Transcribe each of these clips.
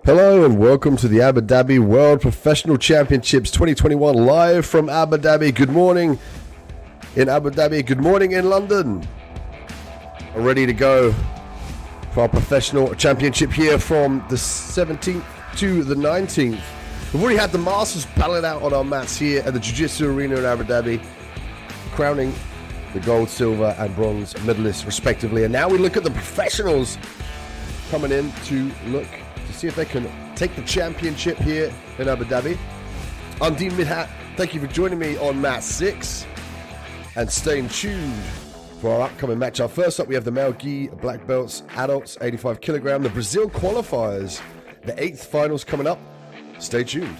Hello and welcome to the Abu Dhabi World Professional Championships 2021 live from Abu Dhabi. Good morning in Abu Dhabi, good morning in London. Ready to go for our professional championship here from the 17th to the 19th. We've already had the Masters battling out on our mats here at the Jiu-Jitsu arena in Abu Dhabi, crowning the gold, silver and bronze medalists respectively. And now we look at the professionals coming in to look to see if they can take the championship here in Abu Dhabi. I'm Dean Midhat. Thank you for joining me on mat 6 and staying tuned for our upcoming matchup. First up, we have the male gi black belts, adults, 85 kilogram, the Brazil qualifiers, the 8th finals coming up. Stay tuned.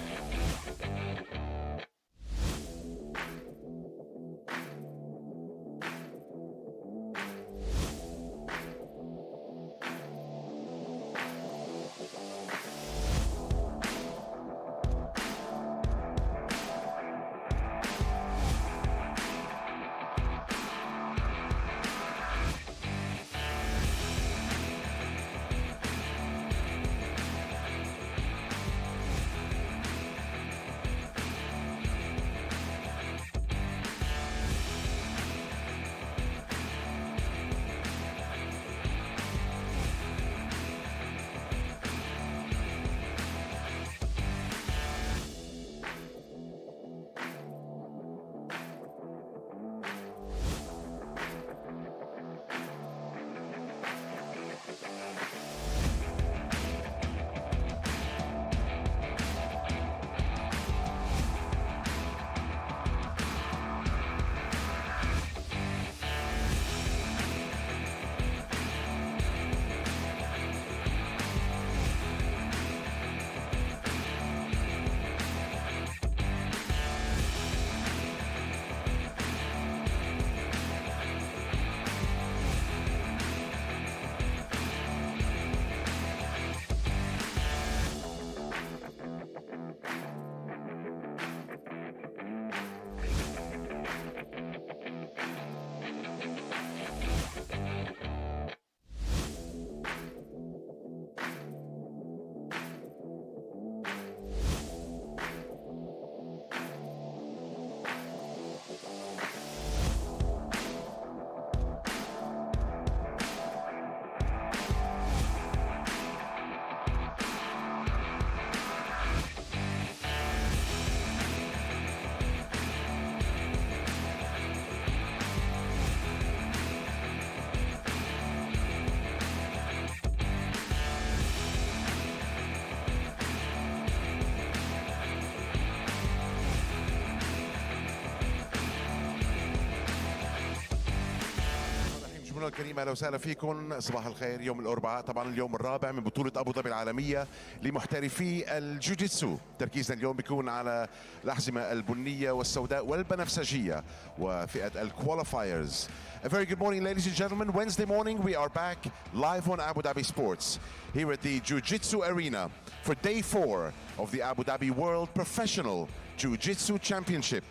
الكريم اهلا وسهلا فيكم. صباح الخير. يوم الاربعاء طبعا اليوم الرابع من بطوله ابو ظبي العالميه لمحترفي الجوجيتسو. تركيزنا اليوم بيكون على الاحزمه البنيه والسوداء والبنفسجيه وفئه الكواليفايرز. A very good morning, ladies and gentlemen. Wednesday morning we are back live on Abu Dhabi Sports here at the Jiu-Jitsu arena for day 4 of the Abu Dhabi World Professional Jiu-Jitsu Championship.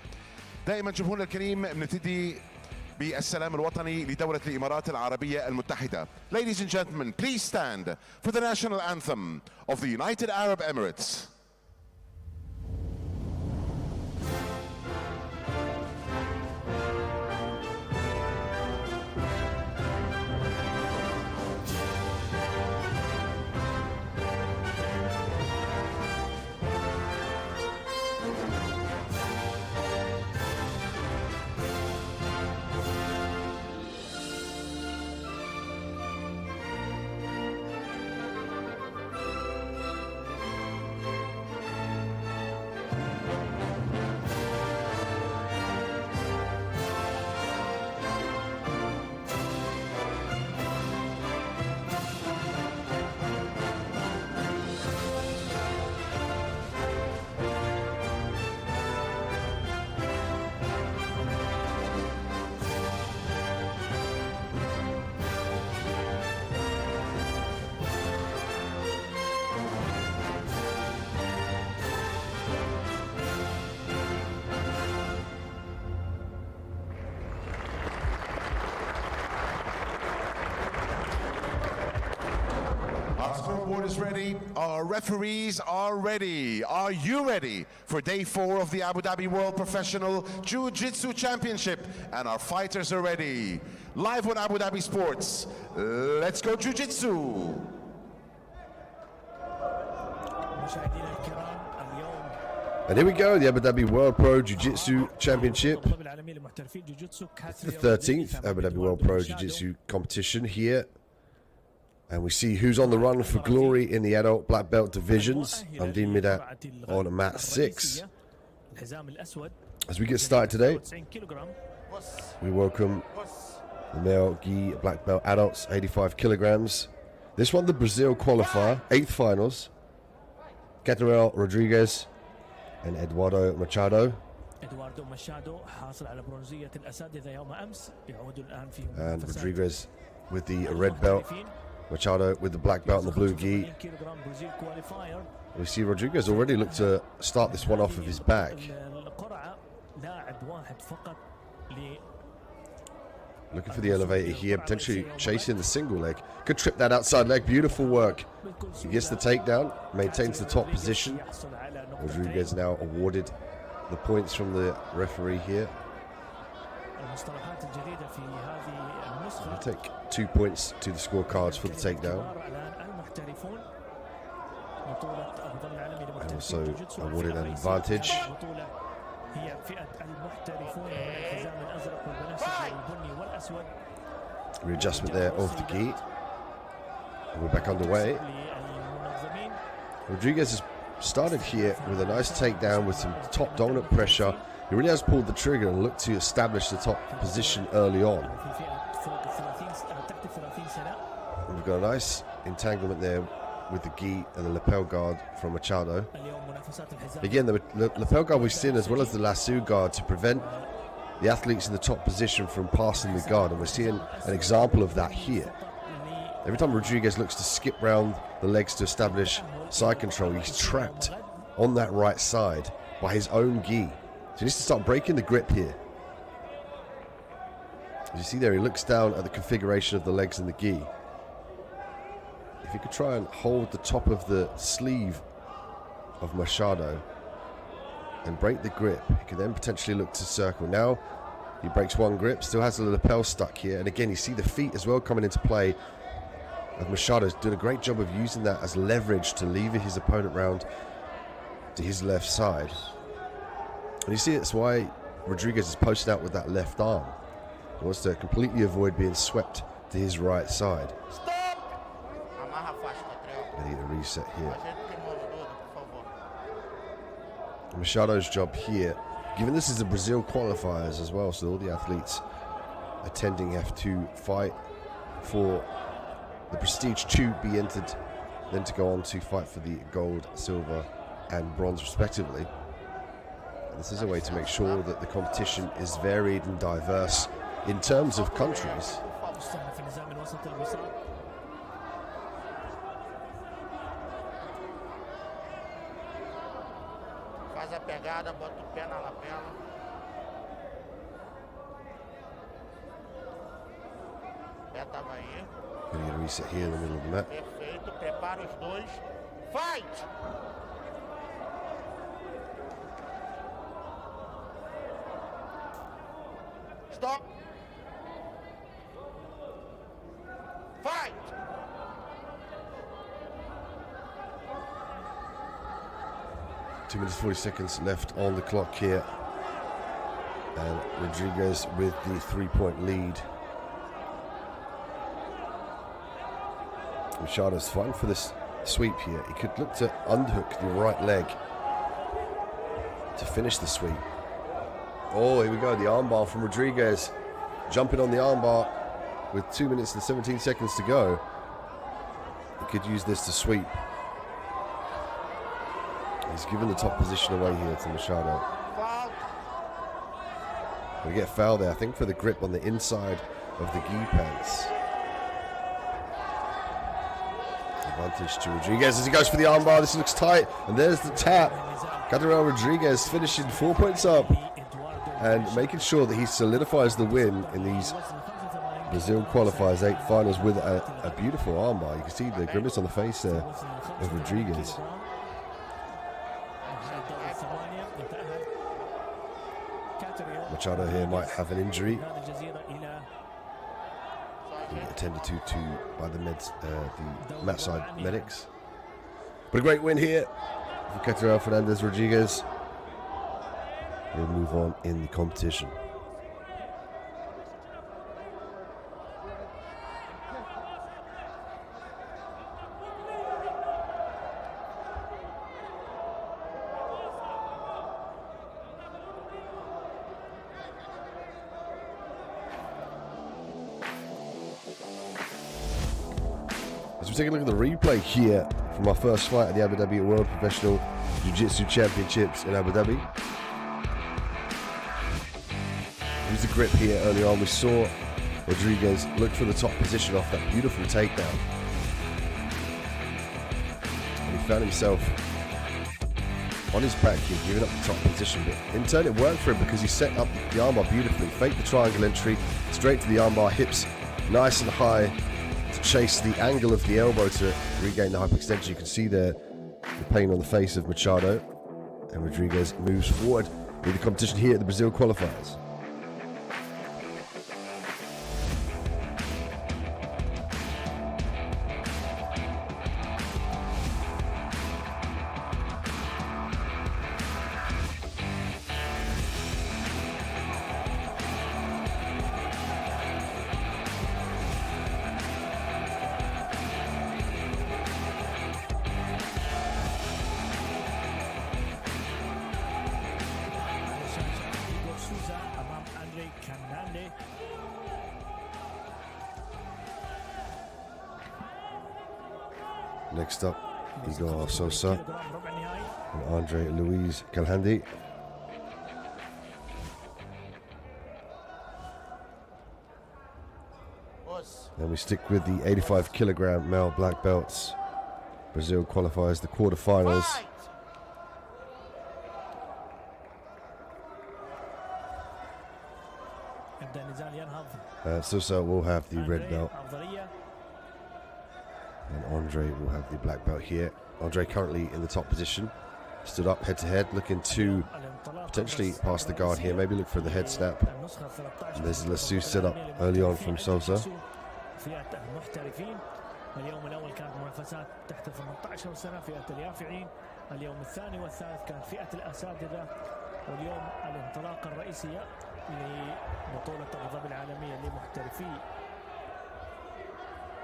دائما جمهورنا الكريم بنبتدي بالسلام الوطني لدولة الإمارات العربية المتحدة. Ladies and gentlemen, please stand for the national anthem of the United Arab Emirates. scoreboard is ready. Our referees are ready. Are you ready for day 4 of the Abu Dhabi World Professional Jiu-Jitsu Championship? And our fighters are ready. Live on Abu Dhabi Sports. Let's go Jiu-Jitsu. And here we go, the Abu Dhabi World Pro Jiu-Jitsu Championship. The 13th Abu Dhabi World Pro Jiu-Jitsu competition here. And we see who's on the run for glory in the adult black belt divisions. Amdin Midat on mat 6. As we get started today, we welcome the male gi black belt adults, 85 kilograms. This one, the Brazil qualifier, 8th finals. Catarel Rodriguez and Eduardo Machado. And Rodriguez with the red belt, Machado with the black belt and the blue gi. We see Rodriguez already look to start this one off of his back. Looking for the elevator here, potentially chasing the single leg. Could trip that outside leg, beautiful work. He gets the takedown, maintains the top position. Rodriguez now awarded the points from the referee here. We'll take 2 points to the scorecards for the takedown. And also awarded an advantage. Readjustment there of the gi. And we're back underway. Rodriguez has started here with a nice takedown with some top dominant pressure. He really has pulled the trigger and looked to establish the top position early on. And we've got a nice entanglement there with the gi and the lapel guard from Machado. Again, the lapel guard we've seen as well as the lasso guard to prevent the athletes in the top position from passing the guard, and we're seeing an example of that here. Every time Rodriguez looks to skip round the legs to establish side control, he's trapped on that right side by his own gi. So he needs to start breaking the grip here. As you see there, he looks down at the configuration of the legs and the gi. If he could try and hold the top of the sleeve of Machado and break the grip, he could then potentially look to circle. Now he breaks one grip, still has the lapel stuck here, and again you see the feet as well coming into play. And Machado's doing a great job of using that as leverage to lever his opponent round to his left side. And you see it's why Rodriguez is posted out with that left arm. He wants to completely avoid being swept to his right side. I need a reset here. Machado's job here, given this is the Brazil qualifiers as well, so all the athletes attending have to fight for the prestige to be entered, then to go on to fight for the gold, silver and bronze respectively. And this is a way to make sure that the competition is varied and diverse in terms of countries. Faz a pegada, bota o pé na lapela. Pé tava aí. Getting a reset here in the middle of the mat. Perfeito, prepara os dois. Fight! Stop! Fight! Two minutes 40 seconds left on the clock here. And Rodriguez with the 3-point lead. Machado's fine for this sweep here. He could look to underhook the right leg to finish the sweep. Oh, here we go, the armbar from Rodriguez. Jumping on the armbar with 2 minutes and 17 seconds to go. He could use this to sweep. He's given the top position away here to Machado. We get foul there, I think, for the grip on the inside of the gi pants. Advantage to Rodriguez as he goes for the armbar. This looks tight, and there's the tap. Catarel Rodriguez finishing 4 points up and making sure that he solidifies the win in these Brazil qualifies 8 finals with a beautiful armbar. You can see the grimace on the face there of Rodriguez. Machado here might have an injury. Attended to by the mat side medics. But a great win here for Caterina Fernandez Rodriguez. He'll move on in the competition. As we take a look at the replay here from our first fight at the Abu Dhabi World Professional Jiu-Jitsu Championships in Abu Dhabi. Here's the grip here earlier on. We saw Rodriguez look for the top position off that beautiful takedown. And he found himself on his back here, giving up the top position. But in turn it worked for him because he set up the armbar beautifully. Faked the triangle entry, straight to the armbar, hips nice and high, to chase the angle of the elbow to regain the hyperextension. You can see there the pain on the face of Machado, and Rodriguez moves forward with the competition here at the Brazil qualifiers. Next up, Igor Sosa and Andre Luis Calhandi. And we stick with the 85 kilogram male black belts. Brazil qualifies the quarterfinals. Sosa will have the red belt. And Andre will have the black belt here. Andre currently in the top position. Stood up head to head, looking to potentially pass the guard here. Maybe look for the head snap. And there's a lasso set up early on from Sosa. اليوم الأول كانت منافسات تحت 18 سنة فئة اليافعين، اليوم الثاني والثالث كانت فئة الأساتذة، واليوم الانطلاقة الرئيسية لبطولة أبو ظبي العالمية لمحترفي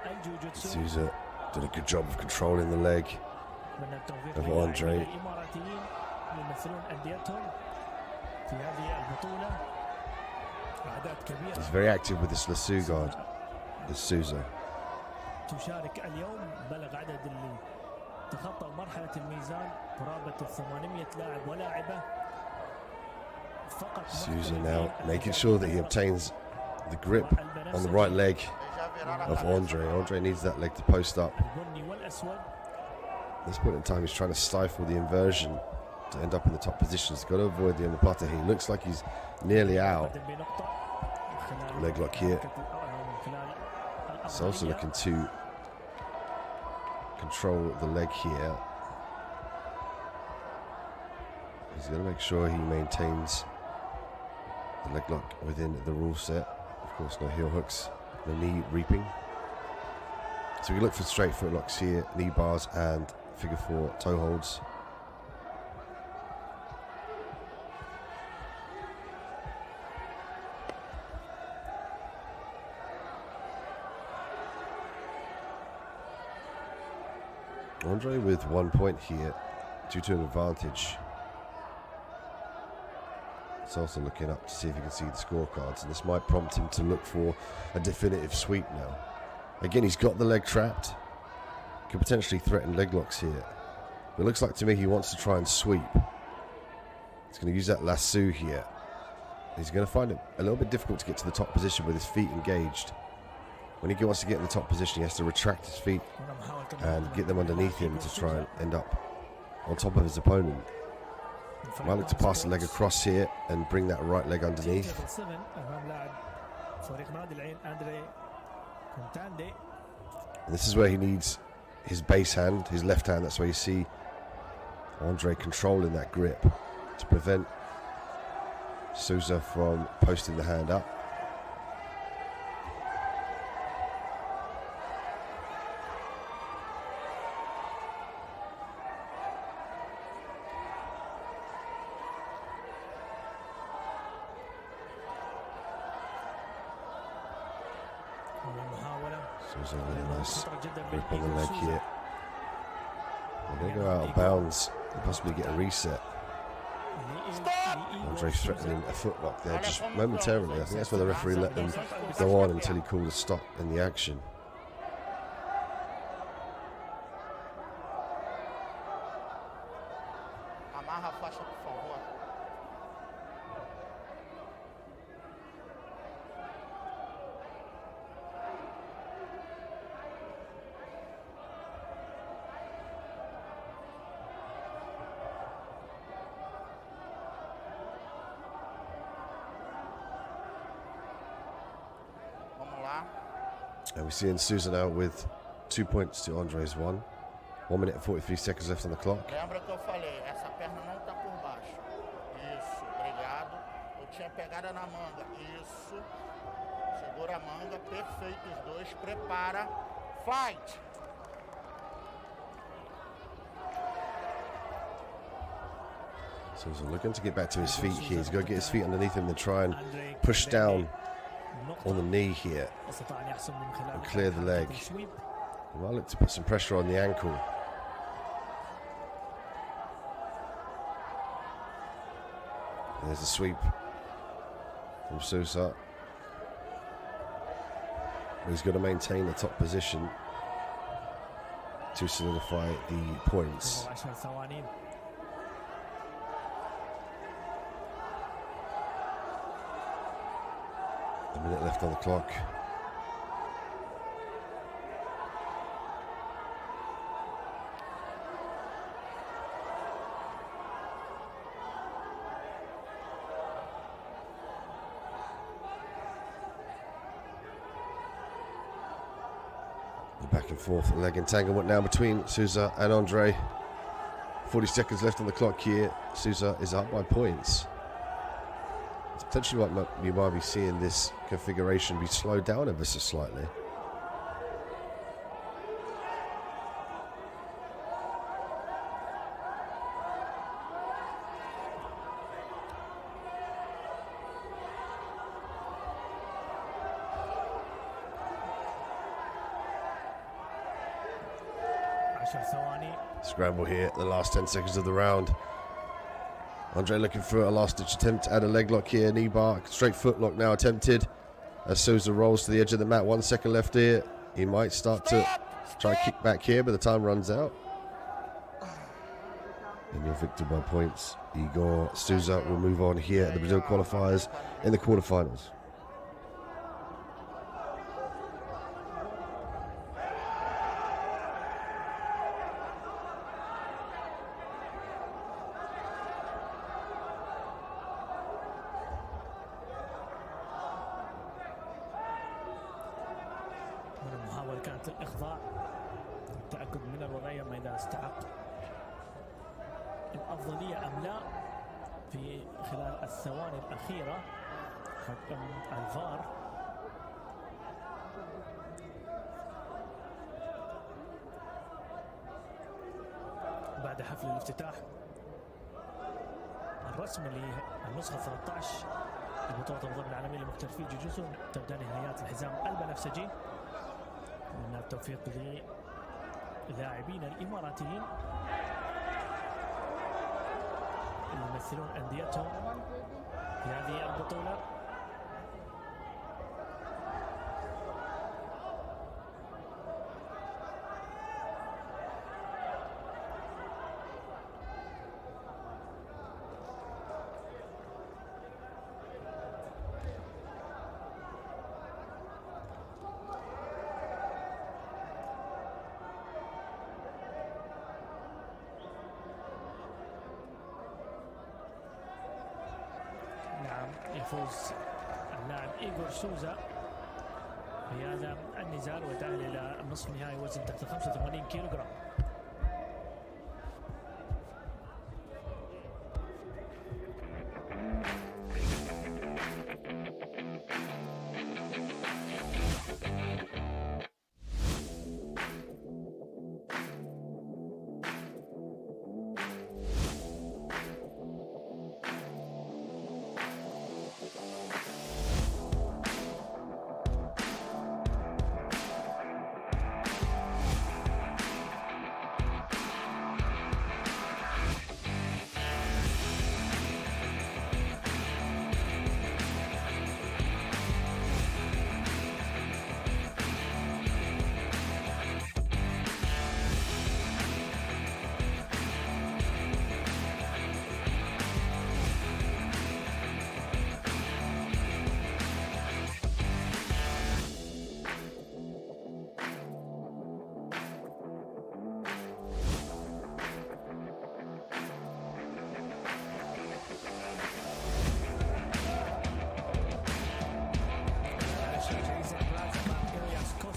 الجوجيتسو. Sousa did a good job of controlling the leg of Andre. الإماراتيين يمثلون أنديتهم في هذه البطولة. أعداد كبيرة. He's very active with this lasso guard, this Sousa. تشارك اليوم بلغ عدد اللي تخطى مرحلة الميزان قرابة 800 لاعب ولاعبة فقط. Sousa now making sure that he obtains the grip on the right leg of Andre. Andre needs that leg to post up. At this point in time, he's trying to stifle the inversion to end up in the top position. He's got to avoid the omoplata. He looks like he's nearly out. Leg lock here. He's also looking to control the leg here. He's going to make sure he maintains the leg lock within the rule set. Of course, no heel hooks, no knee reaping. So we look for straight foot locks here, knee bars and figure 4 toe holds. Andre with 1 point here due to an advantage. It's also looking up to see if he can see the scorecards, and this might prompt him to look for a definitive sweep now. Again, he's got the leg trapped. Could potentially threaten leg locks here. But it looks like to me he wants to try and sweep. He's going to use that lasso here. He's going to find it a little bit difficult to get to the top position with his feet engaged. When he wants to get in the top position, he has to retract his feet and get them underneath him to try and end up on top of his opponent. Might look to pass the leg across here and bring that right leg underneath. Contande. And this is where he needs his base hand, his left hand. That's where you see Andre controlling that grip to prevent Souza from posting the hand up. Souza with a nice grip on the leg here. They're going to go out of bounds and possibly get a reset. Andre threatening a footlock there just momentarily. I think that's where the referee let them go on until he called a stop in the action. Amarra a faixa, por favor. Vamos lá. And we're seeing Souza now with 2 points to Andre's 1. 1 minute and 43 seconds left on the clock. Lembra que eu falei, essa perna não tá por baixo. Isso, obrigado. Eu tinha pegada na manga. Isso. Segura a manga, perfeito os dois. Prepara. Fight! Souza looking to get back to his feet here. He's got to get his feet underneath him and try and push down on the knee here and clear the leg. He might look to put some pressure on the ankle. There's a sweep from Souza. He's got to maintain the top position to solidify the points. A minute left on the clock. Back and forth, leg entanglement now between Souza and Andre. 40 seconds left on the clock here. Souza is up by points. It's potentially like you might be seeing this configuration be slowed down ever so slightly. Scramble here, the last 10 seconds of the round. Andre looking for a last-ditch attempt to add a leg lock here, knee bar, straight foot lock now attempted. As Souza rolls to the edge of the mat, 1 second left here. He might start to try to kick back here, but the time runs out. And you're victor by points. Igor Souza will move on here at the Brazil qualifiers in the quarterfinals. كانت الإخضاع التأكد من الوضعية ما إذا استحق الأفضلية أم لا في خلال الثواني الأخيرة. حكم الفار بعد حفل الافتتاح الرسمي للنسخة 13 لبطولة أبو ظبي العالمية لمحترفي الجوجيتسو تبدأ نهايات الحزام البنفسجي. من التوفيق للاعبين الإماراتيين اللي يمثلون أنديتهم في هذه البطولة. يفوز اللاعب إيغور سوزا في هذا النزال وتأهل إلى نصف نهائي وزن تحت 85 كيلوغرام.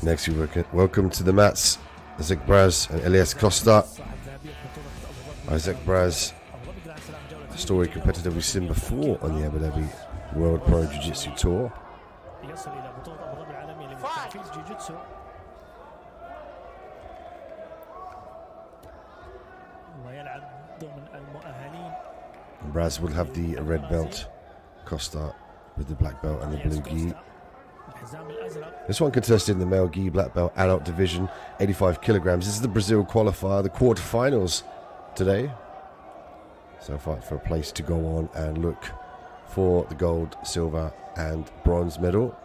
Next, we welcome to the mats Isaac Braz and Elias Costa. Isaac Braz, a story competitor we've seen before on the Abu Dhabi World Pro Jiu-Jitsu Tour. And Braz will have the red belt, Costa with the black belt and the blue gi. This one contested in the male gi black belt adult division, 85 kilograms. This is the Brazil qualifier, the quarterfinals today. So fight for a place to go on and look for the gold, silver and bronze medal.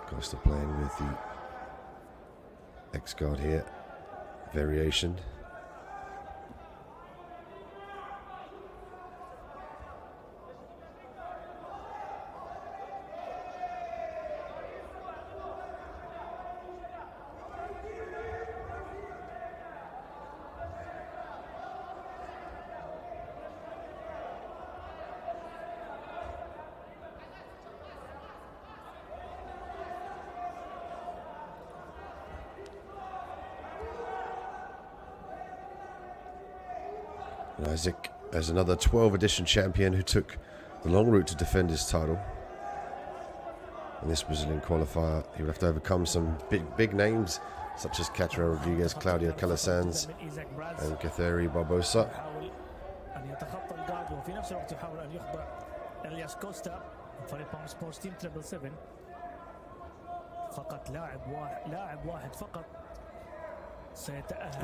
Costa playing with the X guard here, variation. And Isaac, as another 12 edition champion who took the long route to defend his title. In this Brazilian qualifier, he would have to overcome some big names such as Catra Rodriguez, Claudia Calasanz, and Katheri Barbosa.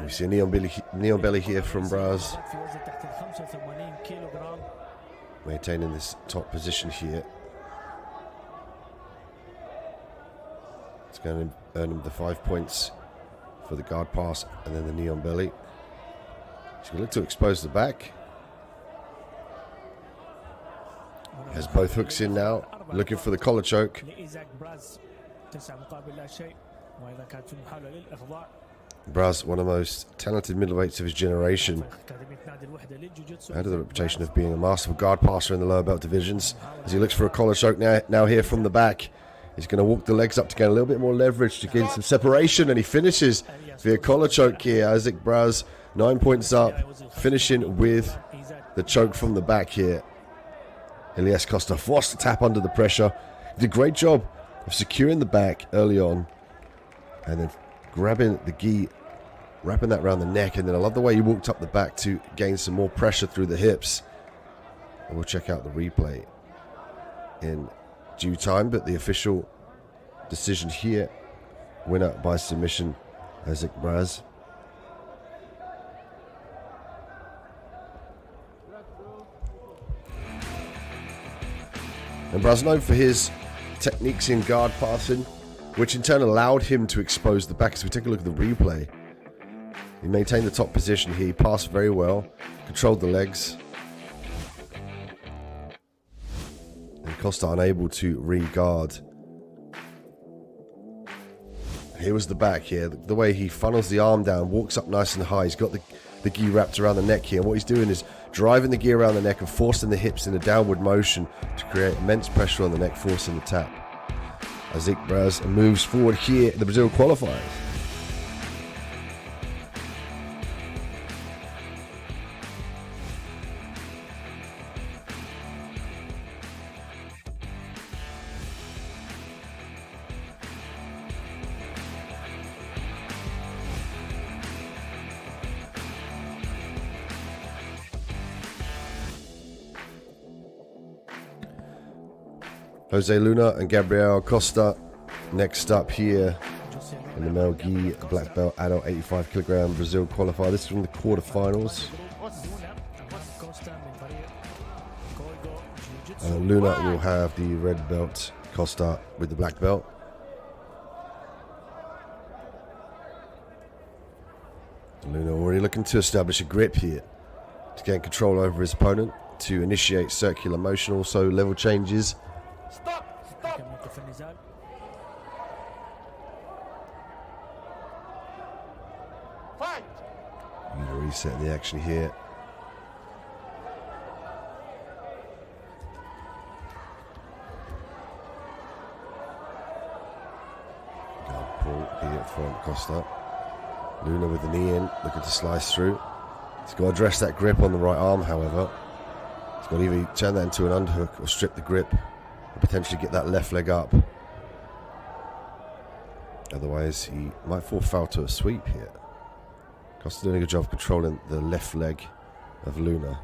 We see Neon Belly here from Braz, maintaining this top position here. It's going to earn him the 5 points for the guard pass and then the Neon Belly. He's going to look to expose the back. Has both hooks in now, looking for the collar choke. Braz, one of the most talented middleweights of his generation, under the reputation of being a masterful guard passer in the lower belt divisions. As he looks for a collar choke now here from the back, he's going to walk the legs up to gain a little bit more leverage to gain some separation, and he finishes via collar choke here. Isaac Braz, 9 points up, finishing with the choke from the back here. Elias Costa forced to tap under the pressure. He did a great job of securing the back early on, and then grabbing the gi, wrapping that around the neck, and then I love the way he walked up the back to gain some more pressure through the hips. And we'll check out the replay in due time, but the official decision here, winner by submission, Isaac Braz. And Braz known for his techniques in guard passing, which in turn allowed him to expose the back. As we take a look at the replay, He maintained the top position here. He passed very well, controlled the legs. And Costa unable to re-guard. Here was the back here. The way he funnels the arm down, walks up nice and high. He's got the gi wrapped around the neck here. And what he's doing is driving the gi around the neck and forcing the hips in a downward motion to create immense pressure on the neck, forcing the tap. As Ikbraz moves forward here in the Brazil qualifiers. Jose Luna and Gabriel Costa next up here in the male gi black belt adult 85 kilogram Brazil qualifier. This is from the quarterfinals. Luna will have the red belt, Costa with the black belt. Luna already looking to establish a grip here to gain control over his opponent, to initiate circular motion, also level changes. Stop! Fight! Reset the action here. Guard pull here from Costa. Luna with the knee in, looking to slice through. He's got to address that grip on the right arm, however. He's got to either turn that into an underhook or strip the grip and potentially get that left leg up. Otherwise, he might fall foul to a sweep here. Costa doing a good job of controlling the left leg of Luna.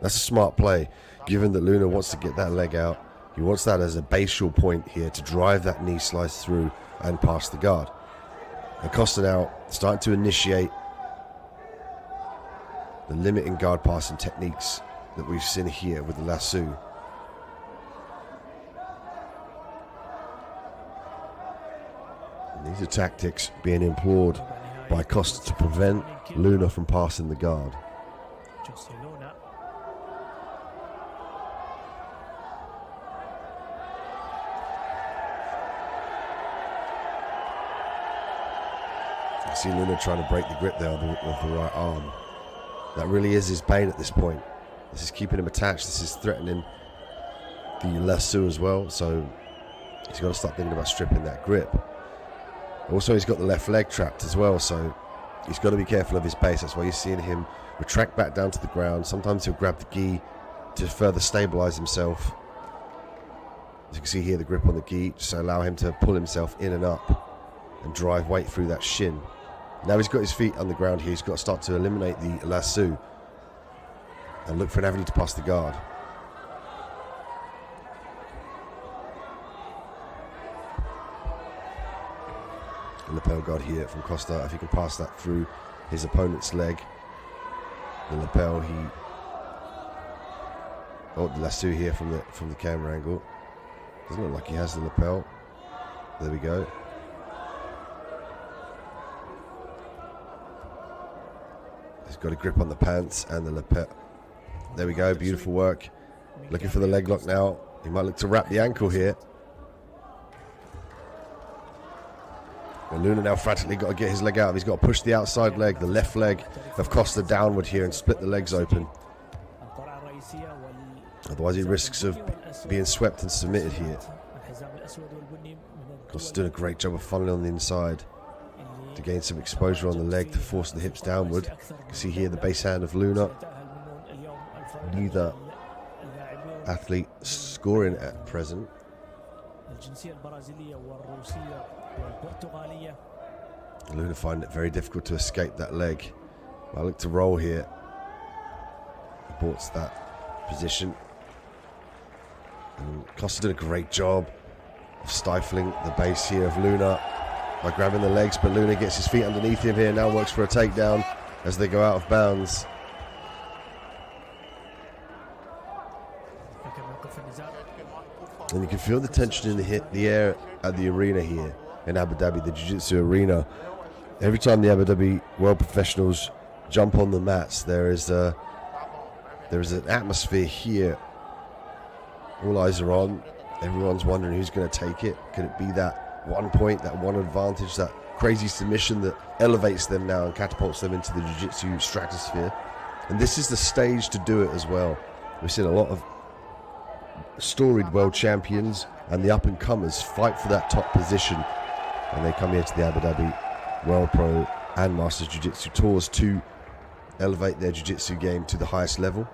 That's a smart play, given that Luna wants to get that leg out. He wants that as a basal point here to drive that knee slice through and pass the guard. And Costa now starting to initiate the limiting guard passing techniques that we've seen here with the lasso. And these are tactics being employed by Costa to prevent Luna from passing the guard. You see Luna trying to break the grip there of the right arm. That really is his pain at this point. This is keeping him attached. This is threatening the lasso as well. So he's got to start thinking about stripping that grip. Also, he's got the left leg trapped as well. So he's got to be careful of his pace. That's why you're seeing him retract back down to the ground. Sometimes he'll grab the gi to further stabilize himself. As you can see here, the grip on the gi, just allow him to pull himself in and up and drive weight through that shin. Now he's got his feet on the ground here. He's got to start to eliminate the lasso and look for an avenue to pass the guard. The lapel guard here from Costa. If he can pass that through his opponent's leg, the lapel the lasso here from the camera angle. Doesn't look like he has the lapel. There we go. He's got a grip on the pants and the lapel. There we go, beautiful work. Looking for the leg lock now. He might look to wrap the ankle here. And Luna now frantically got to get his leg out. He's got to push the outside leg, the left leg of Costa downward here and split the legs open. Otherwise he risks of being swept and submitted here. Costa's doing a great job of funneling on the inside to gain some exposure on the leg to force the hips downward. You can see here the base hand of Luna. Neither athlete scoring at present. Luna finding it very difficult to escape that leg. I look to roll here. Aborts that position. And Costa did a great job of stifling the base here of Luna by grabbing the legs, but Luna gets his feet underneath him here, now works for a takedown as they go out of bounds. And you can feel the tension in the air at the arena here in Abu Dhabi, the Jiu-Jitsu arena. Every time the Abu Dhabi world professionals jump on the mats, there is an atmosphere here. All eyes are on. Everyone's wondering who's going to take it. Could it be that 1 point, that one advantage, that crazy submission that elevates them now and catapults them into the jiu-jitsu stratosphere? And this is the stage to do it as well. We've seen a lot of storied world champions and the up-and-comers fight for that top position, and they come here to the Abu Dhabi World Pro and Masters Jiu-Jitsu tours to elevate their jiu-jitsu game to the highest level.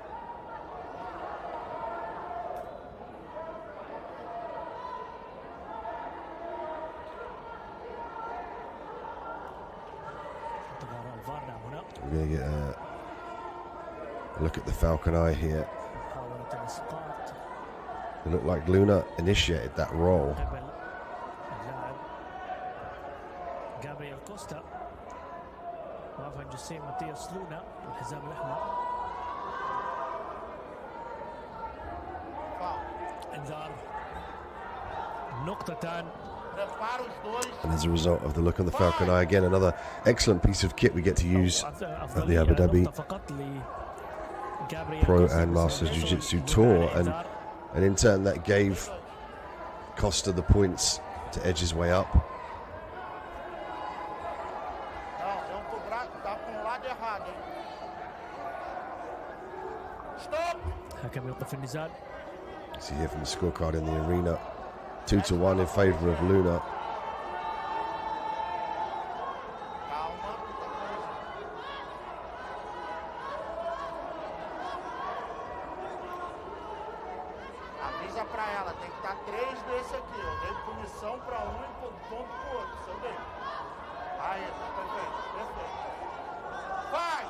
We're going to get a look at the Falcon Eye here. It looked like Luna initiated that roll. And as a result of the look on the Falcon Eye, again another excellent piece of kit we get to use at the Abu Dhabi Pro and Masters Jiu-Jitsu Tour, and in turn that gave Costa the points to edge his way up. See here from the scorecard in the arena, 2-1 in favour of Luna. Avisa pra ela, tem que estar 3 desse aqui. Eu dei punição pra um e ponto pro outro. Se eu dei. Aí, tá perfeito, perfeito. Vai!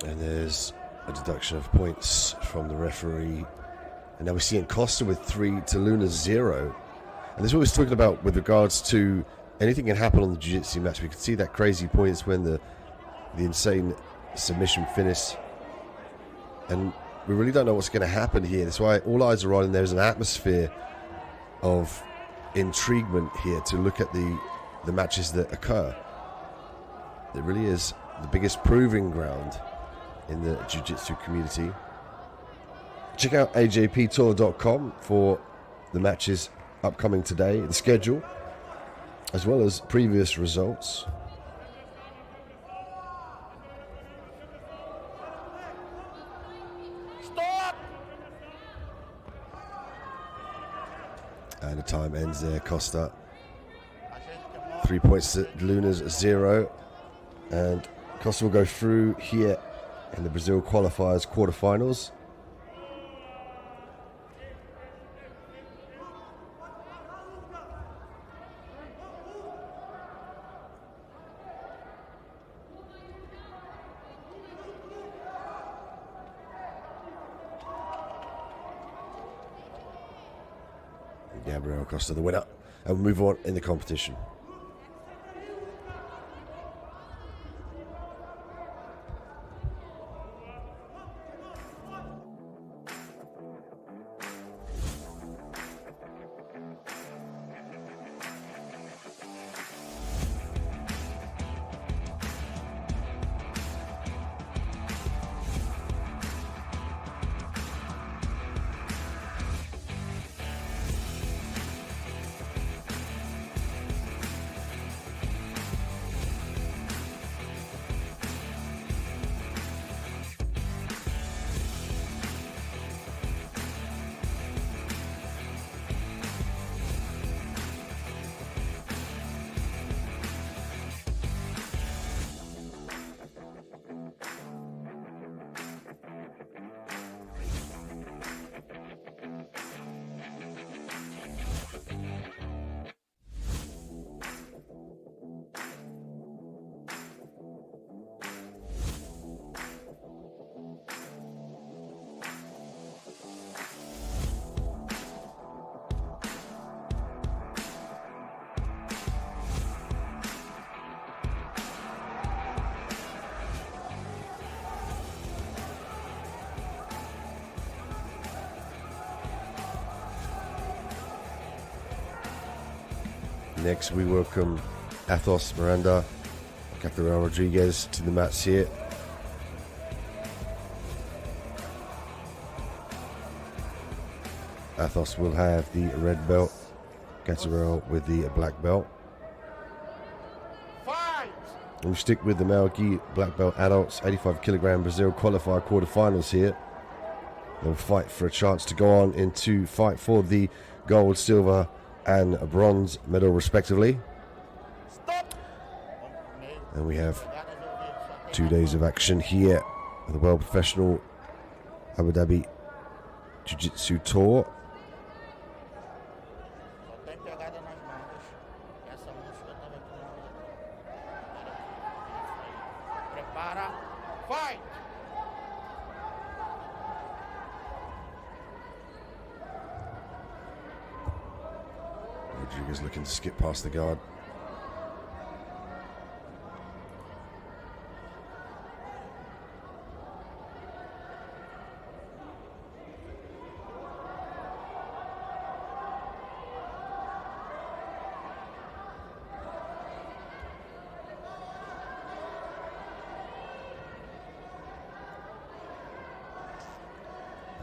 And there's a deduction of points from the referee. And now we're seeing Costa with 3 to Luna's 0. And this is what we're talking about with regards to anything can happen on the jiu-jitsu match. We can see that crazy points when the insane submission finish. And we really don't know what's going to happen here. That's why all eyes are on, and there's an atmosphere of intriguement here to look at the matches that occur. It really is the biggest proving ground in the jiu-jitsu community. Check out ajptour.com for the matches upcoming today, the schedule, as well as previous results. Stop! And the time ends there. Costa 3 points to Luna's 0, and Costa will go through here in the Brazil qualifiers quarterfinals. Gabriel Costa, the winner, and we'll move on in the competition. Next, we welcome Athos Miranda, Catherine Rodriguez to the mats here. Athos will have the red belt, Catherine with the black belt. We'll stick with the male gi black belt adults, 85 kilogram Brazil qualifier quarterfinals here. They'll fight for a chance to go on into fight for the gold, silver, and a bronze medal respectively. And we have 2 days of action here at the World Professional Abu Dhabi Jiu-Jitsu Tour. Rodriguez looking to skip past the guard.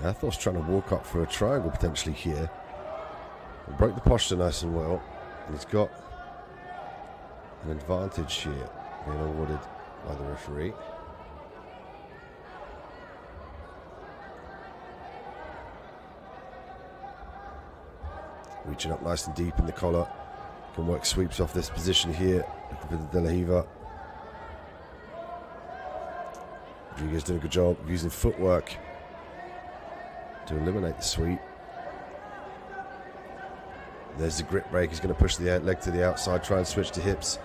Athos trying to walk up for a triangle potentially here. Broke the posture nice and well, and he's got an advantage here being awarded by the referee. Reaching up nice and deep in the collar, can work sweeps off this position here. Looking for the De La Hiva. Rodriguez doing a good job of using footwork to eliminate the sweep. There's the grip break. He's going to push the leg to the outside, try and switch to hips.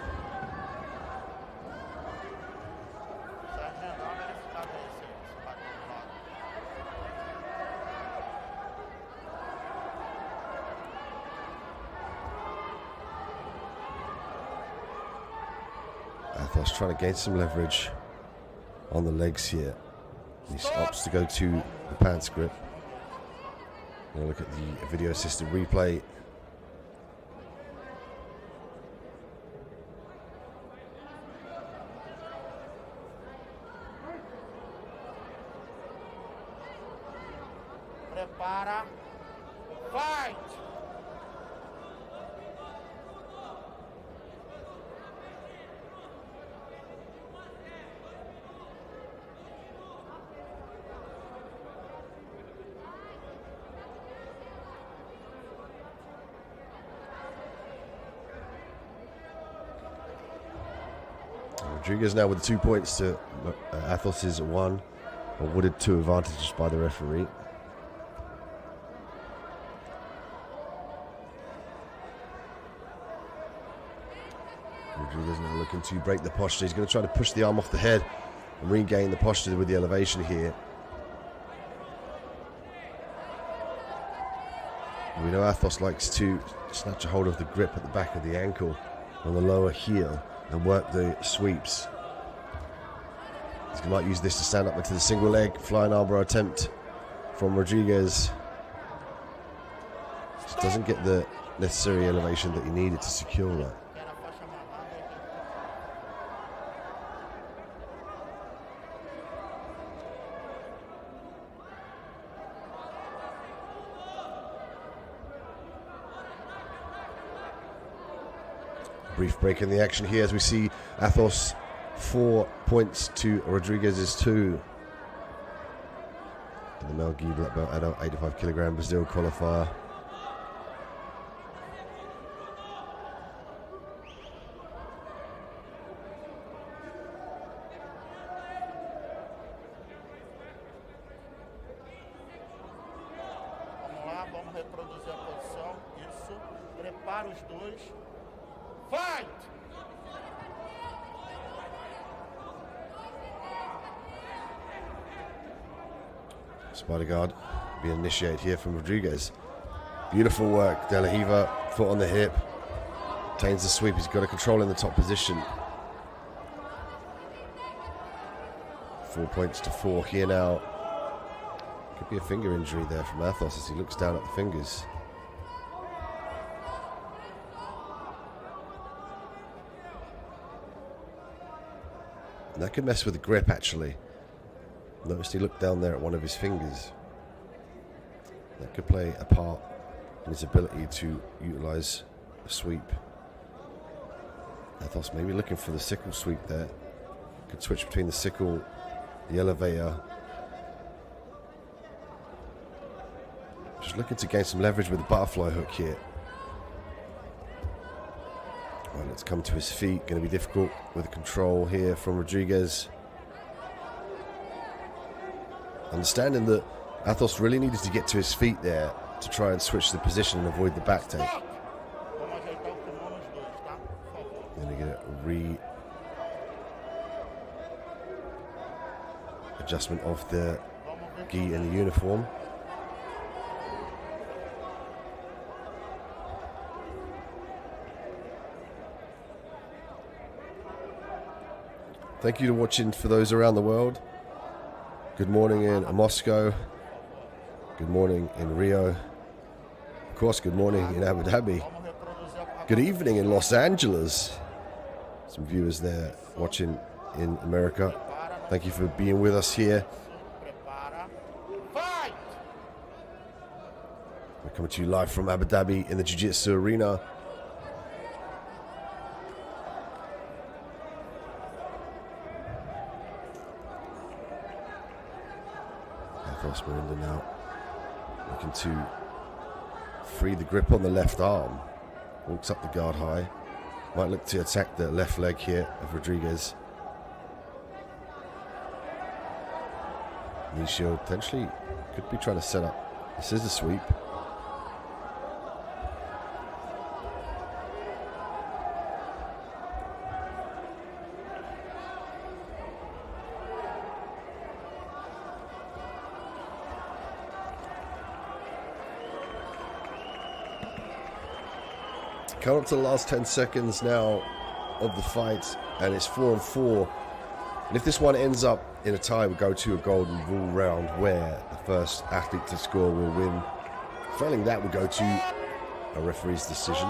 Athos trying to gain some leverage on the legs here. He opts to go to the pants grip. Now look at the video assisted replay. Prepara, fight! Rodriguez now with 2 points to Athos's 1, awarded 2 advantages by the referee. Rodriguez now looking to break the posture. He's going to try to push the arm off the head and regain the posture with the elevation here. We know Athos likes to snatch a hold of the grip at the back of the ankle on the lower heel and work the sweeps. He might use this to stand up into the single leg flying armbar attempt from Rodriguez. Just doesn't get the necessary elevation that he needed to secure that. Brief break in the action here as we see Athos 4 points to Rodriguez's 2. In the male gi black belt adult 85 kilogram Brazil qualifier. Vamos lá, vamos reproduzir a posição. Isso. Prepara os dois. Fight! Spider guard being initiated here from Rodriguez. Beautiful work. De La Hiva, foot on the hip. Obtains the sweep. He's got a control in the top position. 4 points to 4 here now. Could be a finger injury there from Athos as he looks down at the fingers. And that could mess with the grip, actually. Notice he looked down there at one of his fingers. That could play a part in his ability to utilize a sweep. Athos maybe looking for the sickle sweep there. Could switch between the sickle, the elevator. Just looking to gain some leverage with the butterfly hook here. Right, let's come to his feet. Going to be difficult with the control here from Rodriguez. Understanding that Athos really needed to get to his feet there to try and switch the position and avoid the back take. Going to get a adjustment of the gi and the uniform. Thank you for watching for those around the world. Good morning in Moscow. Good morning in Rio. Of course, good morning in Abu Dhabi. Good evening in Los Angeles. Some viewers there watching in America. Thank you for being with us here. We're coming to you live from Abu Dhabi in the Jiu-Jitsu arena. Miranda now looking to free the grip on the left arm. Walks up the guard high. Might look to attack the left leg here of Rodriguez. Knee shield potentially could be trying to set up a scissor sweep. Come up to the last 10 seconds now of the fight, and it's 4-4. And if this one ends up in a tie, we'll go to a golden rule round where the first athlete to score will win. Failing that, we'll go to a referee's decision.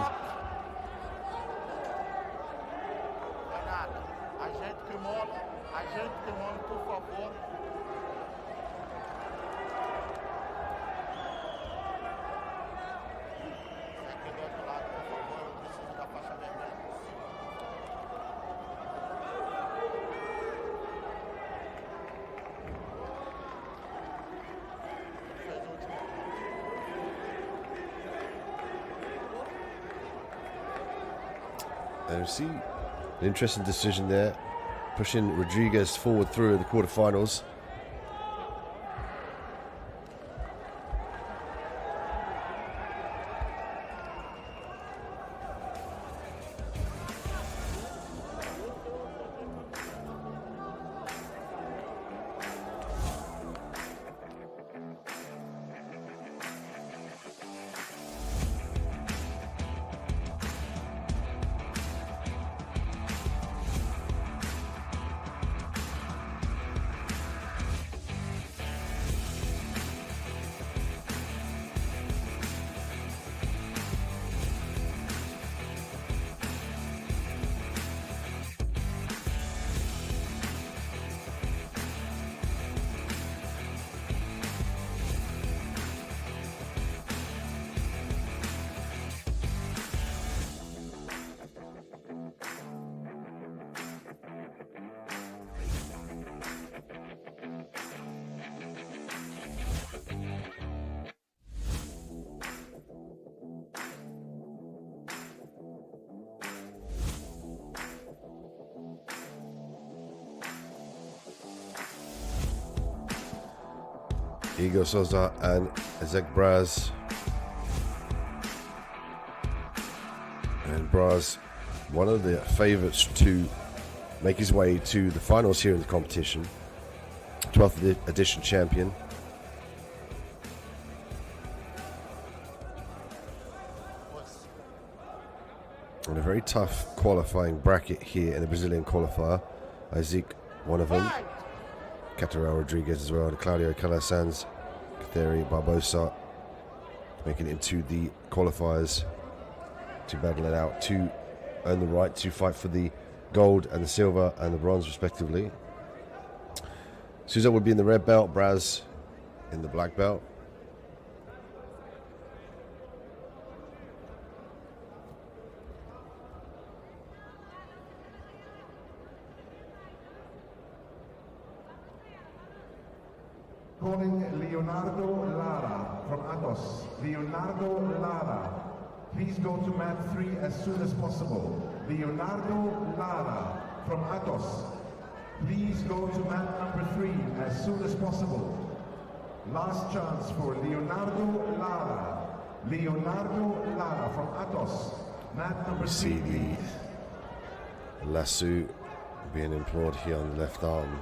And see an interesting decision there, pushing Rodriguez forward through the quarterfinals. Igor Sosa and Ezek Braz. And Braz, one of the favourites to make his way to the finals here in the competition. 12th edition champion. And a very tough qualifying bracket here in the Brazilian qualifier. Isaac, one of them. Catarao Rodriguez as well, and Claudio Calasanz, Catheri Barbosa, making it into the qualifiers to battle it out to earn the right to fight for the gold and the silver and the bronze respectively. Souza would be in the red belt, Braz in the black belt. Calling Leonardo Lara from Atos. Leonardo Lara, please go to mat 3 as soon as possible. Leonardo Lara from Atos, please go to mat number 3 as soon as possible. Last chance for Leonardo Lara. Leonardo Lara from Atos, mat number 3. See the lasso being employed here on the left arm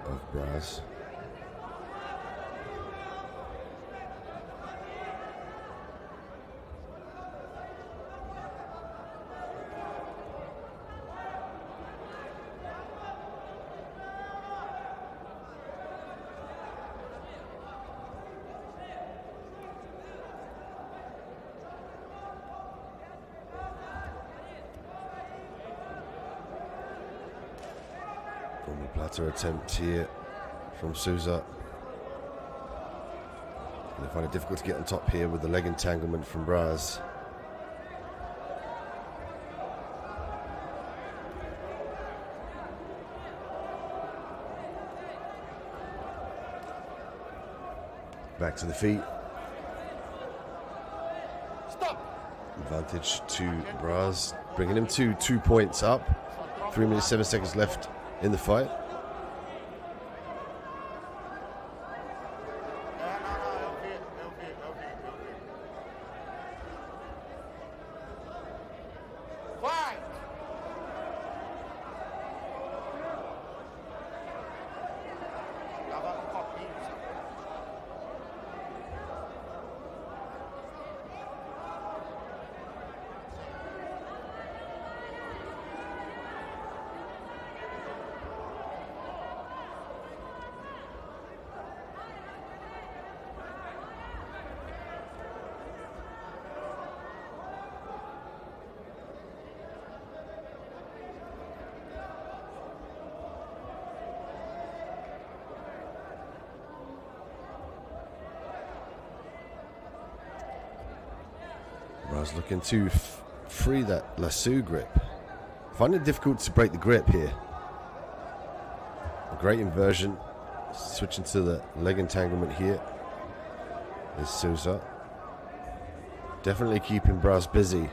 of Braz. Platter attempt here from Souza. They find it difficult to get on top here with the leg entanglement from Braz. Back to the feet. Stop. Advantage to Braz, bringing him to 2 points up. 3 minutes 7 seconds left in the fight. Braz looking to free that lasso grip. Finding it difficult to break the grip here. A great inversion. Switching to the leg entanglement here is Souza. Definitely keeping Braz busy.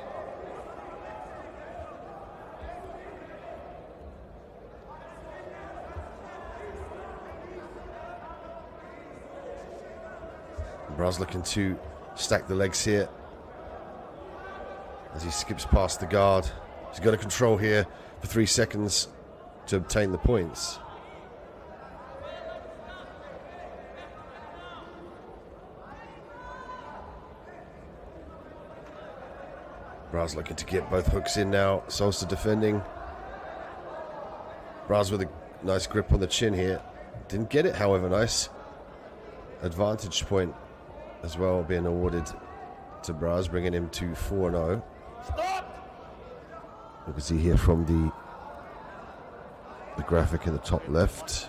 Braz looking to stack the legs here as he skips past the guard. He's got to control here for 3 seconds to obtain the points. Braz looking to get both hooks in now. Souza defending. Braz with a nice grip on the chin here. Didn't get it, however. Nice advantage point as well being awarded to Braz, bringing him to 4-0. You can see here from the graphic in the top left.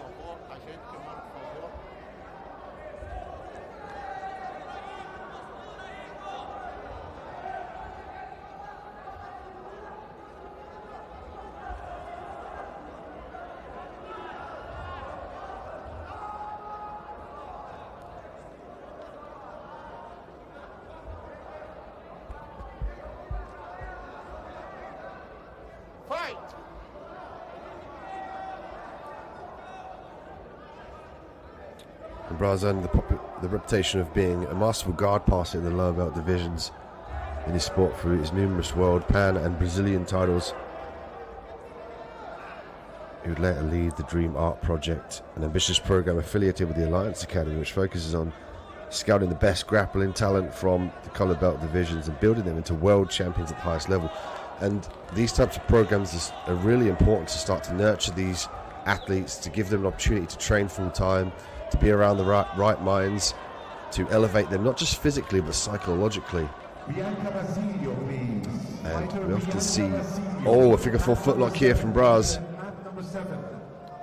And Braz earned the reputation of being a masterful guard passer in the lower belt divisions in his sport through his numerous world, Pan and Brazilian titles. He would later lead the Dream Art Project, an ambitious program affiliated with the Alliance Academy, which focuses on scouting the best grappling talent from the color belt divisions and building them into world champions at the highest level. And these types of programs are really important to start to nurture these athletes, to give them an opportunity to train full time, to be around the right minds, to elevate them not just physically but psychologically. And we often see Oh, a figure 4 footlock here from Braz.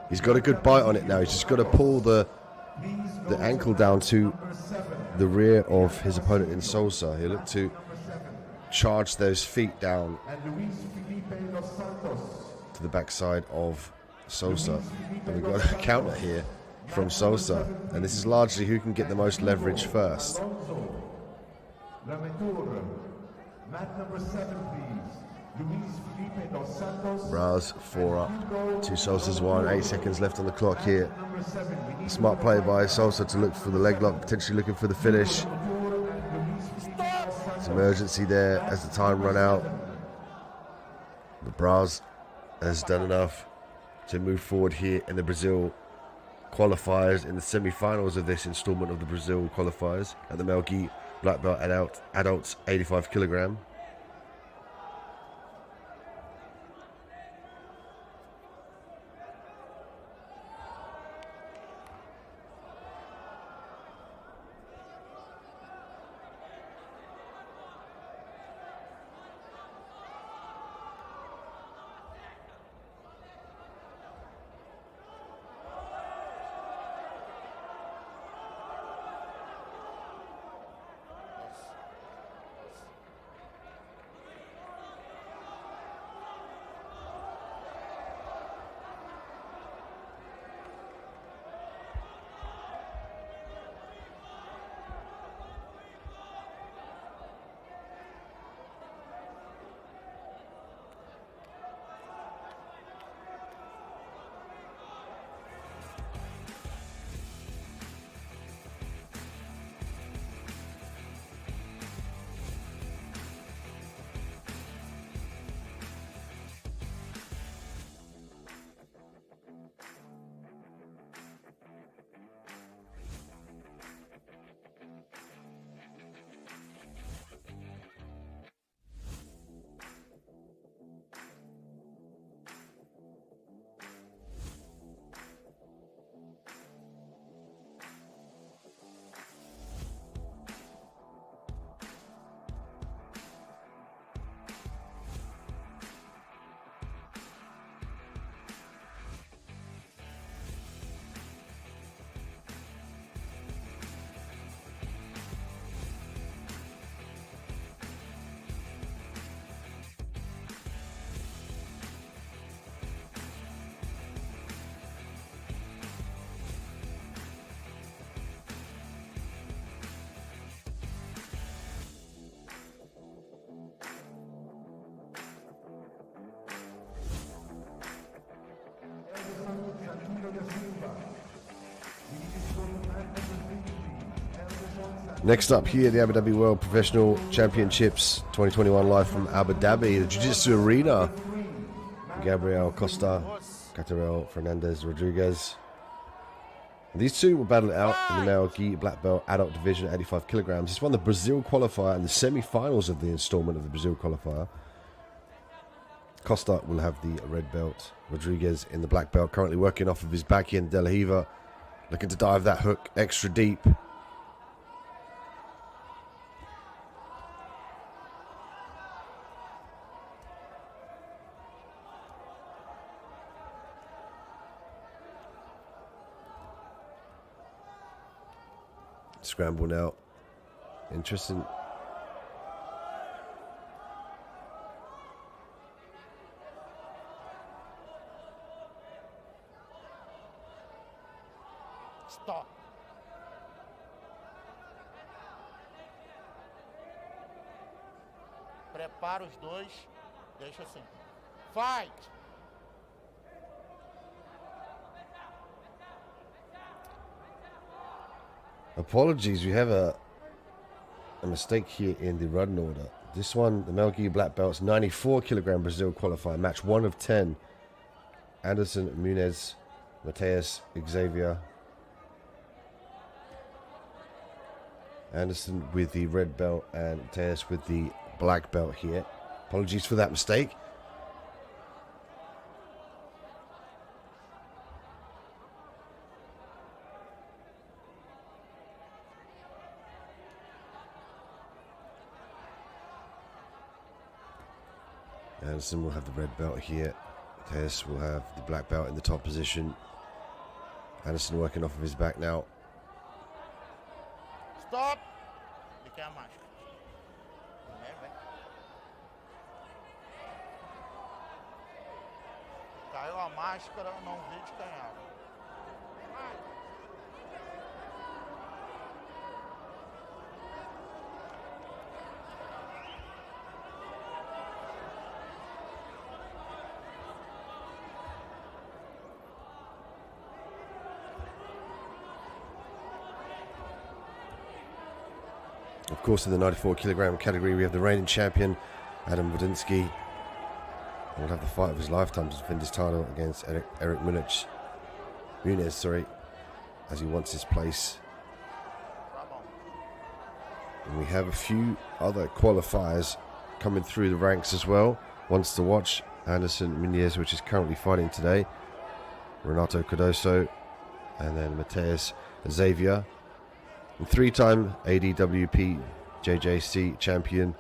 He's got a good bite on it now. He's just got to pull the ankle down to the rear of his opponent in Sosa. He'll look to charge those feet down to the backside of Sosa. And we've got a counter here from Sosa. And this is largely who can get the most leverage first. Braz 4 up, 2 Sosa's 1, 8 seconds left on the clock here. Smart play by Sosa to look for the leg lock, potentially looking for the finish. There's emergency there as the time run out. But Braz has done enough to move forward here in the Brazil qualifiers, in the semi-finals of this installment of the Brazil qualifiers at the Melgi Black Belt adults 85 kilogram. Next up here, the Abu Dhabi World Professional Championships 2021 live from Abu Dhabi, the Jiu-Jitsu arena. Gabriel Costa, Catarel Fernandez Rodriguez. These two will battle it out in the male gi black belt adult division at 85 kilograms. This won the Brazil qualifier and the semi-finals of the installment of the Brazil qualifier. Costa will have the red belt. Rodriguez in the black belt, currently working off of his backhand De La Riva, looking to dive that hook extra deep. Scramble now. Interesting. Stop. Prepara os dois. Deixa assim. Fight. Apologies, we have a mistake here in the run order. This one, the Melgi black belts, 94 kilogram Brazil qualifier, match 1 of 10. Anderson, Munez, Mateus, Xavier. Anderson with the red belt and Mateus with the black belt here. Apologies for that mistake. Anderson will have the red belt here. Tess will have the black belt in the top position. Anderson working off of his back now. Stop! De quem é a máscara? Vem. Caiu a máscara, não vi de quem era. Of course, in the 94 kilogram category, we have the reigning champion, Adam Wadiński. Will have the fight of his lifetime to defend his title against Eric Muniz, as he wants his place. And we have a few other qualifiers coming through the ranks as well. Ones to watch: Anderson Muniz, which is currently fighting today, Renato Cardoso, and then Mateus Xavier. And three-time ADWP JJC champion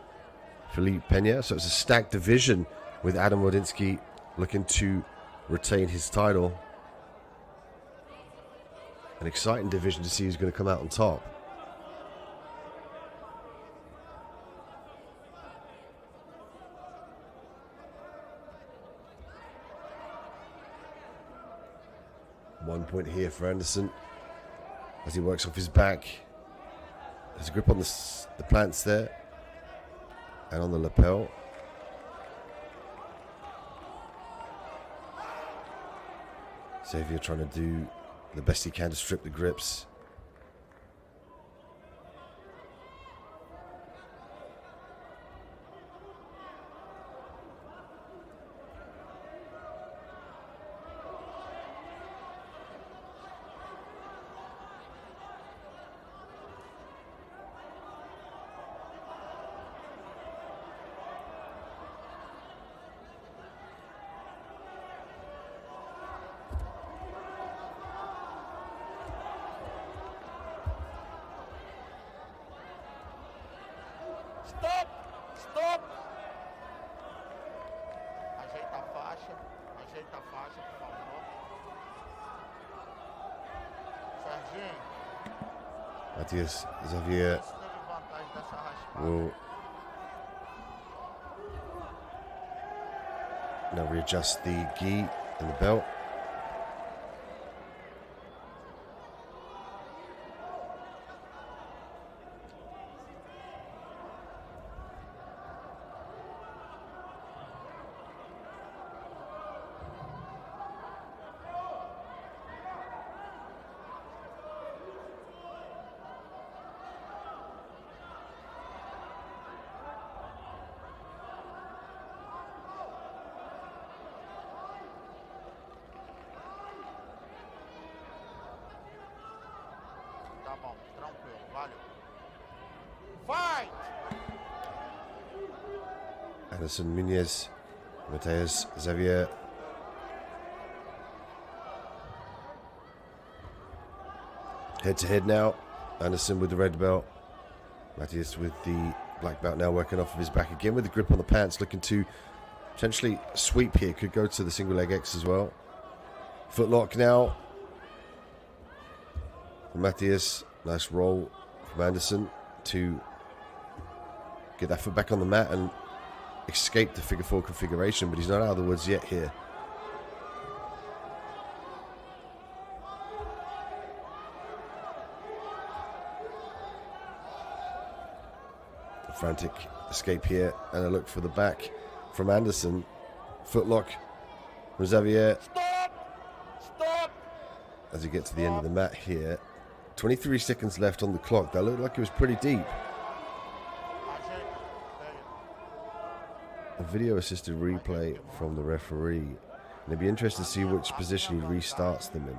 Felipe Pena. So it's a stacked division with Adam Wadiński looking to retain his title. An exciting division to see who's going to come out on top. One point here for Anderson as he works off his back. There's a grip on the plants there and on the lapel. Xavier trying to do the best he can to strip the grips. Stop! Ajeita a faixa, por favor. Serginho. Mateus Xavier Esse teve vantagem dessa raspada. will now readjust the gi and the belt. Tá bom, tranquilo, valeu. Fight! Anderson Muniz, Mateus Xavier. Head to head now. Anderson with the red belt. Mateus with the black belt now working off of his back again with the grip on the pants, looking to potentially sweep here. Could go to the single leg X as well. Footlock now. Mateus, nice roll from Anderson to get that foot back on the mat and escape the figure four configuration, but he's not out of the woods yet here. A frantic escape here and a look for the back from Anderson. Footlock from Xavier. Stop! As he gets to the end of the mat here. 23 seconds left on the clock. That looked like it was pretty deep. A video assisted replay from the referee. And it'd be interesting to see which position he restarts them in.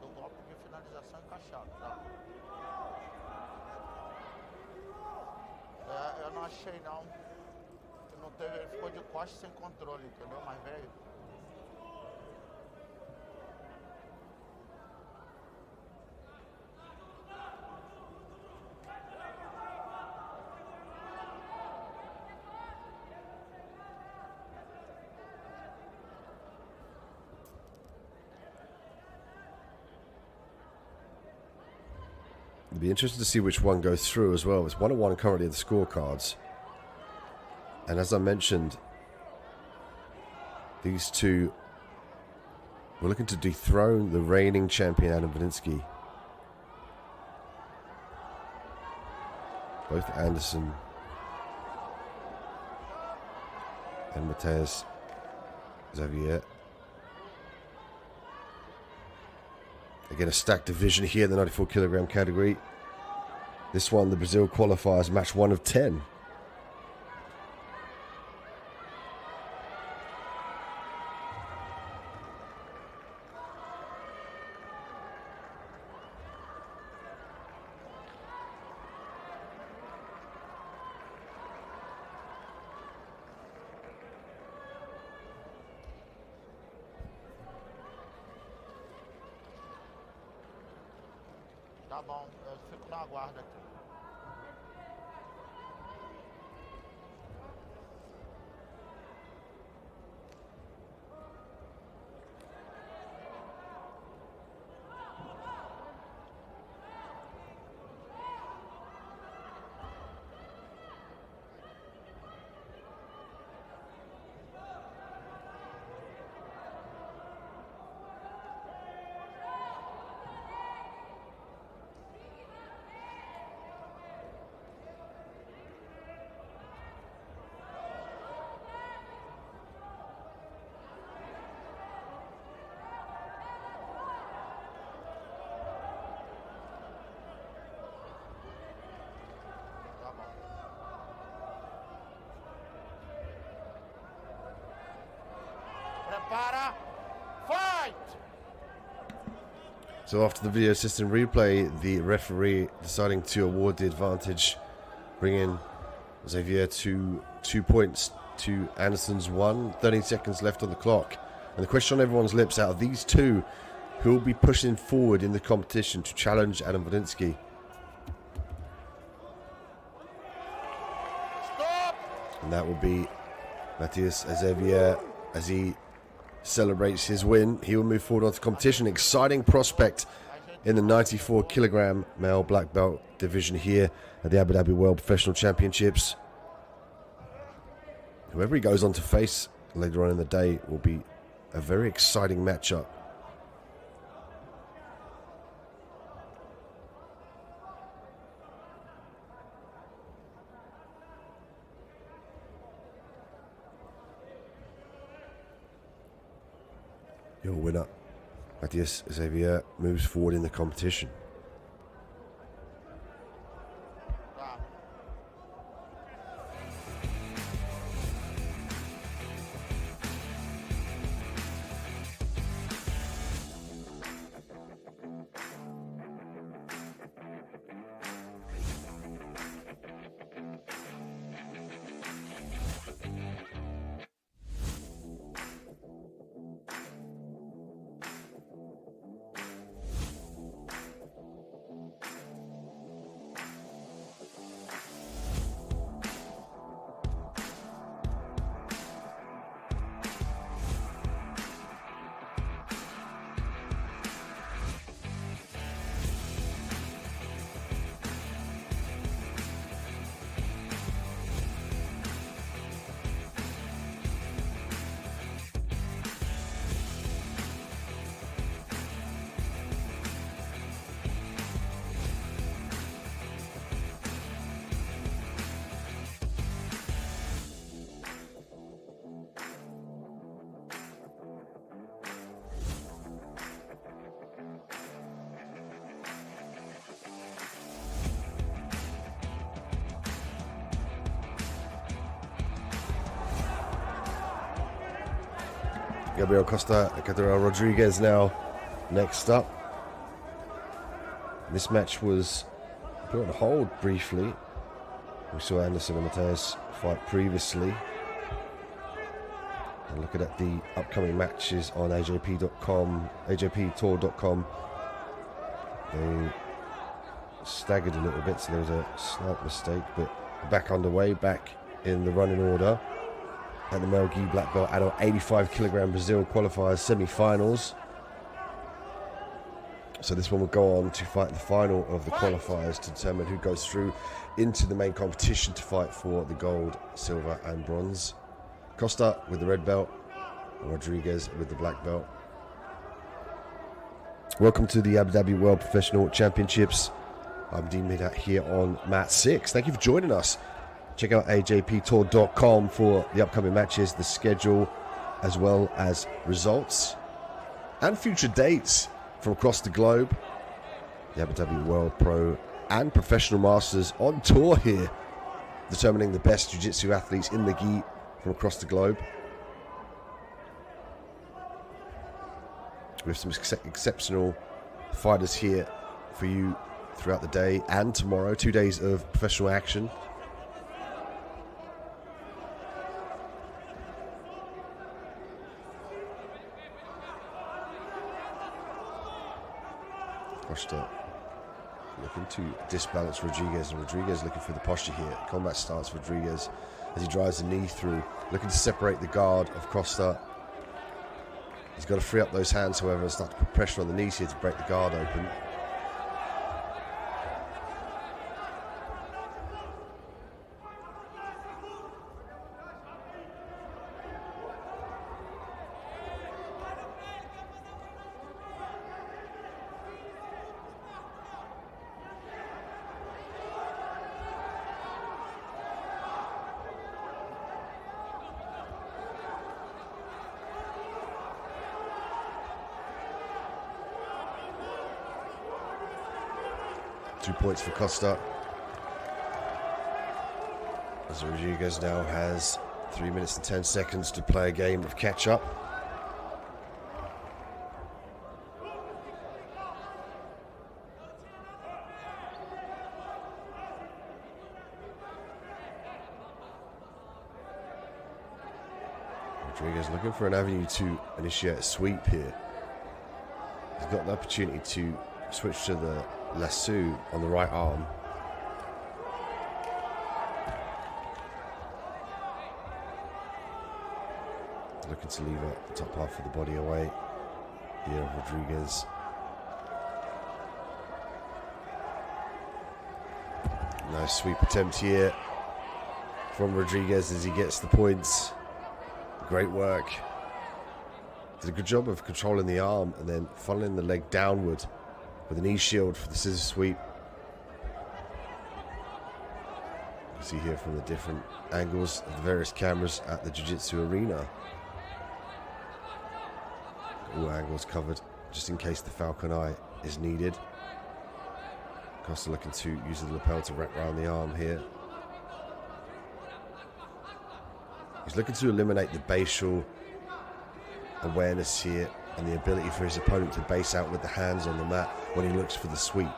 Do golpe de finalização encaixado, tá? Eu não achei não. Não teve, ele ficou de costas sem controle, entendeu? Mas velho. It'll be interesting to see which one goes through as well. It's 1-1 currently at the scorecards. And as I mentioned, these two were looking to dethrone the reigning champion Adam Vadinsky. Both Anderson and Mateus Xavier. Again, a stacked division here, the 94 kilogram category. This one, the Brazil qualifiers, match 1 of 10. Tá bom, eu fico na guarda aqui. Prepara, fight! So after the video assistant replay, the referee deciding to award the advantage, bringing Xavier to 2 points to Anderson's 1. 13 seconds left on the clock. And the question on everyone's lips, out of these two, who will be pushing forward in the competition to challenge Adam Vadinsky? Stop! And that will be Mateus Xavier as he celebrates his win. He will move forward onto competition. Exciting prospect in the 94 kilogram male black belt division here at the Abu Dhabi World Professional Championships. Whoever he goes on to face later on in the day will be a very exciting matchup. Your winner, Mateus Xavier, moves forward in the competition. Gabriel Costa, Catarina Rodriguez now next up. This match was put on hold briefly. We saw Anderson and Mateus fight previously. And looking at the upcoming matches on AJP.com, AJPtour.com, they staggered a little bit, so there was a slight mistake, but back underway, back in the running order. At the male gi black belt adult 85 kilogram Brazil qualifiers semi-finals. So this one will go on to fight the final of the qualifiers to determine who goes through into the main competition to fight for the gold, silver and bronze. Costa with the red belt, and Rodriguez with the black belt. Welcome to the Abu Dhabi World Professional Championships. I'm Dean Midhat here on Mat 6. Thank you for joining us. Check out ajptour.com for the upcoming matches, the schedule, as well as results and future dates from across the globe. The Abu Dhabi World Pro and Professional Masters on tour here, determining the best Jiu-Jitsu athletes in the gi from across the globe. We have some exceptional fighters here for you throughout the day and tomorrow. 2 days of professional action. Costa looking to disbalance Rodriguez, and Rodriguez looking for the posture here. Combat starts Rodriguez as he drives the knee through, looking to separate the guard of Costa. He's got to free up those hands, however, and start to put pressure on the knees here to break the guard open. Points for Costa, as Rodriguez now has 3 minutes and 10 seconds to play a game of catch up. Rodriguez looking for an avenue to initiate a sweep here. He's got the opportunity to switch to the lasso on the right arm. Looking to leave the top half of the body away here, Rodriguez. Nice sweep attempt here from Rodriguez as he gets the points. Great work. Did a good job of controlling the arm and then funneling the leg downward with a knee shield for the scissor sweep. You can see here from the different angles of the various cameras at the Jiu-Jitsu arena. All angles covered, just in case the falcon eye is needed. Costa looking to use the lapel to wrap around the arm here. He's looking to eliminate the basal awareness here and the ability for his opponent to base out with the hands on the mat when he looks for the sweep.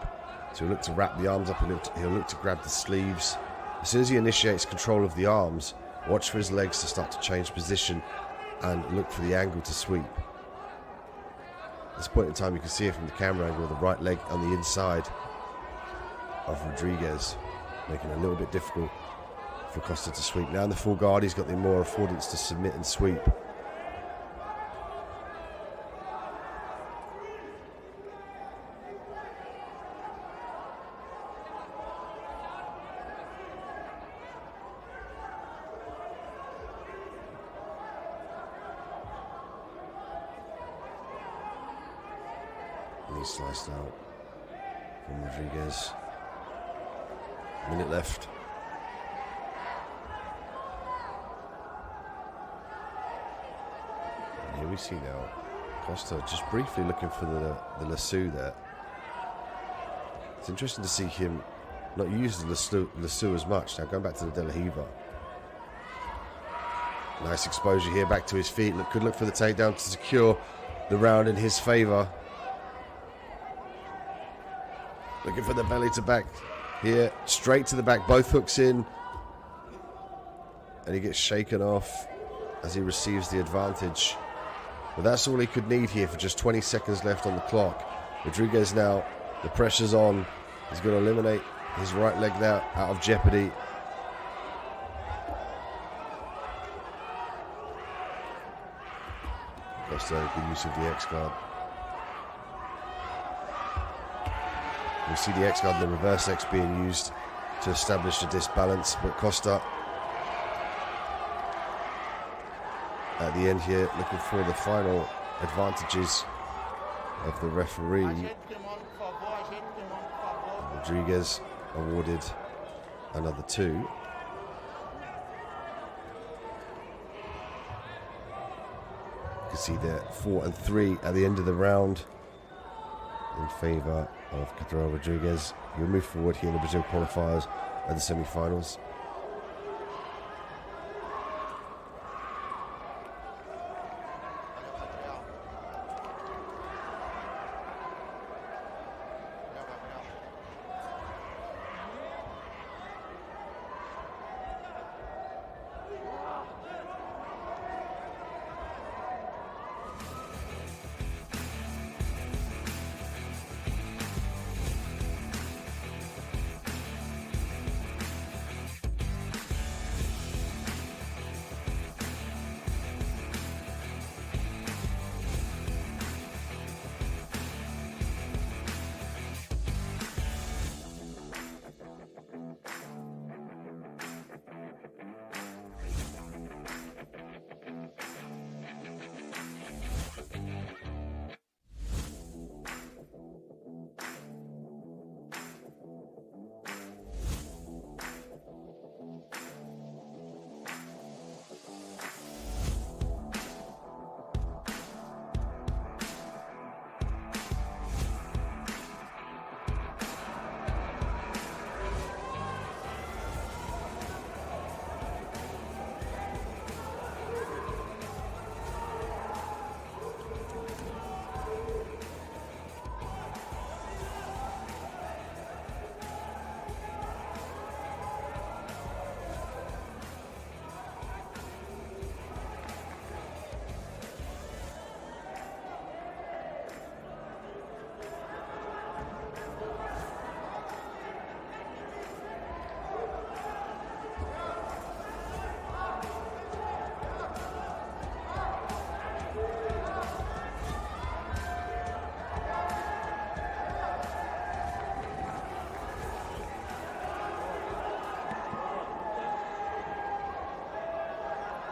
So he'll look to wrap the arms up, he'll look to grab the sleeves. As soon as he initiates control of the arms, watch for his legs to start to change position and look for the angle to sweep. At this point in time, you can see it from the camera angle, the right leg on the inside of Rodriguez, making it a little bit difficult for Costa to sweep. Now in the full guard, he's got the more affordance to submit and sweep. Sliced out from Rodriguez. Minute left. And here we see now Costa just briefly looking for the lasso there. It's interesting to see him not use the lasso as much. Now going back to the De La Riva. Nice exposure here, back to his feet. Could look for the takedown to secure the round in his favor. Looking for the belly to back here, straight to the back, both hooks in. And he gets shaken off as he receives the advantage. But that's all he could need here for just 20 seconds left on the clock. Rodriguez now, the pressure's on. He's going to eliminate his right leg now out of jeopardy. Costa, good use of the X guard. We see the X guard and the reverse X being used to establish the disbalance, but Costa at the end here looking for the final advantages of the referee. Rodriguez awarded another 2. You can see there 4 and 3 at the end of the round in favour of Cadrão Rodriguez. He'll move forward here in the Brazil qualifiers and the semi-finals.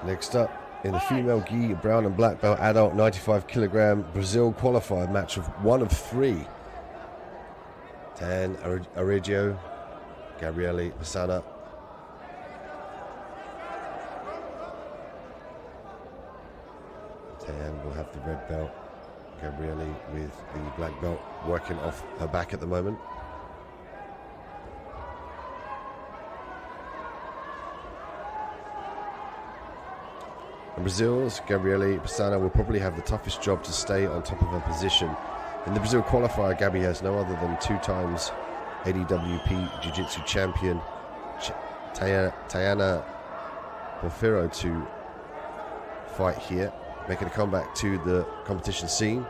Next up, in the female gi, brown and black belt adult 95 kilogram Brazil qualifier match of 1 of 3. Tan Arregio, Gabriele Pisana. Tan will have the red belt. Gabriele with the black belt working off her back at the moment. And Brazil's Gabriele Pisana will probably have the toughest job to stay on top of her position. In the Brazil qualifier, Gabby has no other than 2 times ADWP Jiu-Jitsu champion Tayana Porfiro to fight here, making a comeback to the competition scene.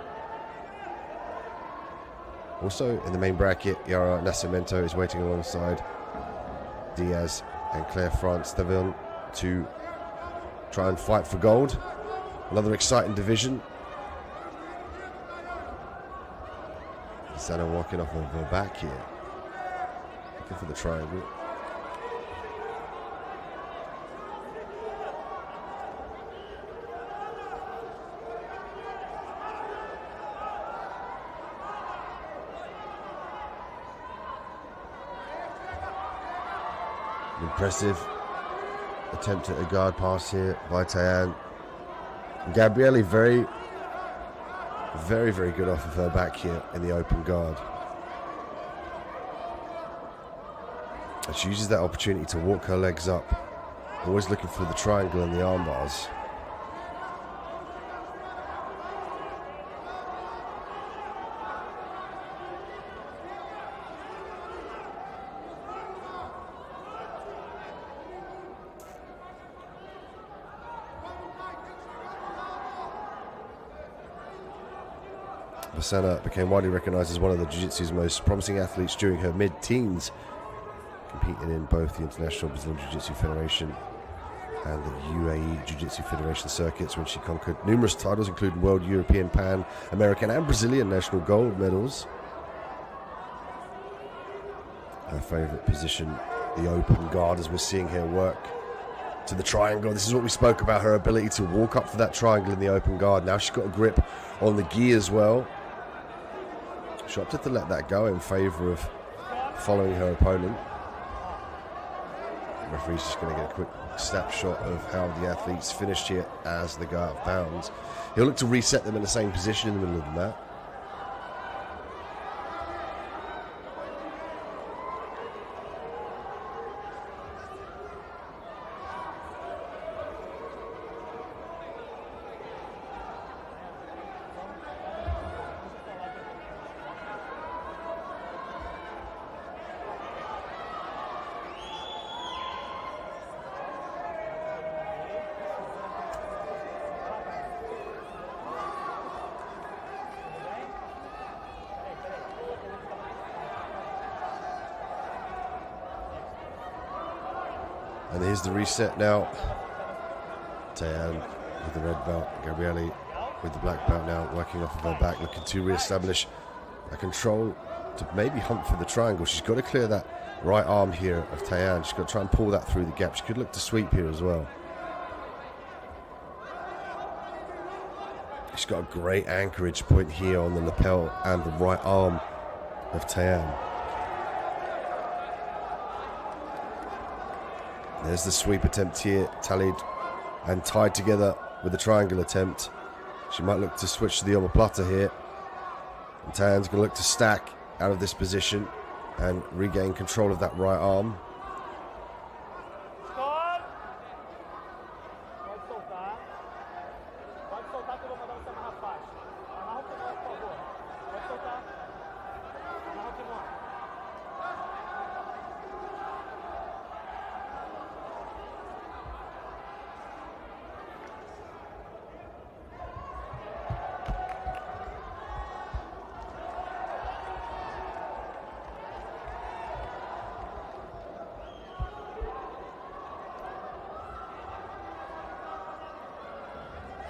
Also in the main bracket, Yara Nascimento is waiting alongside Diaz and Claire France Tavern to try and fight for gold. Another exciting division. Pisana walking off of her back here, looking for the triangle. Impressive attempt at a guard pass here by Tayan. Gabriele very good off of her back here in the open guard. And she uses that opportunity to walk her legs up, always looking for the triangle and the arm bars. Pisana became widely recognized as one of the Jiu-Jitsu's most promising athletes during her mid-teens, competing in both the International Brazilian Jiu-Jitsu Federation and the UAE Jiu-Jitsu Federation circuits, when she conquered numerous titles, including World, European, Pan, American and Brazilian national gold medals. Her favourite position, the open guard, as we're seeing here work to the triangle. This is what we spoke about, her ability to walk up for that triangle in the open guard. Now she's got a grip on the gi as well. She opted to let that go in favour of following her opponent. The referee's just going to get a quick snapshot of how the athletes finished here as they go out of bounds. He'll look to reset them in the same position in the middle of the mat. And here's the reset now. Tayan with the red belt, Gabriele with the black belt now, working off of her back, looking to re-establish a control to maybe hunt for the triangle. She's got to clear that right arm here of Tayan. She's got to try and pull that through the gap. She could look to sweep here as well. She's got a great anchorage point here on the lapel and the right arm of Tayan. There's the sweep attempt here, tallied and tied together with the triangle attempt. She might look to switch to the omoplata here. And Tayan's going to look to stack out of this position and regain control of that right arm.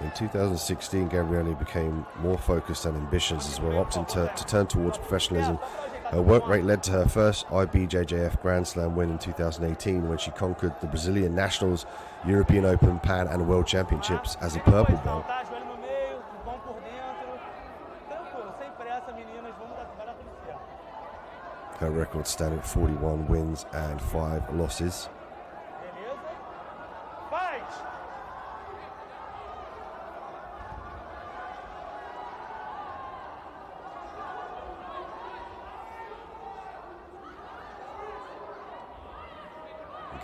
In 2016, Gabriele became more focused and ambitious as well, opting to turn towards professionalism. Her work rate led to her first IBJJF Grand Slam win in 2018 when she conquered the Brazilian Nationals, European Open, Pan and World Championships as a purple belt. Her record standing at 41 wins and 5 losses.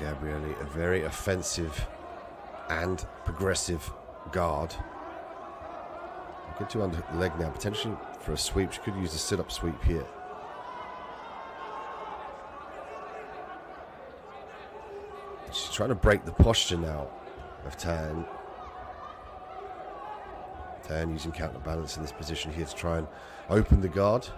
Gabriele, a very offensive and progressive guard. Looking to under leg now, potentially for a sweep. She could use a sit-up sweep here. She's trying to break the posture now of Tayan. Tayan using counterbalance in this position here to try and open the guard.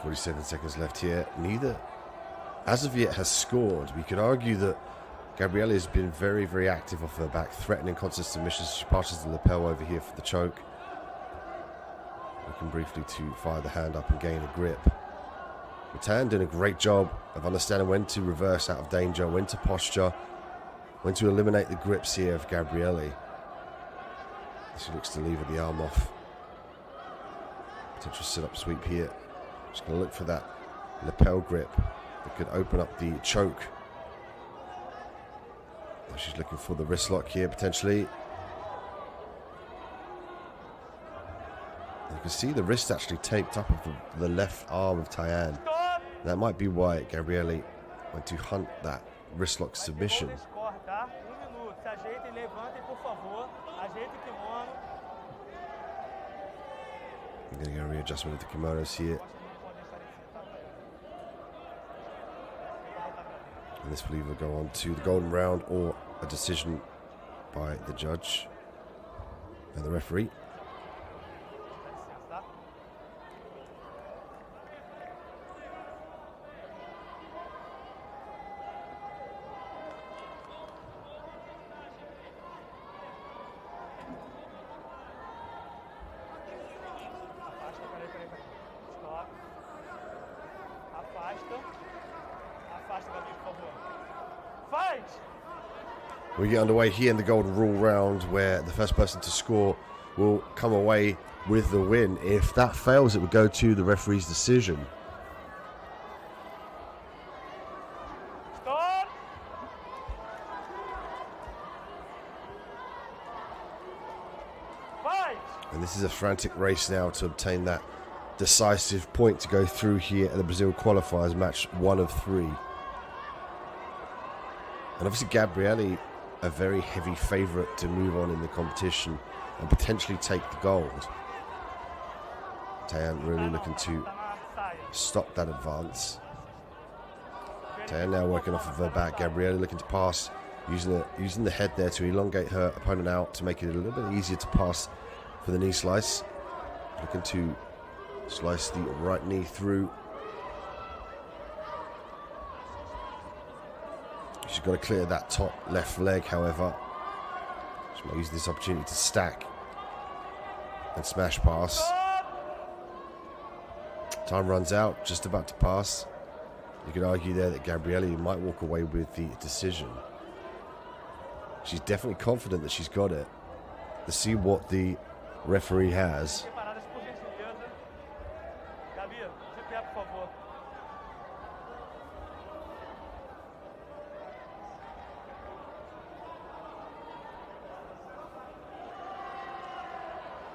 .47 seconds left here. Neither, as of yet, has scored. We could argue that Gabriele has been very, very active off her back, threatening constant submissions. She passes the lapel over here for the choke. Looking briefly to fire the hand up and gain a grip. Tayan doing a great job of understanding when to reverse out of danger, when to posture, when to eliminate the grips here of Gabriele. She looks to lever the arm off. Potential sit-up sweep here. Just going to look for that lapel grip that could open up the choke. She's looking for the wrist lock here, potentially. You can see the wrist actually taped up of the left arm of Tayan. That might be why Gabriele went to hunt that wrist lock submission. I'm going to get a readjustment of the kimonos here. And this will either go on to the golden round or a decision by the judge and the referee. We get underway here in the golden rule round, where the first person to score will come away with the win. If that fails, it would go to the referee's decision. And this is a frantic race now to obtain that decisive point to go through here at the Brazil qualifiers, match 1 of 3. And obviously Gabriele, a very heavy favourite to move on in the competition and potentially take the gold. Tayan really looking to stop that advance. Tayan now working off of her back. Gabriele looking to pass, using the head there to elongate her opponent out to make it a little bit easier to pass for the knee slice. Looking to slice the right knee through. She's got to clear that top left leg, however. She might use this opportunity to stack and smash pass. Time runs out, just about to pass. You could argue there that Gabriele might walk away with the decision. She's definitely confident that she's got it. Let's see what the referee has.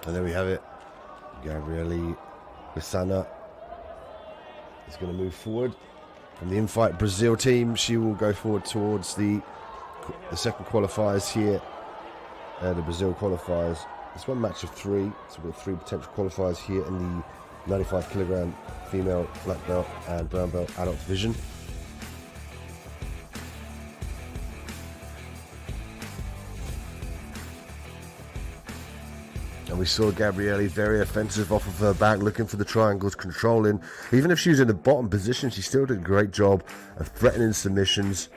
And there we have it. Gabriele Bissana is going to move forward from the in-fight Brazil team. She will go forward towards the second qualifiers here. The Brazil qualifiers. It's one match of 3, so we've got 3 potential qualifiers here in the 95 kilogram female black belt and brown belt adult division. And we saw Gabriele very offensive off of her back, looking for the triangles, controlling. Even if she was in the bottom position, she still did a great job of threatening submissions.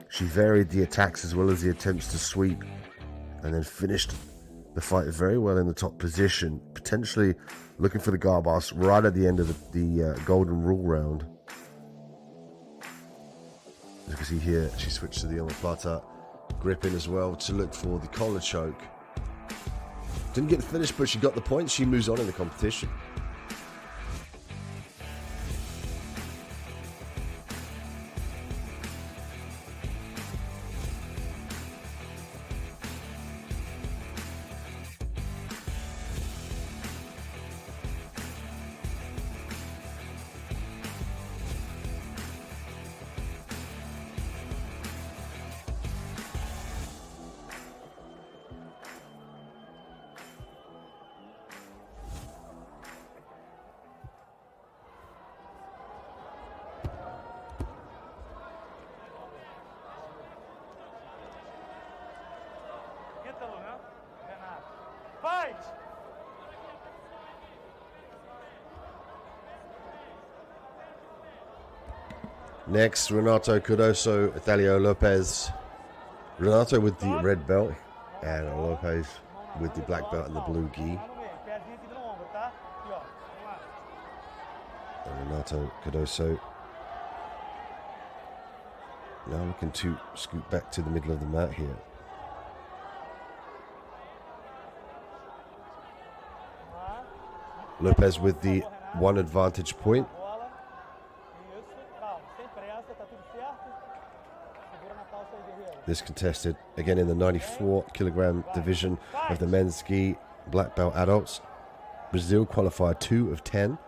She varied the attacks as well as the attempts to sweep, and then finished the fight very well in the top position, potentially looking for the garbas right at the end of the golden rule round. As you can see here, she switched to the omoplata grip in as well to look for the collar choke. Didn't get the finish, but she got the point. She moves on in the competition. Next, Renato Cardoso, Ithalio Lopez. Renato with the red belt and Lopez with the black belt and the blue gi. And Renato Cardoso now looking to scoot back to the middle of the mat here. Lopez with the 1 advantage point. This contested again in the 94 kilogram division of the men's gi black belt adults. Brazil qualified 2 of 10.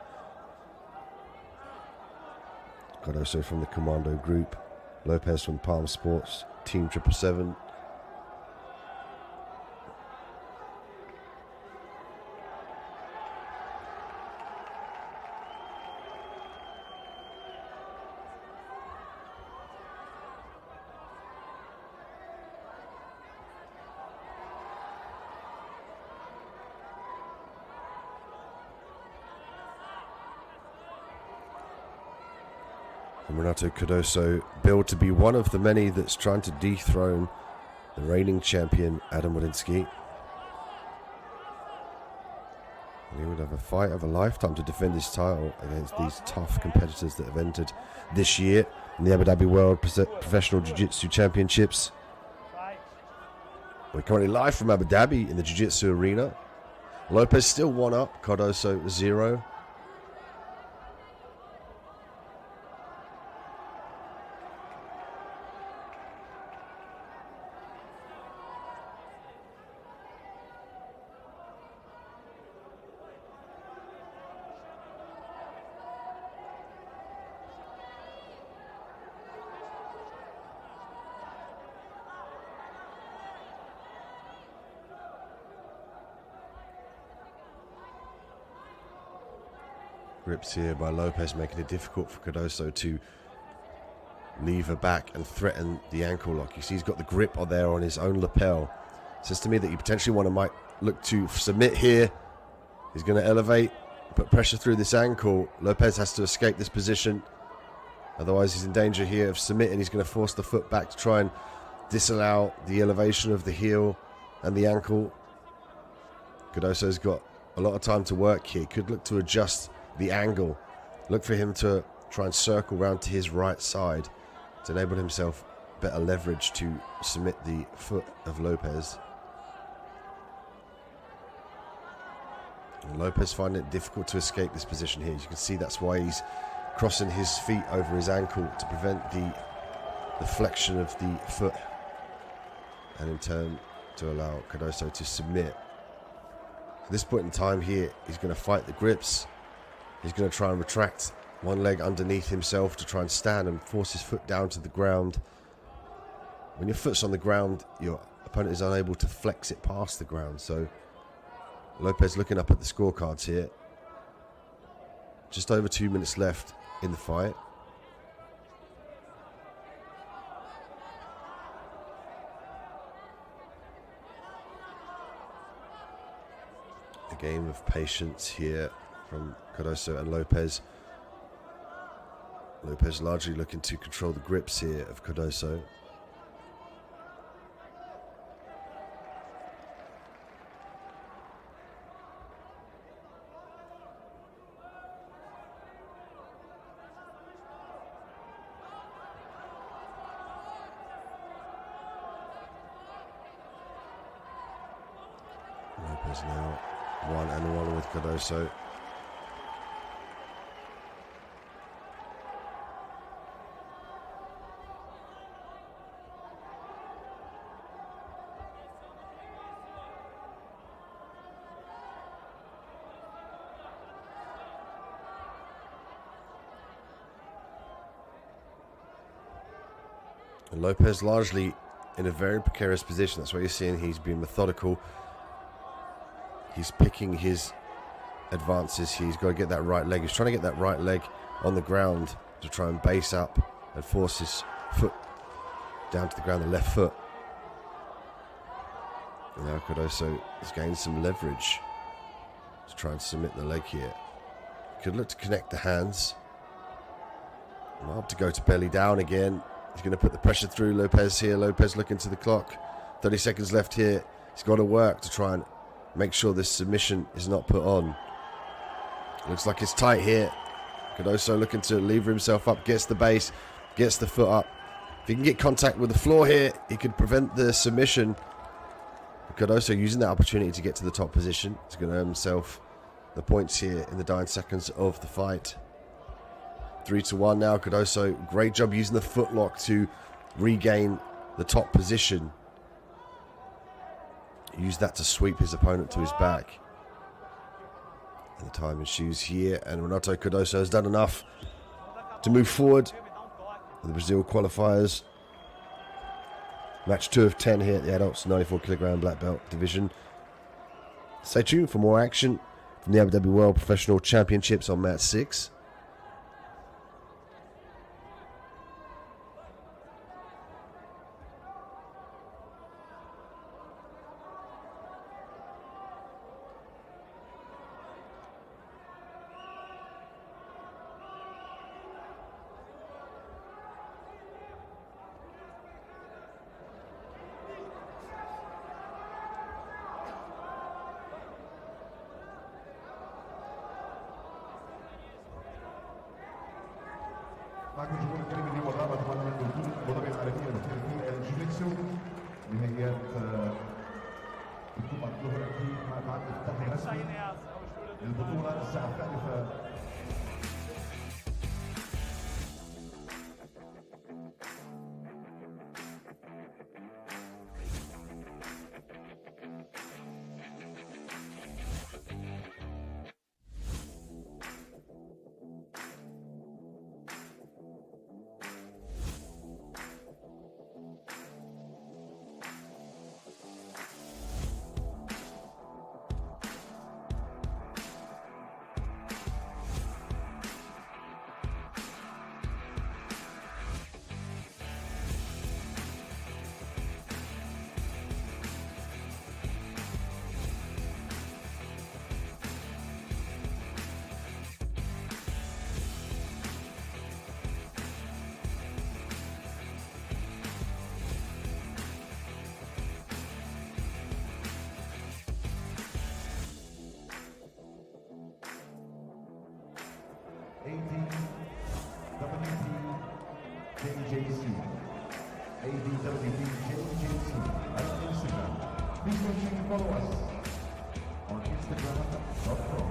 Cardoso from the Commando group. Lopez from Palm Sports, Team 777. Renato Cardoso billed to be one of the many that's trying to dethrone the reigning champion Adam Woliński. And he would have a fight of a lifetime to defend his title against these tough competitors that have entered this year. in the Abu Dhabi World Professional Jiu-Jitsu Championships. We're currently live from Abu Dhabi in the Jiu-Jitsu arena. Lopez still 1 up, Cardoso 0. Grips here by Lopez, making it difficult for Cardoso to lever back and threaten the ankle lock. You see he's got the grip on there on his own lapel. Says to me that you potentially might look to submit here. He's going to elevate, put pressure through this ankle. Lopez has to escape this position. Otherwise he's in danger here of submitting. He's going to force the foot back to try and disallow the elevation of the heel and the ankle. Cardoso's got a lot of time to work here. Could look to adjust the angle. Look for him to try and circle round to his right side to enable himself better leverage to submit the foot of Lopez. And Lopez finding it difficult to escape this position here. As you can see, that's why he's crossing his feet over his ankle to prevent the flexion of the foot, and in turn to allow Cardoso to submit. At this point in time here, he's going to fight the grips. He's going to try and retract one leg underneath himself to try and stand and force his foot down to the ground. When your foot's on the ground, your opponent is unable to flex it past the ground. So Lopez looking up at the scorecards here. Just over 2 minutes left in the fight. A game of patience here from Cardoso and Lopez. Lopez largely looking to control the grips here of Cardoso. Lopez now 1-1 with Cardoso. And Lopez largely in a very precarious position. That's why you're seeing he's being methodical. He's picking his advances here. He's got to get that right leg. He's trying to get that right leg on the ground to try and base up and force his foot down to the ground, the left foot. And now Cardoso has gained some leverage to try and submit the leg here. Could look to connect the hands. Might have to go to belly down again. He's going to put the pressure through Lopez here. Lopez looking to the clock. 30 seconds left here. He's got to work to try and make sure this submission is not put on. Looks like it's tight here. Cardoso looking to lever himself up. Gets the base. Gets the foot up. If he can get contact with the floor here, he could prevent the submission. Cardoso using that opportunity to get to the top position. He's going to earn himself the points here in the dying seconds of the fight. 3-1 now. Cardoso, great job using the footlock to regain the top position. Use that to sweep his opponent to his back. And the time ensues here, and Renato Cardoso has done enough to move forward in the Brazil qualifiers. Match 2 of 10 here at the adults 94 kilogram black belt division. Stay tuned for more action from the Abu Dhabi World Professional Championships on match 6. فعاليات بتكون الظهر اكيد ما بعد افتتاحي رسمي للبطوله الساعه الثالثه. JJC, ADWBJJC on Instagram. Please make sure you follow us on Instagram.com.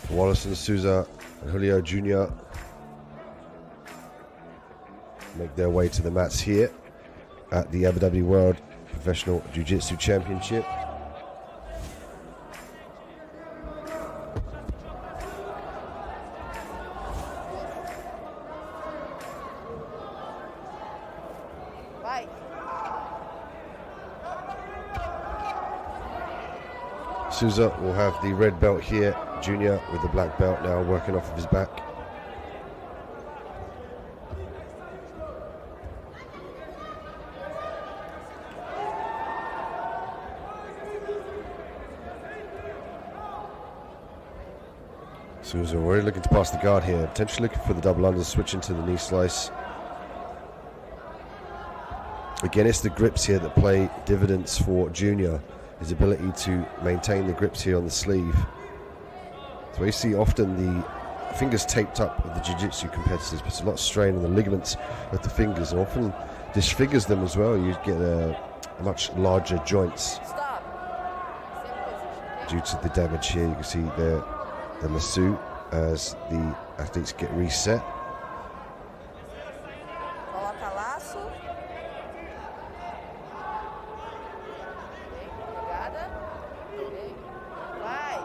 Wallace and Souza and Julio Jr. make their way to the mats here at the Abu Dhabi World Professional Jiu-Jitsu Championship. Bye. Souza will have the red belt here, Junior with the black belt now working off of his back. Souza already looking to pass the guard here, potentially looking for the double under, switching to the knee slice. Again, it's the grips here that play dividends for Junior. His ability to maintain the grips here on the sleeve. So you see often the fingers taped up with the jiu-jitsu competitors, puts a lot of strain on the ligaments of the fingers and often disfigures them as well. You get a much larger joints due to the damage here. You can see the lasso as the athletes get reset. Coloca laço. Pegada. Vai.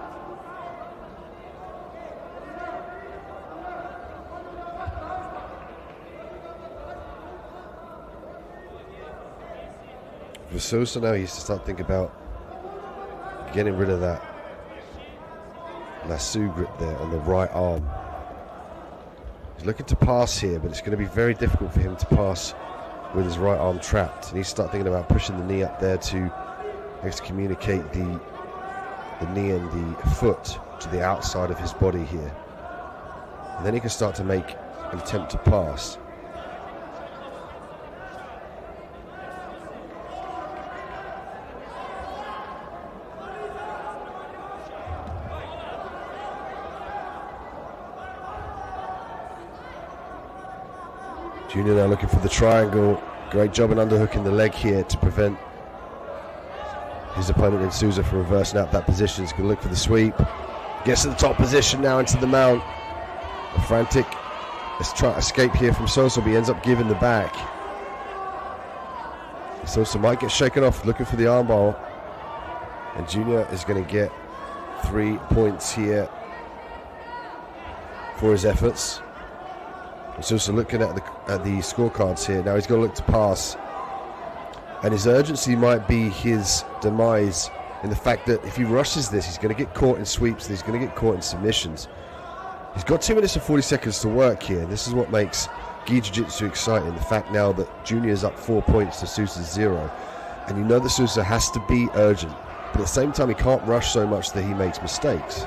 For Sosa now, he has to start thinking about getting rid of that lasso grip there on the right arm. He's looking to pass here, but it's going to be very difficult for him to pass with his right arm trapped. He needs to start thinking about pushing the knee up there to excommunicate the knee and the foot to the outside of his body here. And then he can start to make an attempt to pass. Junior now looking for the triangle. Great job in underhooking the leg here to prevent his opponent in Souza from reversing out that position. He's going to look for the sweep. Gets to the top position now into the mount. A frantic. Let's try to escape here from Sosa, but he ends up giving the back. Sosa might get shaken off looking for the armbar. And Junior is going to get 3 points here for his efforts. He's also looking at the scorecards here. Now he's got to look to pass. And his urgency might be his demise in the fact that if he rushes this, he's going to get caught in sweeps, and he's going to get caught in submissions. He's got 2 minutes and 40 seconds to work here. This is what makes Gi Jiu-Jitsu exciting. The fact now that Junior is up 4 points to Sousa's 0. And you know that Sousa has to be urgent. But at the same time, he can't rush so much that he makes mistakes.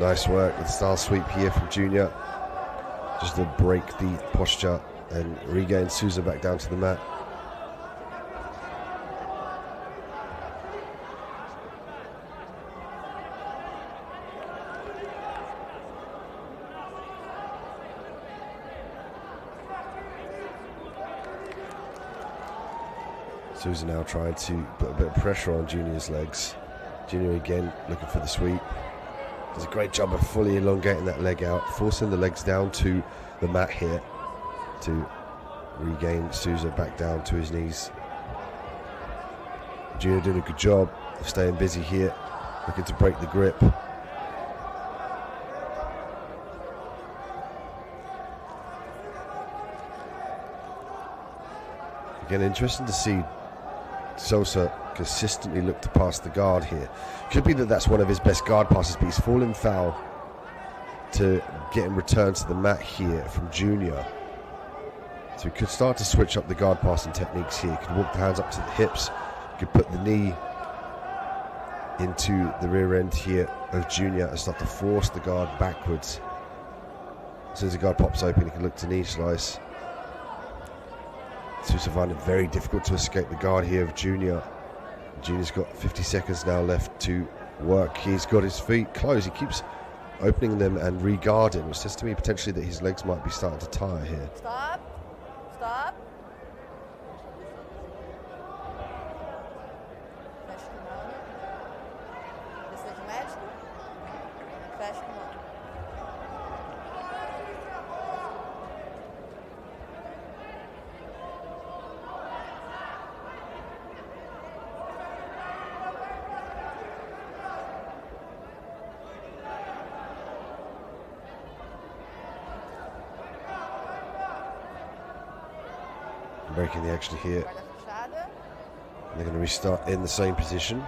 Nice work with the style sweep here from Junior. Just to break the posture and regain Souza back down to the mat. Souza now trying to put a bit of pressure on Junior's legs. Junior again looking for the sweep. Does a great job of fully elongating that leg out, forcing the legs down to the mat here to regain Souza back down to his knees. Junior doing a good job of staying busy here, looking to break the grip. Again, interesting to see Sosa consistently look to pass the guard here. Could be that that's one of his best guard passes, but he's fallen foul to get him returned to the mat here from Junior. So he could start to switch up the guard passing techniques here. He could walk the hands up to the hips, he could put the knee into the rear end here of Junior and start to force the guard backwards. As soon as the guard pops open, he can look to knee slice. Sousa find it very difficult to escape the guard here of Junior. Junior's got 50 seconds now left to work. He's got his feet closed. He keeps opening them and re-guarding, which says to me potentially that his legs might be starting to tire here. Stop. Stop. Fecha o kimono. Precisa de médico? Fecha o kimono. Breaking the action here. Guarda fechada. They're going to restart in the same position.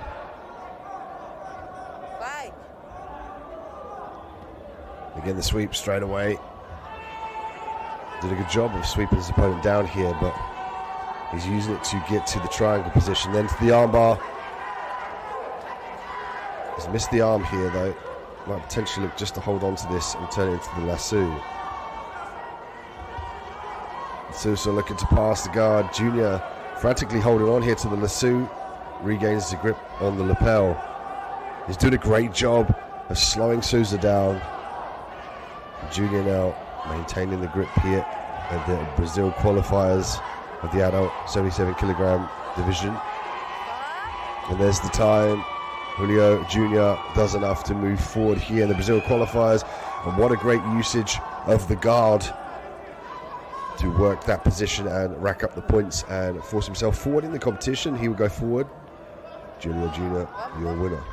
Vai. Again, the sweep straight away. Did a good job of sweeping his opponent down here, but he's using it to get to the triangle position, then to the armbar. He's missed the arm here, though. Might potentially look just to hold on to this and turn it into the lasso. Sousa looking to pass the guard. Junior frantically holding on here to the lasso. Regains the grip on the lapel. He's doing a great job of slowing Sousa down. Junior now maintaining the grip here at the Brazil qualifiers of the adult 77 kilogram division. And there's the time. Julio Jr. does enough to move forward here in the Brazil qualifiers. And what a great usage of the guard to work that position and rack up the points and force himself forward in the competition. He will go forward. Julio Jr., your winner.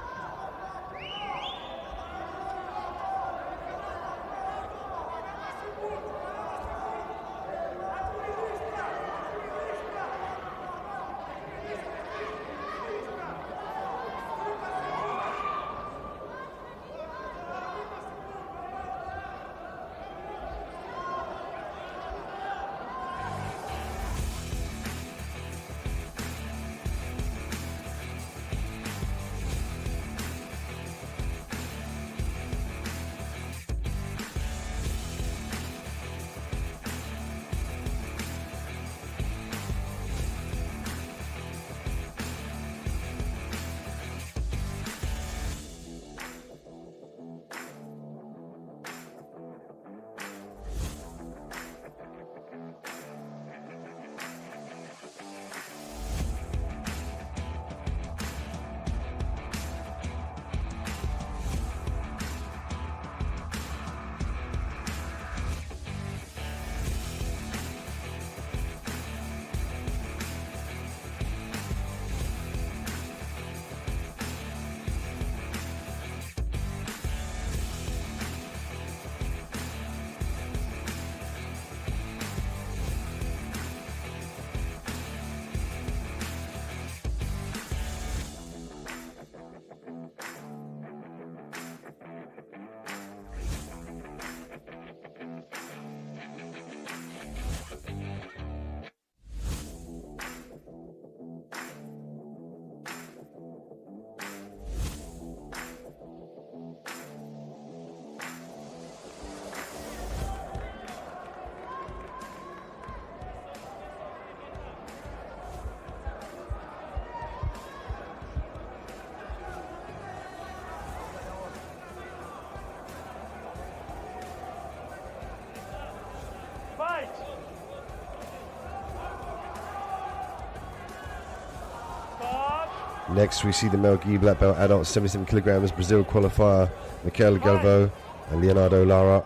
Next, we see the male gi black belt adult 77 kilograms Brazil qualifier Michael Galvo and Leonardo Lara.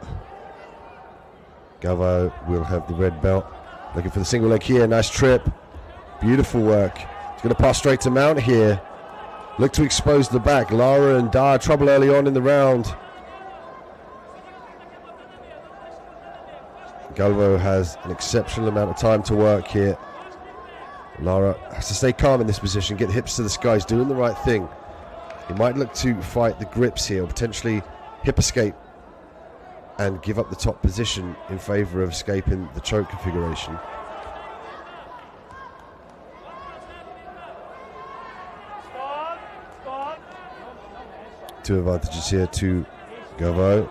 Galvo will have the red belt. Looking for the single leg here. Nice trip. Beautiful work. He's going to pass straight to mount here. Look to expose the back. Lara and Da trouble early on in the round. Galvo has an exceptional amount of time to work here. Lara has to stay calm in this position, get the hips to the sky. He's doing the right thing. He might look to fight the grips here, or potentially hip escape and give up the top position in favor of escaping the choke configuration. Two advantages here to Galvo.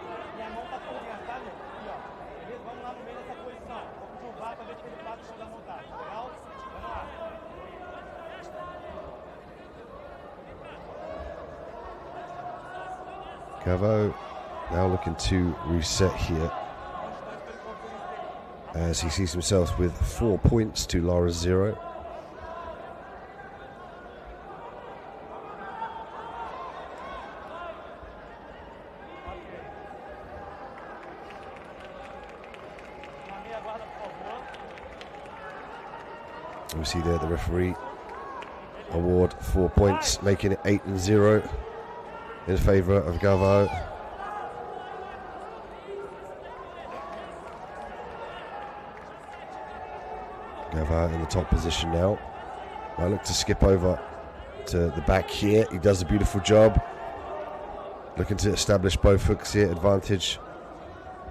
Galvo now looking to reset here as he sees himself with 4 points to Lara's 0. We see there the referee award 4 points, making it 8-0 in favour of Galvo. Galvo in the top position now. I look to skip over to the back here. He does a beautiful job. Looking to establish both hooks here. Advantage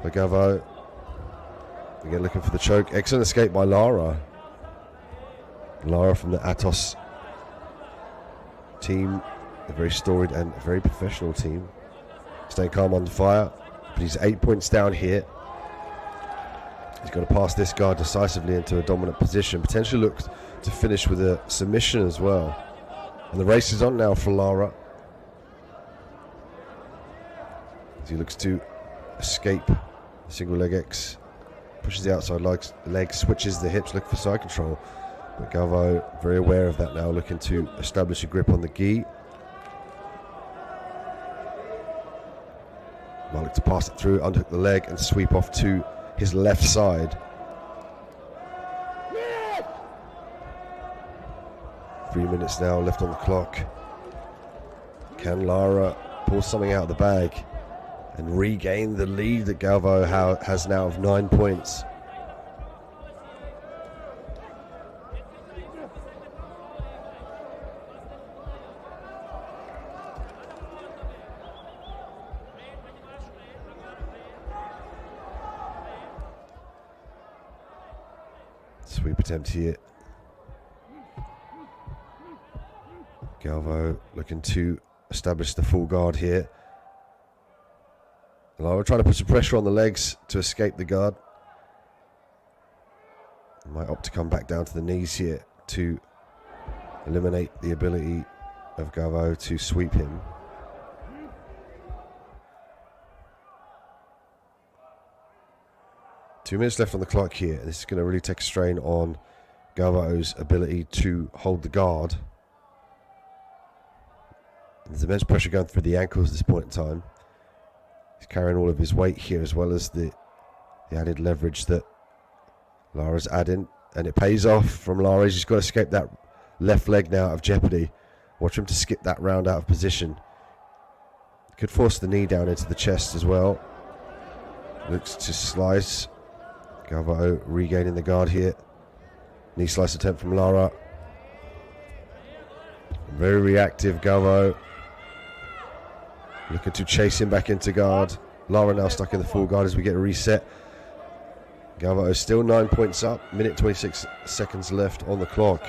for Galvo. Again looking for the choke. Excellent escape by Lara. Lara from the Atos team. A very storied and very professional team. Staying calm on the fire. But he's 8 points down here. He's got to pass this guard decisively into a dominant position. Potentially look to finish with a submission as well. And the race is on now for Lara. As he looks to escape the single leg X. Pushes the outside leg, switches the hips, looking for side control. But Galvo very aware of that now, looking to establish a grip on the gi. Might look to pass it through, underhook the leg and sweep off to his left side. 3 minutes now left on the clock. Can Lara pull something out of the bag and regain the lead that Galvo has now of 9 points? Sweep attempt here. Galvo looking to establish the full guard here. Lara trying to put some pressure on the legs to escape the guard. Might opt to come back down to the knees here to eliminate the ability of Galvo to sweep him. Two minutes left on the clock here. This is going to really take a strain on Galvo's ability to hold the guard. There's immense pressure going through the ankles at this point in time. He's carrying all of his weight here, as well as the added leverage that Lara's adding. And it pays off from Lara. He's just got to escape that left leg now out of jeopardy. Watch him to skip that round out of position. Could force the knee down into the chest as well. Looks to slice. Galvo regaining the guard here. Knee slice attempt from Lara. Very reactive Galvo. Looking to chase him back into guard. Lara now stuck in the full guard as we get a reset. Galvo is still 9 points up. Minute 26 seconds left on the clock.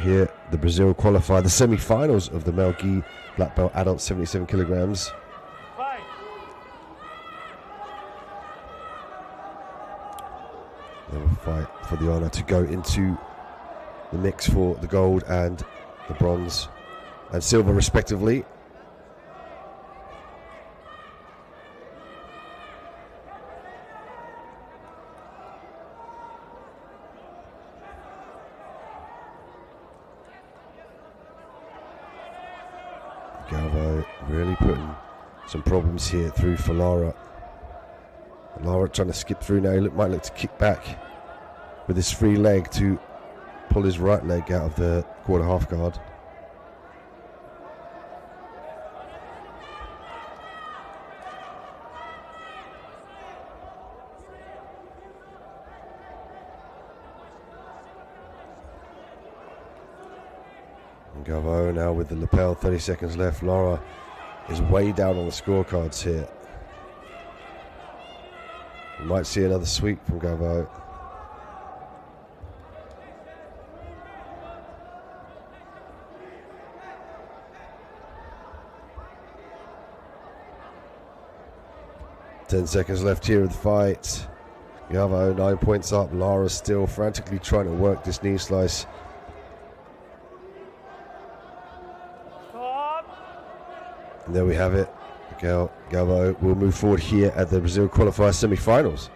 Here, the Brazil qualify the semi-finals of the male gi black belt adult 77 kilograms. They will fight for the honour to go into the mix for the gold and the bronze and silver respectively. Really putting some problems here through for Lara. Lara trying to skip through now. He might look to kick back with his free leg to pull his right leg out of the quarter half guard. Gavo now with the lapel, 30 seconds left. Lara is way down on the scorecards here. We might see another sweep from Gavo. Ten seconds left here of the fight. Gavo 9 points up. Lara still frantically trying to work this knee slice. And there we have it. Galvo will move forward here at the Brazil qualifier semi-finals.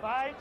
Fight.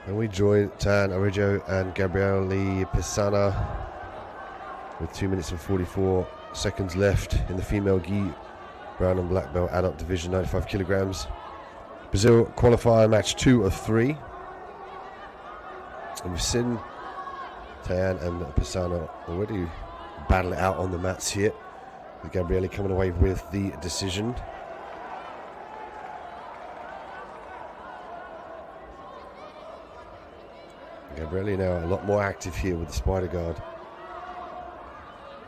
And we join Tan Arijo and Gabriele Pisana with 2 minutes and 44 seconds left in the female gi brown and black belt adult division, 95 kilograms. Brazil qualifier match 2 of 3. And we've seen Tayan and Pisana already battle it out on the mats here, with Gabriele coming away with the decision. Gabriele now a lot more active here with the spider guard.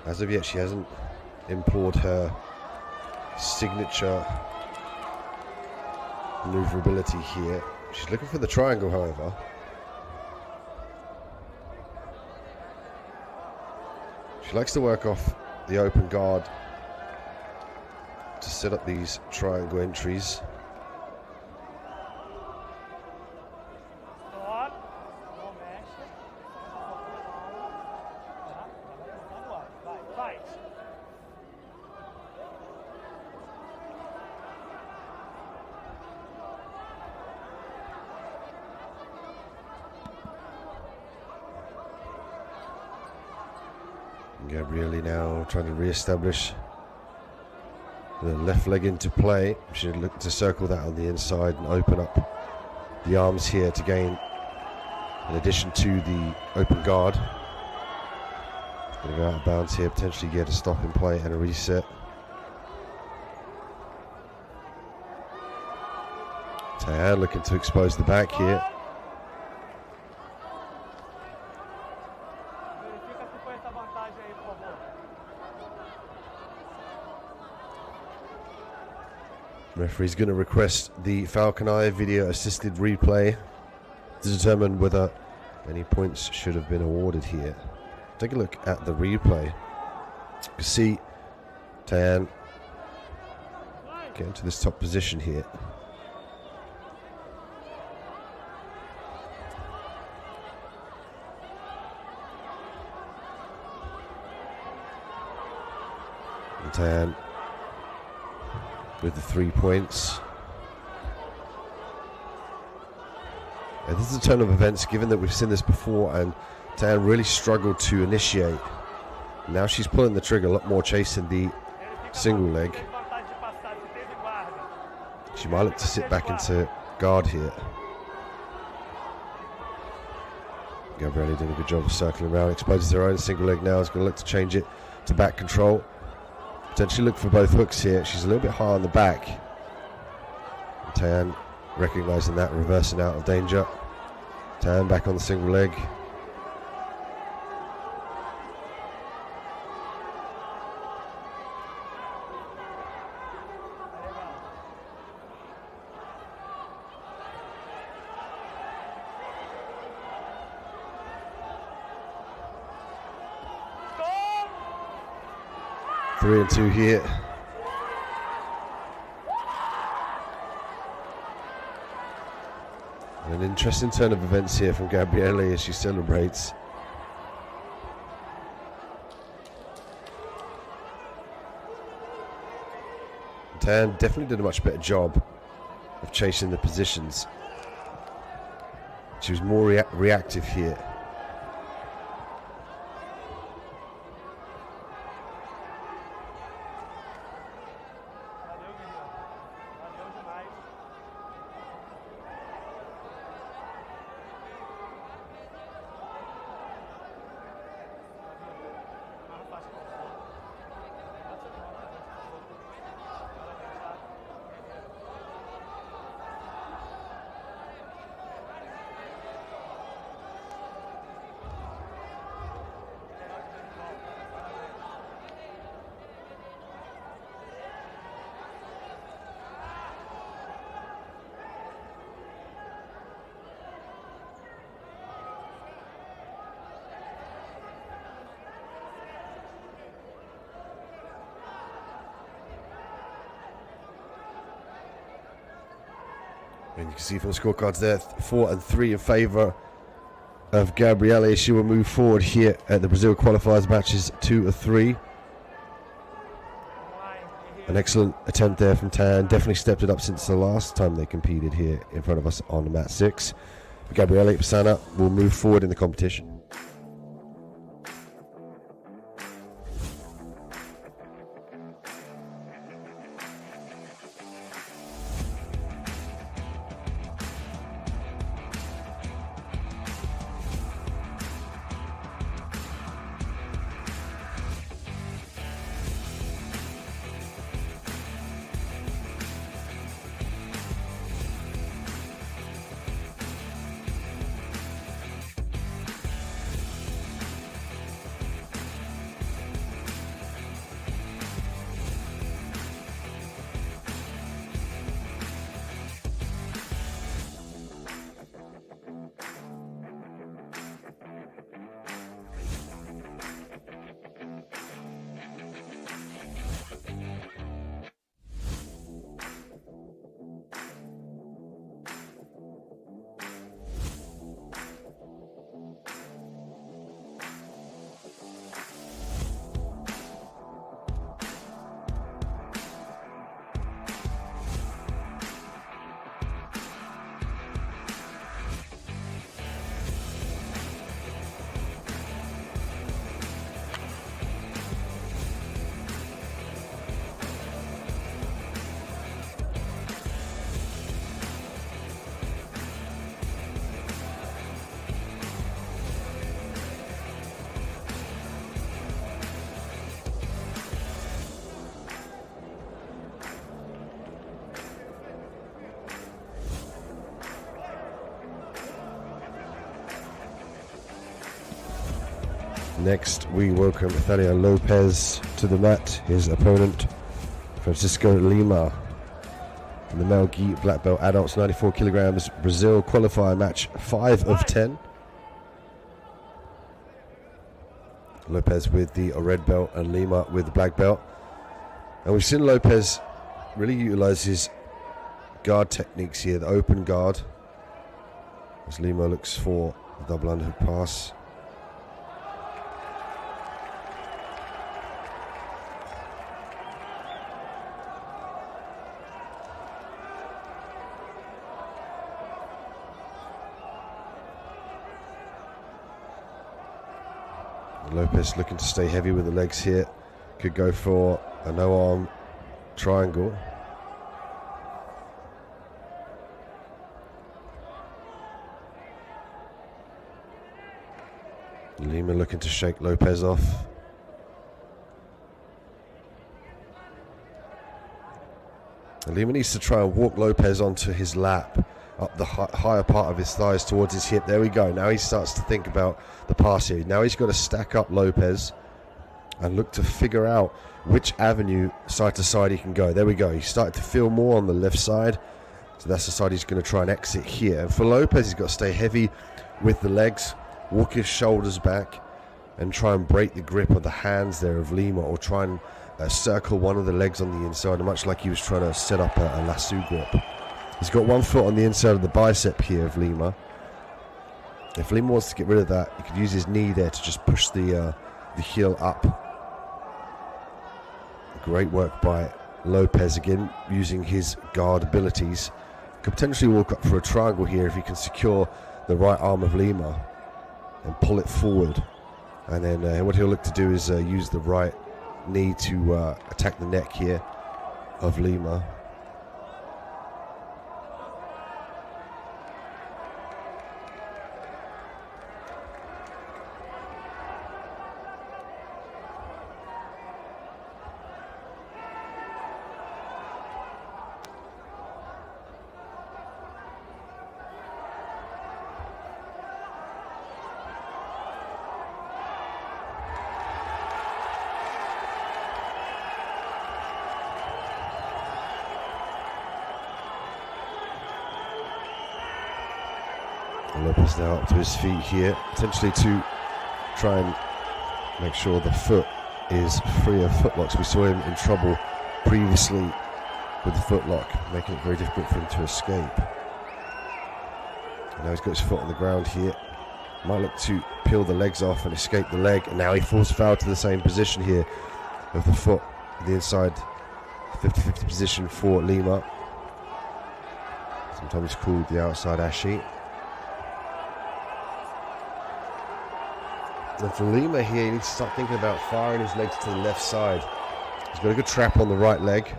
As of yet, she hasn't employed her signature maneuverability here. She's looking for the triangle, however. She likes to work off the open guard to set up these triangle entries. Gabriele now trying to re-establish the left leg into play. She should look to circle that on the inside and open up the arms here to gain, in addition to the open guard. Going to go out of bounds here, potentially get a stop in play and a reset. Tayan looking to expose the back here. Referee's going to request the Falcon Eye video assisted replay to determine whether any points should have been awarded here. Take a look at the replay. You can see Tayan get into this top position here. And Tayan with the 3 points. And this is a turn of events, given that we've seen this before and Tayan really struggled to initiate. Now she's pulling the trigger a lot more, chasing the single leg. She might look to sit back into guard here. Gabriele doing a good job of circling around, exposes her own single leg now, is going to look to change it to back control. Potentially look for both hooks here. She's a little bit high on the back. And Tayan recognizing that, reversing out of danger. Tayan back on the single leg. Stop! 3 and 2 here. An interesting turn of events here from Gabriele as she celebrates. Tayan definitely did a much better job of chasing the positions. She was more reactive here. And you can see from the scorecards there, 4 and 3 in favour of Gabriele. She will move forward here at the Brazil qualifiers matches 2 of 3. An excellent attempt there from Tayan. Definitely stepped it up since the last time they competed here in front of us on mat 6. Gabriele Pisana will move forward in the competition. Next, we welcome Nathaniel Lopez to the mat. His opponent, Francisco Lima, in the male gi black belt adults, 94 kilograms, Brazil qualifier match 5 of 10. Lopez with the red belt and Lima with the black belt. And we've seen Lopez really utilize his guard techniques here, the open guard, as Lima looks for the double underhook pass. Lopez looking to stay heavy with the legs here. Could go for a no-arm triangle. Lima looking to shake Lopez off. And Lima needs to try and walk Lopez onto his lap, up the higher part of his thighs towards his hip. There we go. Now he starts to think about the pass here. Now he's got to stack up Lopez and look to figure out which avenue side to side he can go. There we go. He's started to feel more on the left side. So that's the side he's going to try and exit here. And for Lopez, he's got to stay heavy with the legs, walk his shoulders back, and try and break the grip of the hands there of Lima, or try and circle one of the legs on the inside, much like he was trying to set up a lasso grip. He's got one foot on the inside of the bicep here of Lima. If Lima wants to get rid of that, he could use his knee there to just push the heel up. Great work by Lopez again, using his guard abilities. Could potentially walk up for a triangle here if he can secure the right arm of Lima and pull it forward. And then what he'll look to do is use the right knee to attack the neck here of Lima. Lopez now up to his feet here, potentially to try and make sure the foot is free of footlocks. We saw him in trouble previously with the footlock, making it very difficult for him to escape. And now he's got his foot on the ground here. Might look to peel the legs off and escape the leg, and now he falls foul to the same position here of the foot, the inside 50-50 position for Lima. Sometimes called the outside ashi. And for Lima here, he needs to start thinking about firing his legs to the left side. He's got a good trap on the right leg.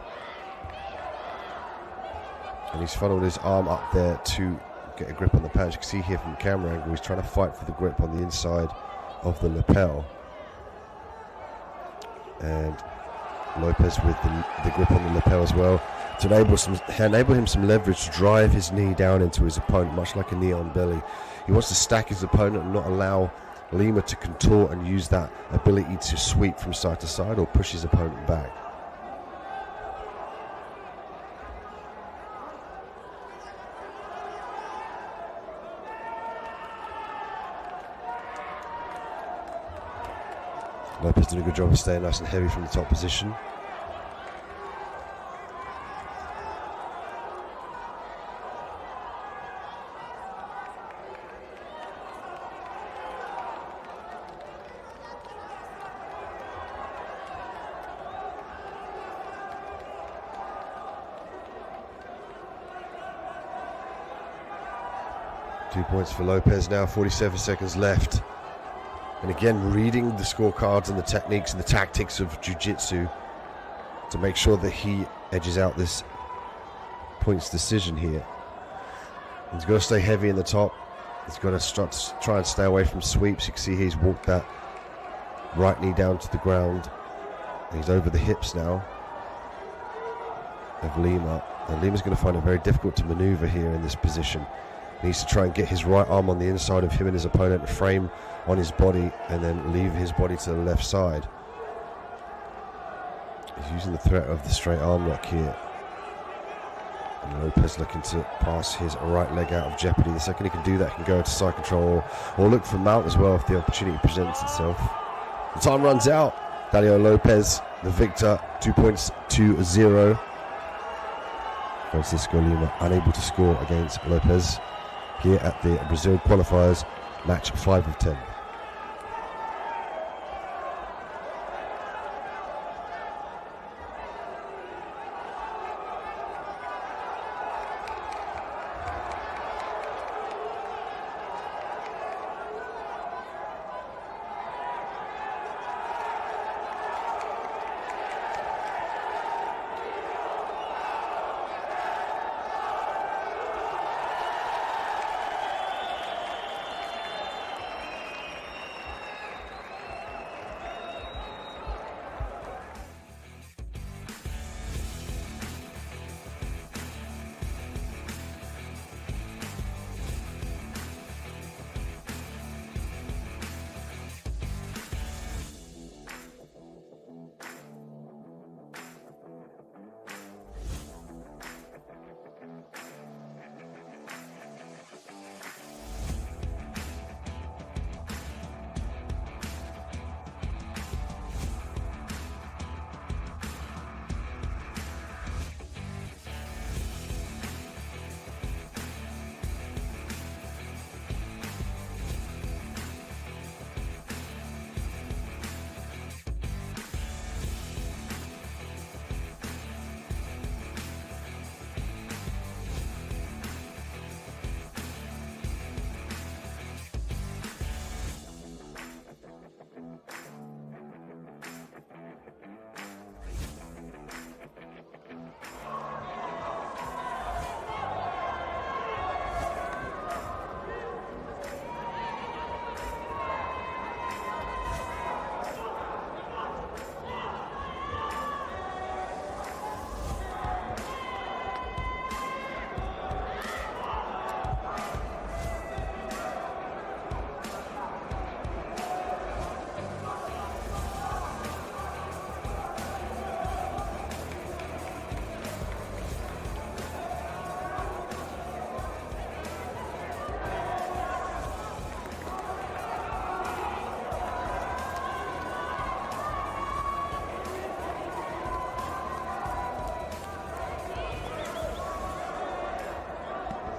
And he's funneled his arm up there to get a grip on the pad. You can see here from the camera angle, he's trying to fight for the grip on the inside of the lapel. And Lopez with the grip on the lapel as well, to enable him some leverage to drive his knee down into his opponent, much like a knee on belly. He wants to stack his opponent and not allow Lima to contort and use that ability to sweep from side to side or push his opponent back. Lopez doing a good job of staying nice and heavy from the top position. Two points for Lopez now, 47 seconds left. And again, reading the scorecards and the techniques and the tactics of Jiu-Jitsu to make sure that he edges out this points decision here. He's got to stay heavy in the top. He's got to try and stay away from sweeps. You can see he's walked that right knee down to the ground. And he's over the hips now of Lima. And Lima's going to find it very difficult to maneuver here in this position. He needs to try and get his right arm on the inside of him and his opponent, frame on his body, and then leave his body to the left side. He's using the threat of the straight arm lock here. And Lopez looking to pass his right leg out of jeopardy. The second he can do that, he can go into side control or look for mount as well if the opportunity presents itself. The time runs out. Daniel Lopez, the victor, 2 points to 0. Francisco Lima unable to score against Lopez here at the Brazil qualifiers, match 5 of 10.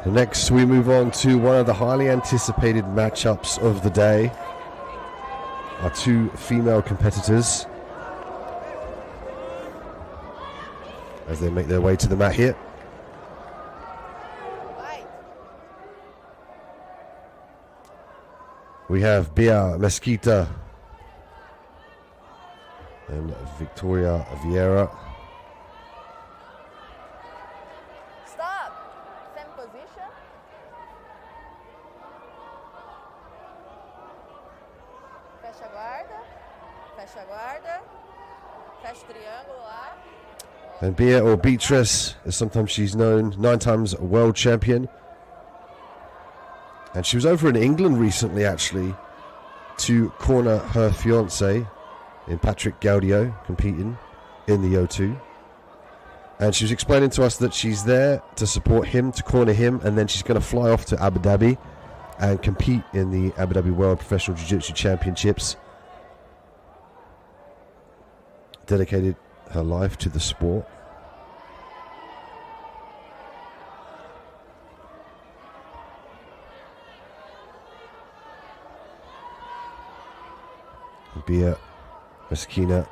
Next, we move on to one of the highly anticipated matchups of the day. Our two female competitors as they make their way to the mat here. We have Bia Mesquita and Victoria Vieira. Stop. Same position. Fecha a guarda. Fecha a guarda. Fecha o triângulo lá. And Bia, or Beatrice, as sometimes she's known, 9 times world champion. And she was over in England recently, actually, to corner her fiance in Patrick Gaudio, competing in the O2. And she was explaining to us that she's there to support him, to corner him, and then she's going to fly off to Abu Dhabi and compete in the Abu Dhabi World Professional Jiu-Jitsu Championships. Dedicated her life to the sport. Bia Mesquita,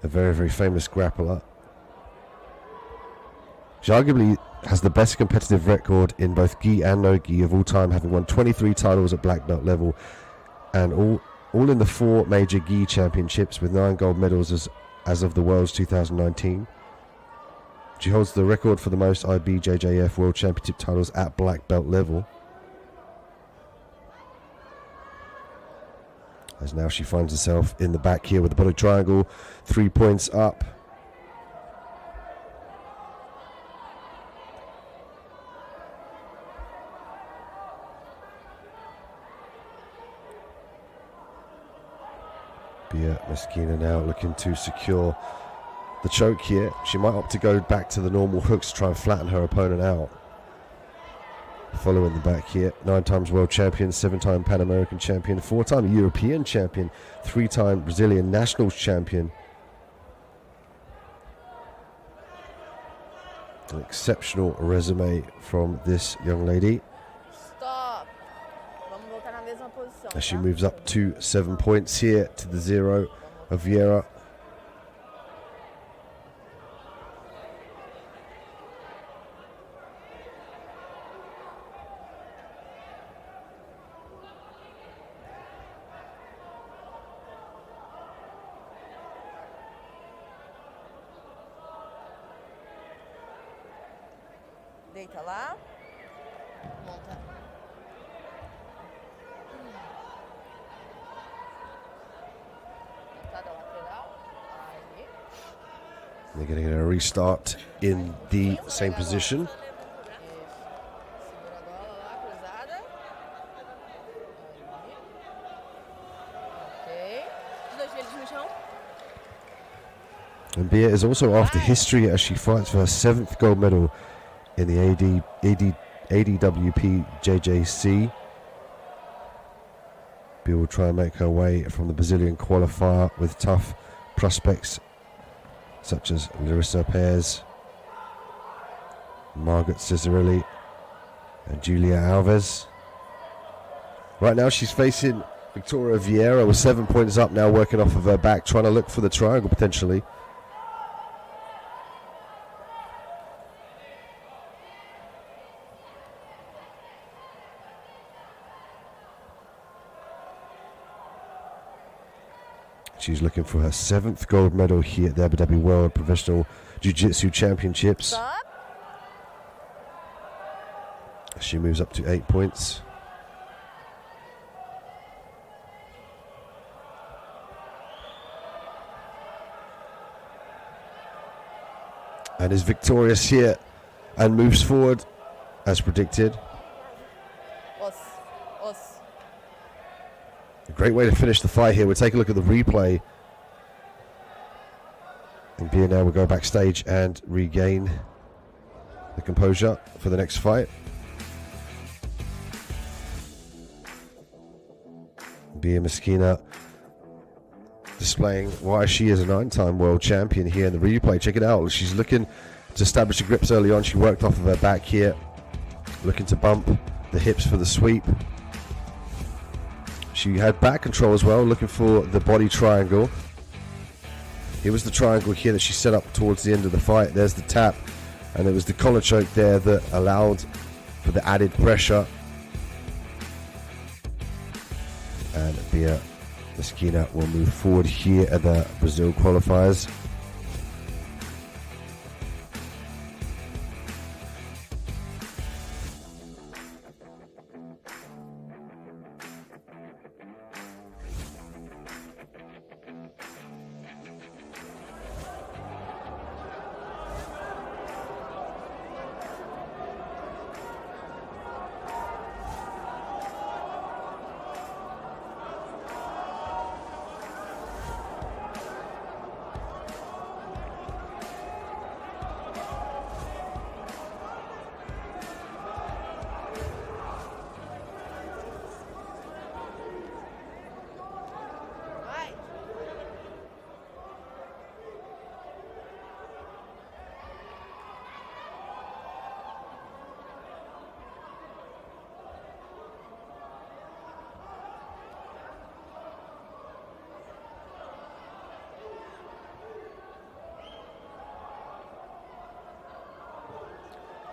a very, very famous grappler. She arguably has the best competitive record in both gi and no gi of all time, having won 23 titles at black belt level, and all in the 4 major gi championships, with 9 gold medals as of the Worlds 2019. She holds the record for the most IBJJF World Championship titles at black belt level, as now she finds herself in the back here with the body triangle, 3 points up. Bia Mesquita now looking to secure the choke here. She might opt to go back to the normal hooks to try and flatten her opponent out. Following the back here, 9 times world champion, 7-time Pan American champion, 4-time European champion, 3-time Brazilian nationals champion. An exceptional resume from this young lady. Stop. Vamos voltar na mesma posição. As she Tá? moves up to 7 points here to the 0 of Vieira. Deita lá. Monta. Montada lateral. Aí. They're going to get a restart in the same position. Isso. Segura a bola lá, cruzada. Aí. Ok. Os dois joelhos no chão. And Bia is also after history as she fights for her 7th gold medal in the ADWP JJC. Bia will try and make her way from the Brazilian qualifier with tough prospects such as Larissa Perez, Margaret Cesarelli, and Julia Alves. Right now she's facing Victoria Vieira with 7 points up, now working off of her back, trying to look for the triangle potentially. She's looking for her 7th gold medal here at the Abu Dhabi World Professional Jiu-Jitsu Championships. Stop. She moves up to 8 points. And is victorious here and moves forward as predicted. Os. A great way to finish the fight here. We'll take a look at the replay. And Bia now will go backstage and regain the composure for the next fight. Bia Mesquita displaying why she is a 9-time world champion here in the replay. Check it out. She's looking to establish the grips early on. She worked off of her back here, looking to bump the hips for the sweep. She had back control as well, looking for the body triangle. Here was the triangle here that she set up towards the end of the fight. There's the tap, and it was the collar choke there that allowed for the added pressure. Bia Mesquina will move forward here at the Brazil qualifiers.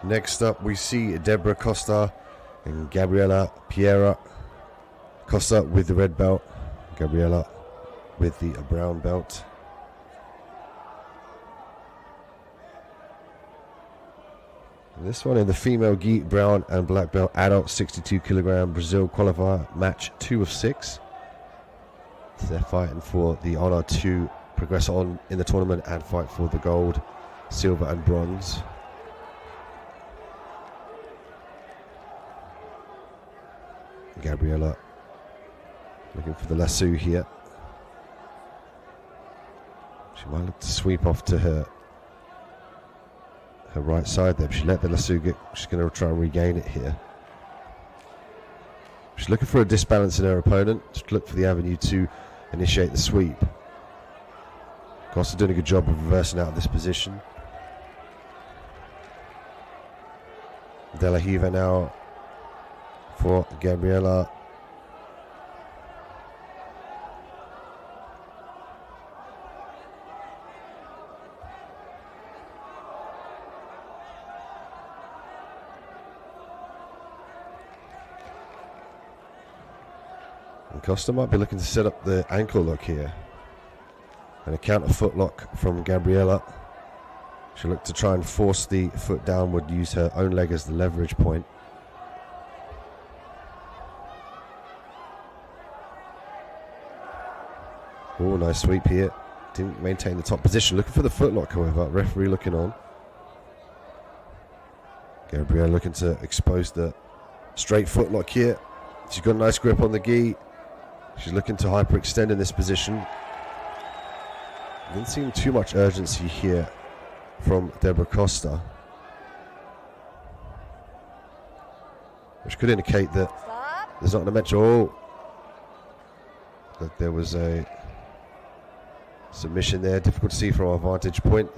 Next up, we see Deborah Costa and Gabriela Piera. Costa with the red belt, Gabriela with the brown belt. And this one in the female gi, brown and black belt, adult 62 kilogram Brazil qualifier, match 2 of 6. So they're fighting for the honor to progress on in the tournament and fight for the gold, silver and bronze. Gabriela looking for the lasso here. She might look to sweep off to her right side there. But she let the lasso get. She's going to try and regain it here. She's looking for a disbalance in her opponent. Just look for the avenue to initiate the sweep. Costa doing a good job of reversing out of this position. De La Hiva now for Gabriela. And Costa might be looking to set up the ankle lock here. And a counter foot lock from Gabriela. She'll look to try and force the foot downward, use her own leg as the leverage point. Oh, nice sweep here. Didn't maintain the top position. Looking for the footlock, however. Referee looking on. Gabriela looking to expose the straight footlock here. She's got a nice grip on the gi. She's looking to hyperextend in this position. Didn't seem too much urgency here from Deborah Costa, which could indicate that there's not a mention that there was a submission there. Difficult to see from our vantage point,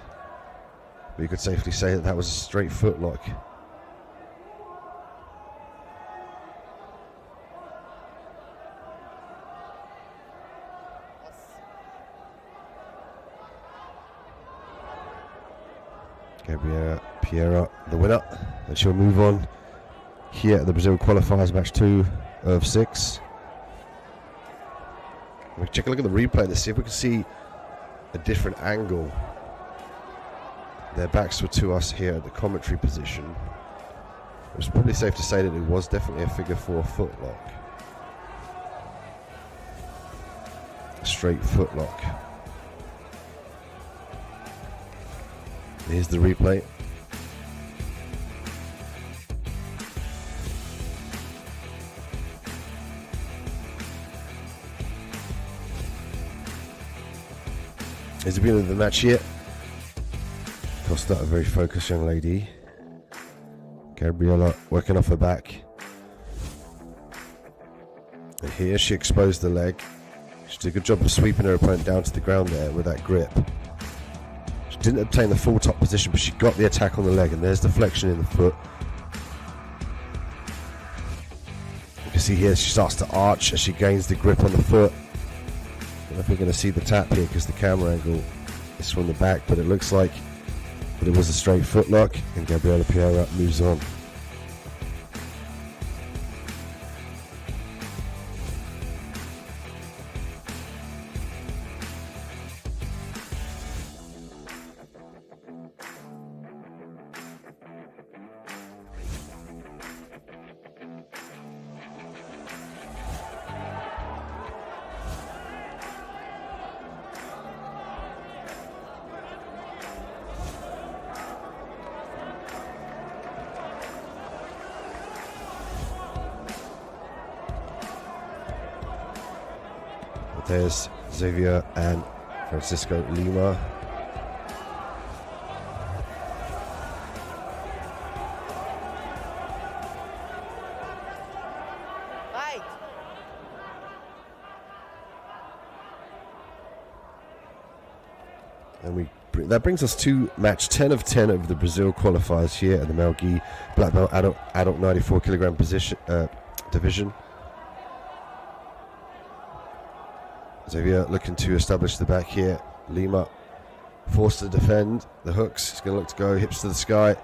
but you could safely say that that was a straight footlock. Gabriela Piera, the winner, and she'll move on here at the Brazil qualifiers, match 2 of 6. We'll check a look at the replay to see if we can see a different angle. Their backs were to us here at the commentary position. It was probably safe to say that it was definitely a figure 4 footlock. A straight footlock. Here's the replay. Here's the beginning of the match here. Costa, a very focused young lady. Gabriela working off her back. And here she exposed the leg. She did a good job of sweeping her opponent down to the ground there with that grip. She didn't obtain the full top position, but she got the attack on the leg, and there's the flexion in the foot. You can see here she starts to arch as she gains the grip on the foot. I don't know if we're going to see the tap here because the camera angle is from the back, but it looks like that it was a straight footlock, and Gabriela Piera moves on. There's Xavier and Francisco Lima. Fight. And that brings us to match 10 of 10 of the Brazil qualifiers here at the Male Gi Black Belt adult 94 kilogram division. Xavier looking to establish the back here. Lima forced to defend the hooks. He's going to look to go hips to the sky.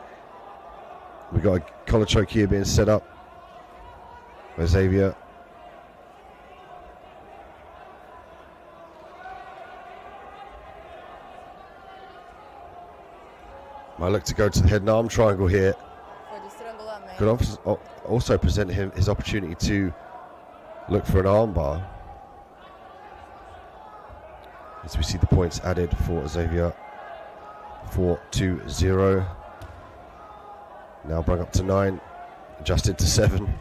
We've got a collar choke here being set up by Xavier. Might look to go to the head and arm triangle here. Foi de estrangulamento. Could also present him his opportunity to look for an arm bar. As we see the points added for Xavier, 4-2-0. Now brought up to 9, adjusted to 7.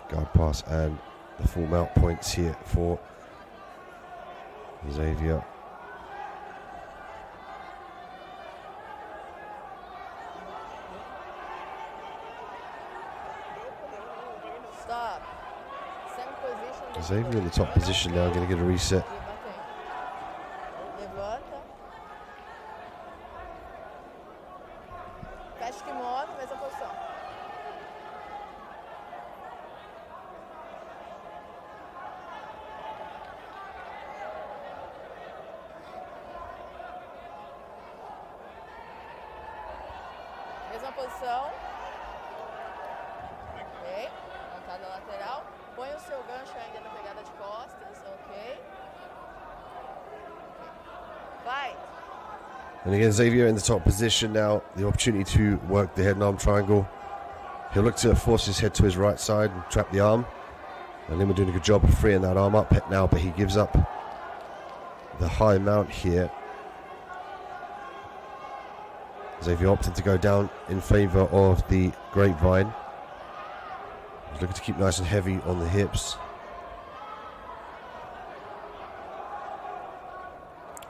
Guard pass and the full mount points here for Xavier. Stop. Same position. Xavier in the top position now, going to get a reset. Levanta. Fecha kimono, mesma posição. Mesma posição. Ok. Montada lateral. Põe o seu gancho ainda na pegada de costas. Ok. Vai. And again, Xavier in the top position now. The opportunity to work the head and arm triangle. He'll look to force his head to his right side and trap the arm. And Lima doing a good job of freeing that arm up now, but he gives up the high mount here. Xavier opting to go down in favor of the grapevine. He's looking to keep nice and heavy on the hips.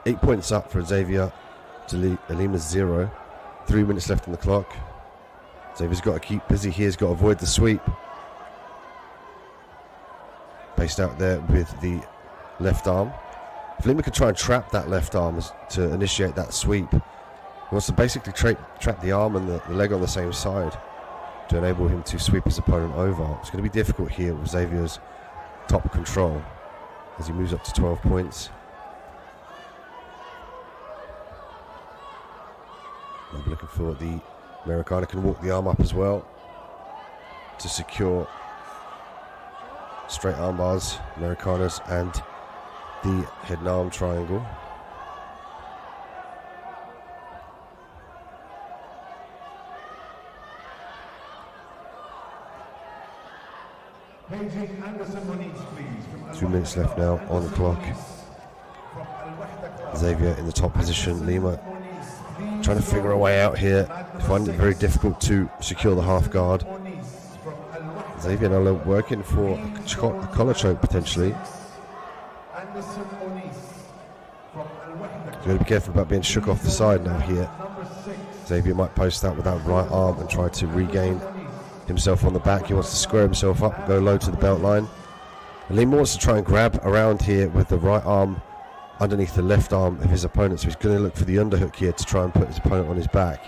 8 points up for Xavier to Lima's 0. 3 minutes left on the clock. Xavier's got to keep busy here. He's got to avoid the sweep. Based out there with the left arm. If Lima can try and trap that left arm to initiate that sweep, he wants to basically trap the arm and the leg on the same side to enable him to sweep his opponent over. It's going to be difficult here with Xavier's top control as he moves up to 12 points. I'm looking for the Americana, can walk the arm up as well to secure straight arm bars, Americanas, and the head and arm triangle. Paging Anderson Moniz, please. 2 minutes left now on the clock. Xavier in the top position. Lima trying to figure a way out here. Finding it very difficult to secure the half guard. Xavier now working for a collar choke potentially. He's got to be careful about being shook off the side now here. Xavier might post that with that right arm and try to regain himself on the back. He wants to square himself up and go low to the belt line. And Lima wants to try and grab around here with the right arm underneath the left arm of his opponent. So he's going to look for the underhook here to try and put his opponent on his back.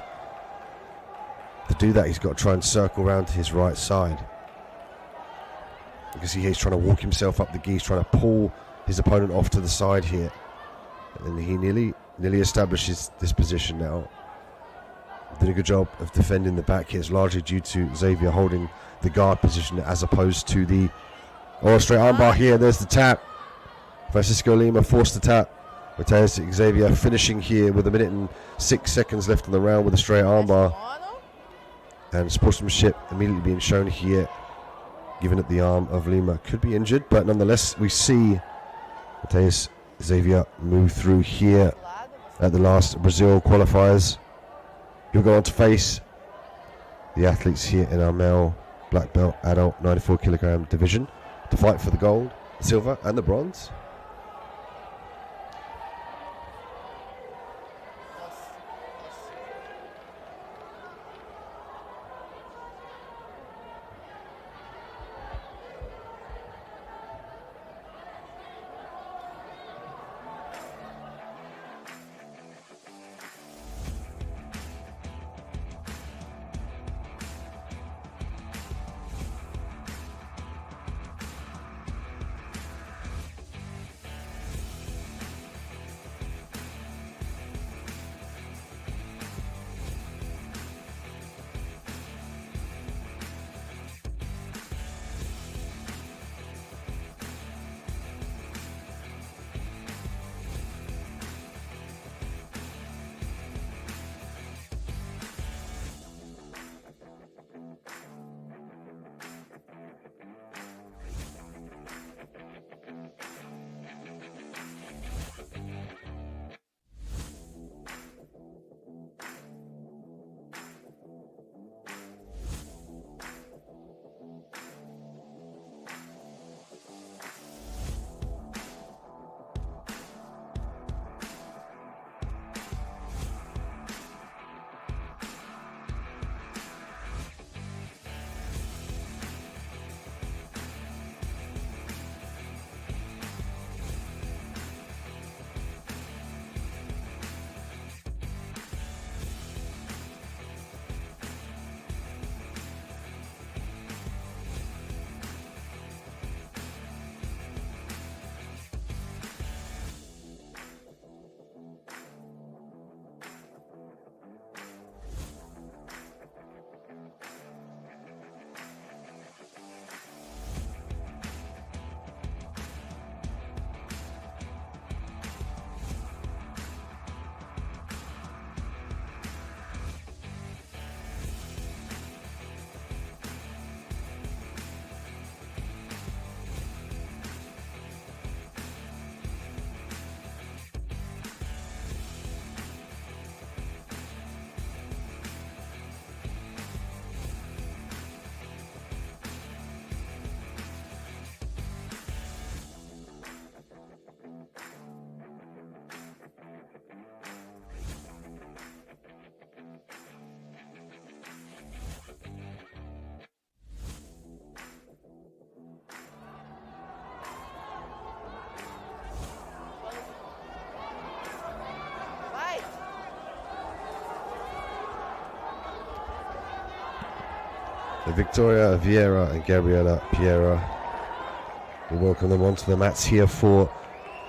To do that, he's got to try and circle around to his right side. You can see he's trying to walk himself up the gi. He's trying to pull his opponent off to the side here. And he nearly establishes this position now. Did a good job of defending the back here. It's largely due to Xavier holding the guard position as opposed to the straight armbar here. There's the tap. Francisco Lima forced the tap. Mateus Xavier finishing here with 1 minute and 6 seconds left on the round with a straight armbar. And sportsmanship immediately being shown here, given that the arm of Lima could be injured. But nonetheless, we see Mateus Xavier move through here at the last Brazil qualifiers. You'll go on to face the athletes here in our male black belt adult 94 kilogram division to fight for the gold, the silver and the bronze. Victoria Vieira and Gabriela Piera. We welcome them onto the mats here for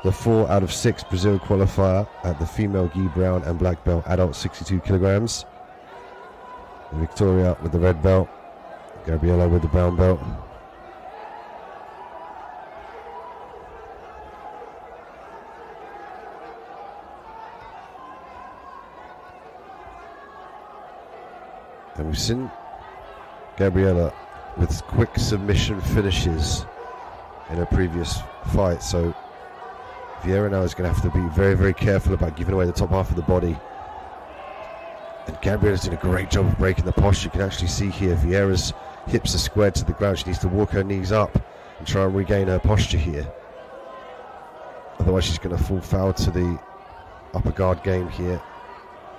the 4 out of 6 Brazil qualifier at the female gi brown and black belt adult 62 kilograms. Victoria with the red belt, Gabriela with the brown belt. And we've seen Gabriela with quick submission finishes in her previous fight, so Vieira now is going to have to be very, very careful about giving away the top half of the body. And Gabriela's doing a great job of breaking the posture. You can actually see here Vieira's hips are squared to the ground. She needs to walk her knees up and try and regain her posture here. Otherwise she's going to fall foul to the upper guard game here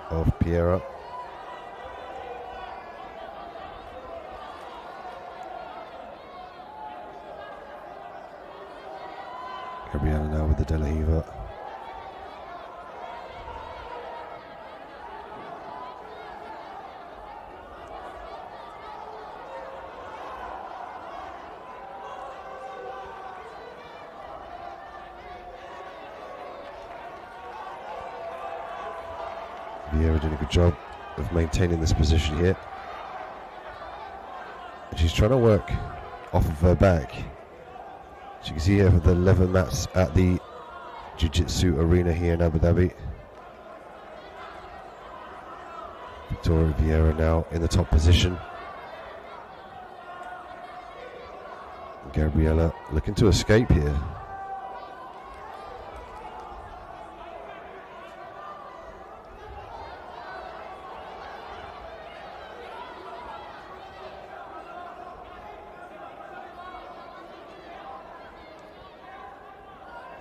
of Piera. Gabriela now with the De La Riva. Vieira doing a good job of maintaining this position here. And she's trying to work off of her back. As you can see here for the 11 mats at the Jiu-Jitsu arena here in Abu Dhabi. Victoria Vieira now in the top position. Gabriela looking to escape here.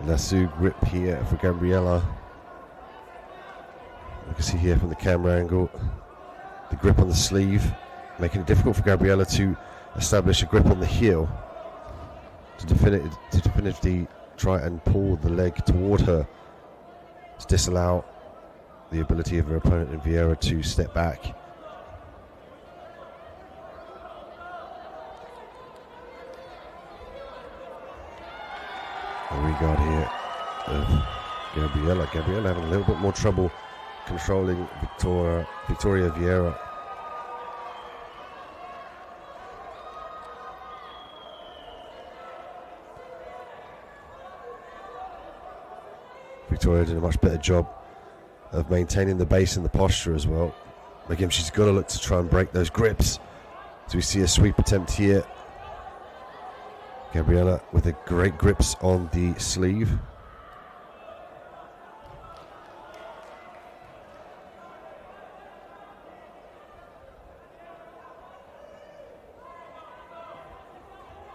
lasso grip here for Gabriella. You can see here from the camera angle the grip on the sleeve, making it difficult for Gabriella to establish a grip on the heel to definitively try and pull the leg toward her to disallow the ability of her opponent in Vieira to step back. A regard here of Gabriella. Gabriella having a little bit more trouble controlling Victoria Vieira. Victoria did a much better job of maintaining the base and the posture as well. Again, she's got to look to try and break those grips. So we see a sweep attempt here. Gabriella with the great grips on the sleeve.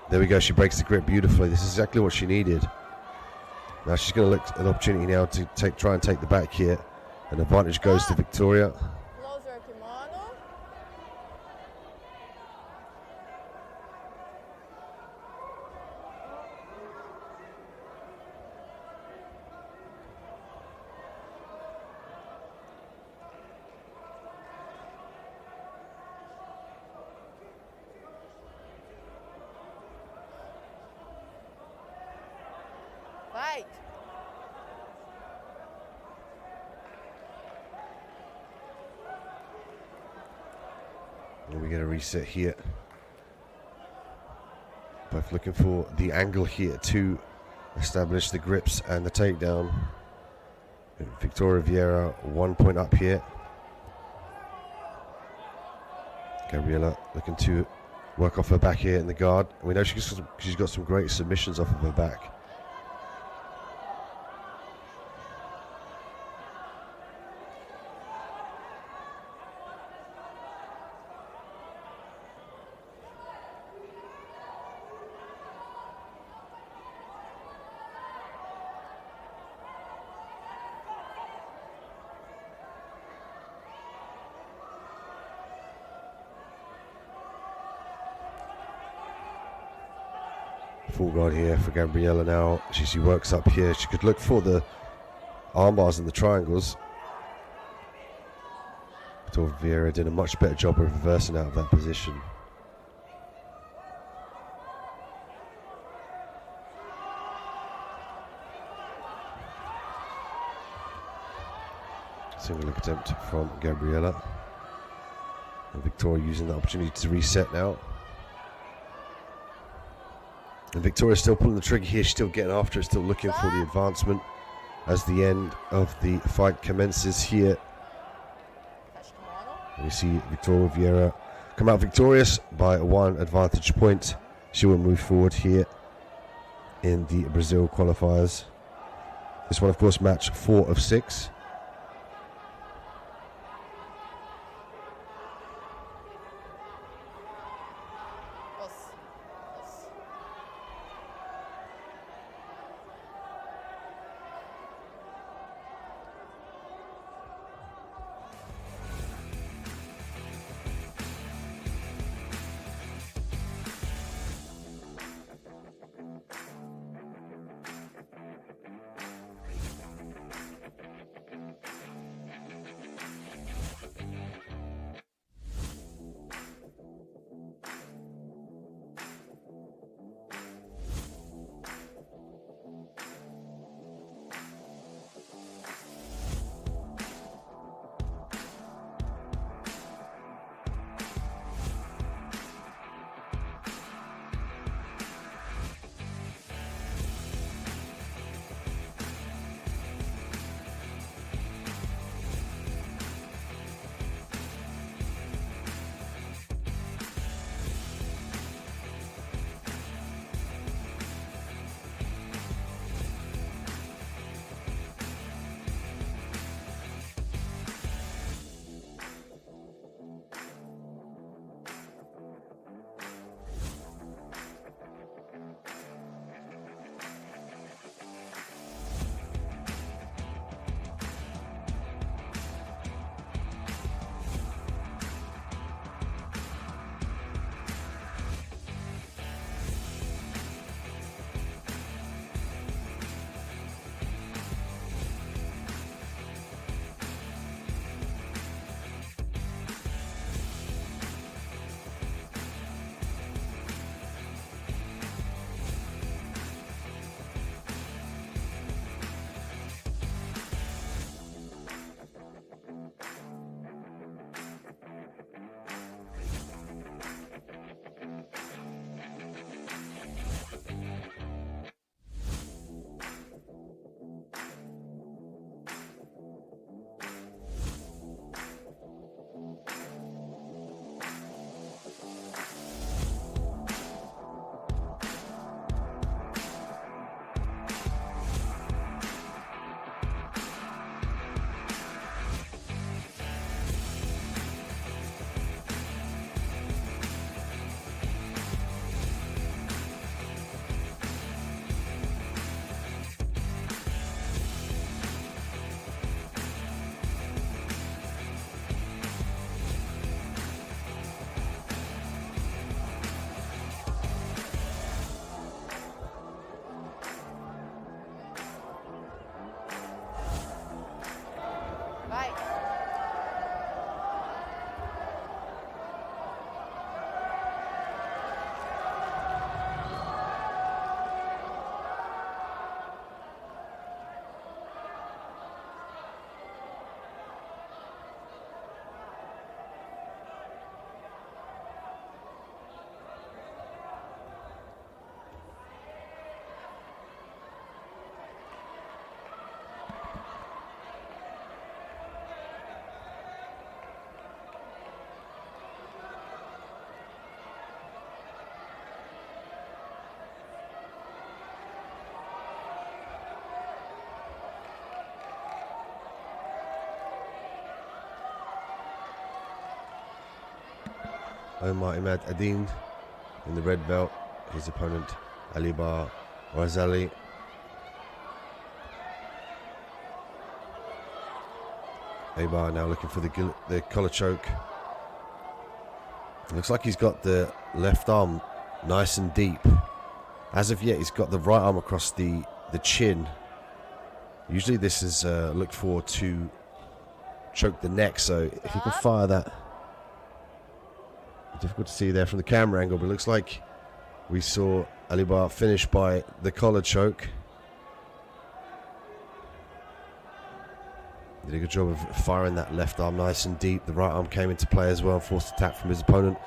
There we go, she breaks the grip beautifully. This is exactly what she needed. Now she's going to look at an opportunity now to try and take the back here. An advantage goes to Victoria. Closer kimono. Fight. And we get a reset here. Both looking for the angle here to establish the grips and the takedown. Victoria Vieira 1 point up here. Gabriella looking to work off her back here in the guard. We know she's got some great submissions off of her back. Full guard here for Gabriella now. She works up here. She could look for the arm bars and the triangles. But Vieira did a much better job of reversing out of that position. Single leg attempt from Gabriella. And Victoria using the opportunity to reset now. And Victoria's still pulling the trigger here, she's still getting after it, still looking for the advancement as the end of the fight commences here. And we see Victoria Vieira come out victorious by 1 advantage point. She will move forward here in the Brazil qualifiers. This one, of course, match 4 of 6. Omar Imad Adin in the red belt. His opponent, Alibar Razali. Alibar now looking for the collar choke. Looks like he's got the left arm nice and deep. As of yet, he's got the right arm across the chin. Usually this is looked for to choke the neck, so if you can fire that. Difficult to see there from the camera angle, but it looks like we saw Alibar finish by the collar choke. Did a good job of firing that left arm nice and deep. The right arm came into play as well, forced attack from his opponent.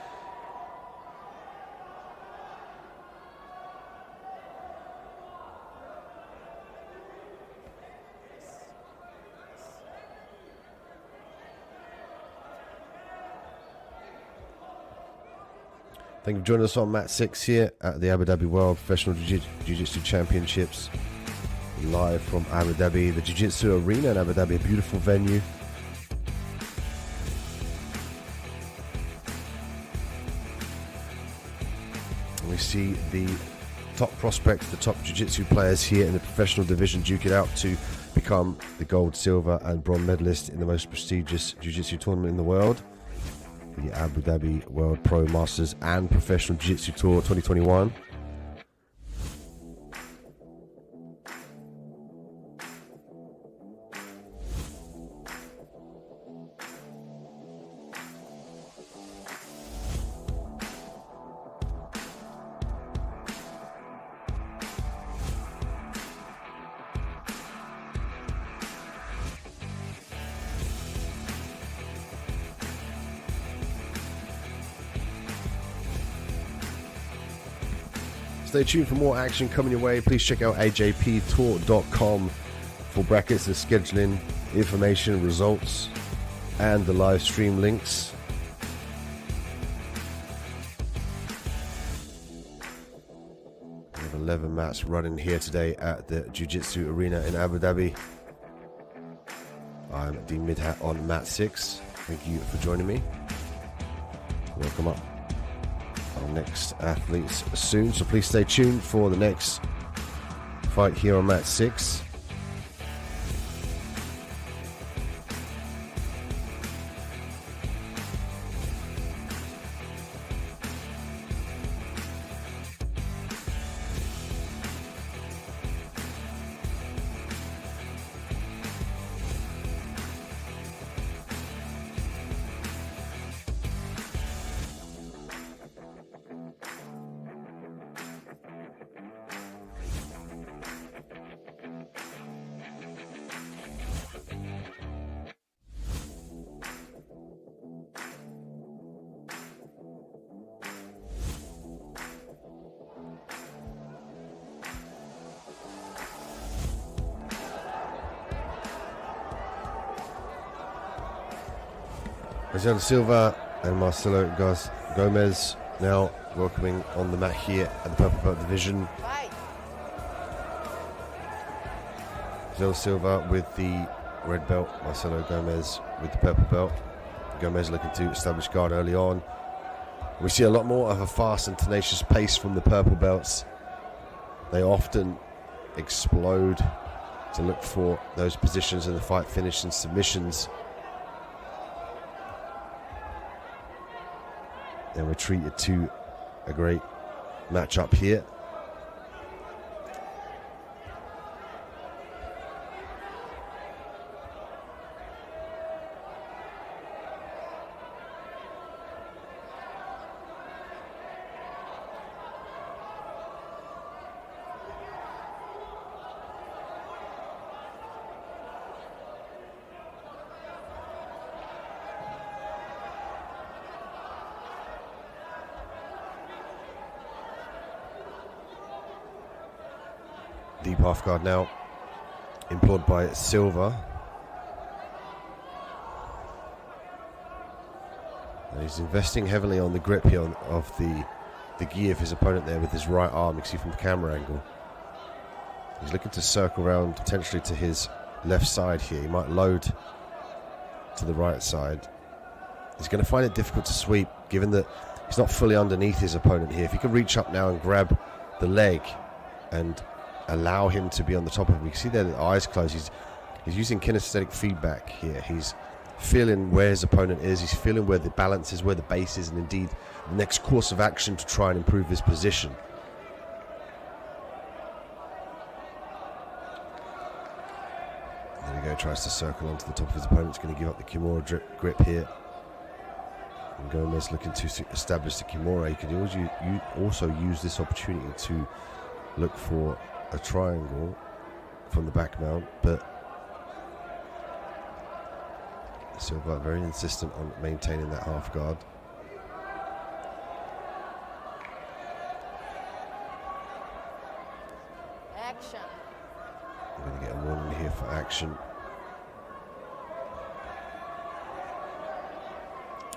Thank you for joining us on Mat 6 here at the Abu Dhabi World Professional Jiu-Jitsu Championships. Live from Abu Dhabi, the Jiu-Jitsu Arena in Abu Dhabi, a beautiful venue. And we see the top prospects, the top Jiu-Jitsu players here in the professional division duke it out to become the gold, silver and bronze medalist in the most prestigious Jiu-Jitsu tournament in the world. The Abu Dhabi World Pro Masters and Professional Jiu-Jitsu Tour 2021. Stay tuned for more action coming your way. Please check out ajptour.com for brackets and scheduling, information, results, and the live stream links. We have 11 mats running here today at the Jiu-Jitsu Arena in Abu Dhabi. I'm Dean Midhat on Mat 6. Thank you for joining me. Welcome up. Our next athletes soon, so please stay tuned for the next fight here on Mat 6. Marcelo Silva and Marcelo Gomez now welcoming on the mat here at the Purple Belt Division. Marcelo Silva with the red belt, Marcelo Gomez with the purple belt. Gomez looking to establish guard early on. We see a lot more of a fast and tenacious pace from the purple belts. They often explode to look for those positions in the fight finish and submissions. And we're treated to a great matchup here. Deep half guard now, implored by Silva. And he's investing heavily on the grip here of the gi of his opponent there with his right arm. You can see from the camera angle. He's looking to circle around potentially to his left side here. He might load to the right side. He's going to find it difficult to sweep, given that he's not fully underneath his opponent here. If he can reach up now and grab the leg and allow him to be on the top of him, you can see there the eyes closed. He's using kinesthetic feedback here. He's feeling where his opponent is. He's feeling where the balance is, where the base is, and indeed the next course of action to try and improve his position. There we go, tries to circle onto the top of his opponent. He's going to give up the Kimura grip here. And Gomez looking to establish the Kimura. He could also use this opportunity to look for a triangle from the back mount, but Silva very insistent on maintaining that half guard. Action. We're going to get a warning here for action,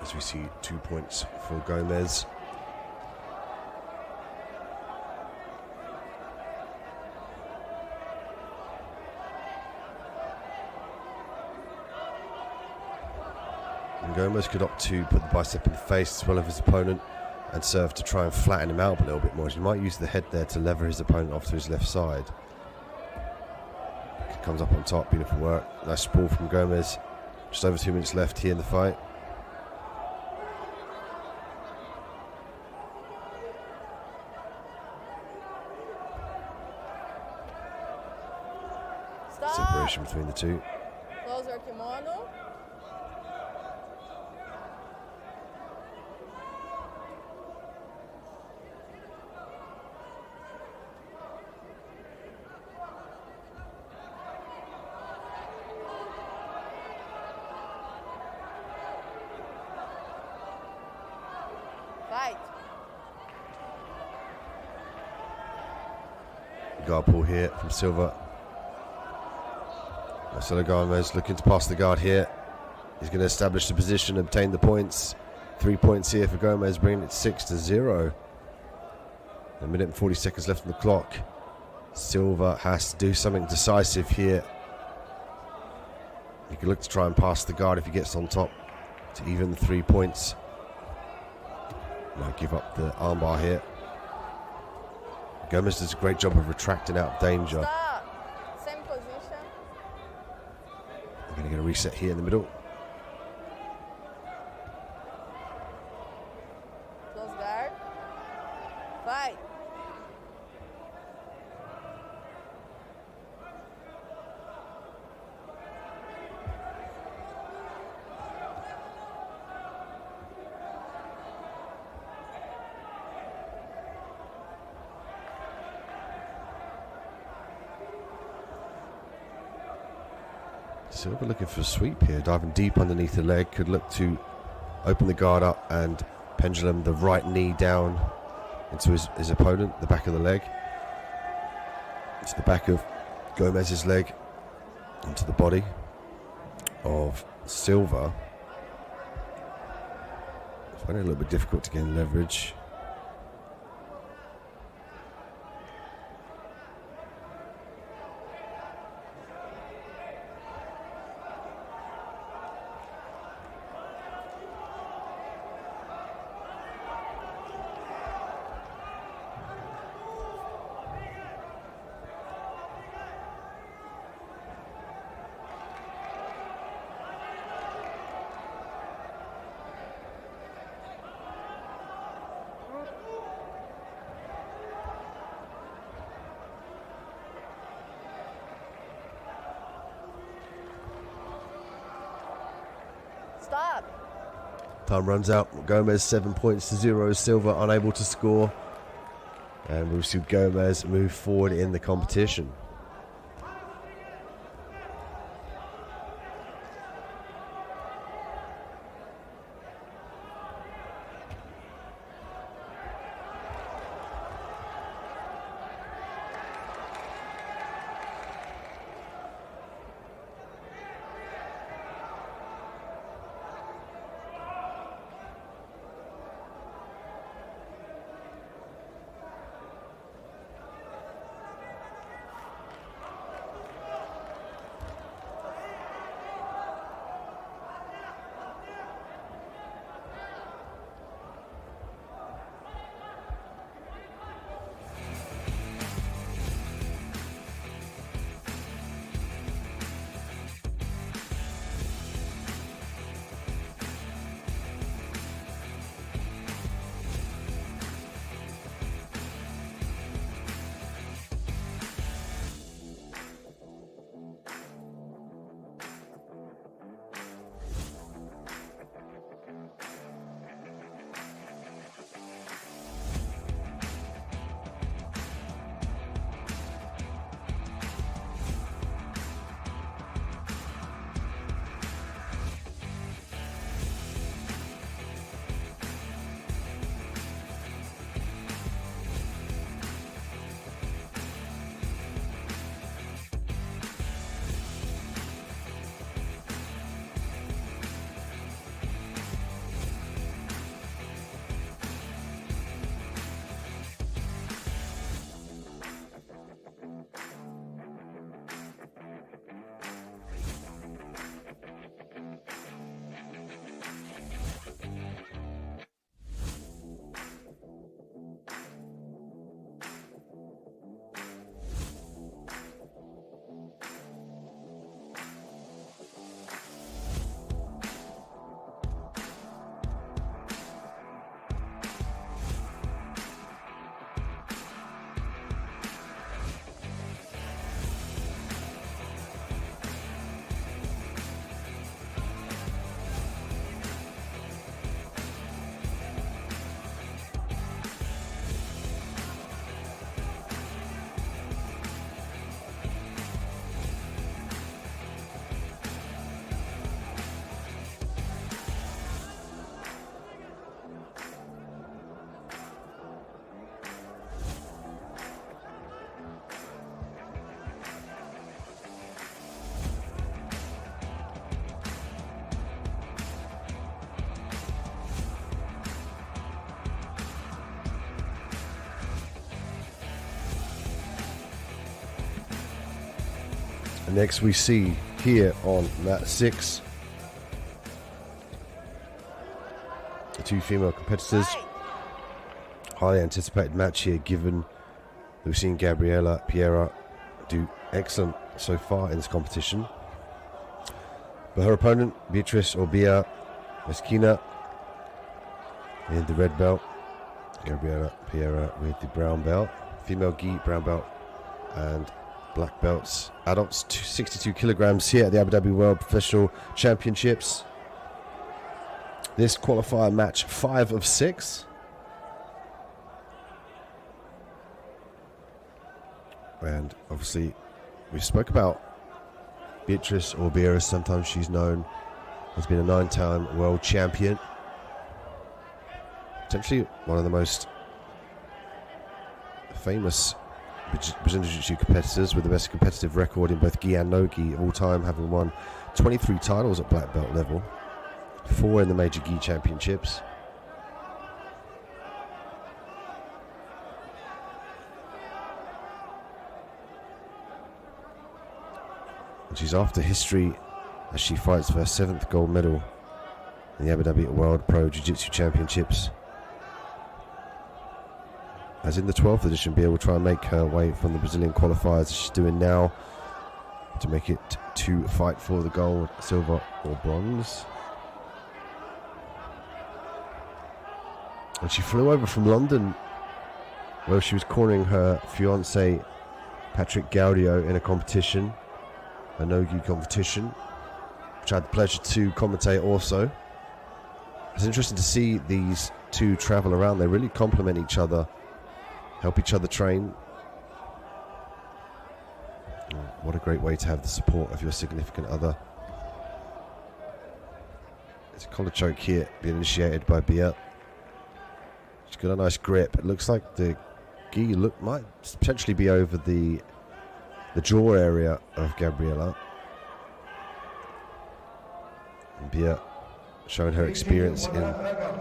as we see 2 points for Gomez. And Gomez could opt to put the bicep in the face as well as his opponent and serve to try and flatten him out a little bit more. He might use the head there to lever his opponent off to his left side. Comes up on top, beautiful work. Nice sprawl from Gomez. Just over 2 minutes left here in the fight. Stop. Separation between the two. Close your kimono. Fight. Guard pull here from Silva. Marcelo Gomez looking to pass the guard here. He's going to establish the position, obtain the points. 3 points here for Gomez, bringing it 6-0. A minute and 40 seconds left on the clock. Silva has to do something decisive here. He can look to try and pass the guard if he gets on top to even the 3 points. Might give up the armbar here. Gomez does a great job of retracting out of danger. Stop. Same position. We're going to get a reset here in the middle. Close guard. Fight. Silva looking for a sweep here, diving deep underneath the leg. Could look to open the guard up and pendulum the right knee down into his opponent, the back of the leg. It's the back of Gomez's leg into the body of Silva. Finding it a little bit difficult to gain leverage. Stop. Time runs out. Gomez 7-0. Silva unable to score. And we'll see Gomez move forward in the competition. And next we see here on mat 6 the two female competitors. Highly anticipated match here, given that we've seen Gabriela Piera do excellent so far in this competition. But her opponent, Beatriz Orbia Mesquina, in the red belt. Gabriela Piera with the brown belt. Female gi, brown belt, and black belts. Adults 62 kilograms here at the Abu Dhabi World Professional Championships. This qualifier match 5 of 6. And obviously we spoke about Beatriz Orbia, sometimes she's known, has been a 9-time world champion. Potentially one of the most famous Brazilian Jiu-Jitsu competitors with the best competitive record in both gi and no gi of all time, having won 23 titles at black belt level, 4 in the major gi championships. And she's after history as she fights for her 7th gold medal in the Abu Dhabi World Pro Jiu-Jitsu Championships. As in the 12th edition, Bia will try and make her way from the Brazilian qualifiers as she's doing now to make it to fight for the gold, silver or bronze. And she flew over from London, where she was cornering her fiance Patrick Gaudio in a competition, a no-gi competition, which I had the pleasure to commentate also. It's interesting to see these two travel around. They really complement each other, help each other train. What a great way to have the support of your significant other. It's a collar choke here being initiated by Bia. She's got a nice grip. It looks like the gi might potentially be over the jaw area of Gabriela. And Bia showing her experience in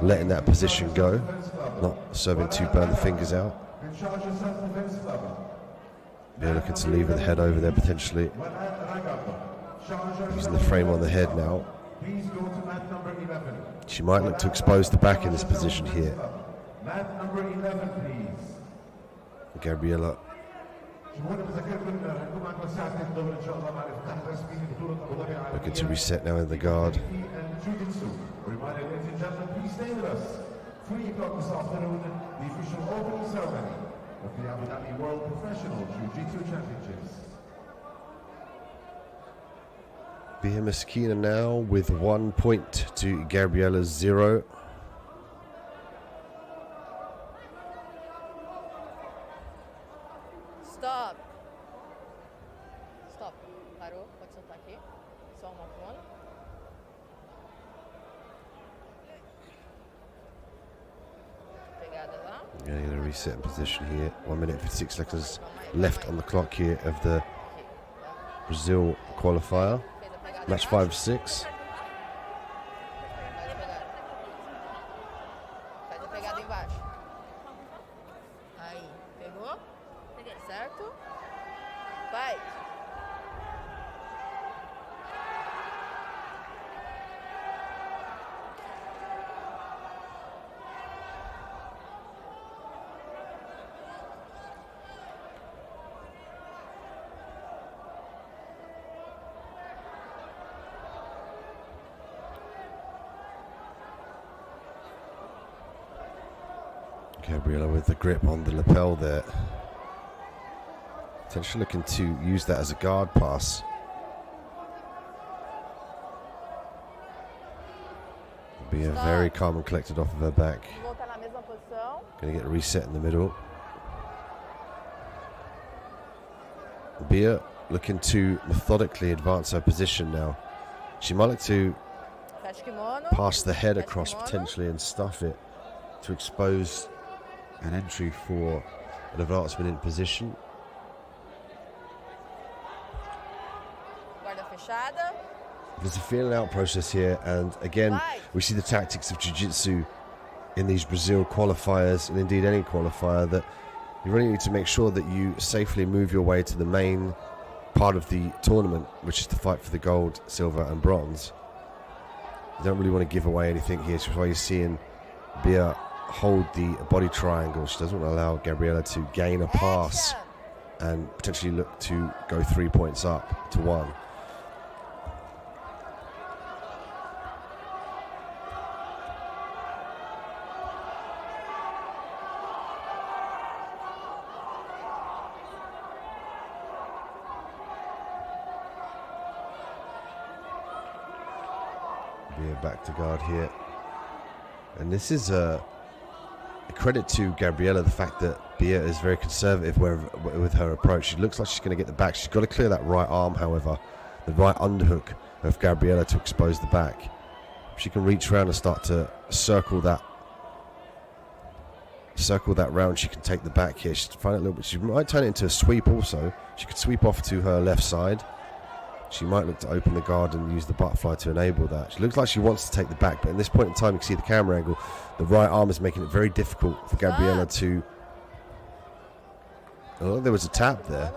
letting that position go, not serving to burn the fingers out. Bia looking to leave with the head over there potentially. Using the frame on the head now. She might look to expose the back in this position here. Gabriela looking to reset now in the guard. Of the Abu Dhabi World Professional Jiu-Jitsu Championships. Bia Mesquina now with 1 point to Gabriela's 0. Stop. Stop. Parou. Pode soltar aqui. Só uma coluna. Pegada lá. Yeah, going to reset in position here. 1 minute 56 seconds left on the clock here of the Brazil qualifier. Match 5 of 6. Faz a pegada embaixo. Aí. Pegou? Certo? Vai. Gabriela with the grip on the lapel there. Potentially looking to use that as a guard pass. Be very calm and collected off of her back. Voltar na mesma posição. Going to get a reset in the middle. Bia looking to methodically advance her position now. She might look to Fecha kimono. pass the head across potentially and stuff it to expose an entry for an advancement in position. Guarda fechada. There's a feeling out process here, and again we see the tactics of Jiu-Jitsu in these Brazil qualifiers, and indeed any qualifier, that you really need to make sure that you safely move your way to the main part of the tournament, which is to fight for the gold, silver and bronze. You don't really want to give away anything here. So that's why you're seeing Bia hold the body triangle. She doesn't want to allow Gabriela to gain a pass and potentially look to go 3 points up to 1. Bia back to guard here. And this is a credit to Gabriela, the fact that Bia is very conservative with her approach. She looks like she's going to get the back. She's got to clear that right arm, however, the right underhook of Gabriela to expose the back. If she can reach around and start to circle that round, she can take the back here. She's find it a little bit. She might turn it into a sweep also. She could sweep off to her left side. She might look to open the guard and use the butterfly to enable that. She looks like she wants to take the back, but at this point in time, you can see the camera angle. The right arm is making it very difficult for Gabriela to... Oh, there was a tap there.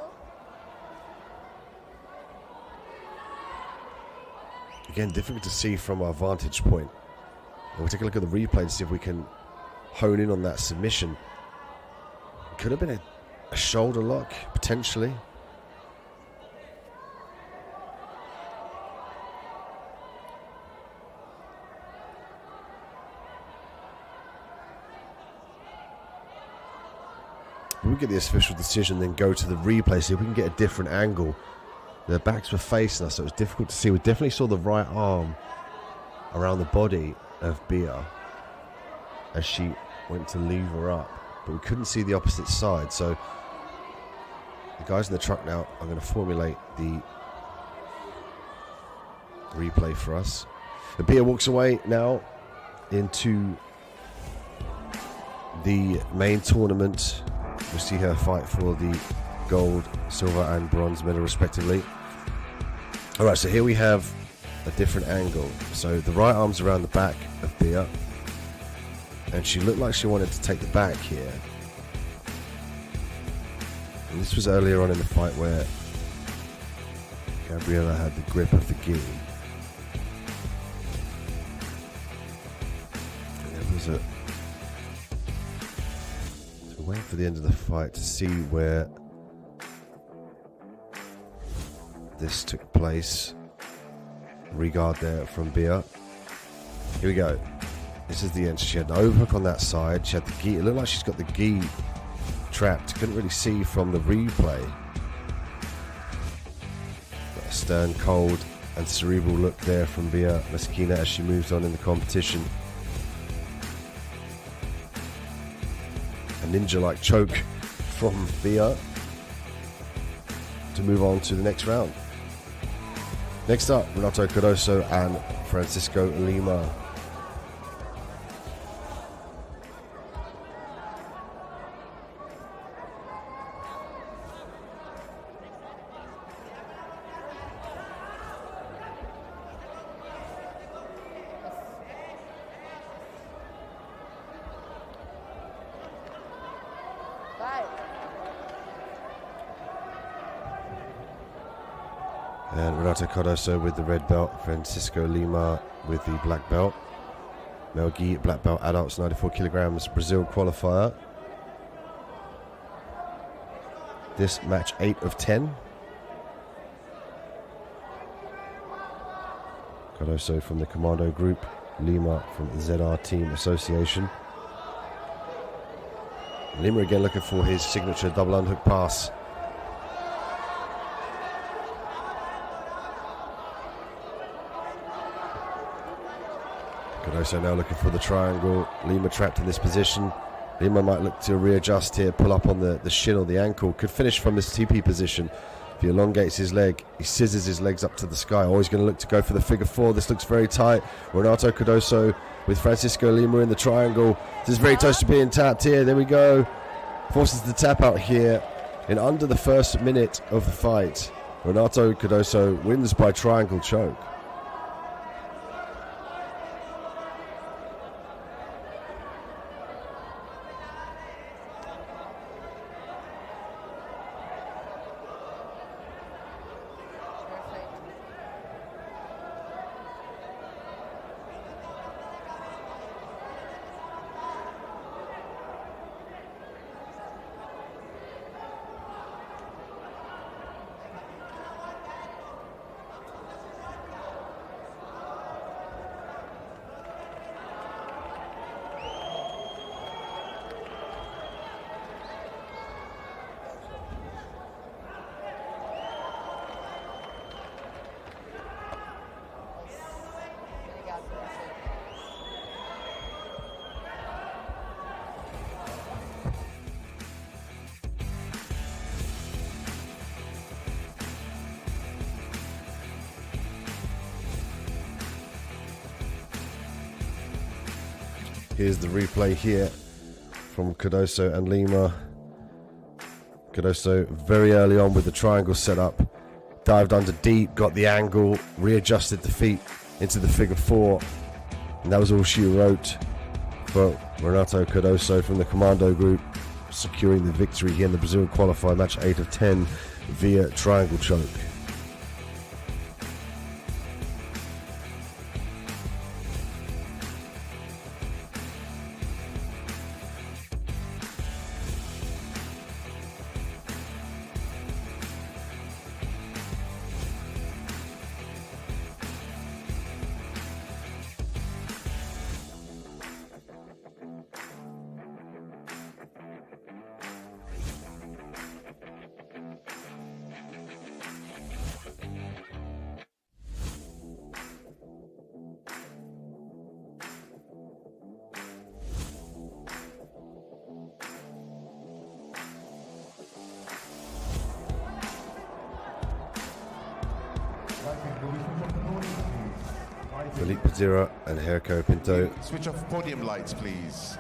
Again, difficult to see from our vantage point. We'll take a look at the replay to see if we can hone in on that submission. Could have been a shoulder lock, potentially. We get the official decision, then go to the replay, see if we can get a different angle. Their backs were facing us, so it was difficult to see. We definitely saw the right arm around the body of Bia as she went to leave her up, but we couldn't see the opposite side. So the guys in the truck now are going to formulate the replay for us. And Bia walks away now into the main tournament. We see her fight for the gold, silver and bronze medal respectively. Alright, so here we have a different angle. So the right arm's around the back of Bia, and she looked like she wanted to take the back here. And this was earlier on in the fight where Gabriela had the grip of the gi. And there was a... Wait for the end of the fight to see where this took place. Regard there from Bia. Here we go. This is the end. She had an overhook on that side. She had the gi. It looked like she's got the gi trapped. Couldn't really see from the replay. Got a stern, cold and cerebral look there from Bia Meskina as she moves on in the competition. A ninja-like choke from Bia to move on to the next round. Next up, Renato Cardoso and Francisco Lima. And Renato Cardoso with the red belt, Francisco Lima with the black belt. Melgi, black belt, adults, 94 kilograms, Brazil qualifier. This match 8 of 10. Cardoso from the Commando Group, Lima from the ZR Team Association. Lima again looking for his signature double underhook pass. Cardoso now looking for the triangle. Lima trapped in this position. Lima might look to readjust here, pull up on the shin or the ankle. Could finish from this TP position. If he elongates his leg, he scissors his legs up to the sky. Always going to look to go for the figure four. This looks very tight. Renato Cardoso with Francisco Lima in the triangle. This is very close to being tapped here. There we go. Forces the tap out here in under the first minute of the fight. Renato Cardoso wins by triangle choke. Here's the replay here from Cardoso and Lima. Cardoso very early on with the triangle set up. Dived under deep, got the angle, readjusted the feet into the figure four. And that was all she wrote for Renato Cardoso from the Commando group, securing the victory here in the Brazil qualifier, match 8 of 10 via triangle choke. Felipe Pereira and Herco Pinto. Switch off podium lights, please.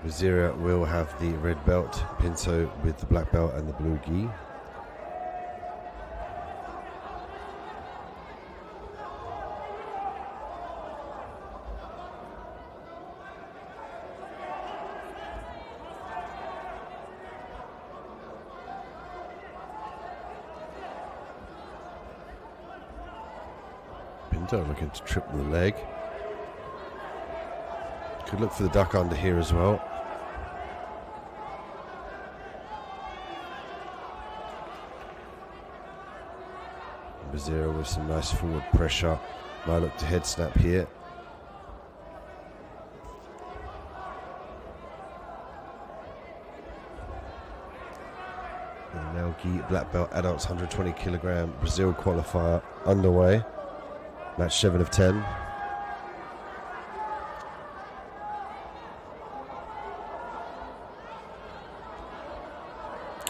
Pereira will have the red belt, Pinto with the black belt and the blue gi. Pinto looking to triple the leg. Could look for the duck under here as well. Pereira with some nice forward pressure. Might look to head snap here. And now Gi black belt adults 120 kilogram Brazil qualifier underway. Match 7 of 10.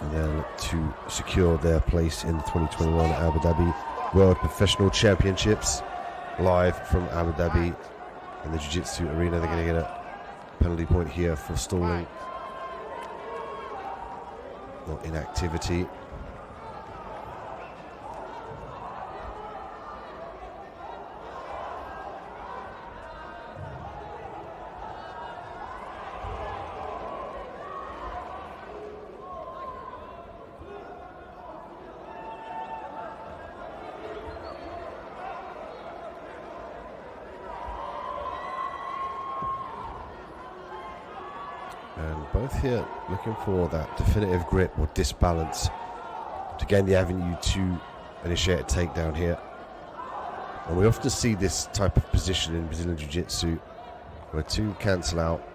And they'll look to secure their place in the 2021 Abu Dhabi World Professional Championships, live from Abu Dhabi in the Jiu-Jitsu arena. They're going to get a penalty point here for stalling or inactivity. And both here looking for that definitive grip or disbalance to gain the avenue to initiate a takedown here. And we often see this type of position in Brazilian Jiu-Jitsu where two cancel out.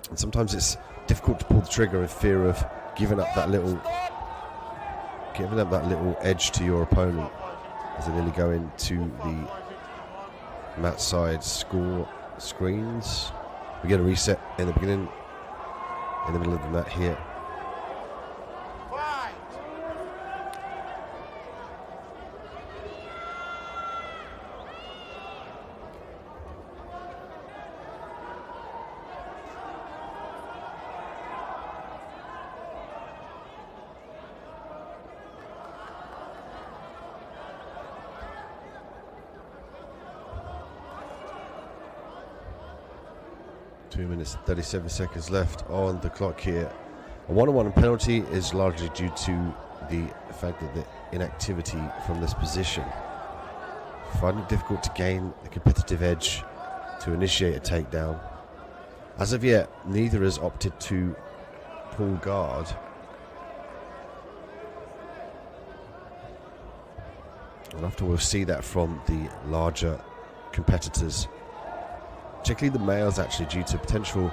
And sometimes it's difficult to pull the trigger in fear of giving up that little edge to your opponent as they nearly go into the mat side score screens. We get a reset in the beginning. In the middle of the mat here. Two minutes and 37 seconds left on the clock here. A 1-on-1 penalty is largely due to the fact that the inactivity from this position. Finding it difficult to gain the competitive edge to initiate a takedown. As of yet, neither has opted to pull guard. And often we'll see that from the larger competitors, particularly the males, actually, due to potential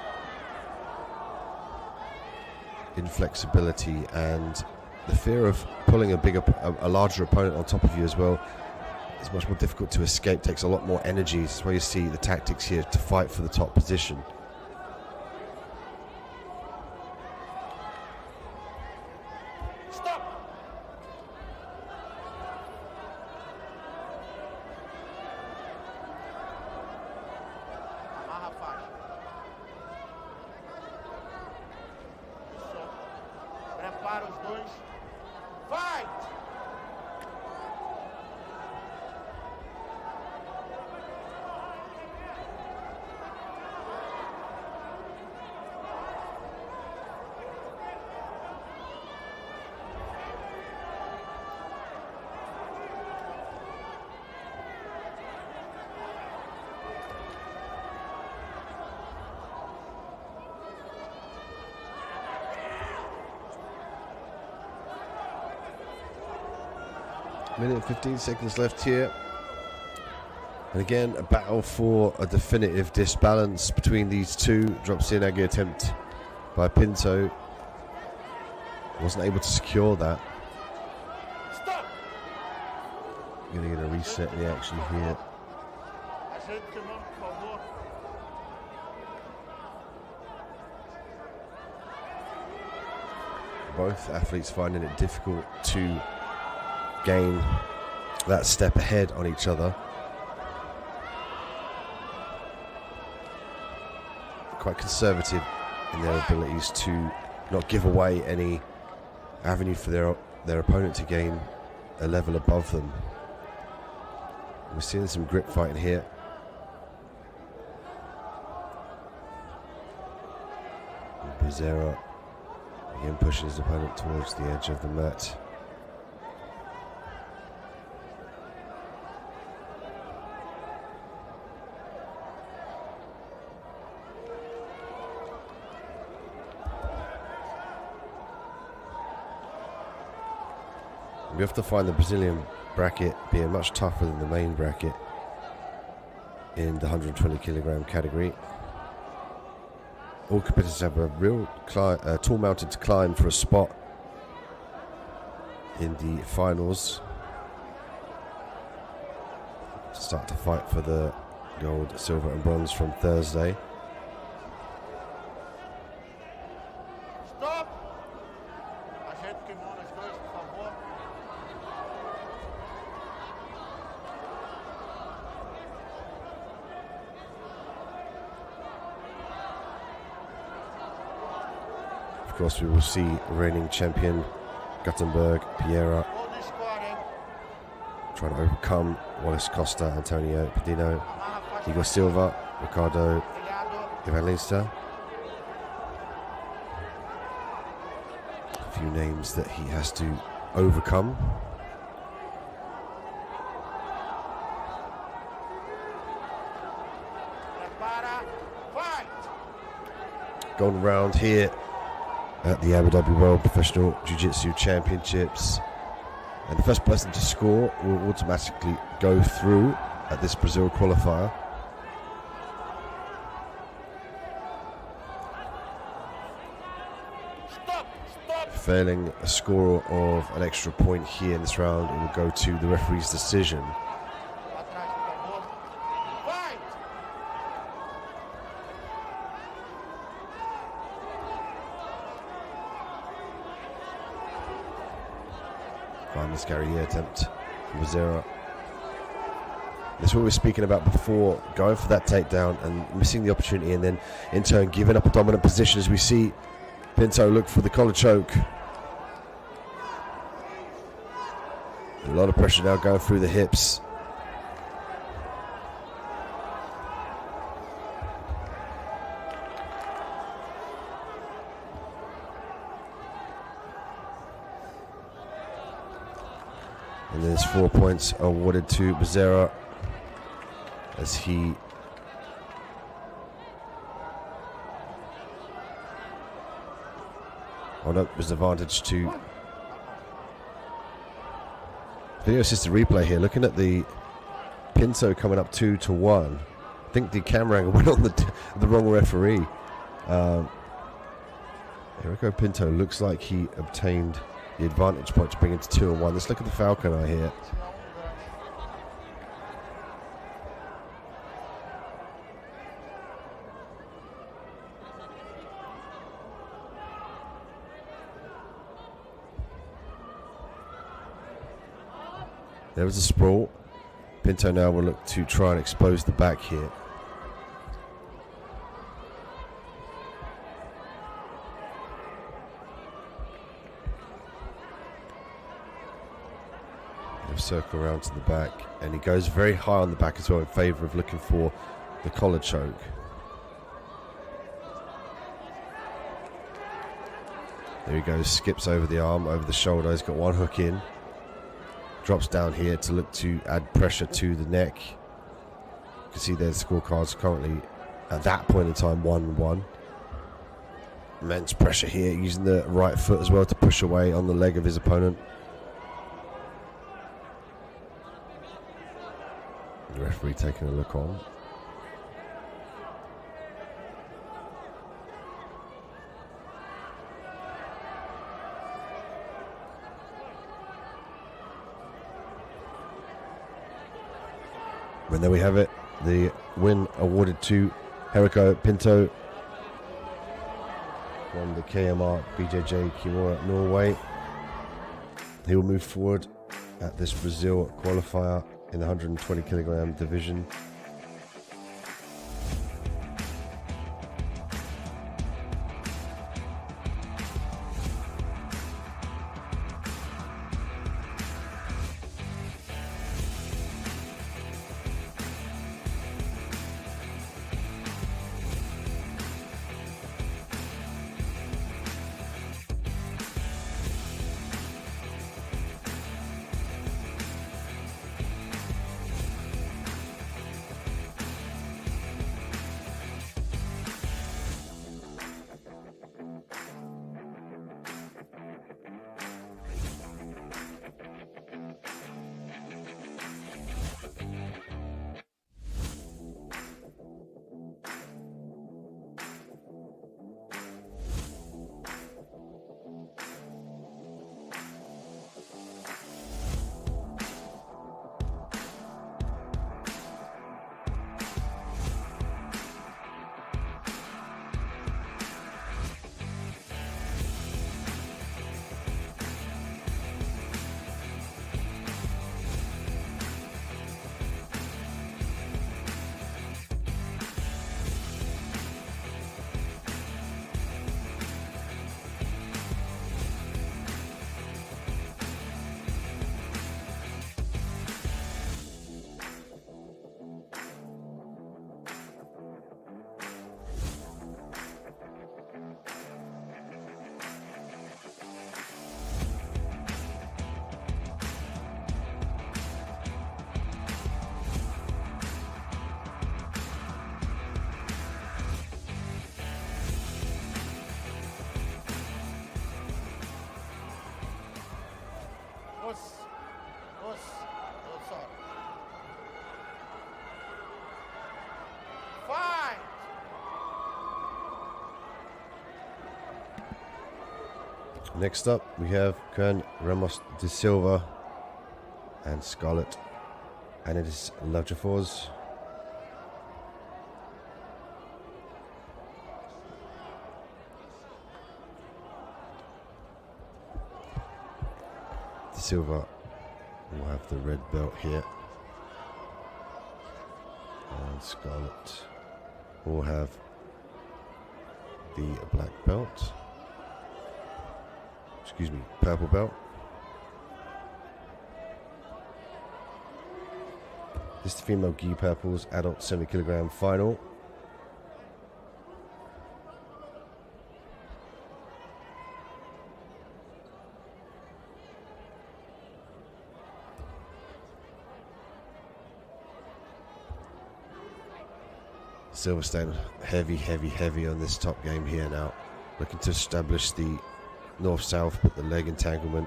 inflexibility and the fear of pulling a larger opponent on top of you as well. It's much more difficult to escape, takes a lot more energy. That's why you see the tactics here to fight for the top position. Prepara os dois. Fight! Minute and 15 seconds left here. And again, a battle for a definitive disbalance between these two. Drops the Inagi attempt by Pinto. Wasn't able to secure that. Stop! Gonna get a reset in the action here. Ajeite que não, por favor. Both athletes finding it difficult to gain that step ahead on each other. Quite conservative in their abilities to not give away any avenue for their opponent to gain a level above them. We're seeing some grip fighting here. Becerra again pushing his opponent towards the edge of the mat. We have to find the Brazilian bracket being much tougher than the main bracket in the 120 kilogram category. All competitors have a real tall mountain to climb for a spot in the finals. Start to fight for the gold, silver and bronze from Thursday. Stop! Ajeite o kimono os dois, por favor. Of course, we will see reigning champion Guttenberg, Piera, Todo score, hein? trying to overcome Wallace Costa, Antonio Pedino, Amarra a faixa. Igor Silva, Ricardo Obrigado. Evangelista. A few names that he has to overcome. Prepara. Fight! Golden round here at the Abu Dhabi World Professional Jiu-Jitsu Championships. And the first person to score will automatically go through at this Brazil qualifier. Stop! Stop! Failing a score of an extra point here in this round, it will go to the referee's decision. Lá atrás, por favor. Fight! Find this Guerrier attempt from Becerra. That's what we were speaking about before, going for that takedown and missing the opportunity, and then in turn giving up a dominant position as we see Pinto look for the collar choke. A lot of pressure now going through the hips. And there's 4 points awarded to Becerra as he was advantage to video assisted replay here. Looking at the Pinto coming up 2-1. I think the camera angle went on the wrong referee. Erico Pinto looks like he obtained the advantage point to bring it to 2-1. Let's look at the Falcon eye here. There was a sprawl. Pinto now will look to try and expose the back here. He'll circle around to the back, and he goes very high on the back as well in favour of looking for the collar choke. There he goes, skips over the arm, over the shoulder. He's got one hook in. Drops down here to look to add pressure to the neck. You can see there's scorecards currently at that point in time 1-1. Immense pressure here, using the right foot as well to push away on the leg of his opponent. The referee taking a look on. And there we have it, the win awarded to Heriko Pinto from the KMR BJJ Kimura Norway. He will move forward at this Brazil qualifier in the 120 kilogram division. Next up, we have Kern Ramos de Silva and Scarlett Anidis Lajafors. De Silva will have the red belt here, and Scarlett will have the black belt. Excuse me, purple belt. This is the female gi purples adult 70 kilogram final. Silverstone heavy on this top game here now, looking to establish the north-south, but the leg entanglement,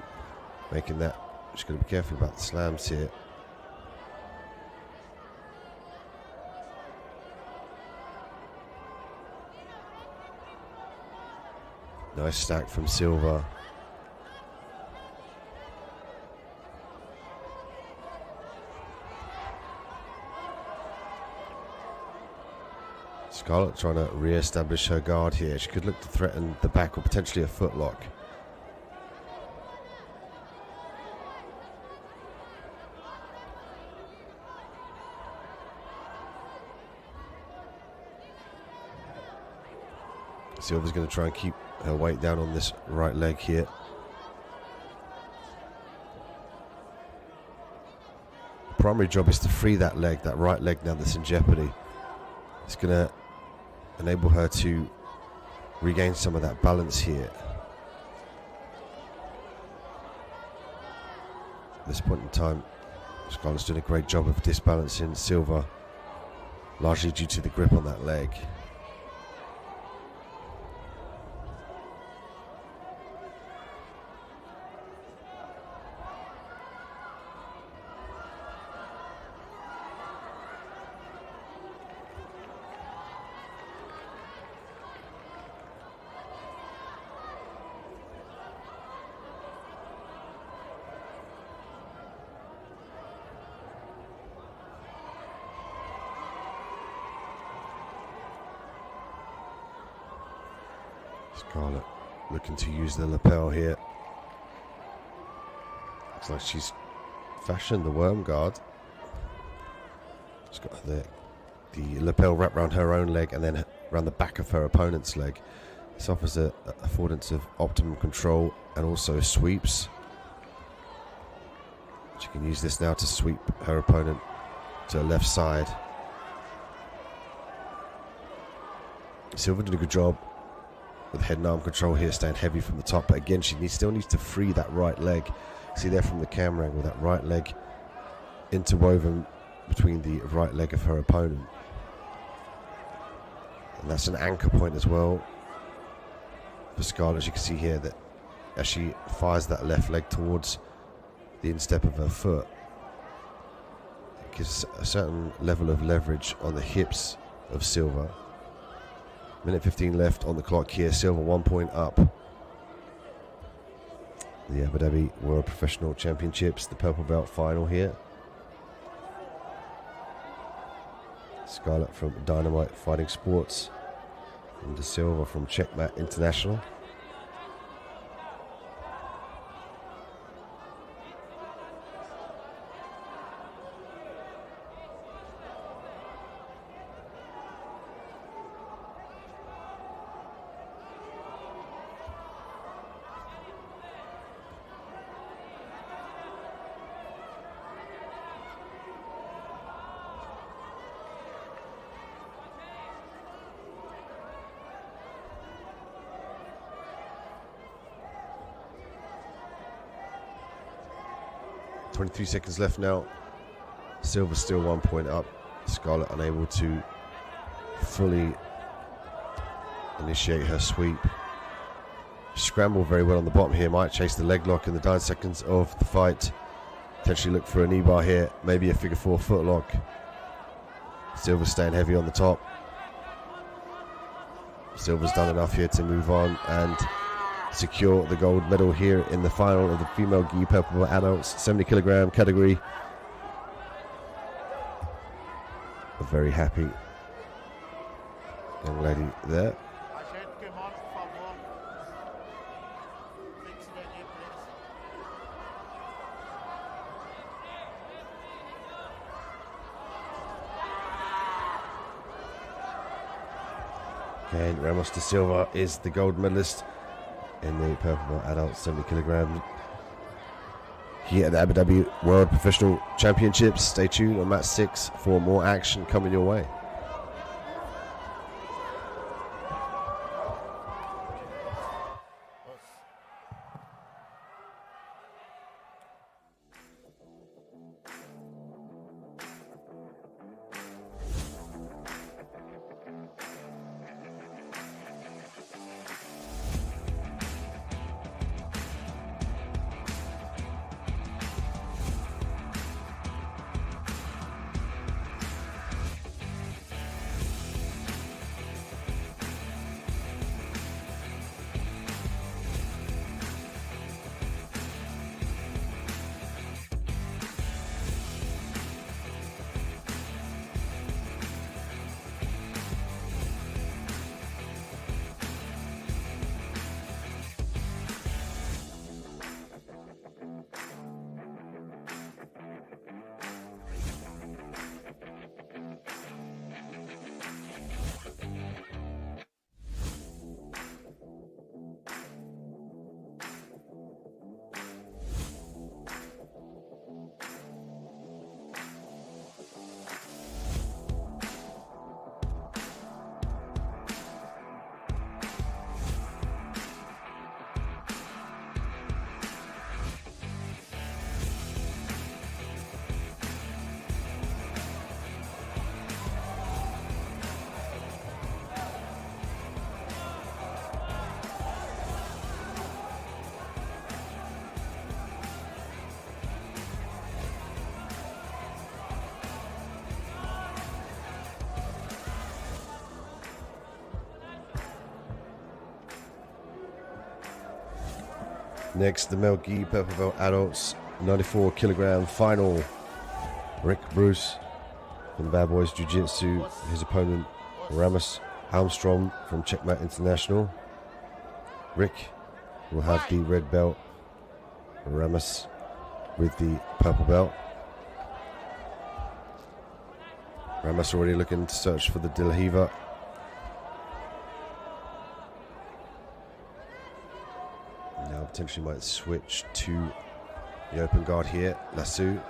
making that. Just got to be careful about the slams here. Nice stack from Silva. Scarlett trying to re-establish her guard here. She could look to threaten the back or potentially a footlock. Silva's going to try and keep her weight down on this right leg here. The primary job is to free that leg, that right leg now that's in jeopardy. It's going to enable her to regain some of that balance here. At this point in time, Scarlett's doing a great job of disbalancing Silva, largely due to the grip on that leg. Scarlett looking to use the lapel here. Looks like she's fashioned the worm guard. She's got the lapel wrapped around her own leg and then around the back of her opponent's leg. This offers a affordance of optimum control and also sweeps. She can use this now to sweep her opponent to the left side. Silva did a good job with head and arm control here, staying heavy from the top, but again she still needs to free that right leg. See there from the camera angle, that right leg interwoven between the right leg of her opponent, and that's an anchor point as well for Scarlett. As you can see here, that as she fires that left leg towards the instep of her foot, it gives a certain level of leverage on the hips of Silva. Minute 15 left on the clock here. Silva 1 point up. The Abu Dhabi World Professional Championships, the purple belt final here. Scarlett from Dynamite Fighting Sports and De Silva from Checkmat International. .23 seconds left now. Silva still 1 point up. Scarlett unable to fully initiate her sweep. Scramble very well on the bottom here. Might chase the leg lock in the 9 seconds of the fight. Potentially look for a knee bar here. Maybe a figure 4 foot lock. Silva staying heavy on the top. Silva's done enough here to move on and secure the gold medal here in the final of the female gi purple adults 70 kilogram category. A very happy young lady there. Okay, Ramos de Silva is the gold medalist in the purple adult 70 kilogram here at the Abu Dhabi World Professional Championships. Stay tuned on match 6 for more action coming your way. Next, the male gi purple belt adults 94 kilogram final. Rick Bruce from Bad Boys Jiu-Jitsu. His opponent, Ramos Armstrong from Checkmate International. Rick will have the red belt. Ramos with the purple belt. Ramos already looking to search for the De La Riva. Now potentially might switch to the open guard here, Lasso.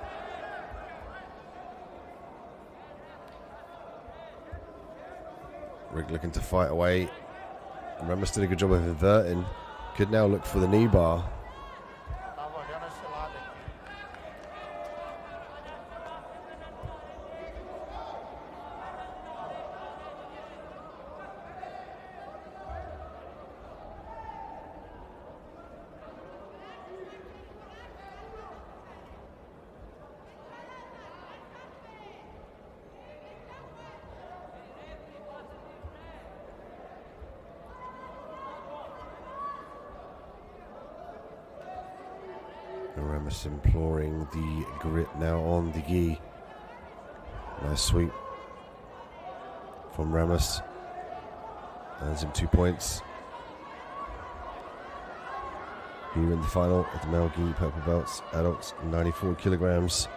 Rick looking to fight away. And Ramos did a good job of inverting. Could now look for the knee bar. Tava olhando esse lado aqui. 'Ramos imploring the grip now on the gi. Nice sweep from Ramos. Earns him 2 points. Here in the final of the male gi purple belts, adults 94 kilograms.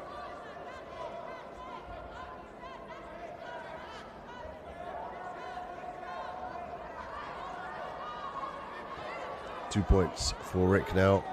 Two points for Rick now.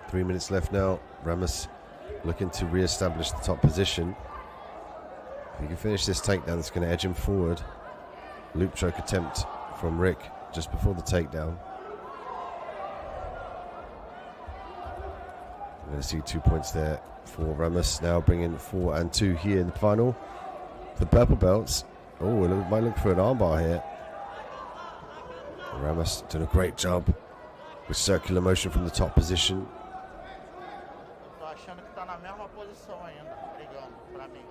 Three minutes left now. Ramos looking to re-establish the top position. If he can finish this takedown, that's going to edge him forward. Loop choke attempt from Rick just before the takedown. I'm going to see 2 points there for Ramos. Now bringing 4 and 2 here in the final. The purple belts. Oh, it might look for an armbar here. Ramos doing a great job with circular motion from the top position. Tô achando que tá na mesma posição ainda, brigando pra mim.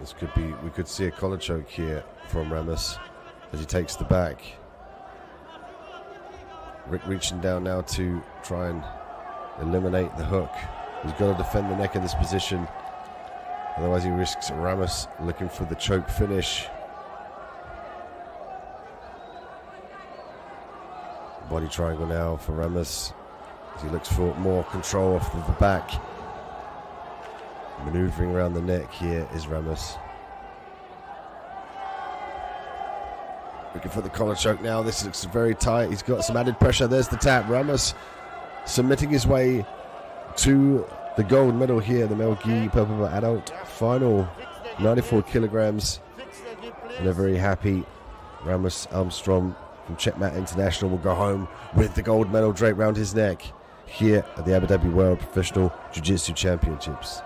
This could be, we could see a collar choke here from Ramos as he takes the back. Rick reaching down now to try and eliminate the hook. He's got to defend the neck in this position. Otherwise he risks Ramos looking for the choke finish. Body triangle now for Ramos as he looks for more control off of the back. Maneuvering around the neck here is Ramos. Looking for the collar choke now. This looks very tight. He's got some added pressure. There's the tap. Ramos submitting his way to the gold medal here. The male gi purple belt adult final. 94 kilograms. And a very happy Ramos Armstrong from Checkmate International will go home with the gold medal draped around his neck here at the Abu Dhabi World Professional Jiu-Jitsu Championships.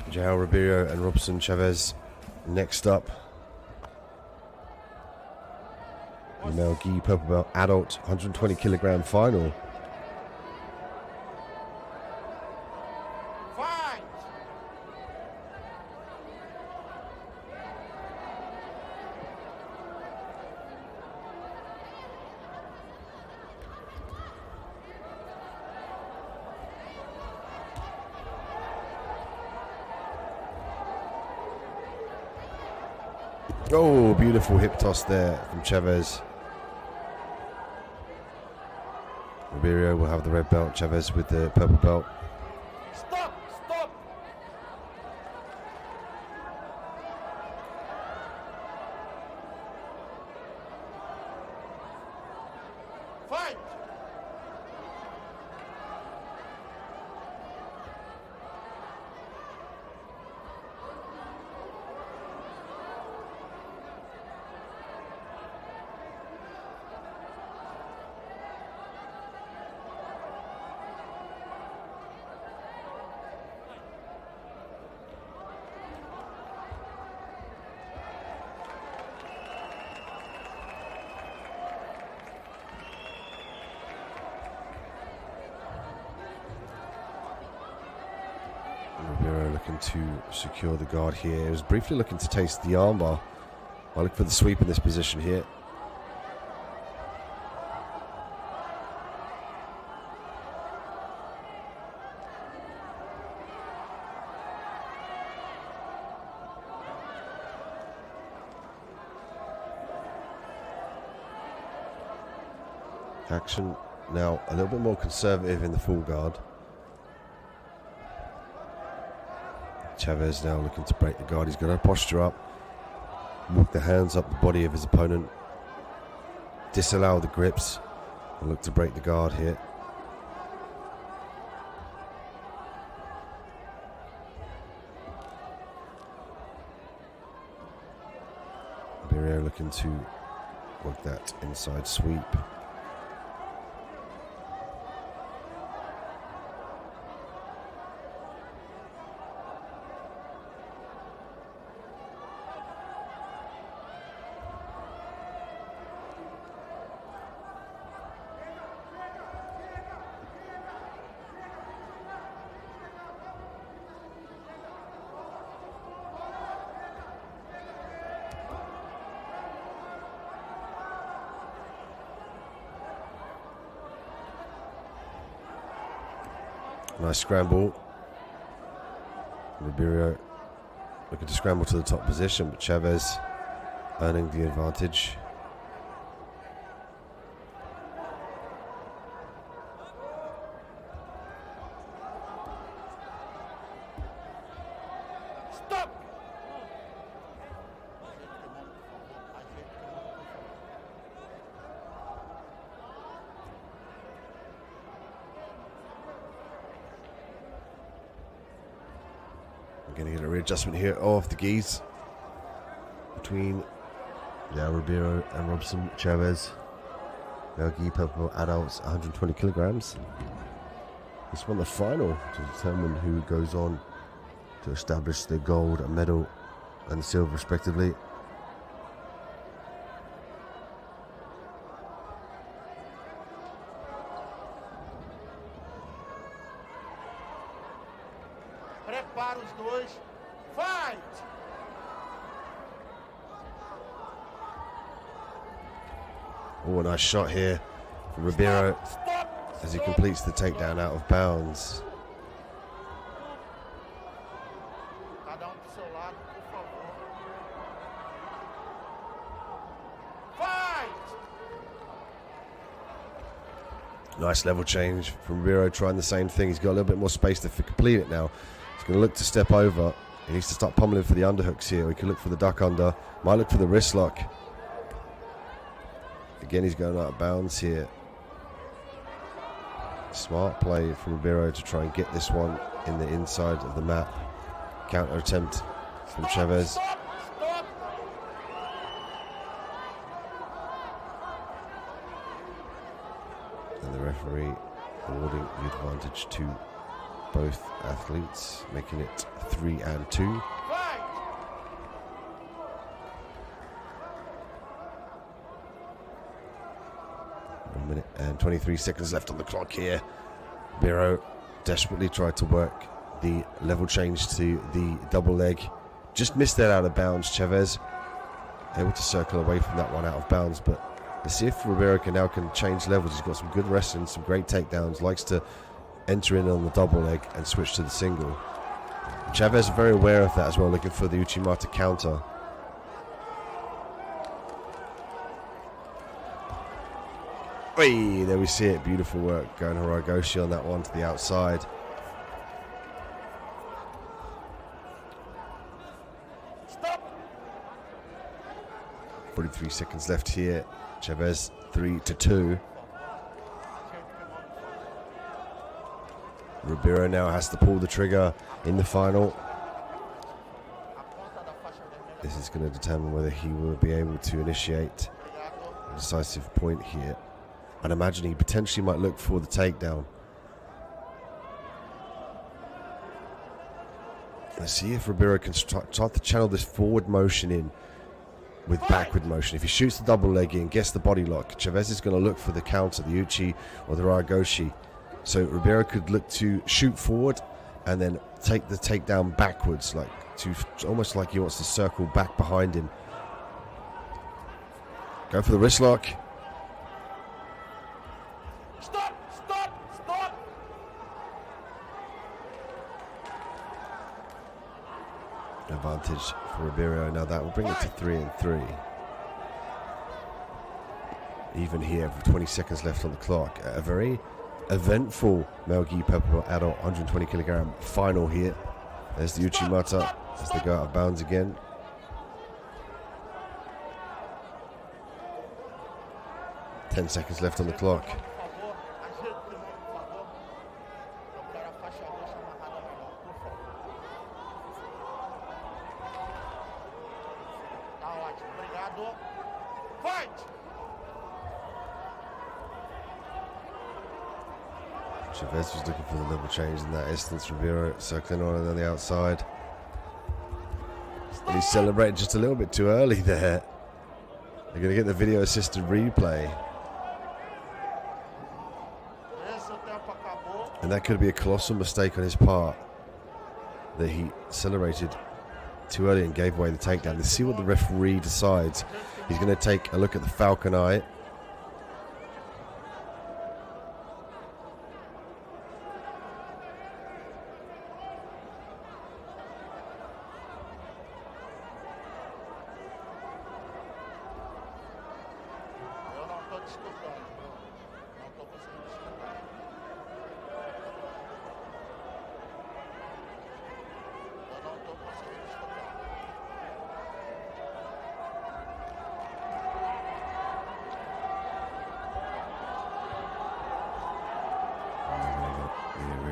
João Ribeiro and Robson Chavez next up. Mel Gi purple belt adult 120 kilogram final. Fight! Oh, beautiful hip toss there from Chavez. Ribeiro will have the red belt, Chavez with the purple belt. Stop! Stop! Fight! Ribeiro looking to secure the guard here. He was briefly looking to taste the armbar. I look for the sweep in this position here. Action now a little bit more conservative in the full guard. Chavez now looking to break the guard. He's got to posture up, walk the hands up the body of his opponent, disallow the grips, and look to break the guard here. Ribeiro looking to work that inside sweep. Nice scramble. Ribeiro looking to scramble to the top position, but Chavez earning the advantage. Stop! We're going to get a readjustment here of the geese between Ribeiro and Robson Chavez. Gi purple adults 120 kilograms. This one the final to determine who goes on to establish the gold medal and silver respectively. Prepara os dois. Fight! Oh, a nice shot here from Ribeiro Stop! as he completes the takedown out of bounds. Cada pro seu lado, por favor. Fight! Nice level change from Ribeiro, trying the same thing. He's got a little bit more space to complete it now. He's going to look to step over. He needs to start pummeling for the underhooks here. He can look for the duck under. Might look for the wrist lock. Again, he's going out of bounds here. Smart play from Ribeiro to try and get this one in the inside of the mat. Counter attempt from Chavez. Stop! Stop! And the referee awarding the advantage to both athletes, making it 3-2. 1 minute and 23 seconds left on the clock here. Biro desperately tried to work the level change to the double leg. Just missed that out of bounds. Chavez able to circle away from that one out of bounds, but let's see if Ribeiro can change levels. He's got some good wrestling, some great takedowns, likes to enter in on the double leg and switch to the single. Chavez is very aware of that as well, looking for the Uchimata counter. Hey, there we see it. Beautiful work going Haragoshi on that one to the outside. Stop. 43 seconds left here. Chavez 3-2. Ribeiro now has to pull the trigger in the final. This is going to determine whether he will be able to initiate a decisive point here. I'd imagine he potentially might look for the takedown. Let's see if Ribeiro can start to channel this forward motion in with backward motion. If he shoots the double leg in, gets the body lock, Chavez is going to look for the counter, the Uchi or the Raragoshi. So Ribeiro could look to shoot forward and then take the takedown backwards, like to almost like he wants to circle back behind him. Go for the wrist lock. Stop. Advantage for Ribeiro. Now that will bring it to 3-3. Even here with 20 seconds left on the clock. A very eventful Melgi Pepper adult 120 kilogram final here. There's the Uchimata as they go out of bounds again. Ten seconds left on the clock. Chavez was looking for the level change in that instance. Ribeiro circling on the outside. And he celebrated just a little bit too early there. They're going to get the video assisted replay. And that could be a colossal mistake on his part, that he celebrated too early and gave away the takedown. Let's see what the referee decides. He's going to take a look at the Falcon Eye.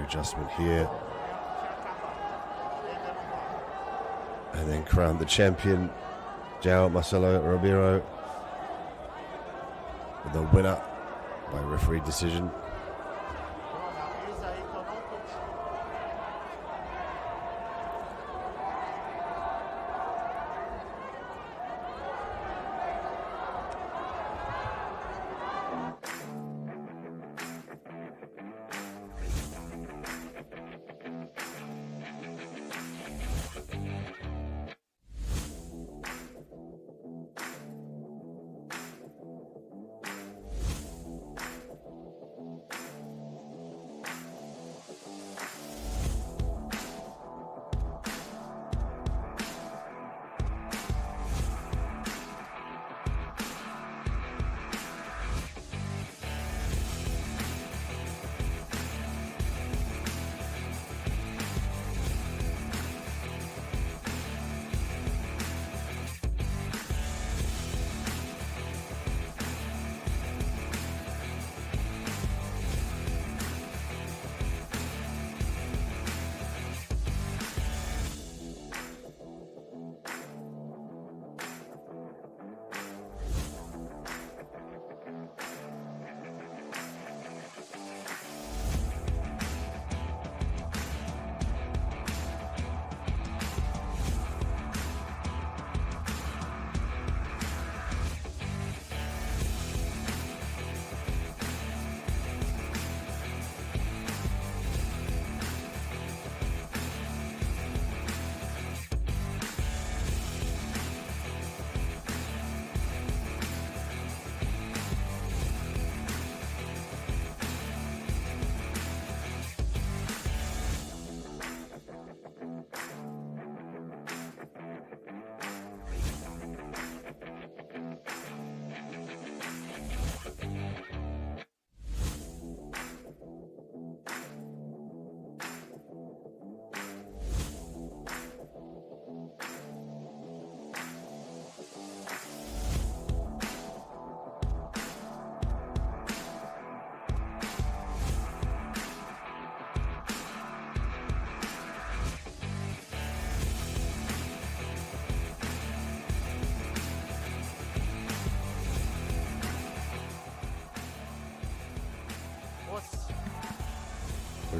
Adjustment here, and then crown the champion João Marcelo Ribeiro the winner by referee decision.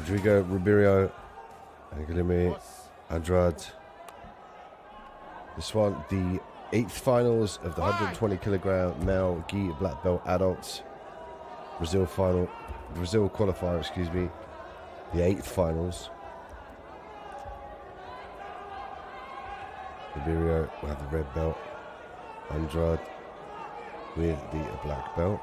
Rodrigo, Ribeiro, Angelimi, Andrade. This one, the 8th finals of the 120 kilogram male gi black belt adults. Brazil qualifier, excuse me. The 8th finals. Ribeiro will have the red belt. Andrade with the black belt.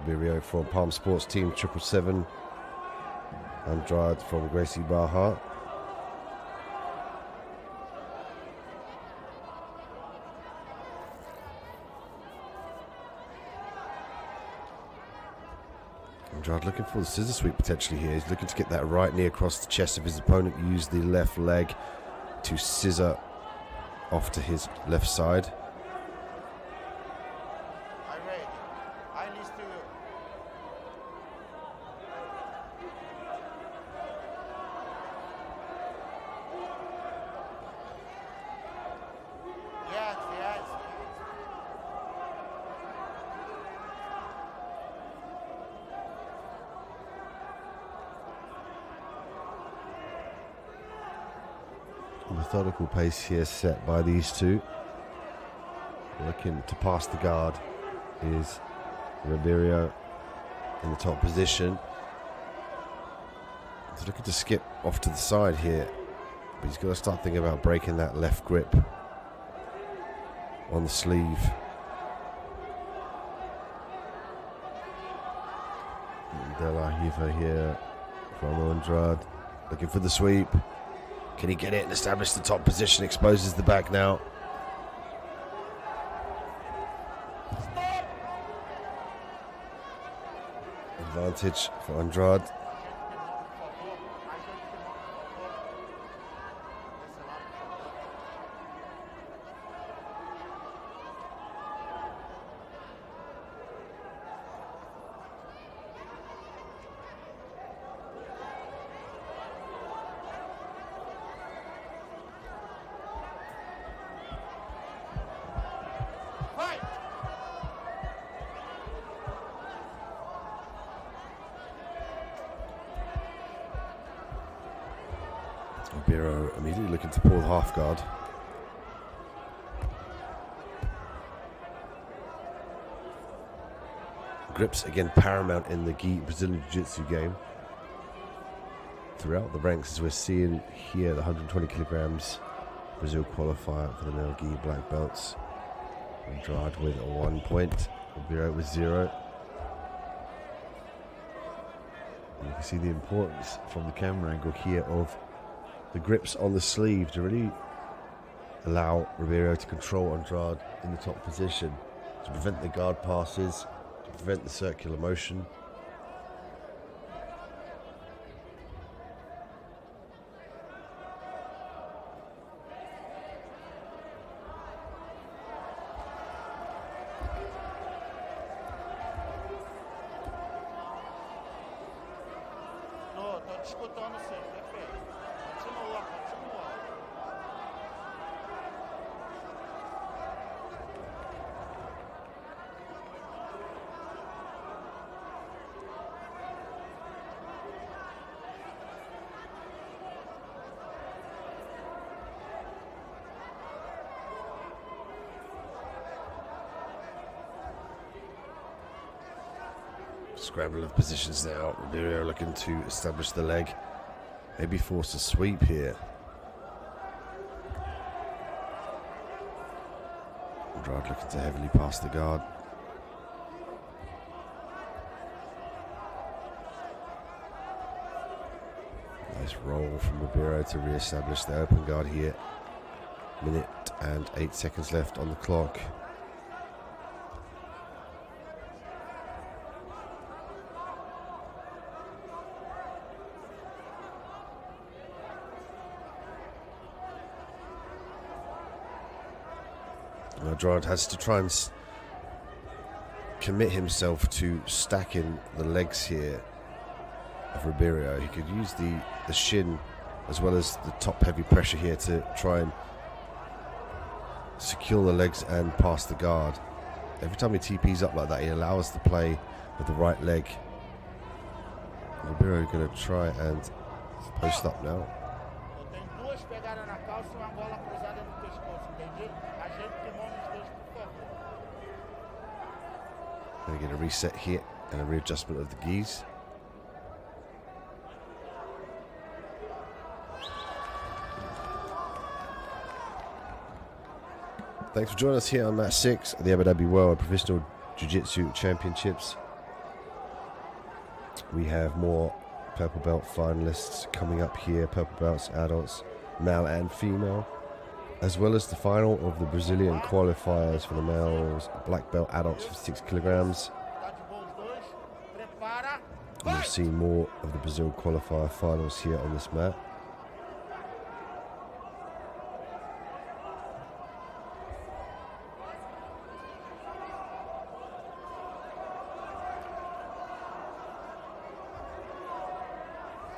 Ribeiro from Palm Sports Team 777. Andrade from Gracie Barra. Andrade looking for the scissor sweep potentially here. He's looking to get that right knee across the chest of his opponent. Use the left leg to scissor off to his left side. Methodical pace here set by these two. Looking to pass the guard is Ribeiro in the top position. He's looking to skip off to the side here, but he's got to start thinking about breaking that left grip on the sleeve. De La Riva here from Andrade, looking for the sweep. Can he get it and establish the top position? Exposes the back now. Advantage for Andrade. Ribeiro immediately looking to pull the half guard. Grips again paramount in the gi Brazilian Jiu-Jitsu game. Throughout the ranks, as we're seeing here, the 120 kilograms Brazil qualifier for the male gi black belts. Andrade with 1 point, Ribeiro with 0. And you can see the importance from the camera angle here of the grips on the sleeve to really allow Ribeiro to control Andrade in the top position, to prevent the guard passes, to prevent the circular motion. Tô escutando sim, perfeito. Continua, continua. Scramble of positions now. Ribeiro looking to establish the leg. Maybe force a sweep here. Andrade looking to heavily pass the guard. Nice roll from Ribeiro to re-establish the open guard here. Minute and 8 seconds left on the clock. Andrade has to try and commit himself to stacking the legs here of Ribeiro. He could use the shin as well as the top heavy pressure here to try and secure the legs and pass the guard. Every time he TPs up like that, he allows the play with the right leg. Ribeiro going to try and post up now. Eu tenho duas pegadas na calça e uma bola cruzada no pescoço, entendi? Ajeita o kimono nos dois, por favor. Going to get a reset here and a readjustment of the gis. Thanks for joining us here on match 6 of the Abu Dhabi World Professional Jiu-Jitsu Championships. We have more purple belt finalists coming up here, purple belts, adults, male and female, as well as the final of the Brazilian qualifiers for the males, black belt adults 56 kilograms. Tá de boa os dois. Prepara. You'll see more of the Brazil qualifier finals here on this mat.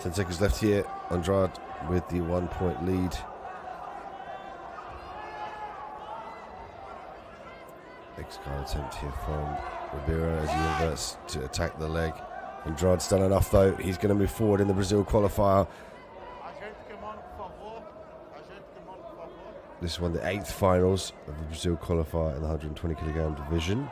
Ten seconds left here. Andrade with the 1 point lead. X-guard attempt here from Ribeiro as he inverts to attack the leg. Andrade's done enough though. He's going to move forward in the Brazil qualifier. Ajeita o kimono, por favor. Ajeita o kimono, por favor. This one, the 8th finals of the Brazil qualifier in the 120 kilogram division.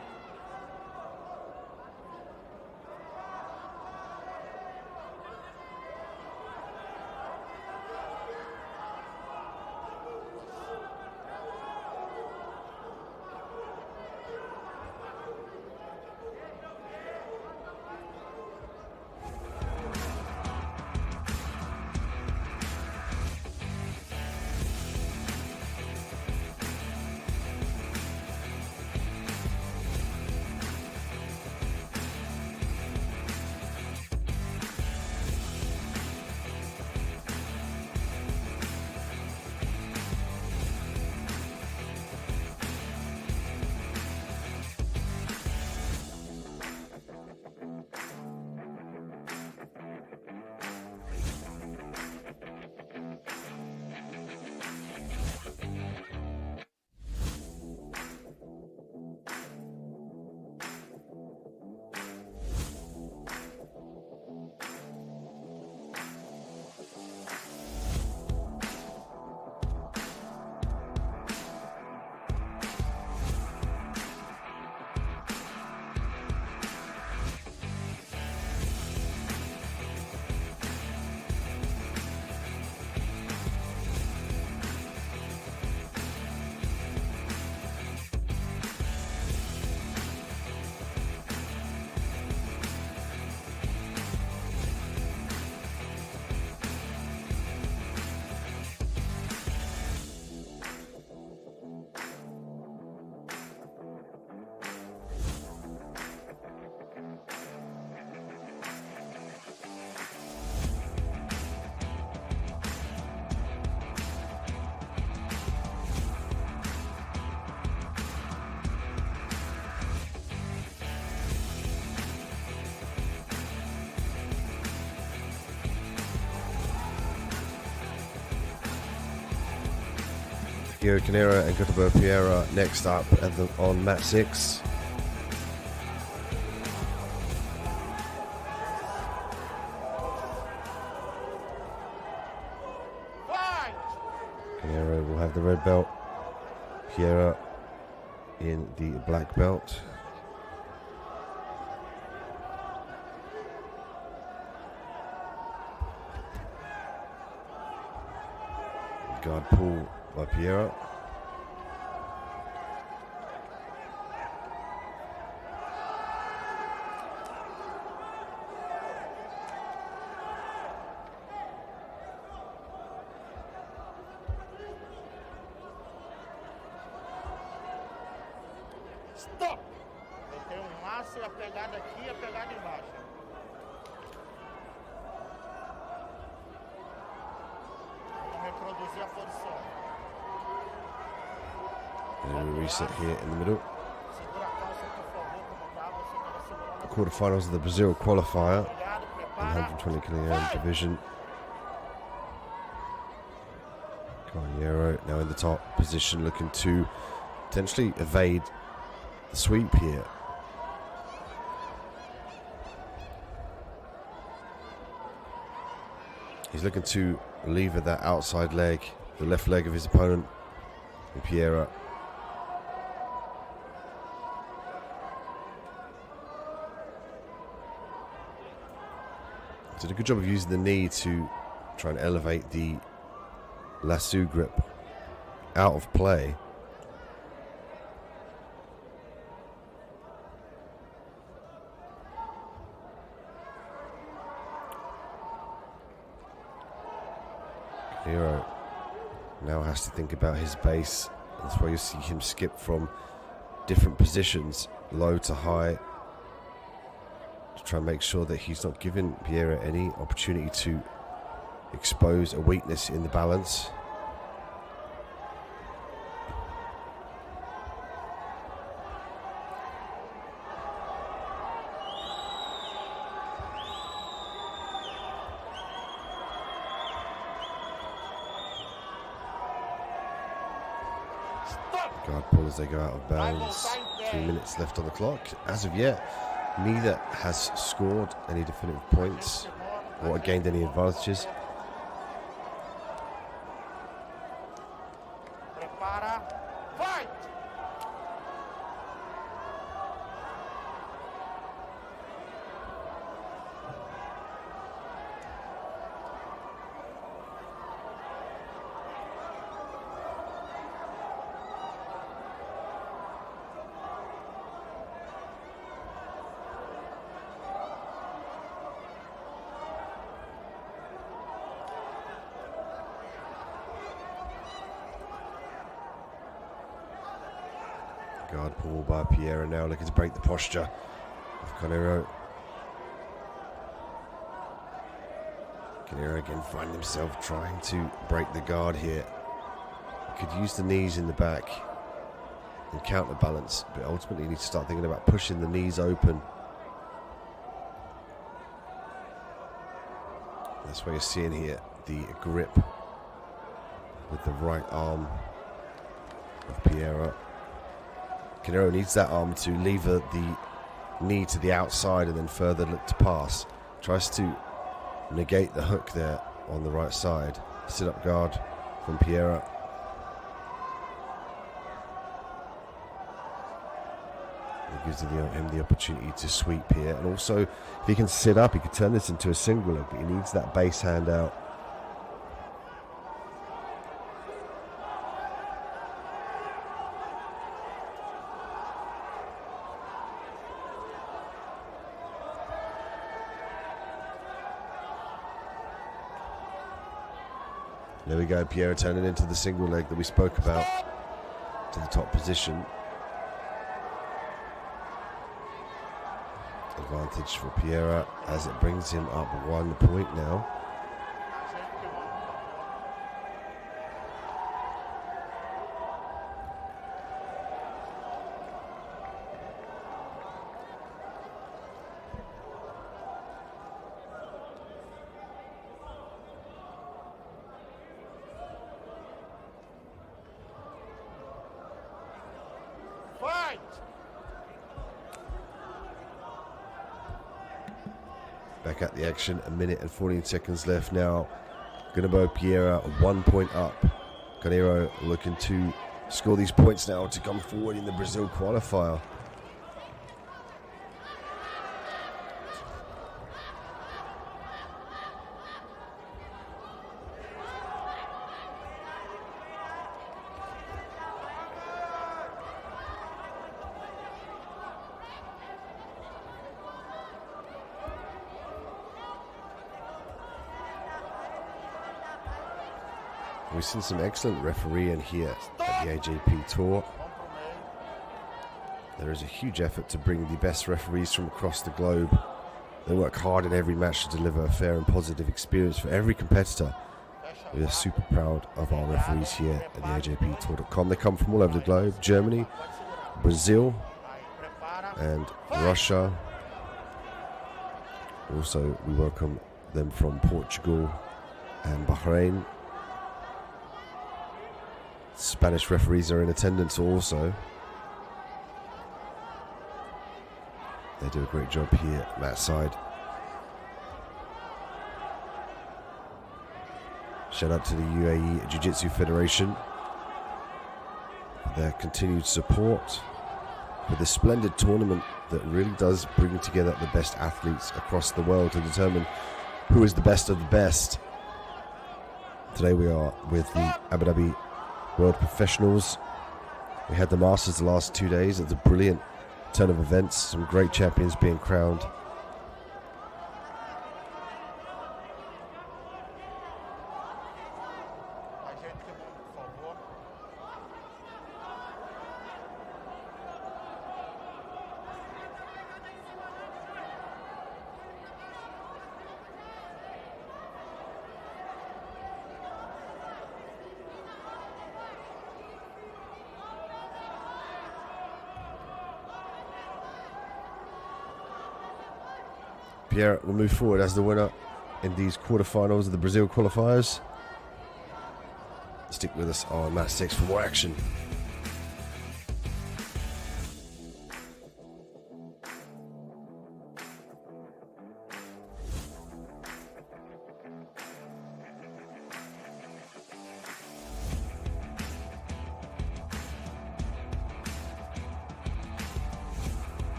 Gio Canera and Gutabo Piera next up on match 6. Canera will have the red belt, Piera in the black belt. Guard pull by Piera. Stop! Eu tenho um laço e a pegada aqui e a pegada embaixo. Vamos reproduzir a posição. And we reset here in the middle. Segura a calça, por favor, como tá. Você tava segurando a Quarterfinals of the Brazil qualifier Obrigado, in prepara. 120 kilogram division. Carneiro now in the top position, looking to potentially evade the sweep here. He's looking to lever that outside leg, the left leg of his opponent, and Piera. Did a good job of using the knee to try and elevate the lasso grip out of play. Hero now has to think about his base. That's why you see him skip from different positions, low to high, to try and make sure that he's not giving Piera any opportunity to expose a weakness in the balance. Guard pull as they go out of bounds. 3 minutes left on the clock. As of yet, neither has scored any definitive points or gained any advantages. Prepara. Fight! Guard pull by Piera now, looking to break the posture of Carneiro. Carneiro again finding himself trying to break the guard here. He could use the knees in the back and counterbalance, but ultimately you need to start thinking about pushing the knees open. That's why you're seeing here the grip with the right arm of Piera. Carneiro needs that arm to lever the knee to the outside and then further look to pass. Tries to negate the hook there on the right side. Sit up guard from Piera. It gives him the opportunity to sweep here. And also, if he can sit up, he could turn this into a single leg, but he needs that base hand out. There we go, Piera turning into the single leg that we spoke about to the top position. Advantage for Piera as it brings him up 1 point now. Fight! Back at the action, 1 minute and 14 seconds left now. Gunabo Piera 1 point up. Carneiro looking to score these points now to come forward in the Brazil qualifier. We've seen some excellent refereeing here at the AJP Tour. There is a huge effort to bring the best referees from across the globe. They work hard in every match to deliver a fair and positive experience for every competitor. We are super proud of our referees here at the AJPTour.com. They come from all over the globe: Germany, Brazil, and Russia. Also, we welcome them from Portugal and Bahrain. Spanish referees are in attendance also. They do a great job here at that side. Shout out to the UAE Jiu-Jitsu Federation for their continued support for this splendid tournament that really does bring together the best athletes across the world to determine who is the best of the best. Today we are with the Abu Dhabi World Professionals. We had the Masters the last 2 days. It's a brilliant turn of events, some great champions being crowned. Pierre will move forward as the winner in these quarterfinals of the Brazil qualifiers. Stick with us on Mat 6 for more action.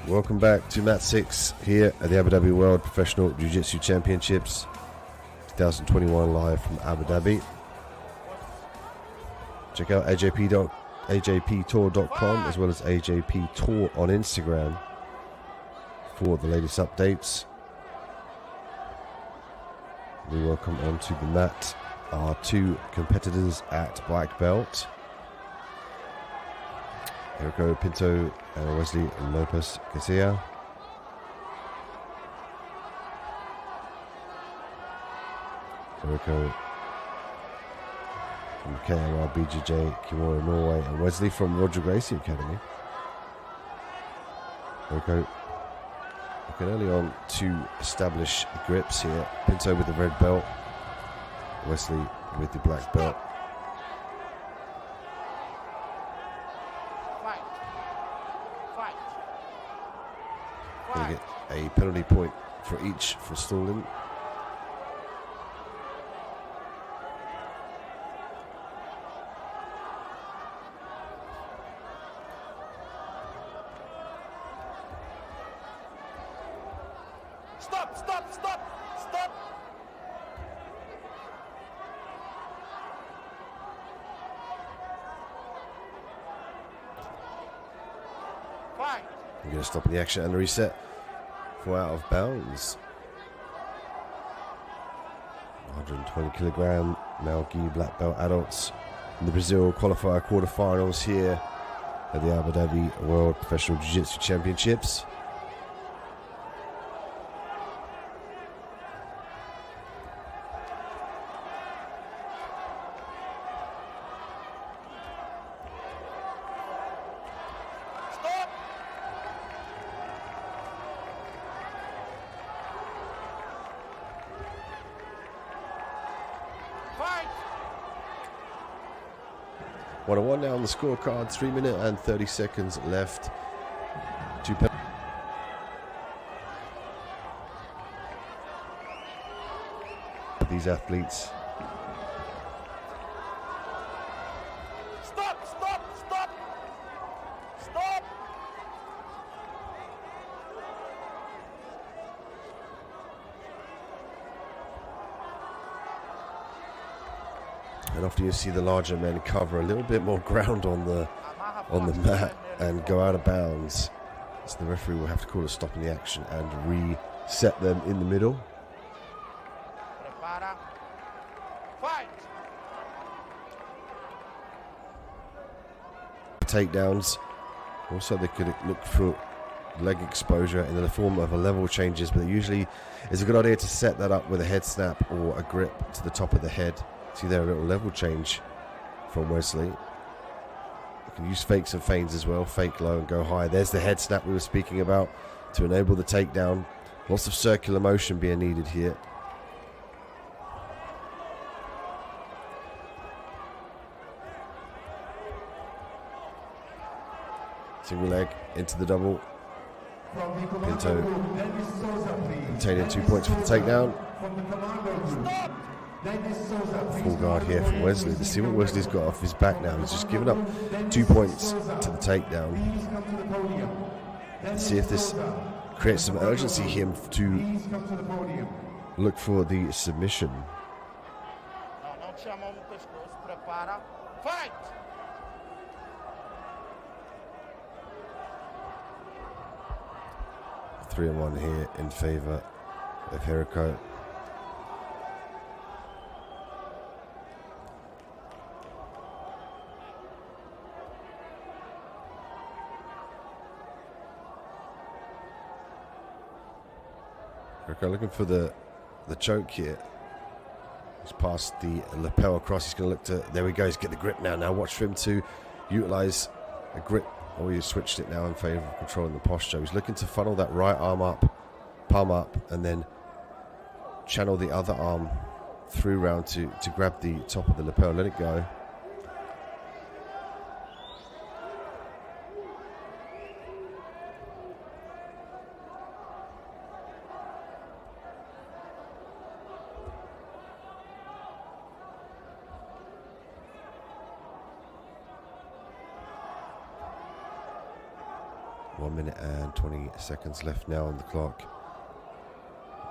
Welcome back to Mat 6 here at the Abu Dhabi World Professional Jiu-Jitsu Championships 2021 live from Abu Dhabi. Check out ajptour.com as well as AJP Tour on Instagram for the latest updates. We welcome onto the mat our two competitors at black belt, Erico Pinto and Wesley Lopez Garcia. Erico from KMR BJJ Kimura Norway and Wesley from Roger Gracie Academy. Erico looking early on to establish the grips here. Pinto with the red belt, Wesley with the black belt. Going to get a penalty point for each for stalling. Stop, stop, stop, stop. Fine. I'm going to stop in the action and reset for out of bounds. 120 kilogram male gi black belt adults in the Brazil qualifier quarterfinals here at the Abu Dhabi World Professional Jiu-Jitsu Championships. Fight! 1-1 now on the scorecard. 3 minutes and 30 seconds left. these athletes. Stop, stop, stop. Stop. And often you see the larger men cover a little bit more ground on the mat and go out of bounds. So the referee will have to call a stop in the action and reset them in the middle. Prepara. Fight. Takedowns. Also, they could look for leg exposure in the form of a level changes, but usually it's a good idea to set that up with a head snap or a grip to the top of the head. See there, a little level change from Wesley. You can use fakes and feigns as well. Fake low and go high. There's the head snap we were speaking about to enable the takedown. Lots of circular motion being needed here. Single leg into the double. Pinto obtaining 2 points for the takedown. Full guard here from Wesley. Let's see what Wesley's got off his back now. He's just given up 2 points to the takedown. Let's see if this creates some urgency here to look for the submission. Não tinha a mão no pescoço. Prepara. Fight. Three and one here in favor of Jericho. Jericho looking for the choke here. He's past the lapel across. He's going to look to, there we go, he's get the grip now. Now watch for him to utilize a grip. Oh, he switched it now in favor of controlling the posture. He's looking to funnel that right arm up, palm up, and then channel the other arm through round to grab the top of the lapel. Let it go. Minute and 20 seconds left now on the clock.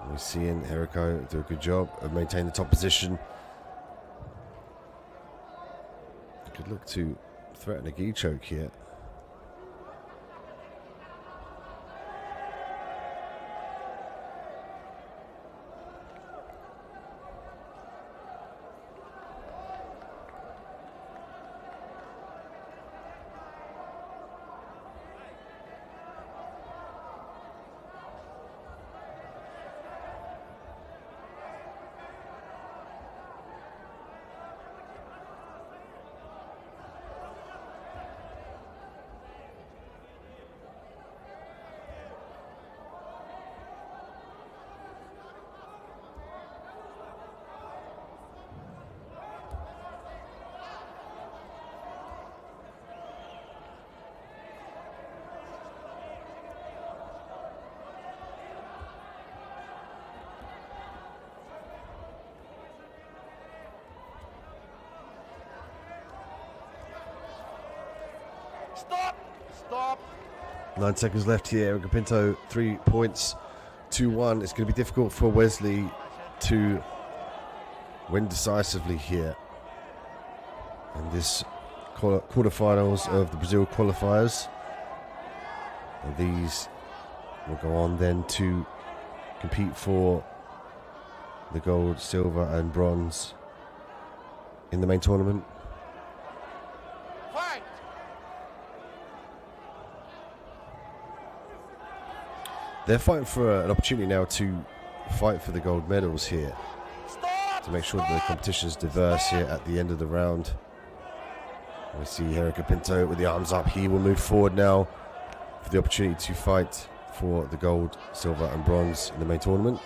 We're seeing Jericho do a good job of maintaining the top position. Could look to threaten a gi choke here. Stop! Stop! 9 seconds left here. Eric Pinto, 3 points, 2-1. It's going to be difficult for Wesley to win decisively here. And this quarterfinals of the Brazil qualifiers. And these will go on then to compete for the gold, silver and bronze in the main tournament. Fight! They're fighting for an opportunity now to fight for the gold medals here, Stop! to make sure that the competition is diverse here at the end of the round. We see Eric Pinto with the arms up. He will move forward now for the opportunity to fight for the gold, silver and bronze in the main tournament.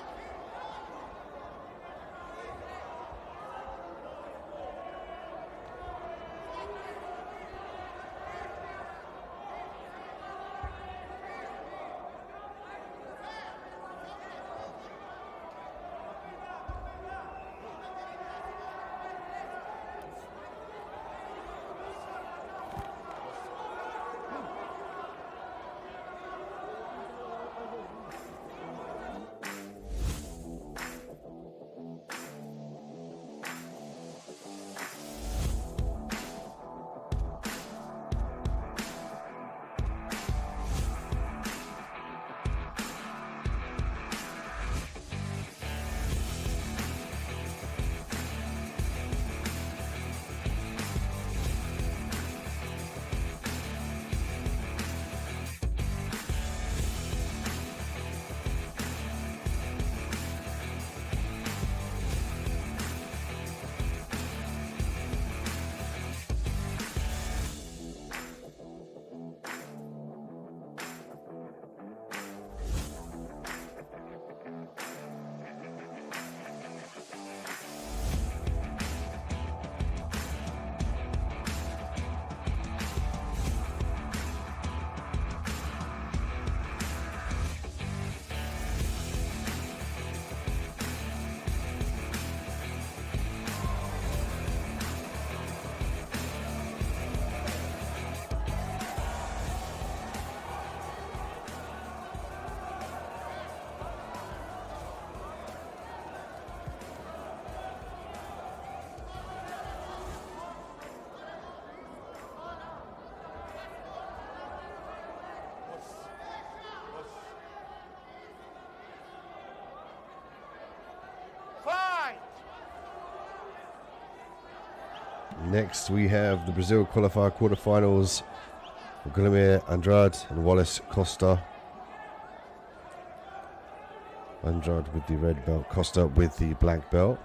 Next, we have the Brazil qualifier quarterfinals for Guilherme Andrade and Wallace Costa. Andrade with the red belt, Costa with the black belt.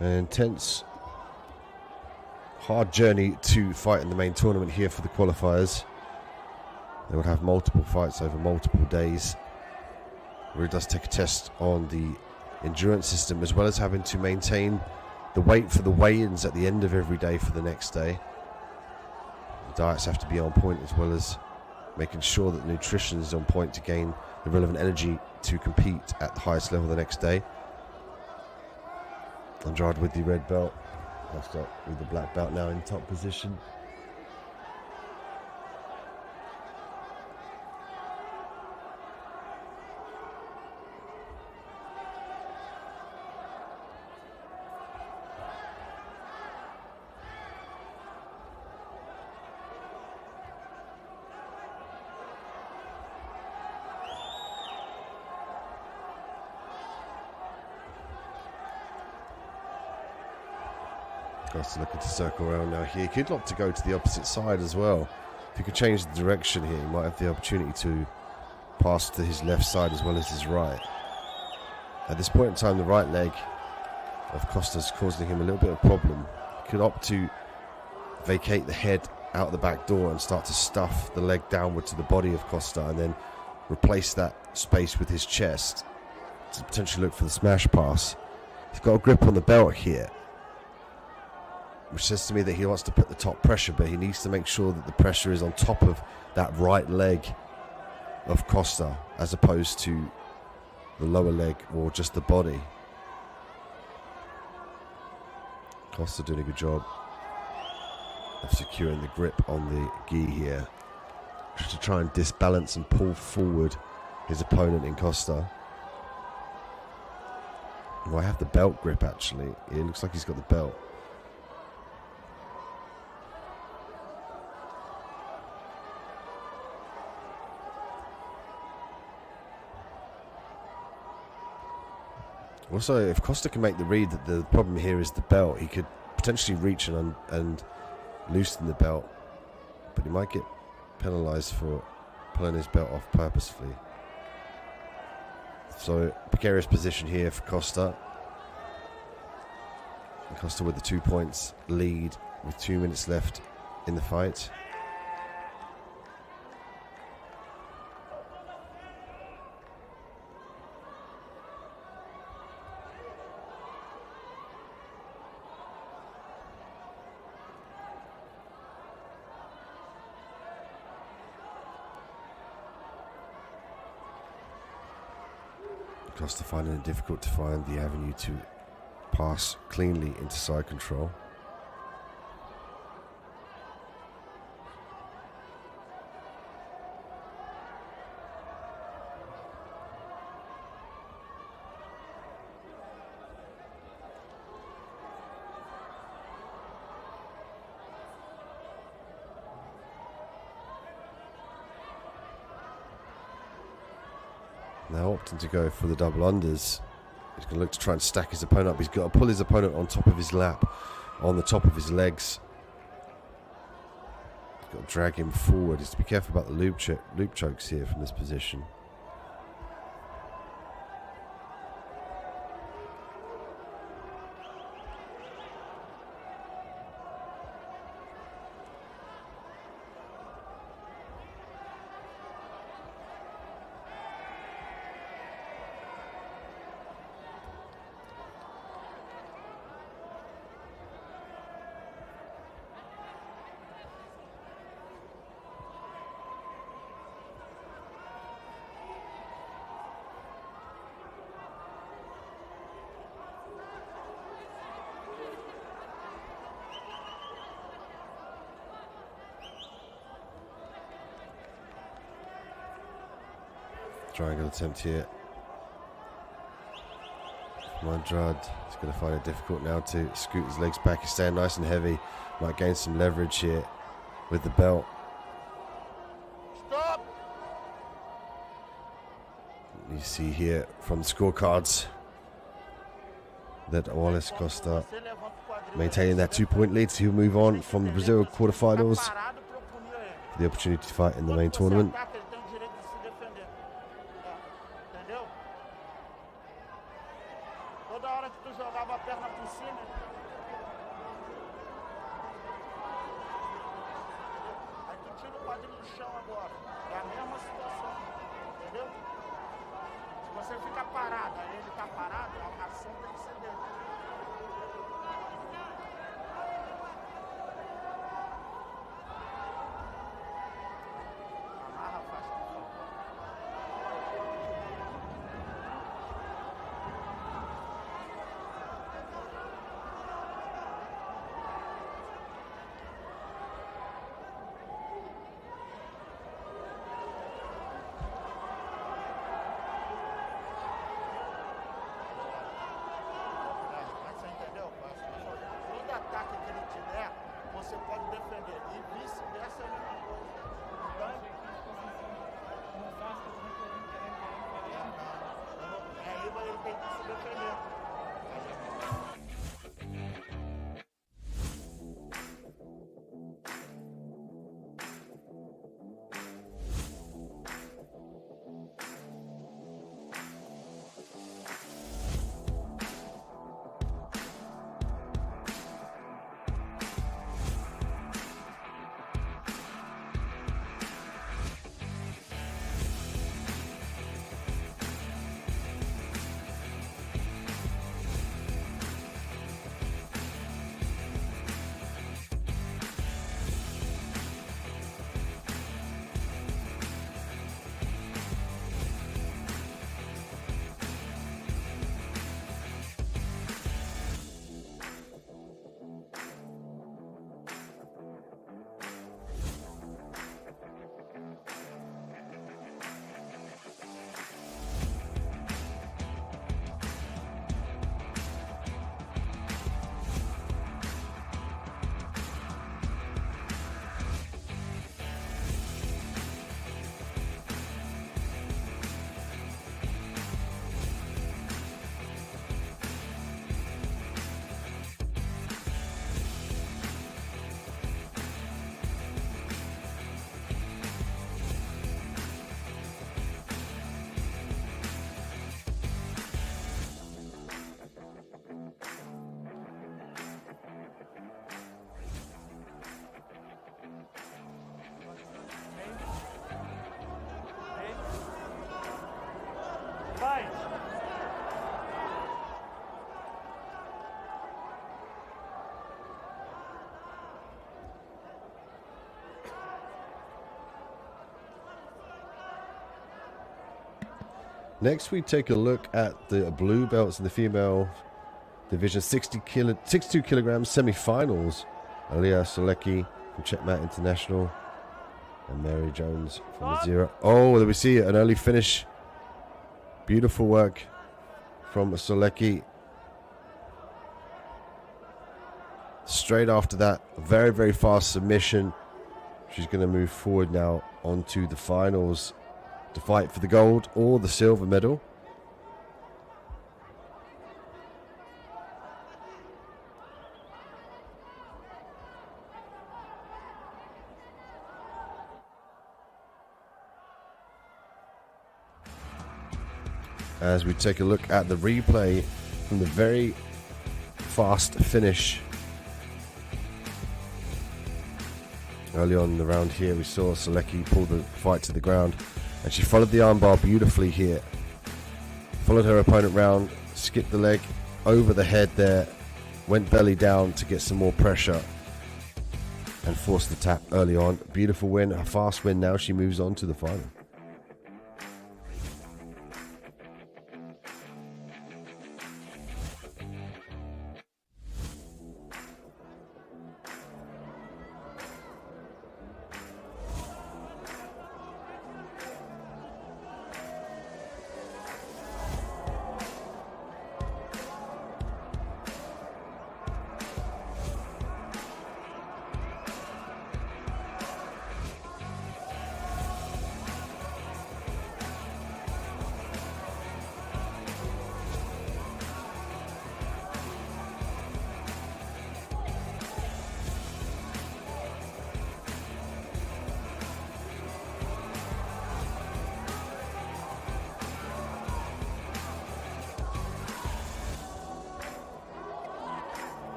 An intense, hard journey to fight in the main tournament here for the qualifiers. They would have multiple fights over multiple days. It really does take a test on the endurance system, as well as having to maintain the weight for the weigh-ins at the end of every day for the next day. The diets have to be on point, as well as making sure that the nutrition is on point to gain the relevant energy to compete at the highest level the next day. Andrade with the red belt, Costa with the black belt now in top position. Costa looking to circle around now here. He could opt to go to the opposite side as well. If he could change the direction here, he might have the opportunity to pass to his left side as well as his right. At this point in time, the right leg of Costa's causing him a little bit of problem. He could opt to vacate the head out the back door and start to stuff the leg downward to the body of Costa, and then replace that space with his chest to potentially look for the smash pass. He's got a grip on the belt here, which says to me that he wants to put the top pressure, but he needs to make sure that the pressure is on top of that right leg of Costa, as opposed to the lower leg or just the body. Costa doing a good job of securing the grip on the gi here, just to try and disbalance and pull forward his opponent in Costa. Well, I have the belt grip actually. It looks like he's got the belt. Also, if Costa can make the read that the problem here is the belt, he could potentially reach and loosen the belt, but he might get penalised for pulling his belt off purposefully. So, precarious position here for Costa. And Costa with the 2 points lead with 2 minutes left in the fight. Costa finding it difficult to find the avenue to pass cleanly into side control. Now opting to go for the double unders. He's going to look to try and stack his opponent up. He's got to pull his opponent on top of his lap, on the top of his legs. He's got to drag him forward. He's to be careful about the loop chokes here from this position. Triangle attempt here. Andrade is going to find it difficult now to scoot his legs back. He's staying nice and heavy. Might gain some leverage here with the belt. Stop! You see here from the scorecards that Wallace Costa Você levanta o quadril. maintaining that 2-point lead to move on from the Brazil quarterfinals Tá parado pra eu punir ele. for the opportunity to fight in the Quando main você tournament. ataca, ele tem o direito de se defender. É, entendeu? Toda hora que tu jogava a perna por cima, aí tu tira o quadril do chão agora. É a mesma situação. Entendeu? Se você fica parado, aí ele tá parado, a ação tem que ser dele. Amarra a faixa, por favor. Mas você entendeu? Todo ataque que ele te der, você pode defender. E vice-versa é a mesma coisa. Então, aí ele tem que se defender. Vai! Next, we take a look at the blue belts in the female division, 62 kilograms semi-finals. Aliyah Solecki from Checkmat International and Mary Jones from the Zero. Oh, there we see an early finish. Beautiful work from Solecki. Straight after that, a very, very fast submission. She's going to move forward now onto the finals to fight for the gold or the silver medal. As we take a look at the replay from the very fast finish. Early on in the round here, we saw Solecki pull the fight to the ground, and she followed the armbar beautifully here. Followed her opponent round, skipped the leg over the head there, went belly down to get some more pressure, and forced the tap early on. Beautiful win, a fast win. Now she moves on to the final.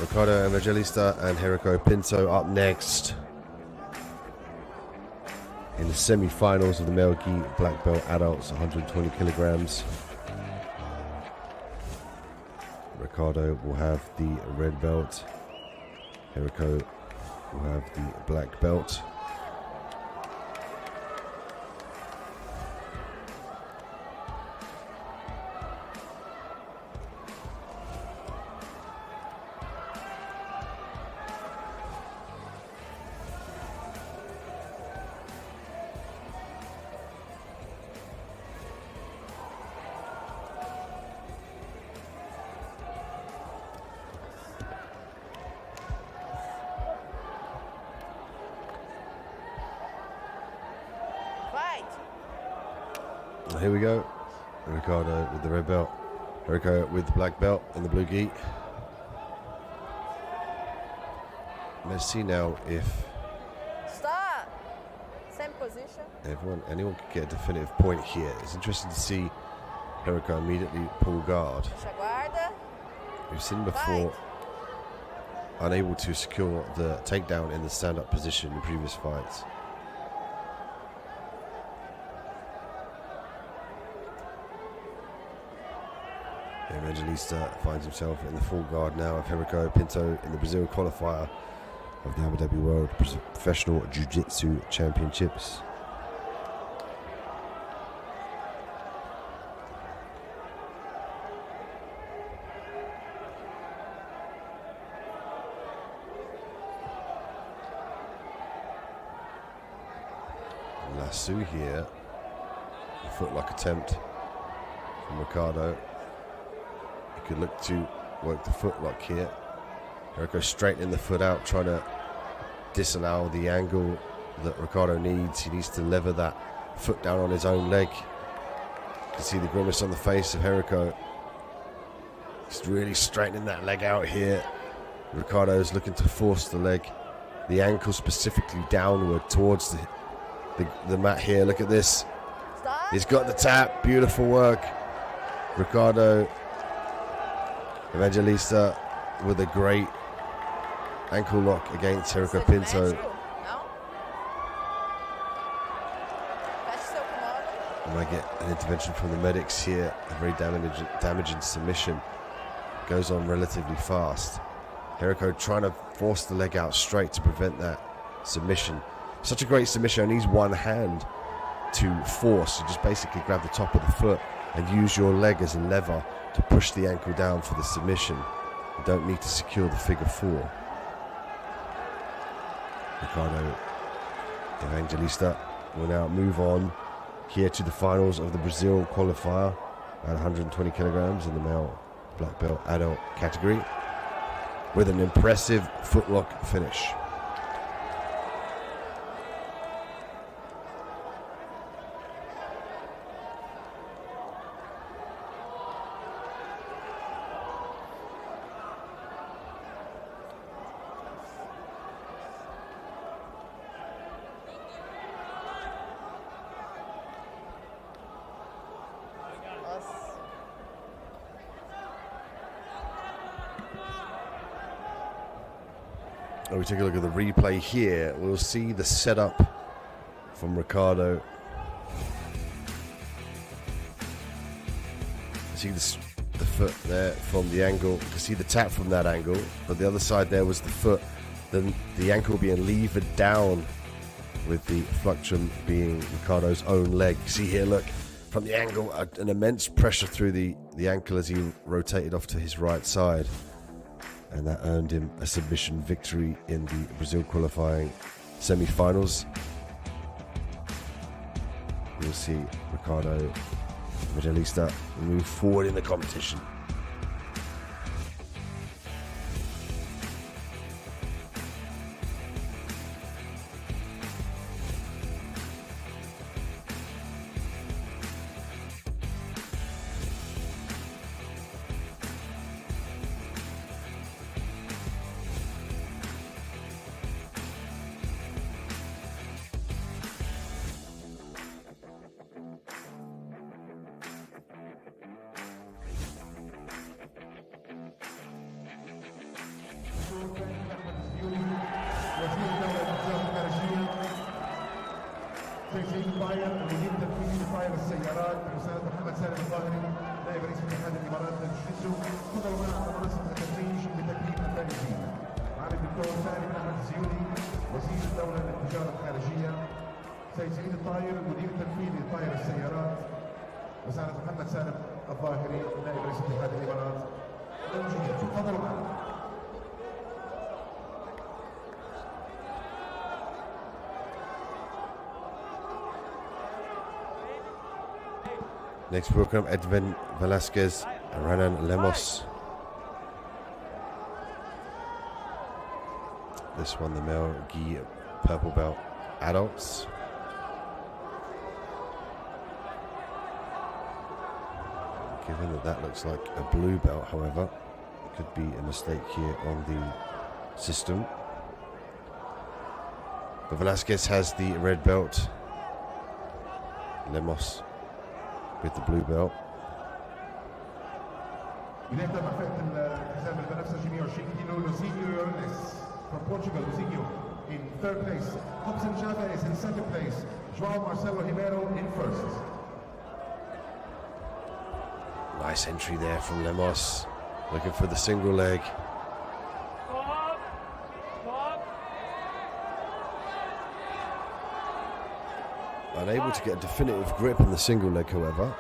Ricardo Evangelista and Jericho Pinto up next in the semi-finals of the male gi black belt adults, 120 kilograms. Ricardo will have the red belt. Jericho will have the black belt. Here we go. Ricardo with the red belt. Jericho with the black belt and the blue gi. Let's see now if Stop. Same position. anyone could get a definitive point here. It's interesting to see Jericho immediately pull guard. Puxa guarda. We've seen before unable to secure the takedown in the stand-up position in previous fights. Evangelista finds himself in the full guard now of Jericho Pinto in the Brazil qualifier of the Abu Dhabi World Professional Jiu-Jitsu Championships. Lasso here, a footlock attempt from Ricardo. He could look to work the footlock here. Jericho straightening the foot out, trying to disallow the angle that Ricardo needs. He needs to lever that foot down on his own leg. You can see the grimace on the face of Jericho. He's really straightening that leg out here. Ricardo is looking to force the leg, the ankle specifically downward towards the mat here. Look at this. Stop. He's got the tap. Beautiful work. Ricardo Evangelista with a great ankle lock against Jericho Pinto. Não? Feche seu kimono. And I get an intervention from the medics here. A very damaging submission. Goes on relatively fast. Jericho trying to force the leg out straight to prevent that submission. Such a great submission. Needs one hand to force. You just basically grab the top of the foot and use your leg as a lever to push the ankle down for the submission. You don't need to secure the figure four. Ricardo Evangelista will now move on here to the finals of the Brazil qualifier at 120 kilograms in the male black belt adult category with an impressive footlock finish. When we take a look at the replay here, we'll see the setup from Ricardo. See the foot there from the angle. You can see the tap from that angle, but the other side there was the foot. Then the ankle being levered down with the fluctuum being Ricardo's own leg. See here, look, from the angle, an immense pressure through the ankle as he rotated off to his right side. And that earned him a submission victory in the Brazil qualifying semi-finals. We'll see Ricardo Evangelista move forward in the competition. دائرة السيارات وسعادة محمد سالم الظاهري نائب رئيس اتحاد الامارات للجوجيتسو. تفضلوا معنا. Next program, Edwin Velasquez and Renan Lemos. This one, the male gi purple belt adults. Given that looks like a blue belt, however, it could be a mistake here on the system. But Velasquez has the red belt. Lemos with the blue belt. بداية مع فئة الحزام البنفسجي 120 كيلو لوزينيو يورنس from Portugal. Luzinho in third place. Hobson Chava is in second place. João Marcelo Ribeiro in first. Nice entry there from Lemos, looking for the single leg. Unable to get a definitive grip on the single leg, however.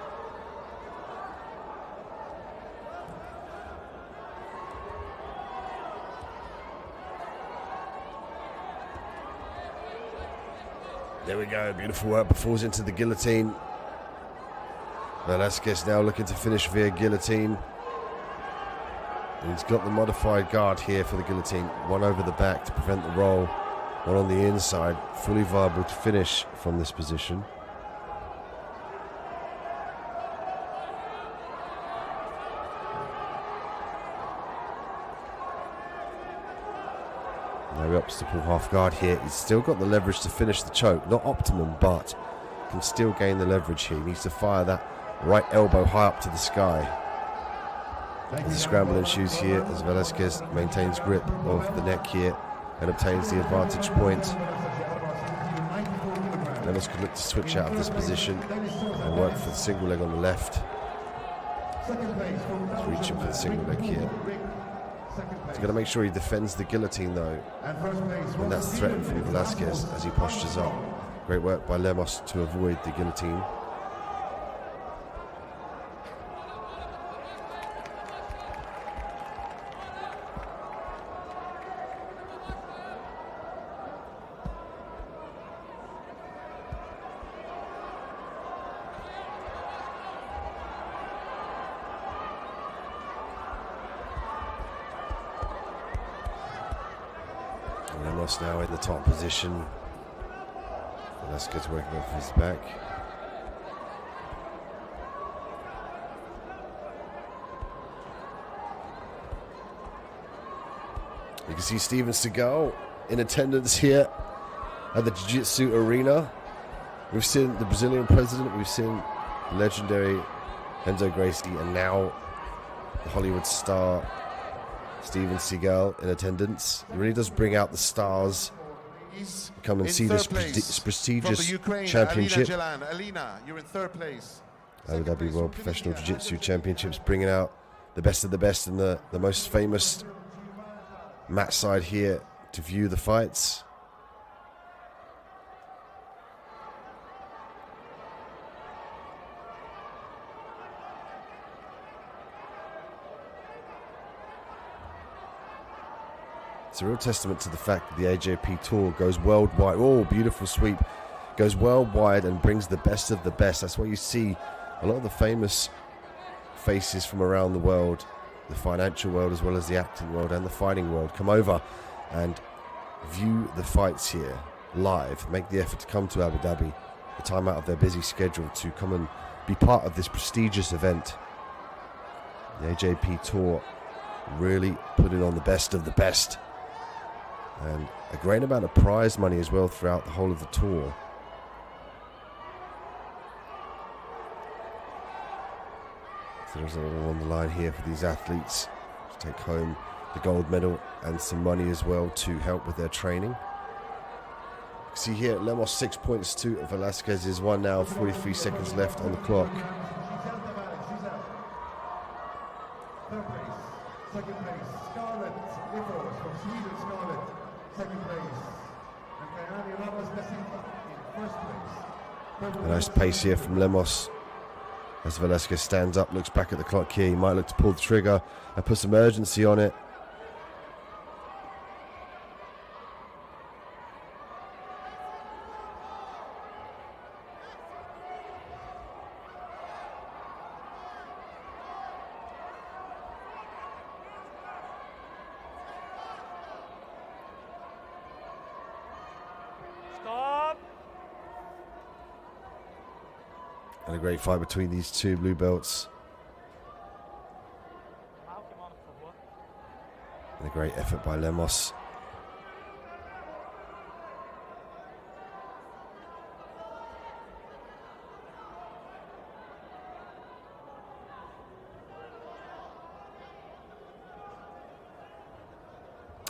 There we go, beautiful work, falls into the guillotine. Velasquez now looking to finish via guillotine. And he's got the modified guard here for the guillotine. One over the back to prevent the roll. One on the inside, fully viable to finish from this position. Now he opts to pull half guard here. He's still got the leverage to finish the choke. Not optimum, but can still gain the leverage here. He needs to fire that right elbow high up to the sky. The scramble ensues here as Velasquez maintains grip of the neck here and obtains the advantage point. Lemos could look to switch out of this position and work for the single leg on the left. He's reaching for the single leg here. He's got to make sure he defends the guillotine though, and that's threatened from Velasquez as he postures up. Great work by Lemos to avoid the guillotine. Lemos now in the top position. Velasquez working off his back. You can see Steven Seagal in attendance here at the Jiu-Jitsu arena. We've seen the Brazilian president, we've seen legendary Renzo Gracie, and now the Hollywood star Steven Seagal in attendance. It really does bring out the stars. Come and see this prestigious championship. Alina, you're in third place. Abu Dhabi World Professional Jiu-Jitsu Championships, bringing out the best of the best and the most famous mat side here to view the fights. It's a real testament to the fact that the AJP Tour goes worldwide. Oh, beautiful sweep. Goes worldwide and brings the best of the best. That's why you see a lot of the famous faces from around the world, the financial world as well as the acting world and the fighting world, come over and view the fights here live, make the effort to come to Abu Dhabi, the time out of their busy schedule to come and be part of this prestigious event. The AJP Tour really putting on the best of the best. And a great amount of prize money as well throughout the whole of the tour. So there's a lot on the line here for these athletes to take home the gold medal and some money as well to help with their training. See here, Lemos 6 points to Velasquez's 1 now, 43 seconds left on the clock. Third place, second place, Scarlett Nichols from Sweden, Scarlett, second place, and Kayani Ramos da Silva in first place. A nice pace here from Lemos. As Velasquez stands up, looks back at the clock here. He might look to pull the trigger and put some urgency on it. And a great fight between these two blue belts. And a great effort by Lemos.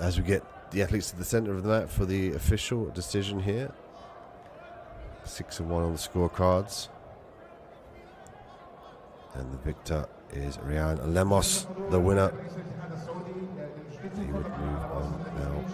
As we get the athletes to the center of the mat for the official decision here. 6-1 on the scorecards. And the victor is Ryan Lemos, the winner. He would move on now.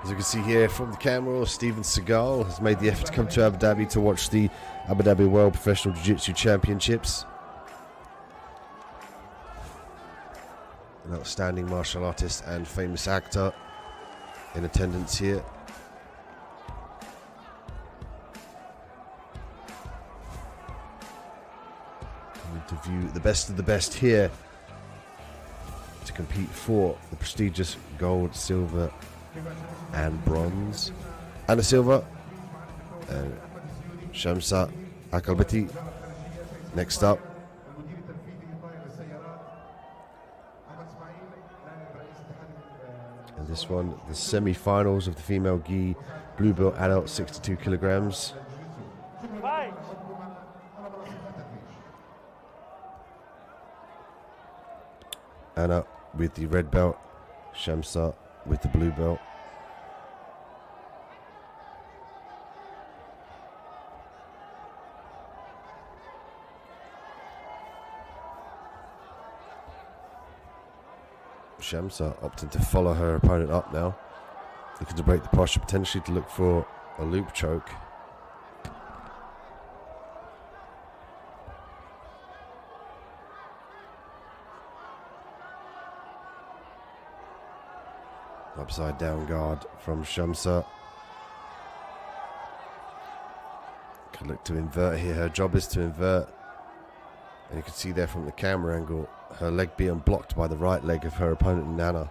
As you can see here from the camera, Steven Seagal has made the effort to come to Abu Dhabi to watch the Abu Dhabi World Professional Jiu-Jitsu Championships. An outstanding martial artist and famous actor in attendance here. Coming to view the best of the best here to compete for the prestigious gold, silver and bronze. Anna Silva and Shamsa Akalbati next up. And this one, the semi-finals of the female gi blue belt adult 62 kilograms. Anna with the red belt, Shamsa with the blue belt. Shamsa opting to follow her opponent up now, looking to break the posture, potentially to look for a loop choke. Upside down guard from Shamsa. Could look to invert here. Her job is to invert. And you can see there from the camera angle, her leg being blocked by the right leg of her opponent, Nana.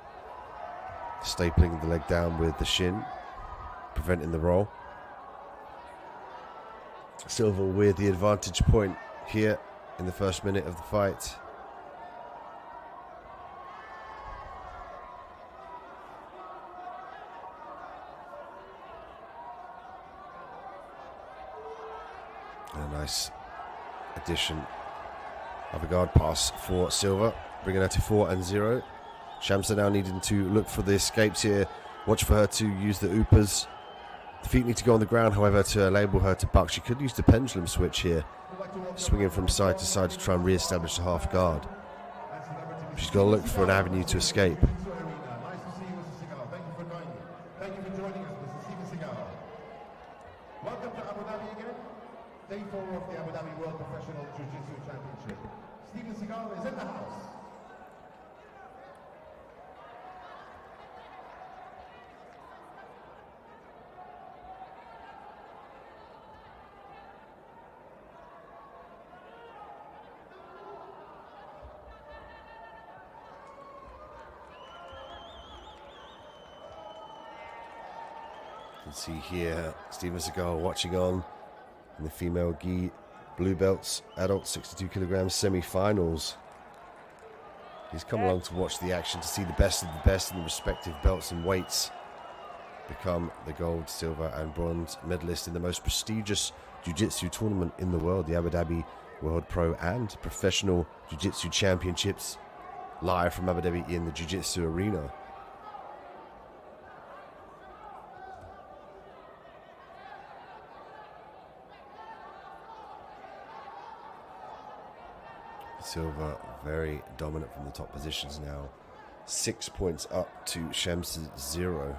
Stapling the leg down with the shin, preventing the roll. Silva with the advantage point here in the first minute of the fight. A nice addition of a guard pass for Silva, bringing her to 4-0. Shamsa now needing to look for the escapes here. Watch for her to use the Upas The feet need to go on the ground, however, to enable her to buck. She could use the pendulum switch here, swinging from side to side to try and re-establish the half guard. She's got to look for an avenue to escape. Nice to see you, Mr. Seagal. Thank you for joining. Thank you for joining us, Mr. Steven Seagal. Welcome to Abu Dhabi again. Day 4 of the Abu Dhabi World Professional Jiu-Jitsu Championship. Steven Seagal is in the house. You can see here Steven Seagal watching on in the female gi blue belts adult 62 kilograms semi-finals. He's come along to watch the action, to see the best of the best in the respective belts and weights become the gold, silver and bronze medalist in the most prestigious jiu-jitsu tournament in the world, the Abu Dhabi World Pro and Professional Jiu-Jitsu Championships, live from Abu Dhabi in the Jiu-Jitsu arena. Silva very dominant from the top positions now. 6 points up to Shamsa's 0.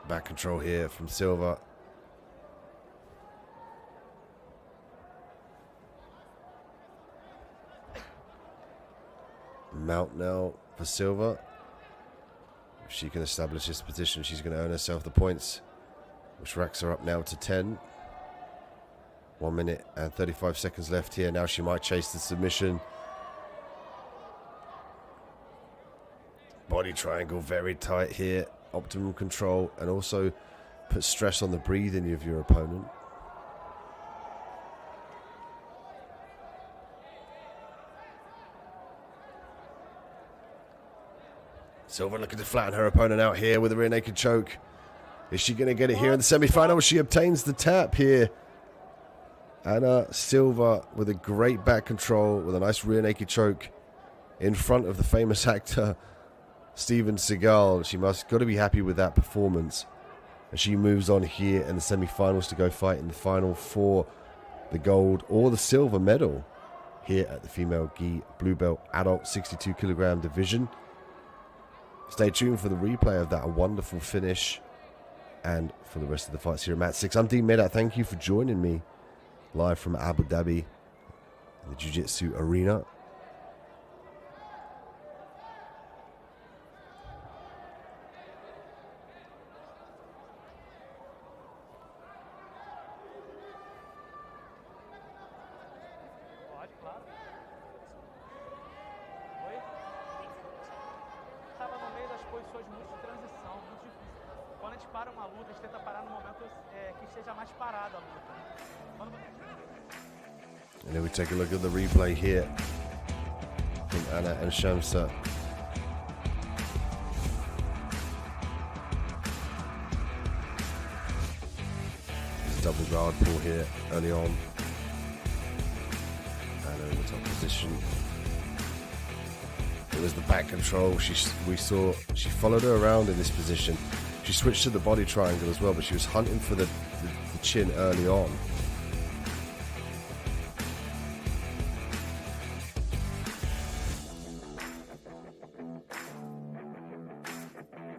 Back control here from Silva. Mount now for Silva. If she can establish this position, she's going to earn herself the points, which racks her up now to 10. 1 minute and 35 seconds left here. Now she might chase the submission. Body triangle very tight here. Optimum control, and also put stress on the breathing of your opponent. Silva looking to flatten her opponent out here with a rear naked choke. Is she going to get it here in the semi-final? She obtains the tap here. Anna Silva with a great back control with a nice rear naked choke in front of the famous actor Steven Seagal. She must got to be happy with that performance. And she moves on here in the semi-finals to go fight in the final for the gold or the silver medal here at the female gi blue belt adult 62 kilogram division. Stay tuned for the replay of that wonderful finish and for the rest of the fights here at Mat 6. I'm Dean Medat. Thank you for joining me live from Abu Dhabi, the Jiu-Jitsu arena. And then we take a look at the replay here from Anna and Shamsa. There's a double guard pull here early on. Anna in the top position. It was the back control. We saw she followed her around in this position. She switched to the body triangle as well, but she was hunting for the chin early on.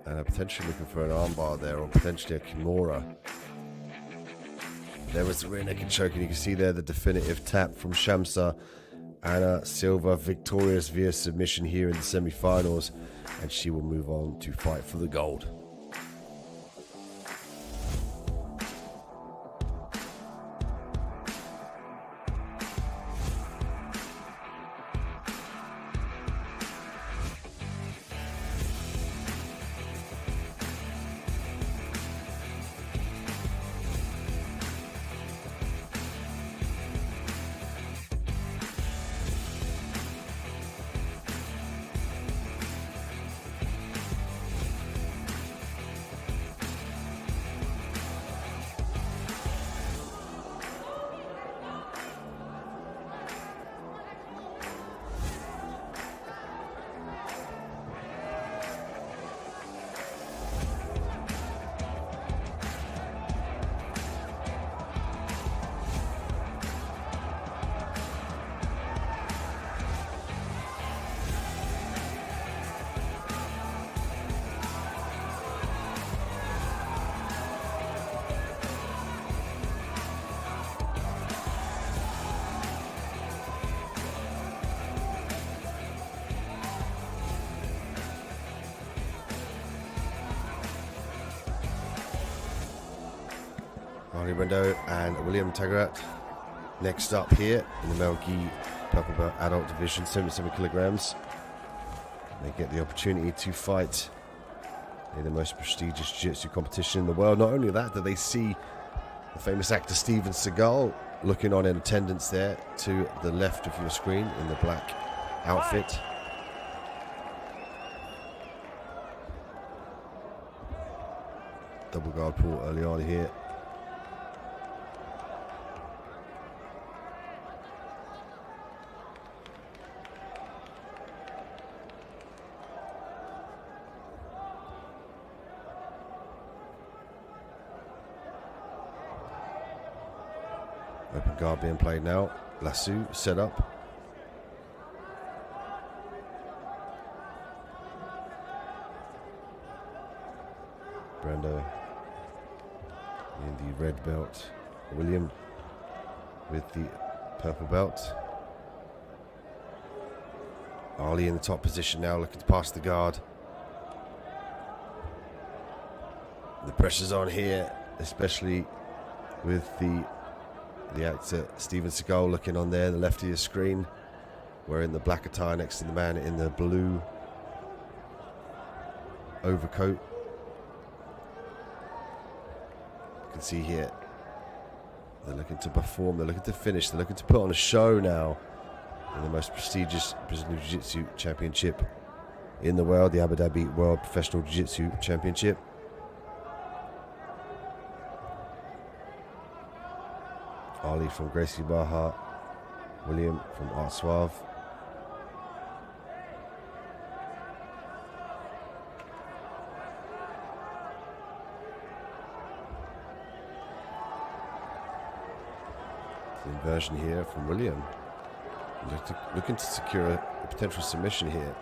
And potentially looking for an armbar there, or potentially a Kimura. There was the rear naked choke, and you can see there the definitive tap from Shamsa. Anna Silva victorious via submission here in the semi-finals, and she will move on to fight for the gold. Ali Brendo and William Taggart next up here in the male gi purple belt adult division, 77 kilograms. They get the opportunity to fight in the most prestigious jiu-jitsu competition in the world. Not only that, do they see the famous actor Steven Seagal looking on in attendance there to the left of your screen in the black outfit. Double guard pull early on here. Open guard being played now. Lasso set up. Brando in the red belt. William with the purple belt. Ali in the top position now, looking to pass the guard. The pressure's on here, especially with the actor Steven Seagal looking on there, the left of your screen, wearing the black attire next to the man in the blue overcoat. You can see here, they're looking to perform, they're looking to finish, they're looking to put on a show now in the most prestigious Brazilian Jiu-Jitsu Championship in the world, the Abu Dhabi World Professional Jiu-Jitsu Championship. Ali from Gracie Barra, William from Art Suave. The inversion here from William. Looking to secure a potential submission here.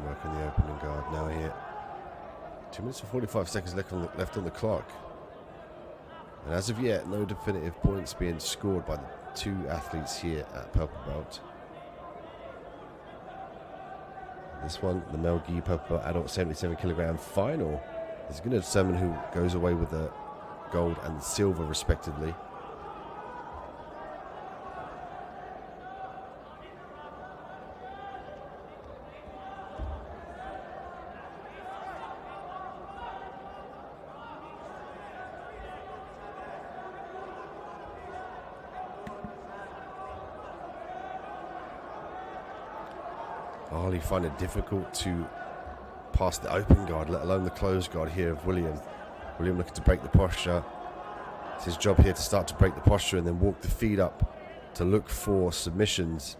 Working the opening guard now here. 2 minutes and 45 seconds left on the clock. And as of yet, no definitive points being scored by the two athletes here at Purple Belt. This one, the male gi Purple Belt adult 77 kilogram final, is going to determine who goes away with the gold and the silver respectively. Ali find it difficult to pass the open guard, let alone the closed guard here of William. William looking to break the posture. It's his job here to start to break the posture and then walk the feet up to look for submissions.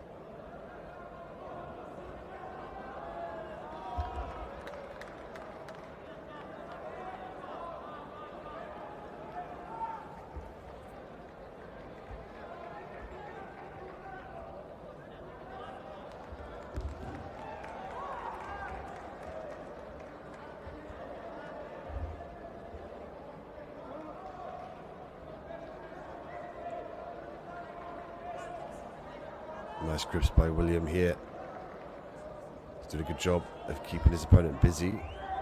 Nice grips by William here. He's doing a good job of keeping his opponent busy.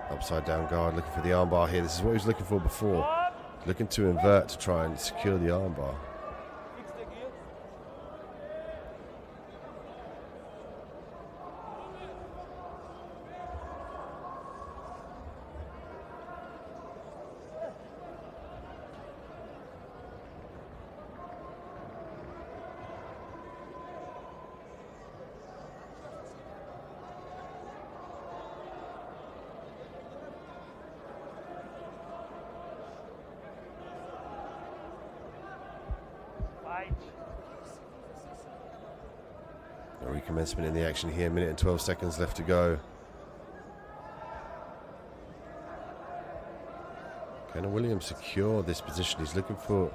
Upside down guard, looking for the armbar here. This is what he was looking for before. Looking to invert to try and secure the armbar. A recommencement in the action here, minute and 12 seconds left to go. Can Williams secure this position? He's looking for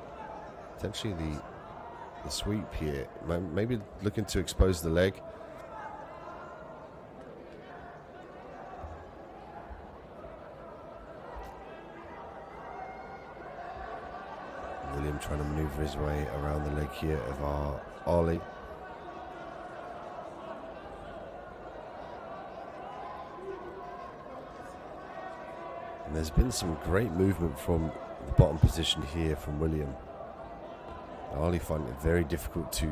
potentially the the sweep here. Maybe looking to expose the leg. William trying to maneuver his way around the leg here of our Ali. And there's been some great movement from the bottom position here from William. Ali finding it very difficult to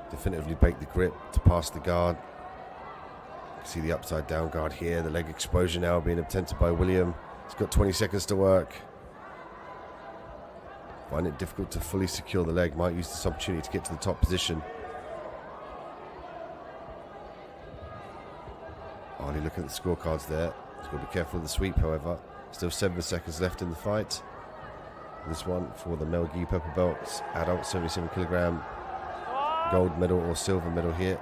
definitively break the grip, to pass the guard. You can see the upside down guard here, the leg exposure now being attempted by William. He's got 20 seconds to work. Find it difficult to fully secure the leg. Might use this opportunity to get to the top position. Ali looking at the scorecards there. He's got to be careful of the sweep, however. Still 7 seconds left in the fight. This one for the Mel Gee purple belts, adult 77 kilogram, gold medal or silver medal here.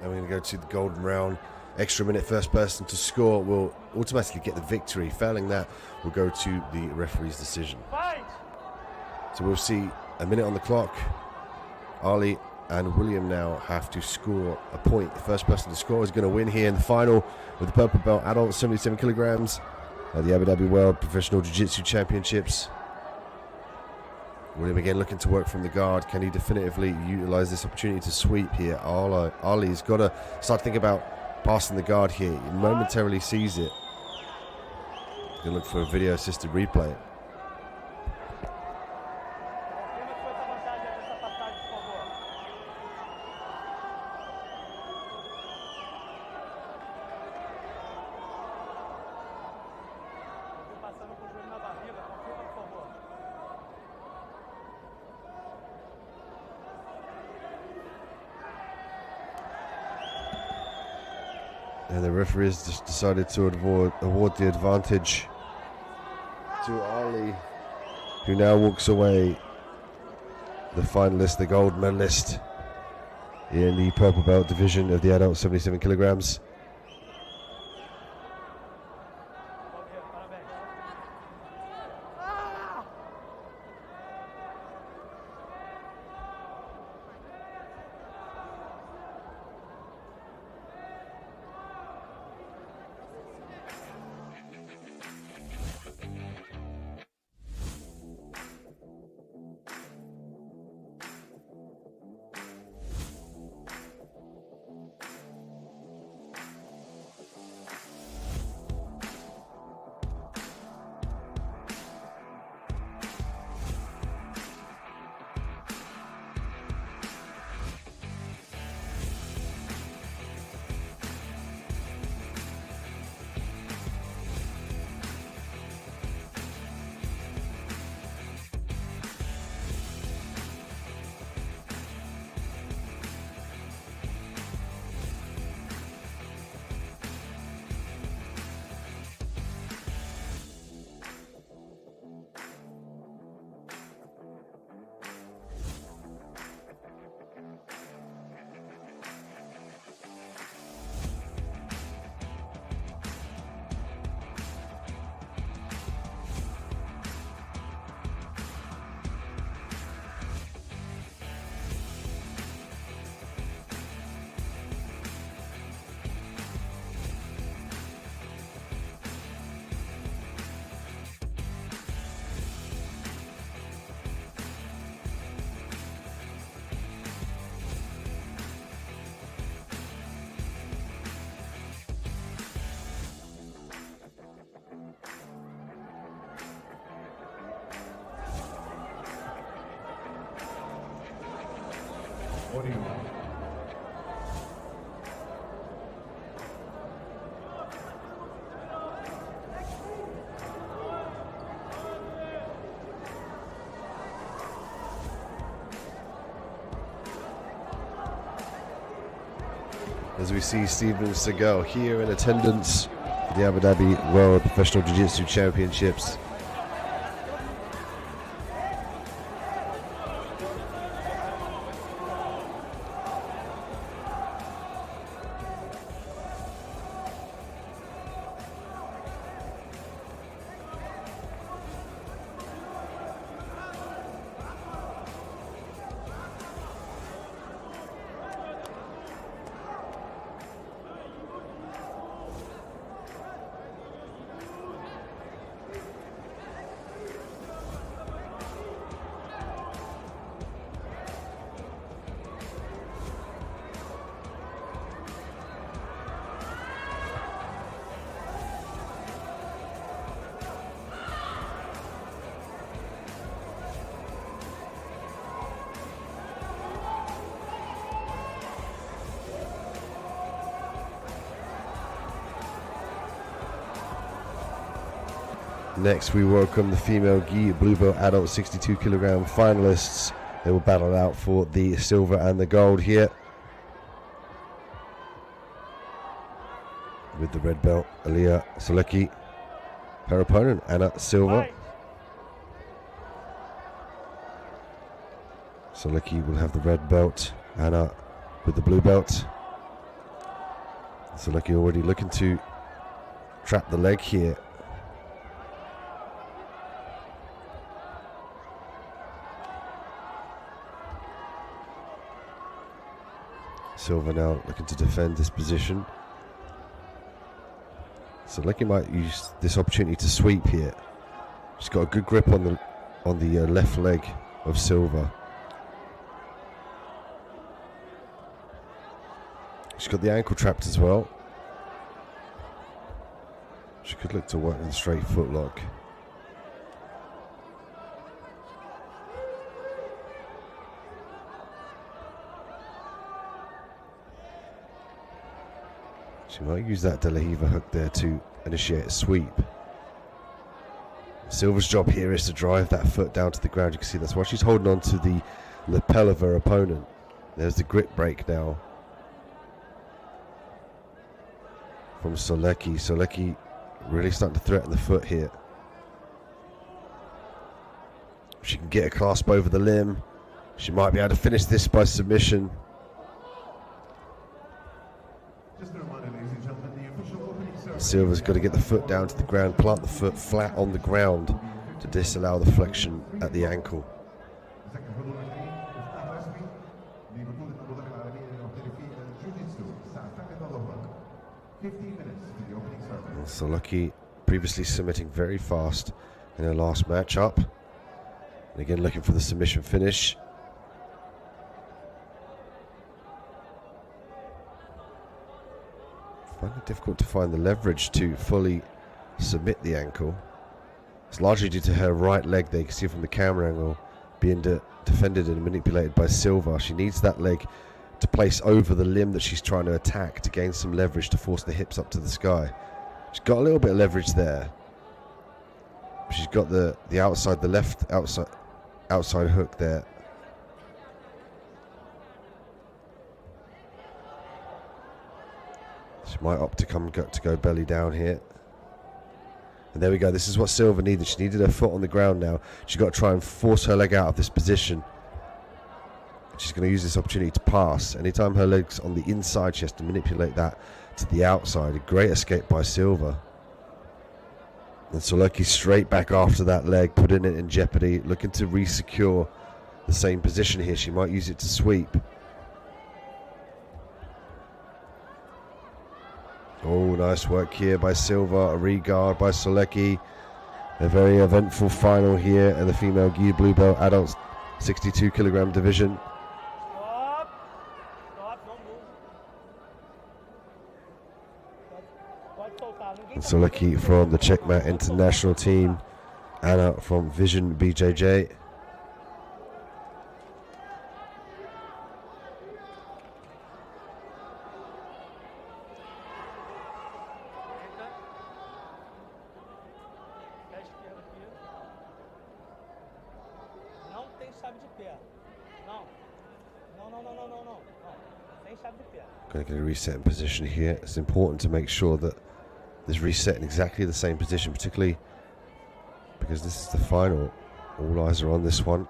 And we're going to go to the golden round. Extra minute, first person to score will automatically get the victory. Failing that, we'll go to the referee's decision. So we'll see a minute on the clock. Ali and William now have to score a point. The first person to score is going to win here in the final with the purple belt, adult 77 kilograms at the Abu Dhabi World Professional Jiu-Jitsu Championships. William again looking to work from the guard. Can he definitively utilize this opportunity to sweep here? Ali's got to start thinking about passing the guard here. He momentarily sees it. He's going to look for a video assisted replay. And the referee has just decided to award the advantage to Ali, who now walks away the finalist, the gold medalist in the purple belt division of the adult 77 kilograms. as we see Steven Seagal here in attendance for the Abu Dhabi World Professional Jiu-Jitsu Championships. Next, we welcome the female gi blue belt adult 62 kilogram finalists. They will battle out for the silver and the gold here. With the red belt, Aliyah Solecki. Her opponent, Anna Silva. Solecki will have the red belt, Anna with the blue belt. Solecki already looking to trap the leg here. Silva now looking to defend this position. Solecki might use this opportunity to sweep here. She's got a good grip on the left leg of Silva. She's got the ankle trapped as well. She could look to work in a straight footlock. She might use that De La Riva hook there to initiate a sweep. Silva's job here is to drive that foot down to the ground. You can see that's why she's holding on to the lapel of her opponent. There's the grip break now from Solecki. Solecki really starting to threaten the foot here. If she can get a clasp over the limb, she might be able to finish this by submission. Silva's got to get the foot down to the ground, plant the foot flat on the ground to disallow the flexion at the ankle. And Solecki previously submitting very fast in her last matchup. And again looking for the submission finish. Finding it difficult to find the leverage to fully submit the ankle. It's largely due to her right leg there. You can see from the camera angle being defended and manipulated by Silva. She needs that leg to place over the limb that she's trying to attack to gain some leverage to force the hips up to the sky. She's got a little bit of leverage there. She's got the outside, the left outside hook there. She might opt to go belly down here. And there we go. This is what Silva needed. She needed her foot on the ground now. She's got to try and force her leg out of this position. She's going to use this opportunity to pass. Anytime her leg's on the inside, she has to manipulate that to the outside. A great escape by Silva. And Solecki straight back after that leg, putting it in jeopardy, looking to re-secure the same position here. She might use it to sweep. Oh, nice work here by Silva. A regard by Solecki. A very eventful final here in the female gi blue belt adult 62 kilogram division. And Solecki from the Checkmat International team. Anna from Vision BJJ. Going to get a reset in position here. It's important to make sure that there's reset in exactly the same position, particularly because this is the final. All eyes are on this one.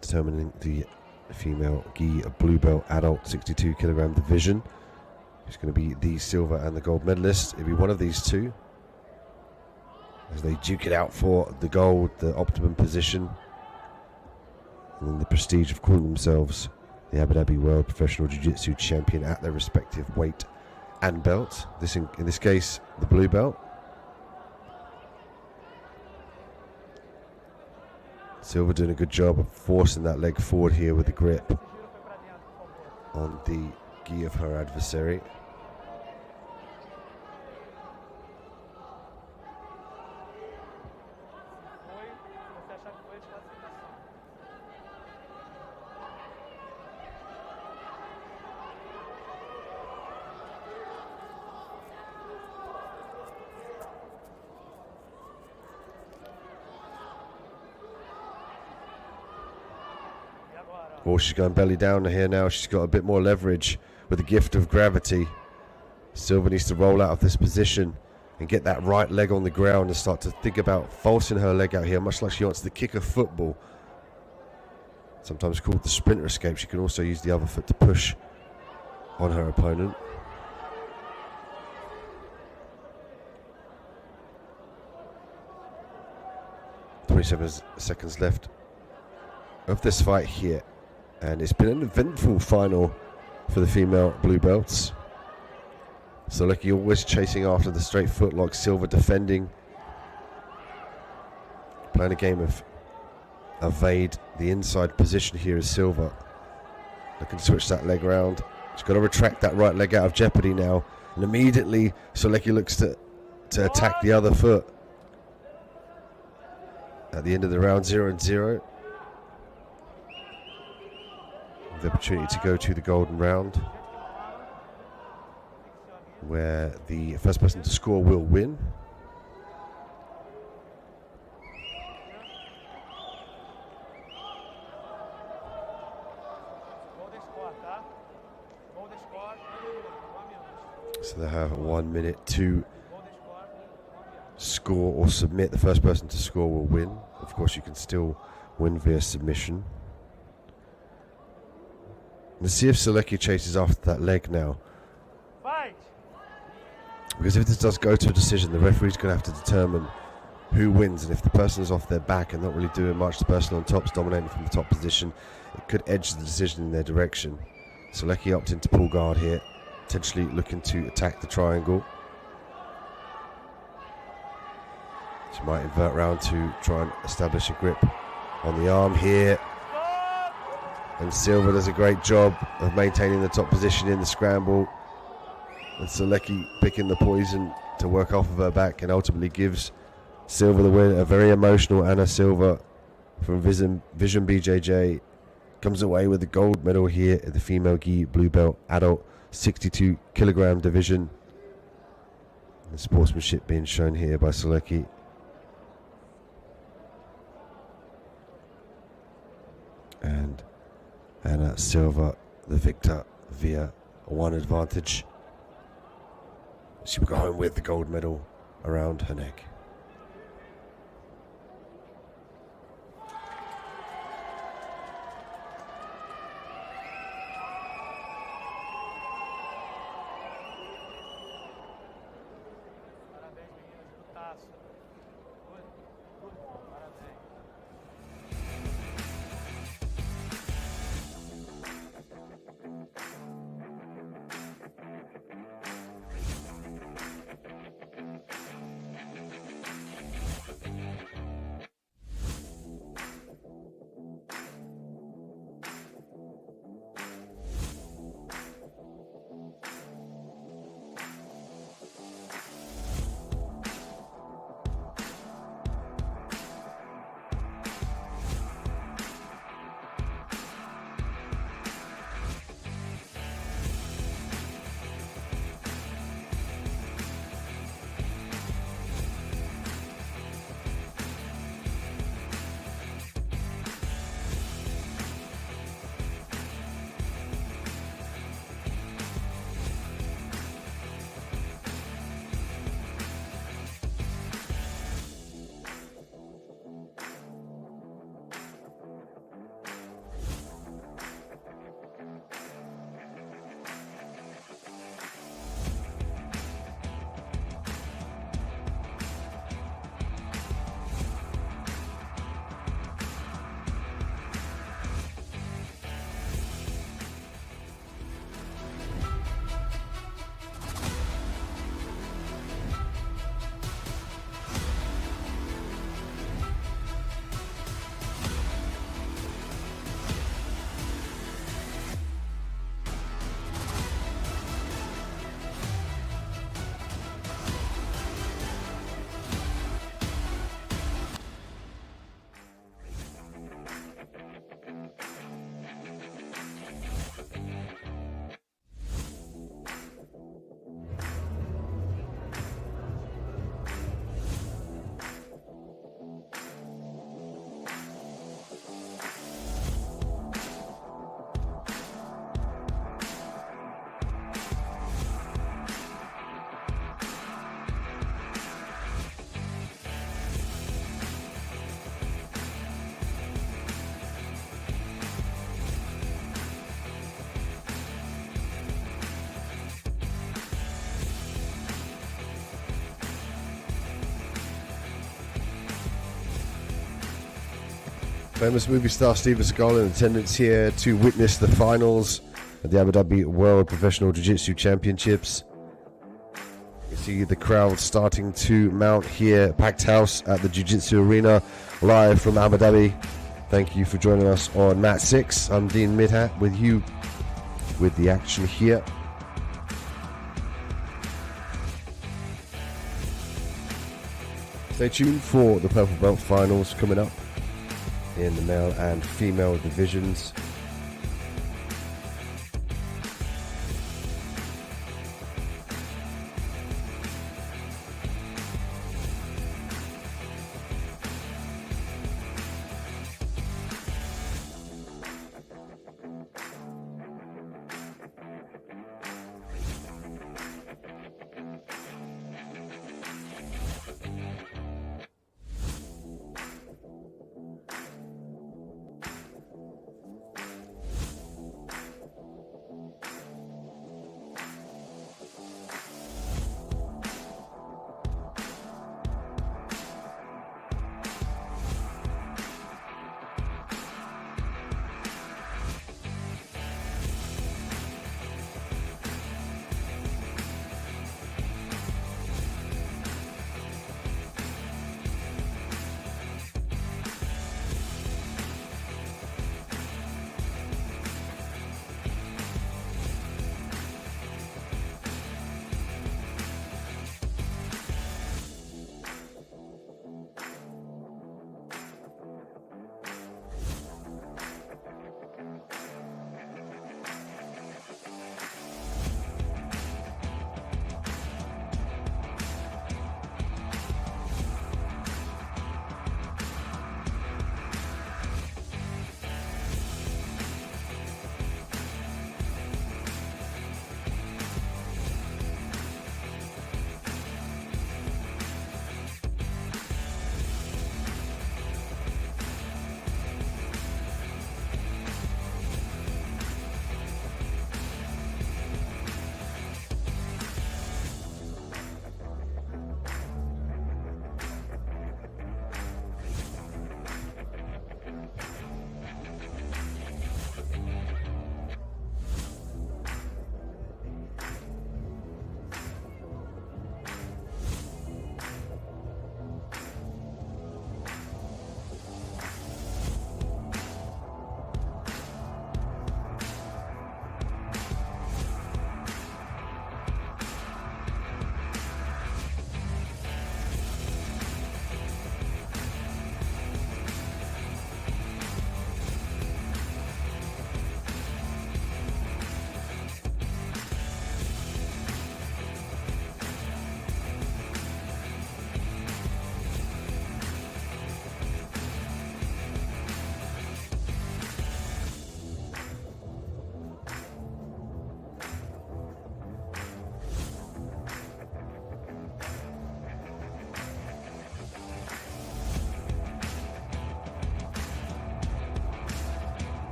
Determining the female gi blue belt adult 62 kilogram division. Who's going to be the silver and the gold medalist. It'll be one of these two as they duke it out for the gold, the optimum position, and then the prestige of calling themselves the Abu Dhabi World Professional Jiu-Jitsu Champion at their respective weight and belt. This in this case, the blue belt. Silva doing a good job of forcing that leg forward here with the grip on the gi of her adversary. Oh, she's going belly down here now. She's got a bit more leverage with the gift of gravity. Silva needs to roll out of this position and get that right leg on the ground and start to think about falsing her leg out here, much like she wants to kick a football. Sometimes called the sprinter escape. She can also use the other foot to push on her opponent. Seconds left of this fight here. And it's been an eventful final for the female blue belts. Solecki always chasing after the straight footlock. Silva defending. Playing a game of evade. The inside position here is Silva. Looking to switch that leg around. She's got to retract that right leg out of jeopardy now. And immediately Solecki looks to attack the other foot. At the end of the round, 0-0. The opportunity to go to the golden round, where the first person to score will win. So they have 1 minute to score or submit. The first person to score will win. Of course, you can still win via submission. Let's see if Solecki chases after that leg now. Fight. Because if this does go to a decision, the referee's going to have to determine who wins. And if the person is off their back and not really doing much, the person on top is dominating from the top position, it could edge the decision in their direction. Solecki opting to pull guard here, potentially looking to attack the triangle. She might invert round to try and establish a grip on the arm here. And Silva does a great job of maintaining the top position in the scramble. And Solecki picking the poison to work off of her back and ultimately gives Silva the win. A very emotional Anna Silva from Vision BJJ comes away with the gold medal here at the female gi blue belt adult 62 kilogram division. The sportsmanship being shown here by Solecki. And Anna Silva, the victor, via one advantage. She will go home with the gold medal around her neck. Famous movie star Steven Seagal in attendance here to witness the finals at the Abu Dhabi World Professional Jiu-Jitsu Championships. You see the crowd starting to mount here, packed house at the Jiu-Jitsu Arena, live from Abu Dhabi. Thank you for joining us on Mat 6. I'm Dean Midhat with you with the action here. Stay tuned for the Purple Belt finals coming up in the male and female divisions.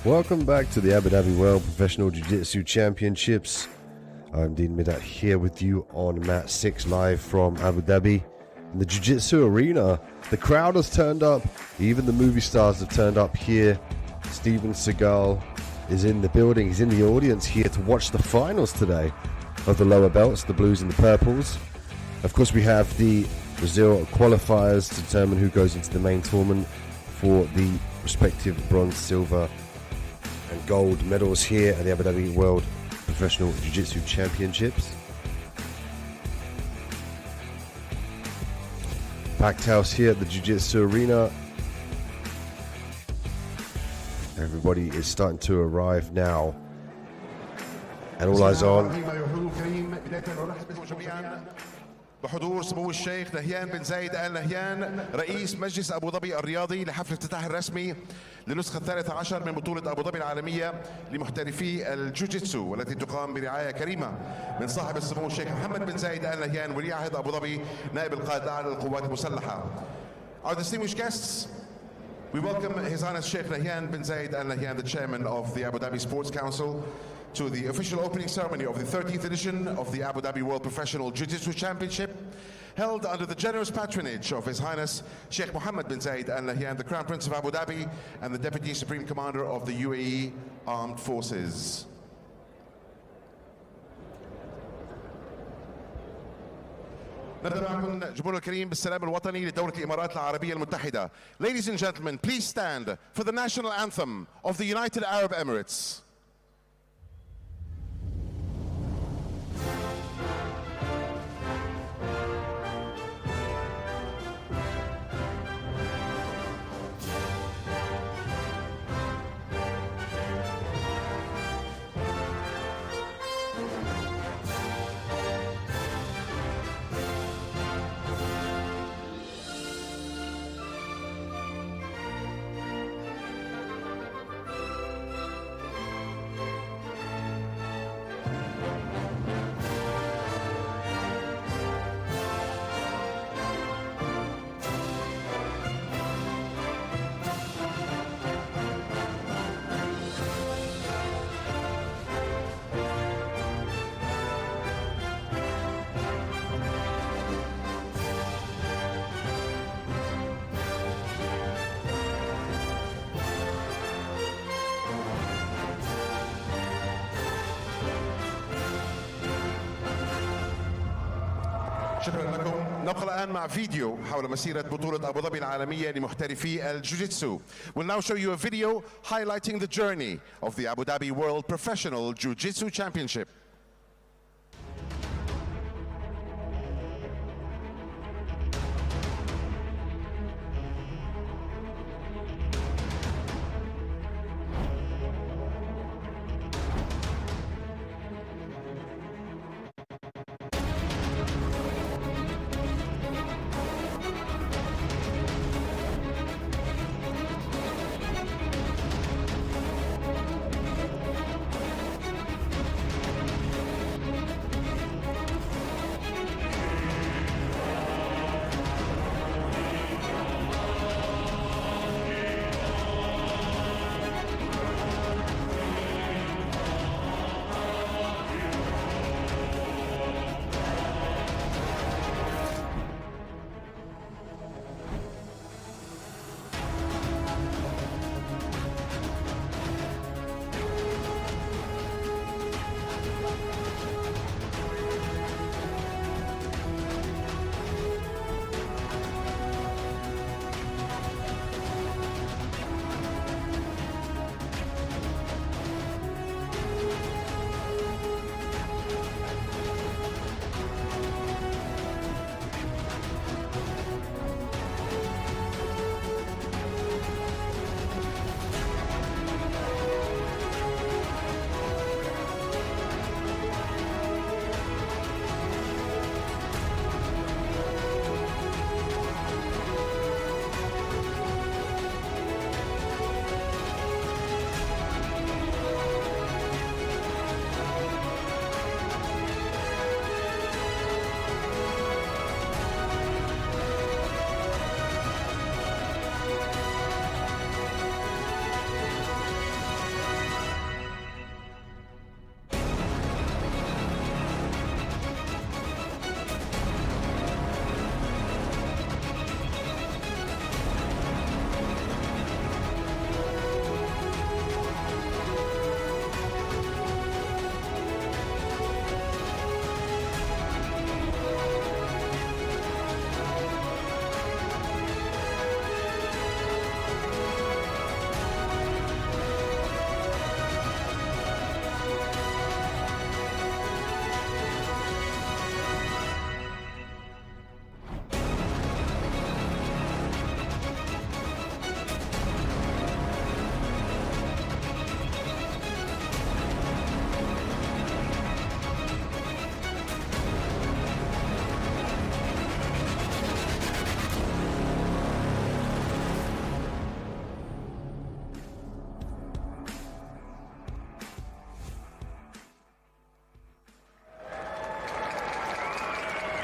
Welcome back to the Abu Dhabi World Professional Jiu-Jitsu Championships. I'm Dean Midat here with you on Mat 6 live from Abu Dhabi. In the Jiu-Jitsu arena, the crowd has turned up. Even the movie stars have turned up here. Steven Seagal is in the building. He's in the audience here to watch the finals today of the lower belts, the blues and the purples. Of course, we have the Brazil qualifiers to determine who goes into the main tournament for the respective bronze, silver and gold medals here at the Abu Dhabi World Professional Jiu-Jitsu Championships. Packed house here at the Jiu-Jitsu arena. Everybody is starting to arrive now. And all eyes on. بحضور سمو الشيخ نهيان بن زايد آل نهيان رئيس مجلس أبو ظبي الرياضي لحفل الافتتاح الرسمي للنسخة 13 من بطولة أبو ظبي العالمية لمحترفي الجوجيتسو والتي تقام برعاية كريمة من صاحب السمو الشيخ محمد بن زايد آل نهيان ولي عهد أبو ظبي نائب القائد الأعلى للقوات المسلحة. Our distinguished guests, we welcome His Highness Sheikh Nahyan bin Zayed Al Nahyan, the chairman of the Abu Dhabi Sports Council, to the official opening ceremony of the 13th edition of the Abu Dhabi World Professional Jiu-Jitsu Championship, held under the generous patronage of His Highness Sheikh Mohammed bin Zayed Al Nahyan, the Crown Prince of Abu Dhabi and the Deputy Supreme Commander of the UAE Armed Forces. نبدأ معكم جمهورنا الكريم بالسلام الوطني لدولة الإمارات العربية المتحدة. Ladies and gentlemen, please stand for the national anthem of the United Arab Emirates. شكرا لكم. نبقى الآن مع فيديو حول مسيرة بطولة أبو ظبي العالمية لمحترفي الجوجيتسو. We'll now show you a video highlighting the journey of the Abu Dhabi World Professional Jiu-Jitsu Championship.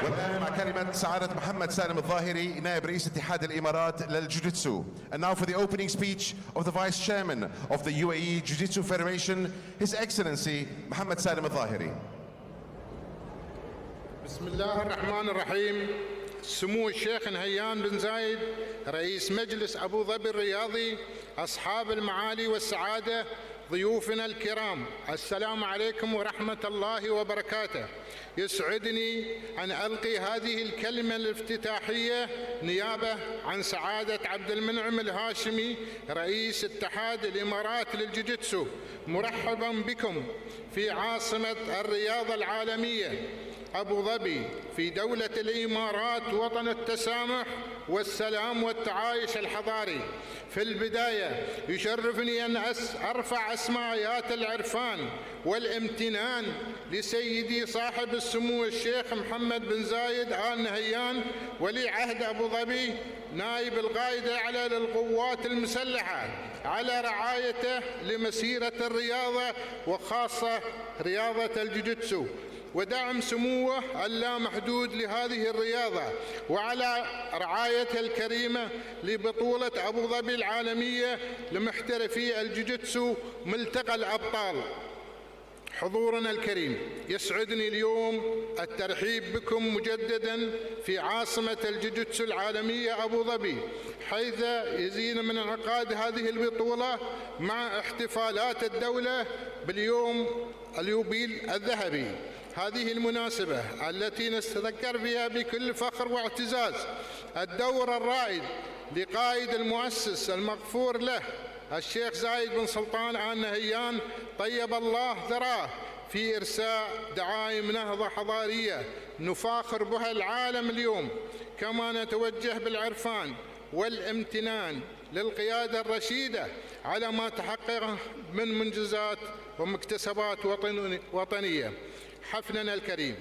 والآن مع كلمة سعادة محمد سالم الظاهري نائب رئيس اتحاد الإمارات للجوجيتسو. And now for the opening speech of the Vice Chairman of the UAE Jiu-Jitsu Federation, His Excellency محمد سالم الظاهري. بسم الله الرحمن الرحيم. سمو الشيخ نهيان بن زايد رئيس مجلس أبو ظبي الرياضي، أصحاب المعالي والسعادة، ضيوفنا الكرام، السلام عليكم ورحمة الله وبركاته. يسعدني أن ألقي هذه الكلمة الافتتاحية نيابة عن سعادة عبد المنعم الهاشمي رئيس اتحاد الإمارات للجوجيتسو. مرحبا بكم في عاصمة الرياضة العالمية أبو ظبي في دولة الإمارات، وطن التسامح والسلام والتعايش الحضاري. في البداية يشرفني أن أرفع أسماءات العرفان والامتنان لسيدي صاحب السمو الشيخ محمد بن زايد آل نهيان ولي عهد أبو ظبي نائب القائد الأعلى للقوات المسلحة على رعايته لمسيرة الرياضة وخاصة رياضة الجوجيتسو، ودعم سموه اللامحدود لهذه الرياضة، وعلى رعايته الكريمة لبطولة أبو ظبي العالمية لمحترفي الجوجيتسو ملتقى الأبطال. حضورنا الكريم، يسعدني اليوم الترحيب بكم مجددا في عاصمة الجوجيتسو العالمية أبو ظبي، حيث يزين من انعقاد هذه البطولة مع احتفالات الدولة باليوم اليوبيل الذهبي. هذه المناسبة التي نتذكر فيها بكل فخر واعتزاز الدور الرائد لقائد المؤسس المغفور له الشيخ زايد بن سلطان آل نهيان طيب الله ثراه في إرساء دعائم نهضة حضارية نفاخر بها العالم اليوم. كما نتوجه بالعرفان والامتنان للقيادة الرشيدة على ما تحقق من منجزات ومكتسبات وطنية. حفلنا الكريم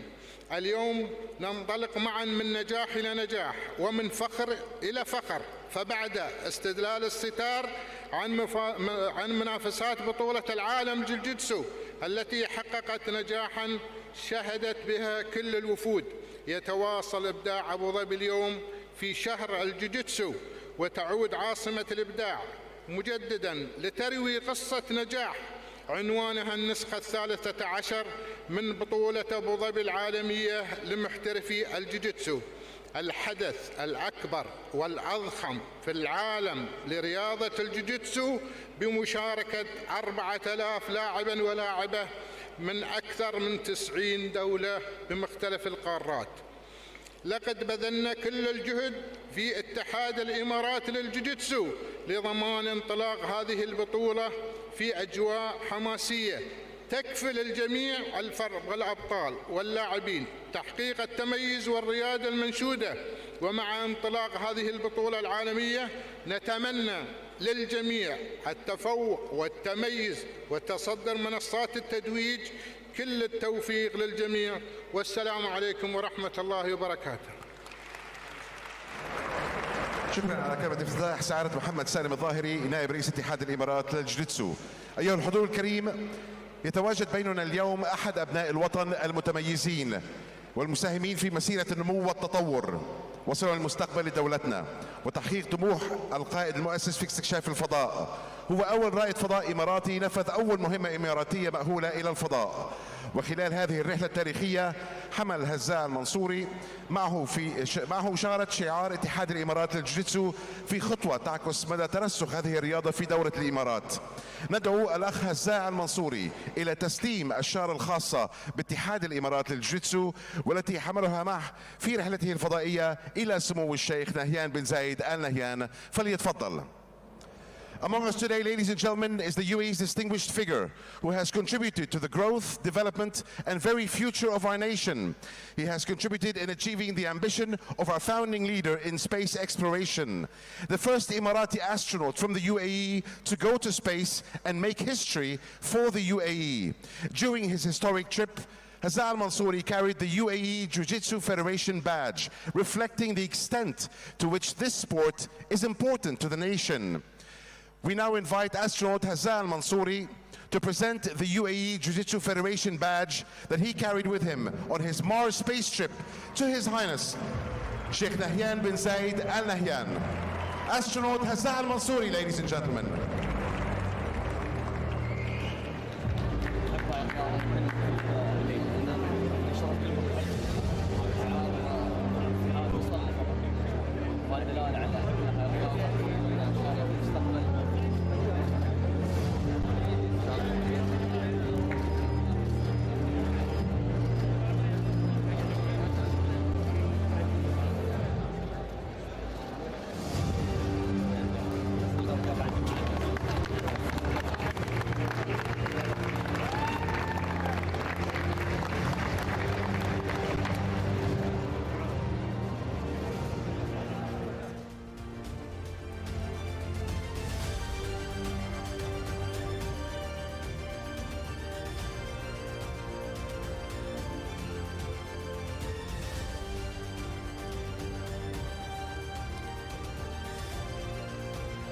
اليوم ننطلق معا من نجاح إلى نجاح ومن فخر إلى فخر، فبعد استدلال الستار عن منافسات بطولة العالم جوجيتسو التي حققت نجاحا شهدت بها كل الوفود، يتواصل إبداع أبو ظبي اليوم في شهر الجوجيتسو، وتعود عاصمة الإبداع مجددا لتروي قصة نجاح عنوانها النسخة 13 من بطولة أبو ظبي العالمية لمحترفي الجوجيتسو، الحدث الأكبر والأضخم في العالم لرياضة الجوجيتسو بمشاركة 4000 لاعبا ولاعبة من أكثر من 90 دولة بمختلف القارات. لقد بذلنا كل الجهد في اتحاد الإمارات للجوجيتسو لضمان انطلاق هذه البطولة في أجواء حماسية تكفل الجميع الفرق والأبطال واللاعبين تحقيق التميز والريادة المنشودة. ومع انطلاق هذه البطولة العالمية نتمنى للجميع التفوق والتميز وتصدر منصات التتويج. كل التوفيق للجميع، والسلام عليكم ورحمة الله وبركاته. شكرا على كلمة افتتاح سعادة محمد سالم الظاهري نائب رئيس اتحاد الإمارات للجوجيتسو. أيها الحضور الكريم، يتواجد بيننا اليوم أحد أبناء الوطن المتميزين والمساهمين في مسيرة النمو والتطور وصنع المستقبل لدولتنا وتحقيق طموح القائد المؤسس في استكشاف الفضاء. هو أول رائد فضاء إماراتي نفذ أول مهمة إماراتية مأهولة إلى الفضاء، وخلال هذه الرحلة التاريخية حمل هزاع المنصوري معه إشارة شعار اتحاد الإمارات للجوجيتسو في خطوة تعكس مدى ترسخ هذه الرياضة في دولة الإمارات. ندعو الأخ هزاع المنصوري إلى تسليم الشارة الخاصة باتحاد الإمارات للجوجيتسو والتي حملها معه في رحلته الفضائية إلى سمو الشيخ نهيان بن زايد آل نهيان. فليتفضل. Among us today, ladies and gentlemen, is the UAE's distinguished figure who has contributed to the growth, development, and very future of our nation. He has contributed in achieving the ambition of our founding leader in space exploration. The first Emirati astronaut from the UAE to go to space and make history for the UAE. During his historic trip, Hazal Mansouri carried the UAE Jiu-Jitsu Federation badge, reflecting the extent to which this sport is important to the nation. We now invite astronaut Hazal Mansouri to present the UAE Jiu-Jitsu Federation badge that he carried with him on his Mars space trip to His Highness Sheikh Nahyan bin Zayed Al Nahyan. Astronaut Hazza Al Mansouri, ladies and gentlemen.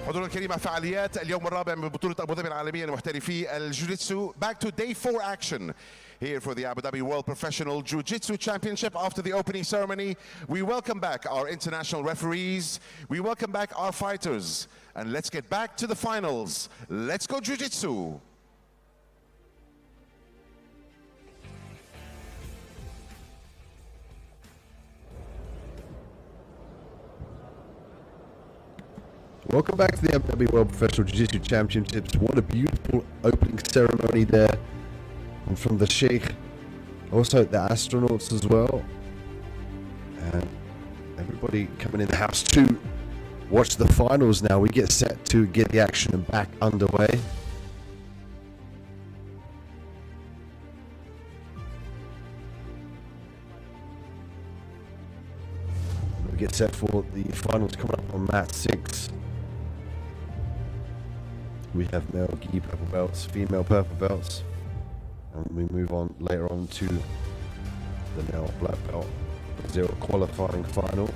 حضور الكريم مع فعاليات اليوم الرابع من بطولة أبو ظبي العالمية لمحترفي الجوجيتسو. Back to day 4 action here for the Abu Dhabi World Professional Jiu-Jitsu Championship. After the opening ceremony, we welcome back our international referees, we welcome back our fighters, and let's get back to the finals. Let's go Jiu-Jitsu! Welcome back to the Abu Dhabi World Professional Jiu-Jitsu Championships. What a beautiful opening ceremony there. And from the Sheikh, also the astronauts as well. And everybody coming in the house to watch the finals now. We get set to get the action back underway. We get set for the finals coming up on mat 6. We have male gi purple belts, female purple belts, and we move on later on to the male black belt Brazil qualifying final.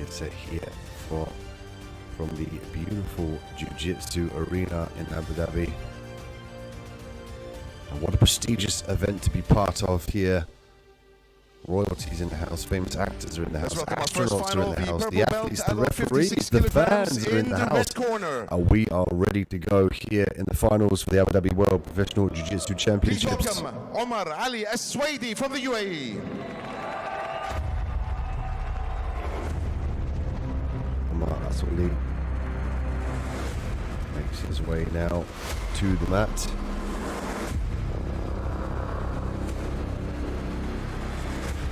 Set here from the beautiful Jiu-Jitsu arena in Abu Dhabi. And what a prestigious event to be part of here. Royalties in the house, famous actors are in the house, astronauts are in the house, the athletes, the referees, the fans are in the house. And we are ready to go here in the finals for the Abu Dhabi World Professional Jiu-Jitsu Championships. Please welcome Omar Ali As-Swaidi from the UAE. Absolutely makes his way now to the mat.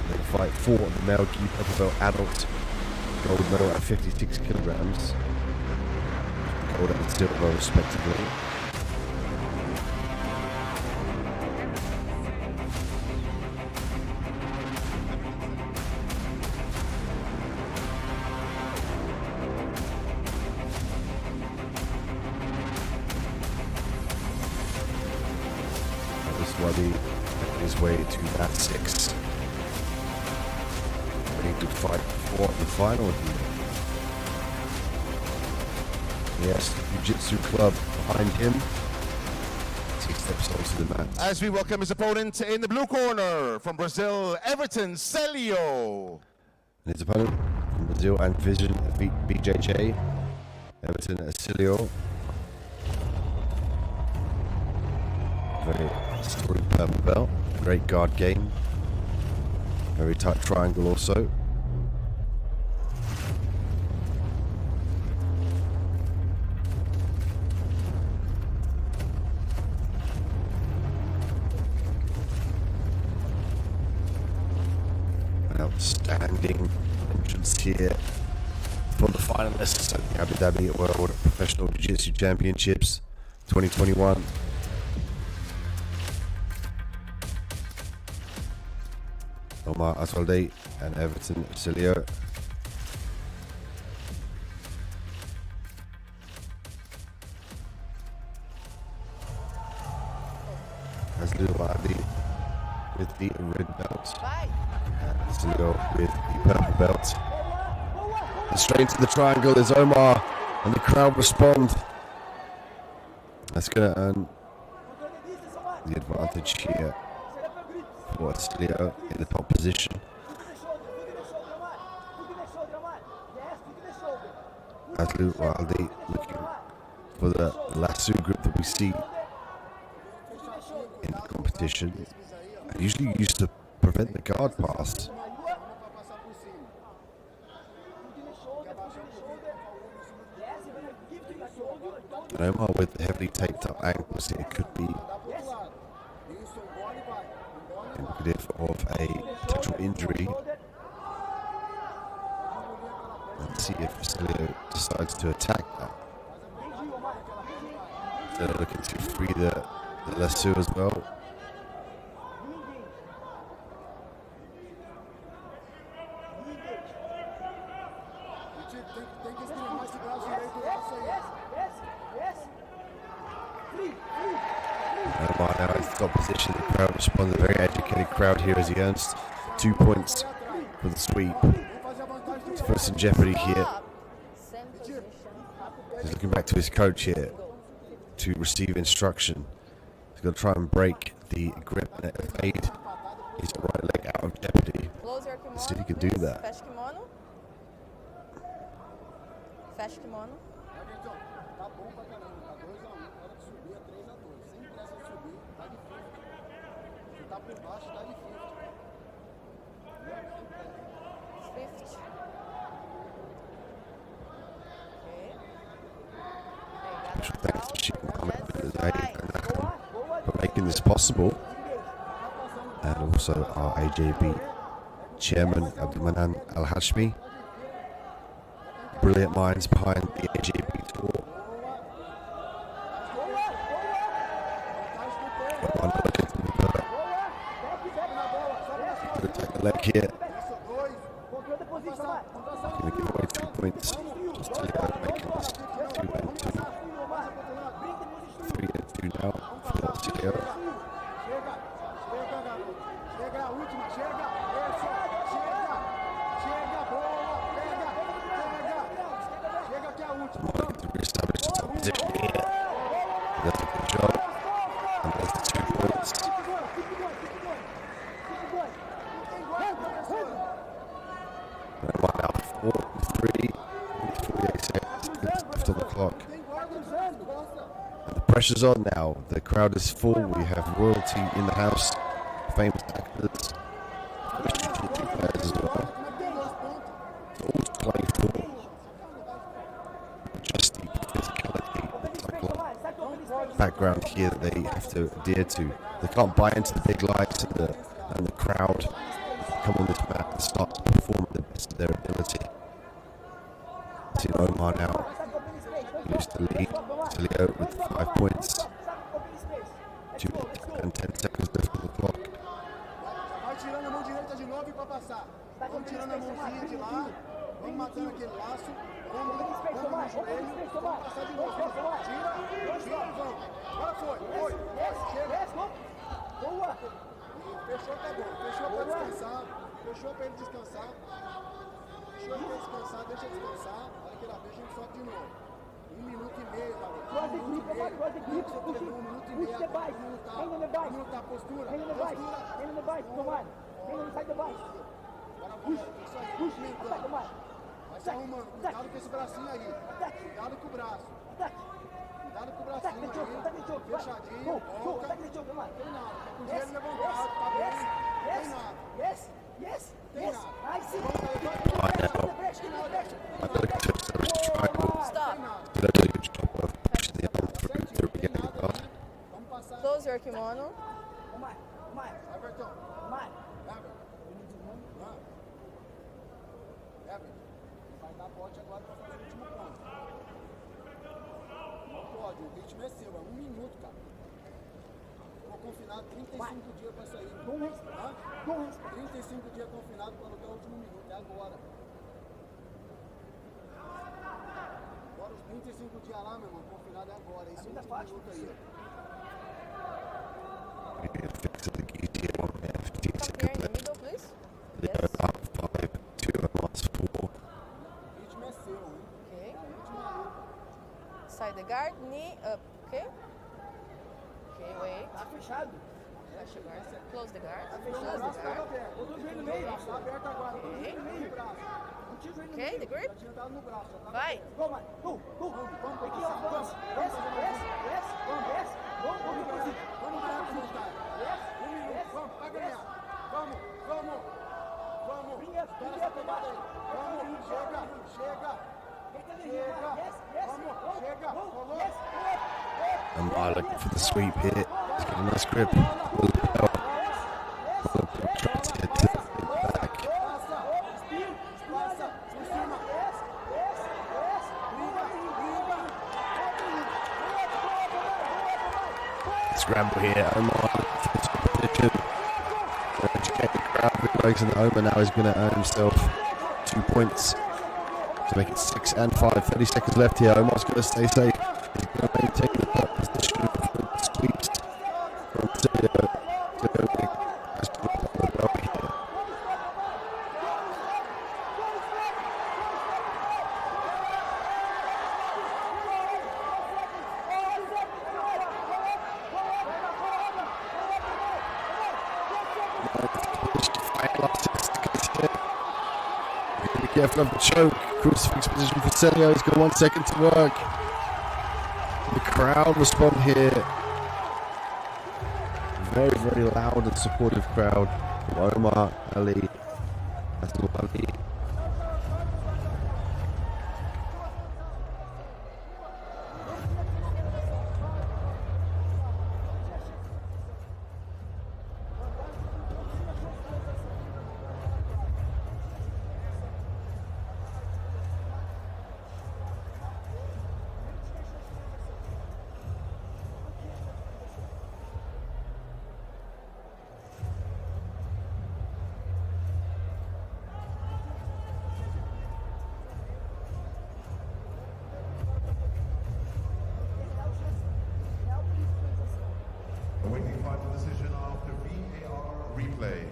They fight for the male gi purple belt adult gold medal at 56 kilograms, gold and silver respectively. His way to that 6. Ready to fight for the final here. Yes, Jiu-Jitsu club behind him. 6 steps onto the mat. As we welcome his opponent in the blue corner from Brazil, Everton Celio. And his opponent from Brazil and Vision BJJ, Everton Celio. Very storied purple belt, great guard game, very tight triangle also. An outstanding entrance here for the finalists at the Abu Dhabi World Professional Jiu-Jitsu Championships 2021. Omar As-Swaidi and Everton Celio. As Luwadi with the red belt. Vai. Zilio with the purple belt. And straight into the triangle is Omar, and the crowd respond. That's going to earn the advantage here for Zilio in the top position. As Luwadi looking for the lasso grip that we see in the competition. I usually used to prevent the guard pass. And Omar with the heavily taped up ankles here could be indicative of a potential injury. Let's see if Vasilio decides to attack that. They're looking to free the lasso as well. Omar now in the top position. The crowd responded, a very educated crowd here as he earns 2 points for the sweep. He's first in jeopardy here. He's looking back to his coach here to receive instruction. He's going to try and break the grip and evade his right leg out of jeopardy. Let's see if he can do that. Fecha kimono. Fecha kimono. Special thanks to Sheikh Mohammed for making this possible, and also our AJB chairman Abdulmanan Al Hashmi. Brilliant minds behind the AJB tour. Attack the leg here. Going to give away 2 points. Just to making this 2-2. 3-2 now for Silio. Looking to re-establish the top position here. He does a good job. And there's the 2 points. And one out, 4-3. 48 seconds left on the clock. And the pressure's on now. The crowd is full. We have royalty in the house. Famous actors. Jiu-Jitsu players as well. All playing for just the physicality, background here that they have to adhere to. They can't buy into the big lights and the crowd. Come on this mat and start to perform at the best of their ability. See Omar now. Lose the lead. Silio with 5 points. 2 minutes and 10 seconds left on the clock. Fechou, tá bom. Fechou pra descansar. Fechou pra ele descansar. Fechou pra ele descansar, deixa descansar. Olha que lá, deixa ele sobe de novo. 1 minuto e meio, tá bom? 1 minuto e meio. Você treinou 1 minuto e meio. Como tá a postura? Postura. Agora puxa. Vai se arrumando. Cuidado com esse bracinho aí. Cuidado com o braço. Cuidado com o bracinho aí. Fechadinho. Volta. Tem nada. Com o joelho levantado. Tá bem. Tem nada. Tem nada. Close your kimono. Everton. Vai dar bote agora pra fazer o último ponto. Não pode, o ritmo é seu, é 1 minuto, cara. Ficou confinado 35 dias pra sair. 35 dias confinado pra lutar o último minuto, é agora. Agora os 35 dias lá, meu irmão, confinado é agora, esse último minuto aí. fix it easier one man, 15 Come here seconds in the left. middle, please. Leo Yes. up 5, 2 Omar's 4. Ritmo é seu, hein? Okay. Ritmo aí. Side the guard, knee up. Okay. Okay, wait. Tá fechado? Fecha o guard. Close the guard. O Close braço the tava guard. aberto. Botou o joelho no meio. Tá aberto agora. Botou o joelho no meio do braço. Não tinha o joelho no Okay, meio. the grip. Já tinha dado no braço. Já tava Vai. aberto. Vamos, vai. Vamos. Aqui, ó. Vamos. Desce. Vamos. Vamos ganhar com os caras. Um minuto. Vamos, pra ganhar. Vamos. Espera essa pegada aí. Vamos. Chega. Rolou. Omar looking for the sweep here. He's got a nice grip. Leo. Trying to get to the back. Passa. Por cima. Scramble here. Omar fits the position. Educate the crowd with legs, and Omar now is going to earn himself 2 points to make it 6 and 5. 30 seconds left here. Omar's going to stay safe. He's going to maintain the top position of the sweeps from Leo. Has to look well here. Be careful of the choke. Crucifix position for Celio. He's got 1 second to work. The crowd respond here. Very, very loud and supportive crowd. Omar Ali. Ali. Awaiting final decision after VAR replay.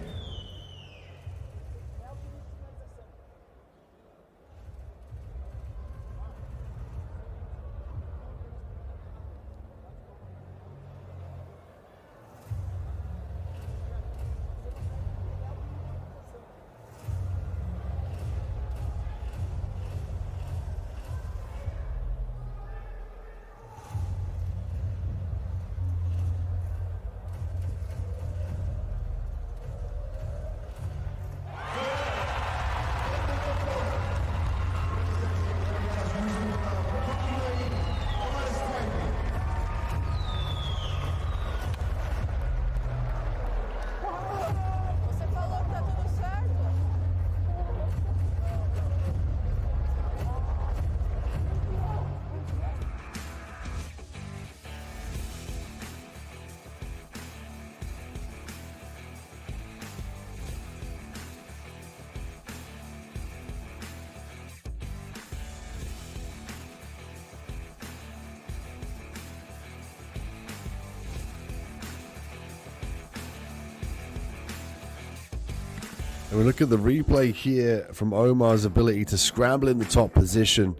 Você falou que tá tudo certo? And we look at the replay here from Omar's ability to scramble in the top position.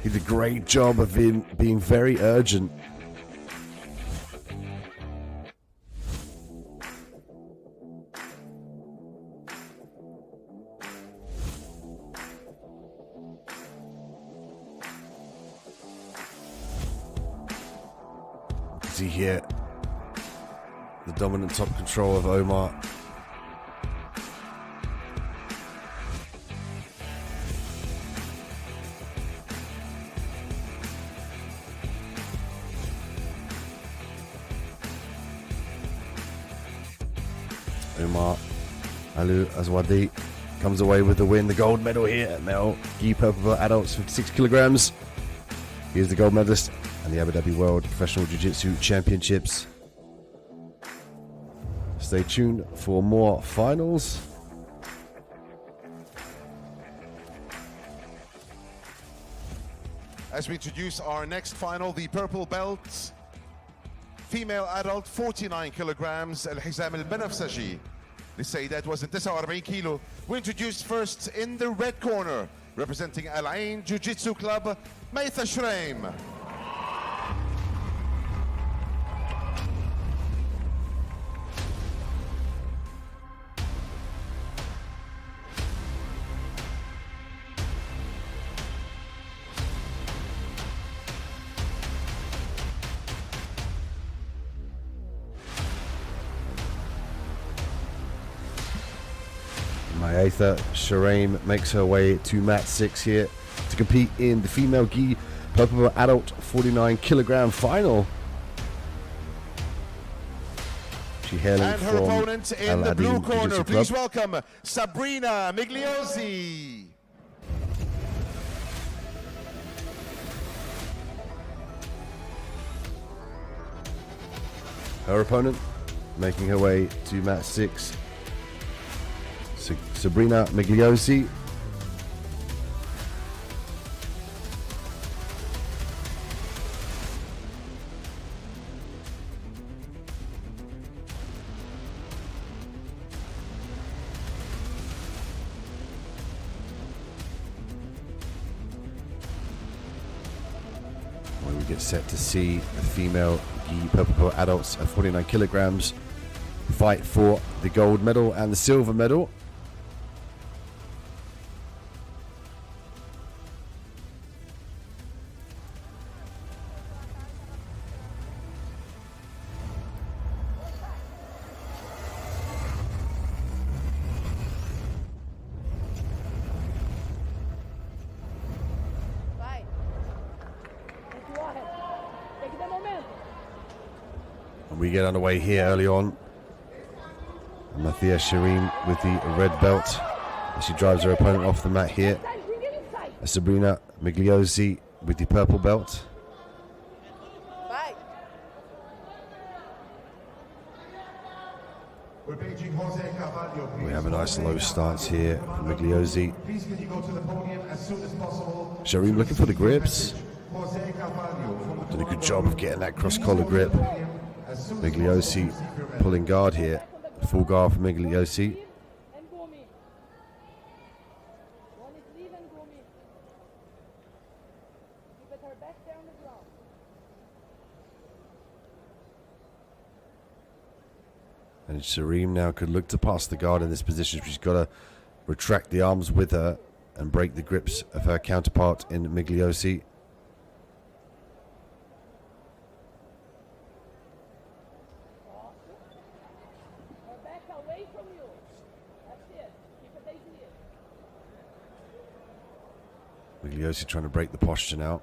He did a great job of being very urgent. See here the dominant top control of Omar. Omar Alu Azwadi comes away with the win. The gold medal here at male gi purple adults 56 kilograms. He is the gold medalist and the Abu Dhabi World Professional Jiu-Jitsu Championships. Stay tuned for more finals. As we introduce our next final, the purple belt female adult 49 kilograms الحزام البنفسجي للسيدات وزن 49 كيلو. We introduced first in the red corner representing Al Ain Jiu-Jitsu Club Maytha Shraim. Maytha Shraim makes her way to mat 6 here to compete in the female gi purple adult 49 kilogram final. She hailing And her from opponent in Al the Ain blue corner, Jiu-Jitsu please Club. welcome Sabrina Migliosi. Her opponent making her way to mat 6, Sabrina Migliosi. When we get set to see the female gi purple adults at 49 kilograms fight for the gold medal and the silver medal. Vai. And we get underway here early on. Mathia Shireen with the red belt as she drives her opponent off the mat here. Sabrina Migliosi with the purple belt. Vai. We're paging Jose Carvalho, please. We have a nice low stance here from Migliosi. Please can you go to the podium as soon as possible? Shireen looking for the grips. Jose Carvalho from the Did a good job of getting that cross collar grip. Migliosi pulling guard here. Full guard for Migliosi. And Shireen now could look to pass the guard in this position. She's got to retract the arms with her and break the grips of her counterpart in Migliosi. Migliosi trying to break the posture now.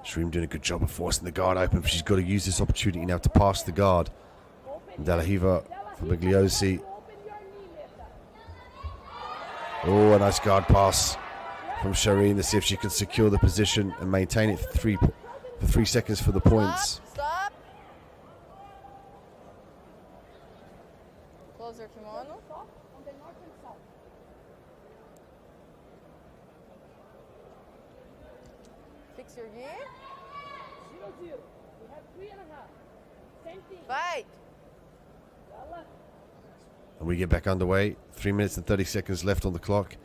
Shreem doing a good job of forcing the guard open, but she's got to use this opportunity now to pass the guard. Delahiva for Migliosi. Oh, a nice guard pass from Shireen to see if she can secure the position and maintain it for 3 seconds for the points. Stop. Close your kimono. Fix your gear. Fight. And we get back underway. 3 minutes and 30 seconds left on the clock.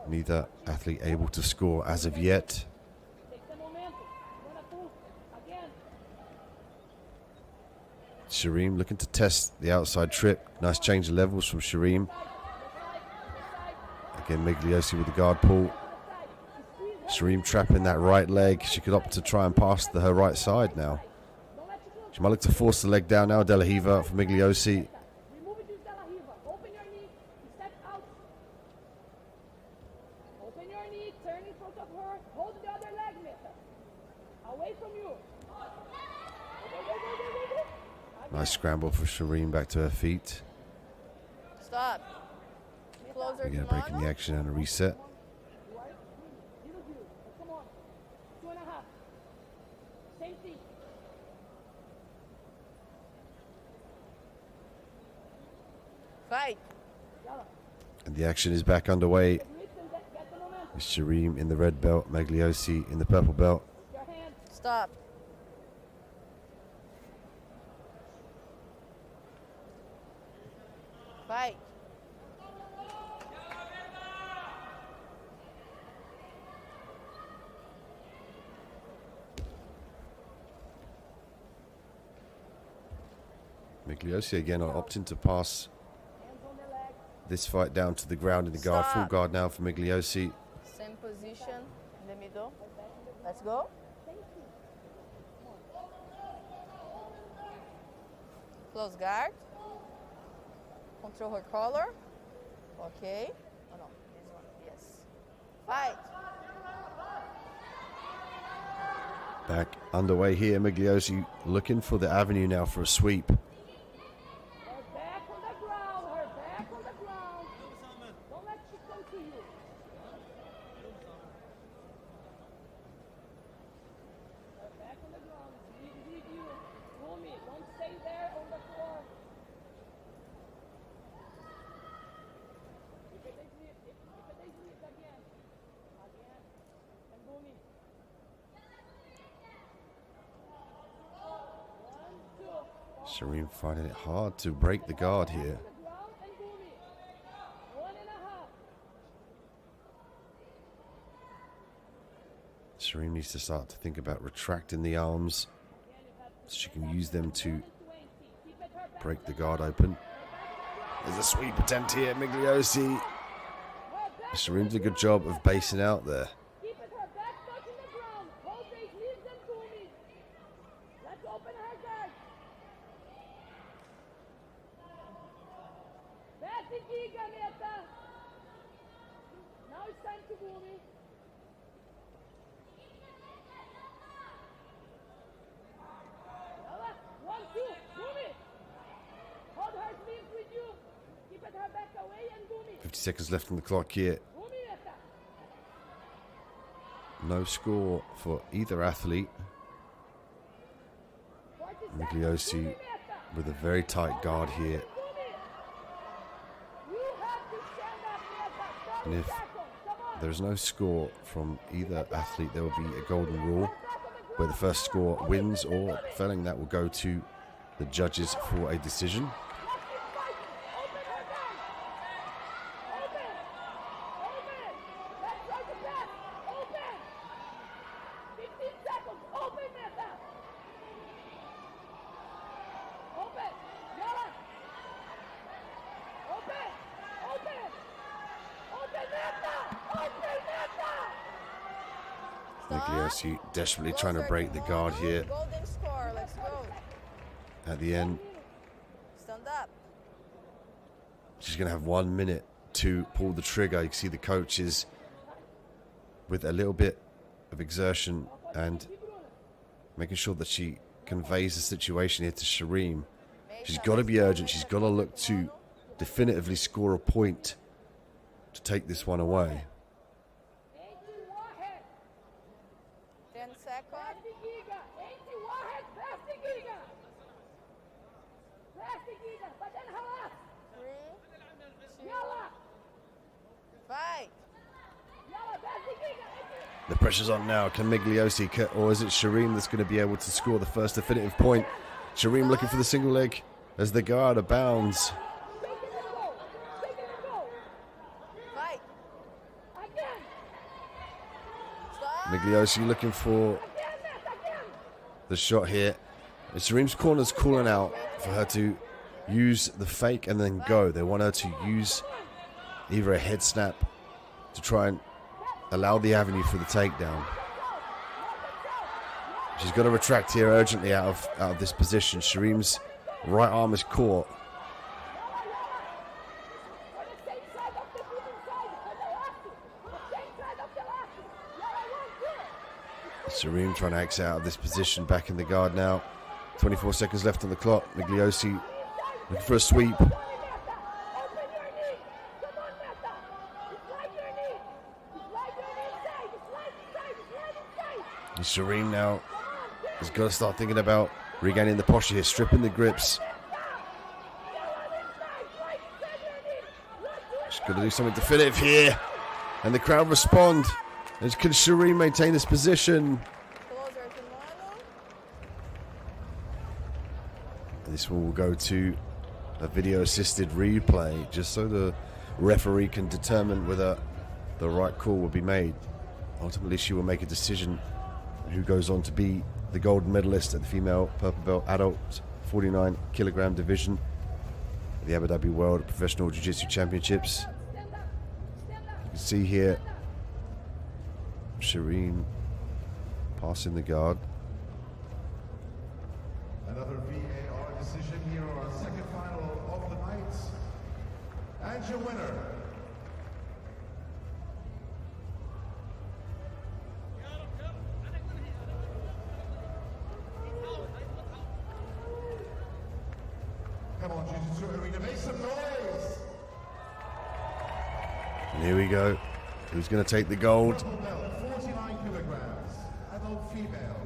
Neither athlete able to score as of yet. Shireen looking to test the outside trip. Nice change of levels from Shireen. Again, Migliosi with the guard pull. Shireen trapping that right leg. She could opt to try and pass to her right side now. She might look to force the leg down now. Delahiva for Migliosi. Nice scramble for Shireen back to her feet. Stop. Close your Again, kimono. breaking the action and a reset. Fight. And the action is back underway. It's Shareem in the red belt, Magliosi in the purple belt. Stop. Fight. Magliosi again opting to pass this fight down to the ground in the guard. Full guard now for Magliosi. Same position in the middle. Let's go. Close guard. Control her collar. Okay. Oh no, this one. Yes. Fight. Back underway here. Magliosi looking for the avenue now for a sweep. Shareem finding it hard to break the guard here. Shareem needs to start to think about retracting the arms so she can use them to break the guard open. There's a sweep attempt here, Magliosi. Shareem's a good job of basing out there. One, two, move it. Hold her sleeves with you. Keep her back away and boom it. 50 seconds left on the clock here. No score for either athlete. Magliosi with a very tight guard here. And if there's no score from either athlete, there will be a golden rule where the first score wins, or failing that will go to the judges for a decision. Magliosi desperately trying to break the guard here. Golden score. Let's go. At the end, Stand up. she's going to have 1 minute to pull the trigger. You can see the coaches with a little bit of exertion and making sure that she conveys the situation here to Shareem. She's got to be urgent. She's got to look to definitively score a point to take this one away. 10 seconds. Fight. The pressure's on now. Can Magliosi, or is it Shareem that's going to be able to score the first definitive point? Shareem looking for the single leg as the guard abounds. Fight. Magliosi looking for the shot here. And Shareem's corner's calling out for her to use the fake and then go. They want her to use either a head snap to try and allow the avenue for the takedown. She's got to retract here urgently out of this position. Shareem's right arm is caught. Shareem trying to exit out of this position, back in the guard now. 24 seconds left on the clock. Magliosi looking for a sweep. And Shareem now has got to start thinking about regaining the posture here, stripping the grips. She's got to do something definitive here. And the crowd respond. As can Shireen maintain this position? And this one will go to a video assisted replay just so the referee can determine whether the right call will be made. Ultimately, she will make a decision who goes on to be the gold medalist at the female purple belt adult 49 kilogram division at the Abu Dhabi World Professional Jiu-Jitsu Championships. You can see here Shireen passing the guard. Another VAR decision here on our second final of the night. And your winner. Come on, Jiu-Jitsu Arena, make some noise. And here we go. Who's going to take the gold? Purple belt, 49 kilograms, adult female.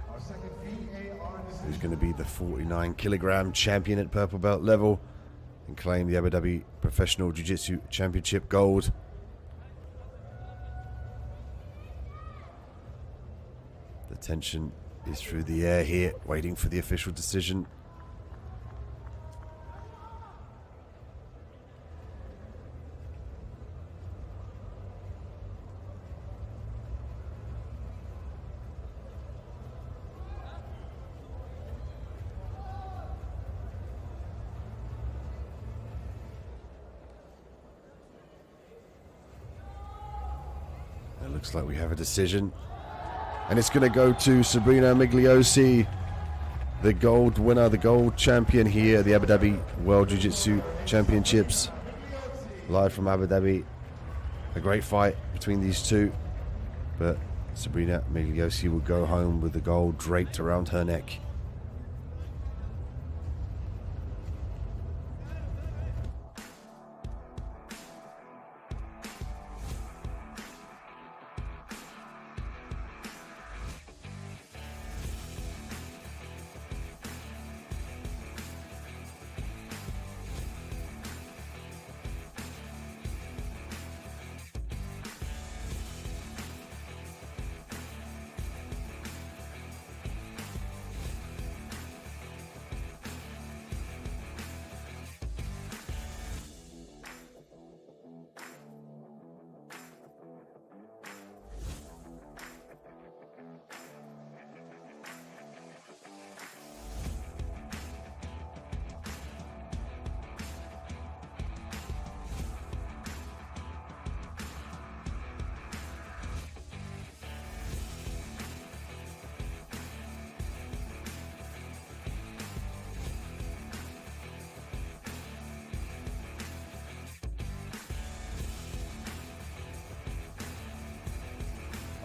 Our second VAR decision. Who's going to be the 49 kilogram champion at purple belt level and claim the Abu Dhabi Professional Jiu-Jitsu Championship gold. The tension is through the air here, waiting for the official decision. It looks like we have a decision. And it's going to go to Sabrina Migliosi, the gold winner, the gold champion here at the Abu Dhabi World Jiu-Jitsu Championships. Live from Abu Dhabi. A great fight between these two. But Sabrina Migliosi will go home with the gold draped around her neck.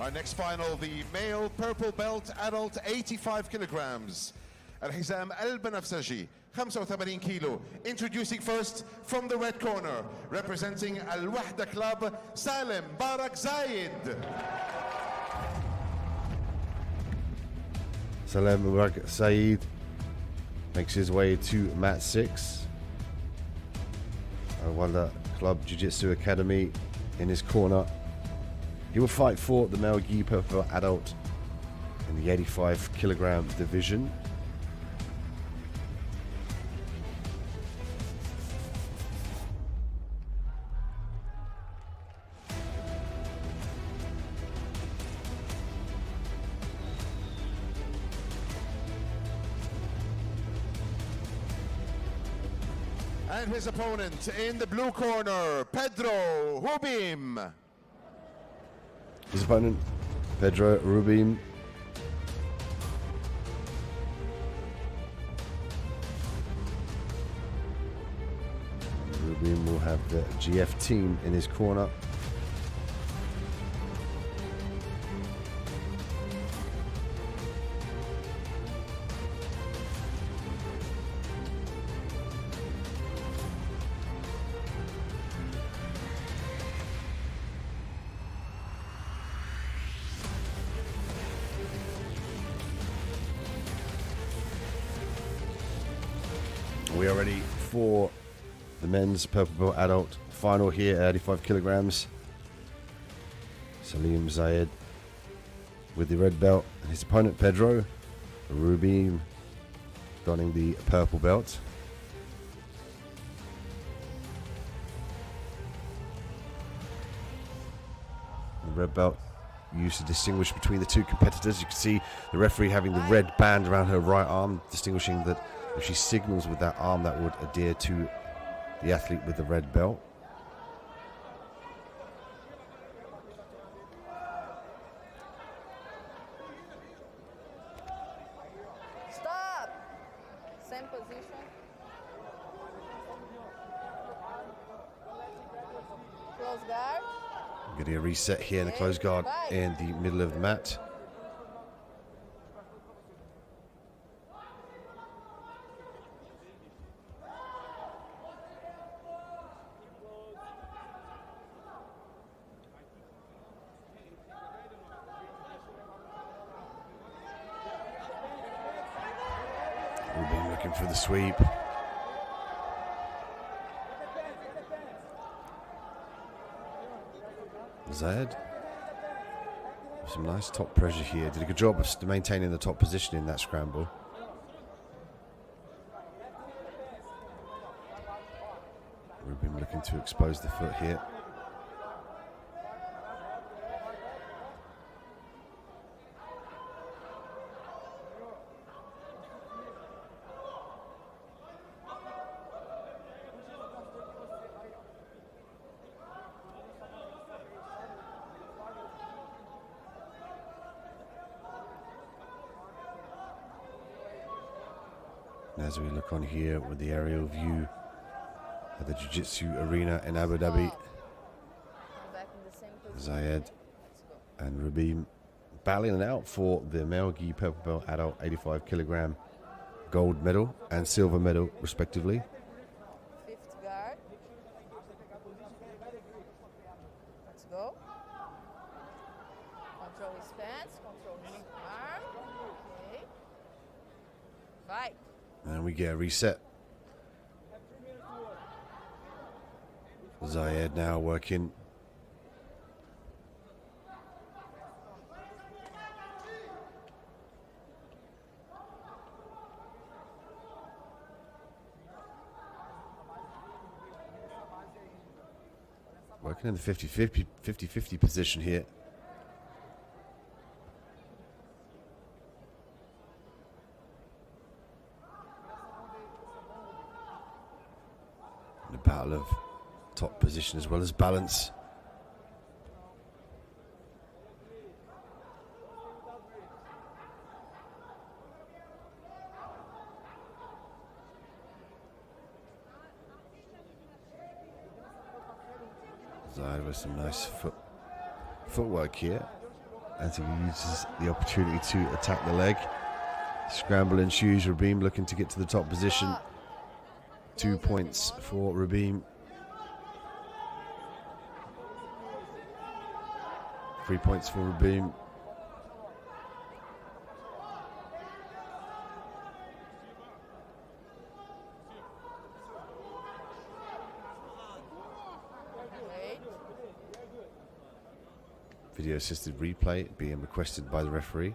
Our next final, the male purple belt adult 85 kilograms. الحزام البنفسجي 85 كيلو. Introducing first from the red corner, representing الوحدة Club, Salim Barak Zayed. Salim Barak Zayed makes his way to mat 6. Al-Wahda Club Jiu-Jitsu Academy in his corner. He will fight for the male gi purple adult in the 85 kilogram division. And his opponent in the blue corner, Pedro Hubim. His opponent, Pedro Rubim. Rubim will have the GF team in his corner. We are ready for the men's purple belt adult final here at 85 kilograms. Salim Zayed with the red belt, and his opponent Pedro Rubin donning the purple belt. The red belt used to distinguish between the two competitors. You can see the referee having the red band around her right arm, distinguishing that if she signals with that arm, that would adhere to the athlete with the red belt. Stop! Same position. Close guard. Getting a reset here in the close guard in the middle of the mat. Rubin looking for the sweep. Zayed, some nice top pressure here. Did a good job of maintaining the top position in that scramble. Rubin looking to expose the foot here. As we look on here with the aerial view of the Jiu-Jitsu arena in Abu Dhabi, Zayed and Rubin battling it out for the male gi purple belt adult 85 kilogram gold medal and silver medal respectively. Fifth guard. Let's go. Control his stance, control his arm. Okay. Fight. And we get a reset. Zayed now working. Working in the 50-50 position here. A battle of top position as well as balance. Zayed with some nice footwork here as he uses the opportunity to attack the leg. Scramble ensues. Rubin looking to get to the top position. 2 points for Rubin. 3 points for Rubin. Video assisted replay being requested by the referee.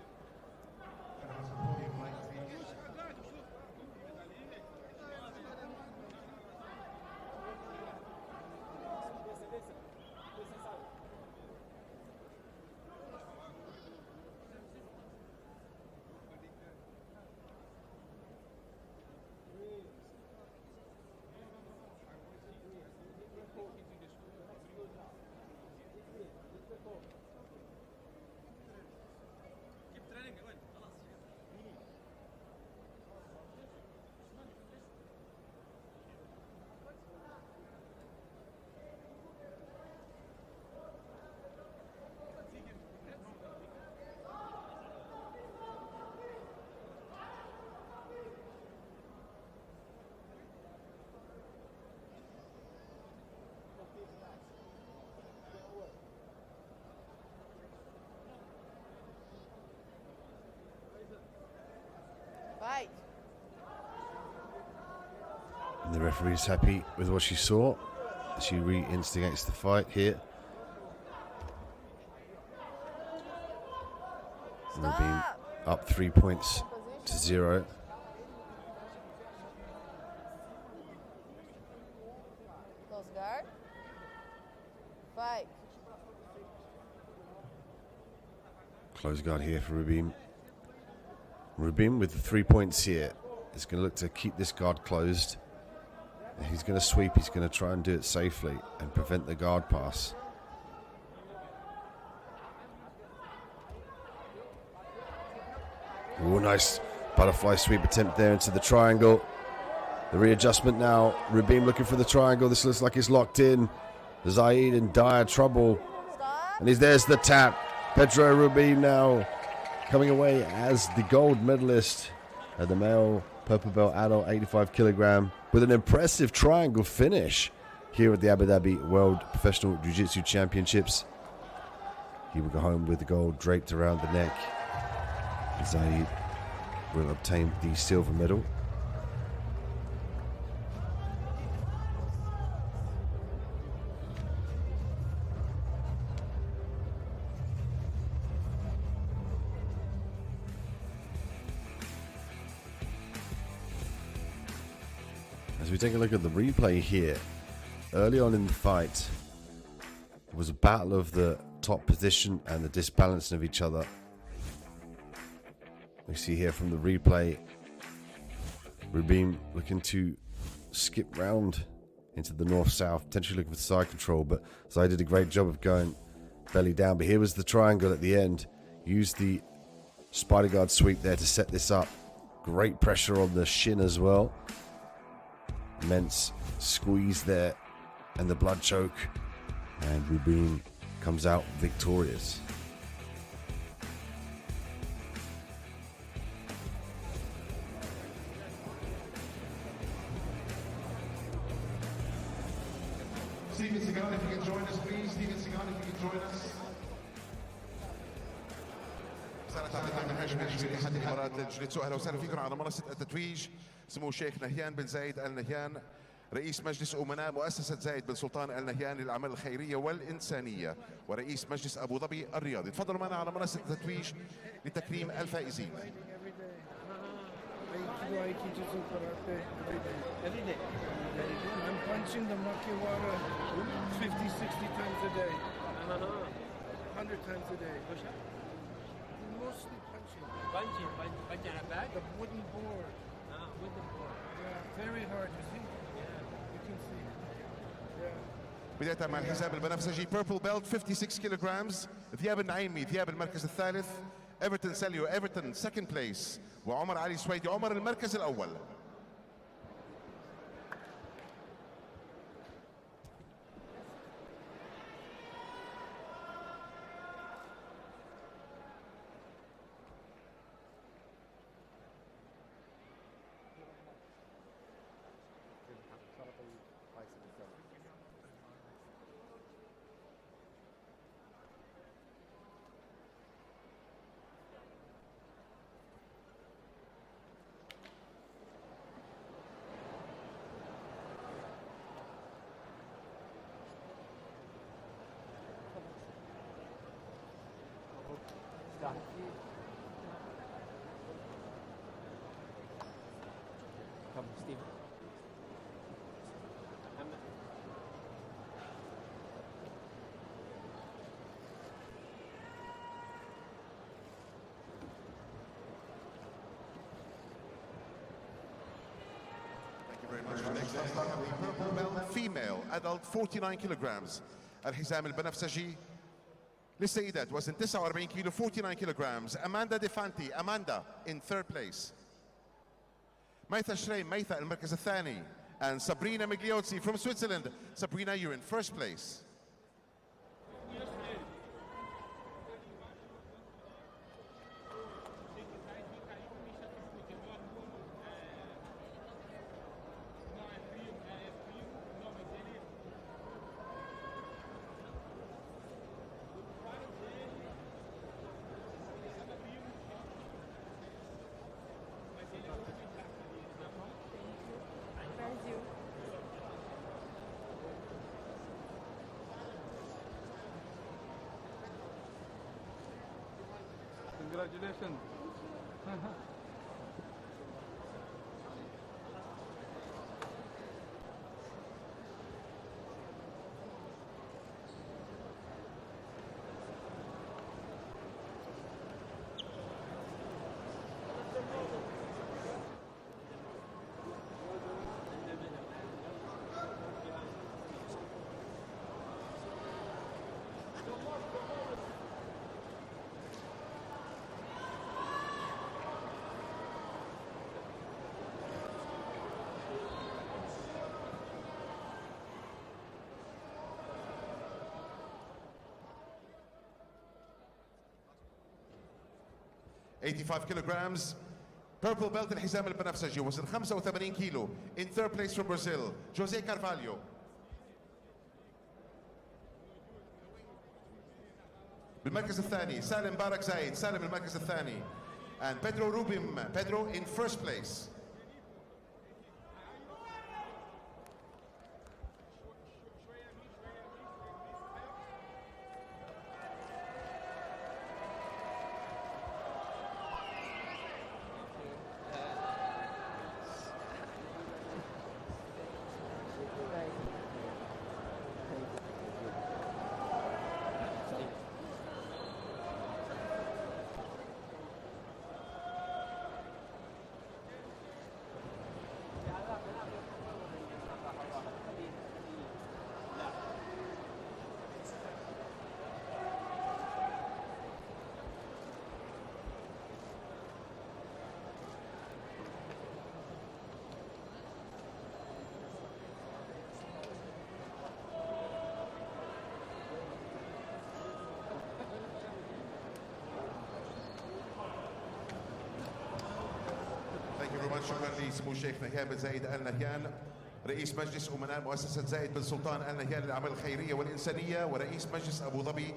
referee's happy with what she saw. She re-instigates the fight here. Rubin up 3 points to 0. Close guard. Fight. Close guard here for Rubin. Rubin with the 3 points here is going to look to keep this guard closed. If he's going to sweep, he's going to try and do it safely and prevent the guard pass. Oh, nice butterfly sweep attempt there into the triangle. The readjustment now. Rubin looking for the triangle. This looks like it's locked in. Zaid in dire trouble. And there's the tap. Pedro Rubin now coming away as the gold medalist at the male purple belt adult 85 kilogram with an impressive triangle finish here at the Abu Dhabi World Professional Jiu-Jitsu Championships. He will go home with the gold draped around the neck. Zaid will obtain the silver medal. As we take a look at the replay here, early on in the fight, it was a battle of the top position and the disbalancing of each other. We see here from the replay, Rubin looking to skip round into the north-south, potentially looking for side control, but Zaid did a great job of going belly down. But here was the triangle at the end. Used the spider guard sweep there to set this up. Great pressure on the shin as well. Immense squeeze there and the blood choke, and Rubin comes out victorious. Steven Seagal, if you can join us, please. Steven Seagal, if you can join us. اتحاد الامارات للجوجيتسو، اهلا وسهلا فيكم على منصه التتويج. سمو الشيخ نهيان بن زايد ال نهيان رئيس مجلس امناء مؤسسه زايد بن سلطان ال نهيان للاعمال الخيريه والانسانيه ورئيس مجلس ابو ظبي الرياضي. تفضلوا معنا على منصه التتويج لتكريم الفائزين. I'm punching the mucky water 50, 60 times a day. 100 times a day. Mostly punching. Punching on a bag? The wooden board. Wooden board. Yeah, very hard, you see? Yeah. You can see. Yeah. بداية مع الحزام البنفسجي purple belt 56 kilograms. ثياب النعيمي ثياب المركز الثالث. ايفرتون ساليو ايفرتون second place. وعمر علي سويدي عمر المركز الأول. Come, Steve. Thank you very much. Next up, the purple belt female adult 49 kilograms. الحزام البنفسجي للسيدات وزن 49 كيلو 49 kilograms. Amanda Defanti Amanda in third place. ميثا شريم ميثا المركز الثاني. And Sabrina Migliozzi from Switzerland. Sabrina, you're in first place. Congratulations. 85 kilograms. Purple belt الحزام البنفسجي وزن 85 كيلو. In third place from Brazil, Jose Carvalho. بالمركز الثاني سالم بارك زايد، سالم المركز الثاني. And Pedro Rubim, Pedro in first place. شكرا لسمو الشيخ نهيان بن زايد آل نهيان رئيس مجلس أمناء مؤسسة زايد بن سلطان آل نهيان للأعمال الخيرية والإنسانية ورئيس مجلس أبو ظبي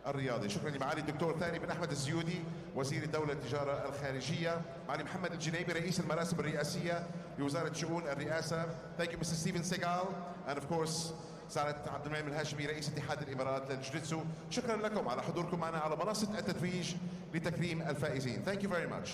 الرياضي. شكرا لمعالي الدكتور ثاني بن أحمد الزيودي وزير الدولة التجارة الخارجية، معالي محمد الجنيبي رئيس المراسم الرئاسية لوزارة شؤون الرئاسة. Thank you Mr. Steven Segal and of course سعادة عبد المنعم الهاشمي رئيس اتحاد الإمارات للجوجيتسو. شكرا لكم على حضوركم معنا على منصة التتويج لتكريم الفائزين. Thank you very much.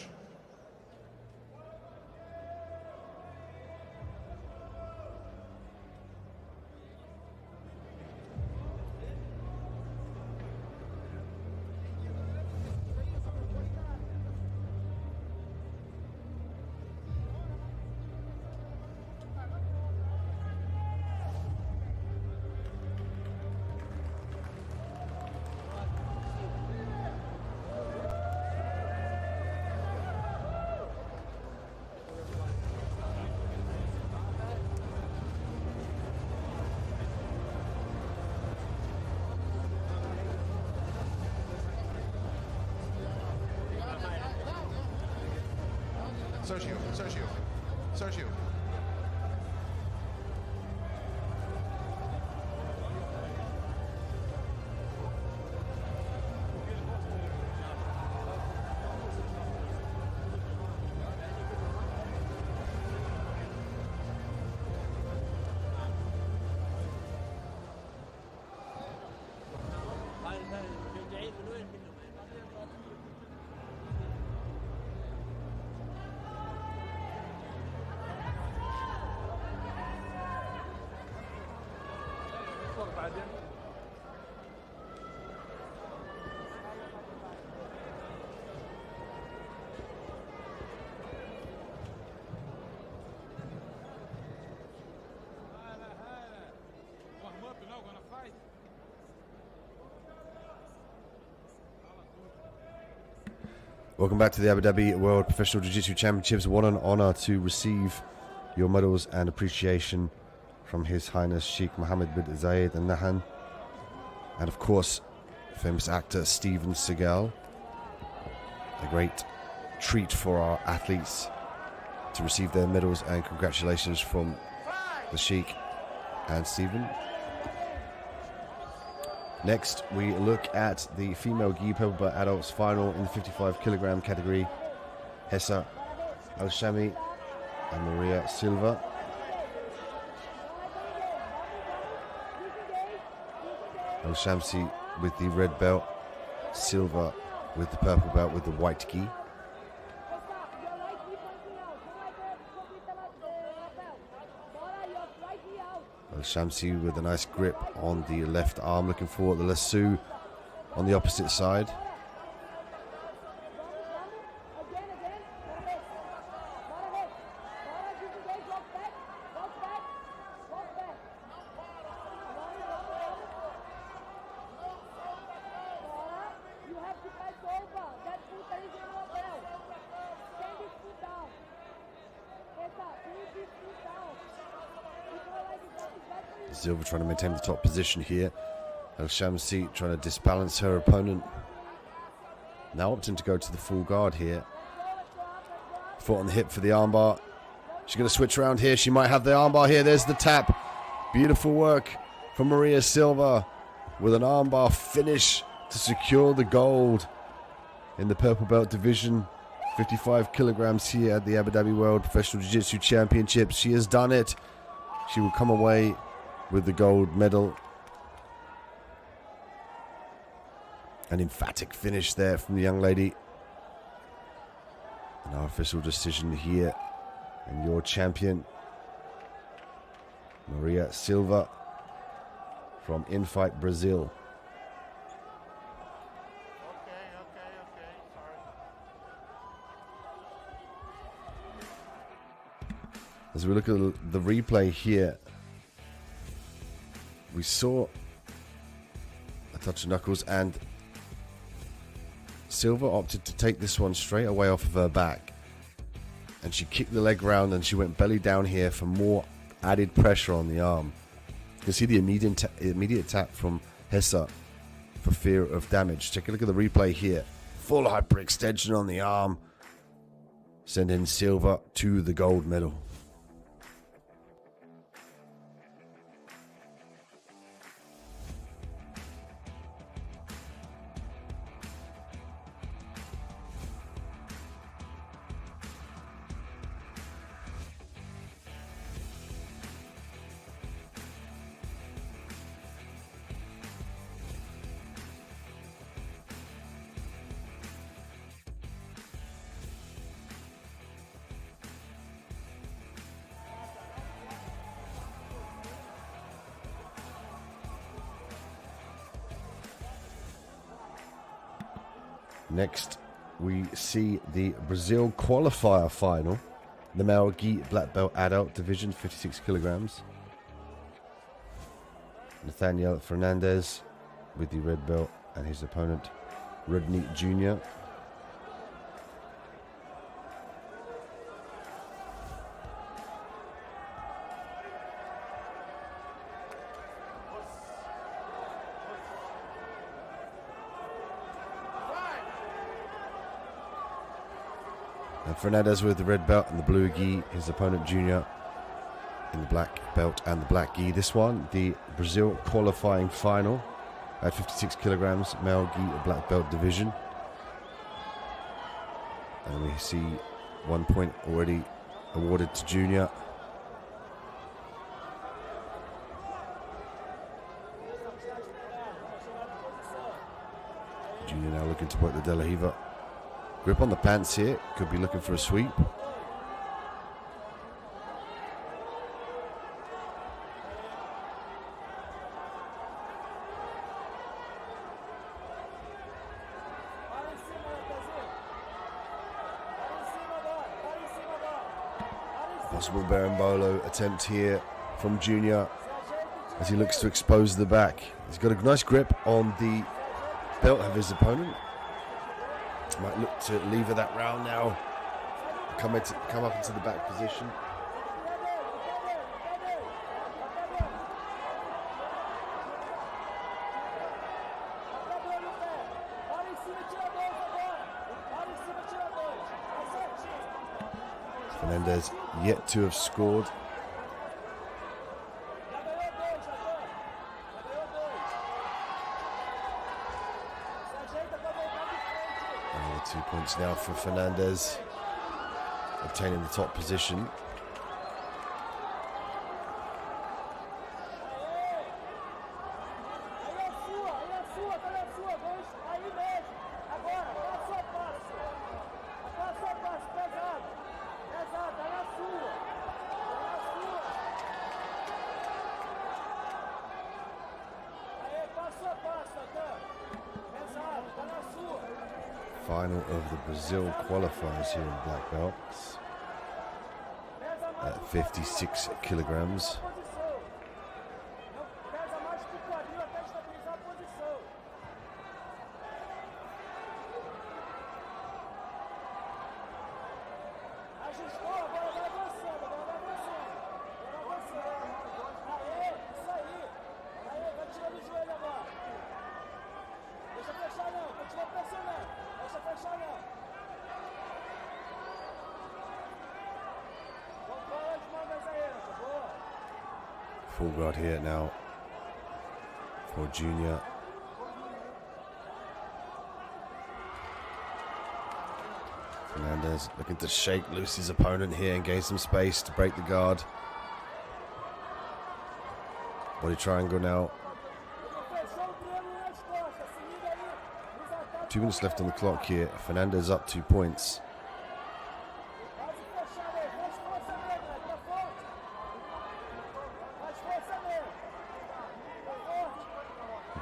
Sergio. Welcome back to the Abu Dhabi World Professional Jiu-Jitsu Championships. What an honor to receive your medals and appreciation from His Highness Sheikh Mohammed bin Zayed Al Nahyan, and of course famous actor Steven Seagal. A great treat for our athletes to receive their medals, and congratulations from the Sheikh and Steven. Next, we look at the female gi purple adults final in the 55 kilogram category. Hessa Al-Shami and Maria Silva. Al-Shamsi with the red belt, Silva with the purple belt with the white gi. Al-Shamsi with a nice grip on the left arm, looking for the lasso on the opposite side. Silva trying to maintain the top position here. Al-Shamsi trying to disbalance her opponent. Now opting to go to the full guard here. Foot on the hip for the armbar. She's going to switch around here. She might have the armbar here. There's the tap. Beautiful work from Maria Silva with an armbar finish to secure the gold in the purple belt division. 55 kilograms here at the Abu Dhabi World Professional Jiu-Jitsu Championships. She has done it. She will come away with the gold medal. An emphatic finish there from the young lady. And our official decision here. And your champion, Maria Silva from Infight Brazil. As we look at the replay here, we saw a touch of knuckles, and Silva opted to take this one straight away off of her back. And she kicked the leg round and she went belly down here for more added pressure on the arm. You can see the immediate tap from Hessa for fear of damage. Take a look at the replay here. Full hyperextension on the arm, sending Silva to the gold medal. Next, we see the Brazil qualifier final. The male gi black belt adult division, 56 kilograms. Nathaniel Fernandez with the red belt and his opponent, Rodney Jr. And Fernandez with the red belt and the blue gi, his opponent Junior in the black belt and the black gi. This one, the Brazil qualifying final at 56 kilograms, male gi black belt division. And we see 1 point already awarded to Junior. Junior now looking to work the De La Riva. Grip on the pants here, could be looking for a sweep. Possible Berimbolo attempt here from Junior as he looks to expose the back. He's got a nice grip on the belt of his opponent. Might look to lever that round now. Come up into the back position. Fernandez yet to have scored. Another 2 points now for Fernandez, obtaining the top position. Final of the Brazil qualifiers here in black belts at 56 kilograms. Full guard here now for Junior. Fernandez looking to shake loose his opponent here and gain some space to break the guard. Body triangle now. 2 minutes left on the clock here. Fernandez up 2 points.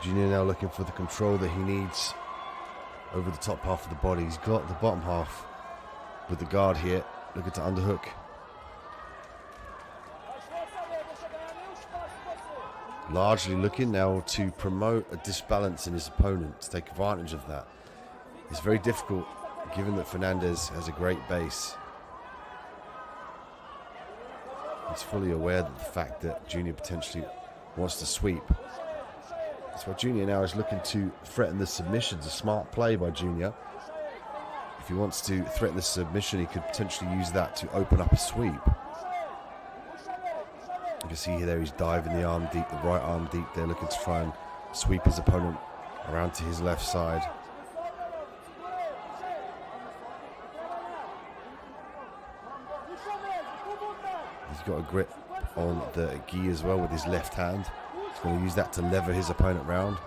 Junior now looking for the control that he needs over the top half of the body. He's got the bottom half with the guard here, looking to underhook. Largely looking now to promote a disbalance in his opponent, to take advantage of that. It's very difficult given that Fernandez has a great base. He's fully aware of the fact that Junior potentially wants to sweep. That's why Junior now is looking to threaten the submissions. A smart play by Junior. If he wants to threaten the submission, he could potentially use that to open up a sweep. You can see there he's diving the arm deep, the right arm deep there, looking to try and sweep his opponent around to his left side. He's got a grip on the gi as well with his left hand. He's going to use that to lever his opponent round.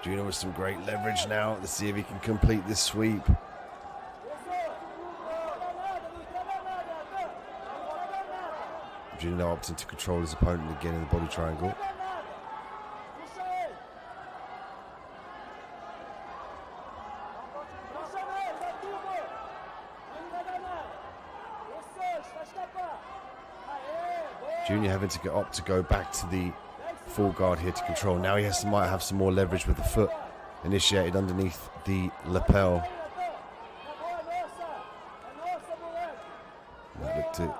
Junior with some great leverage now. Let's see if he can complete this sweep. Junior now opting to control his opponent again in the body triangle. Junior having to opt to go back to the full guard here to control. Now he might have some more leverage with the foot initiated underneath the lapel. Might look to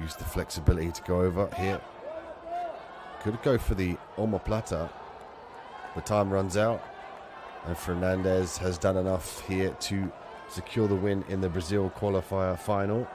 use the flexibility to go over here. Could go for the omoplata. The time runs out, and Fernandez has done enough here to secure the win in the Brazil qualifier final.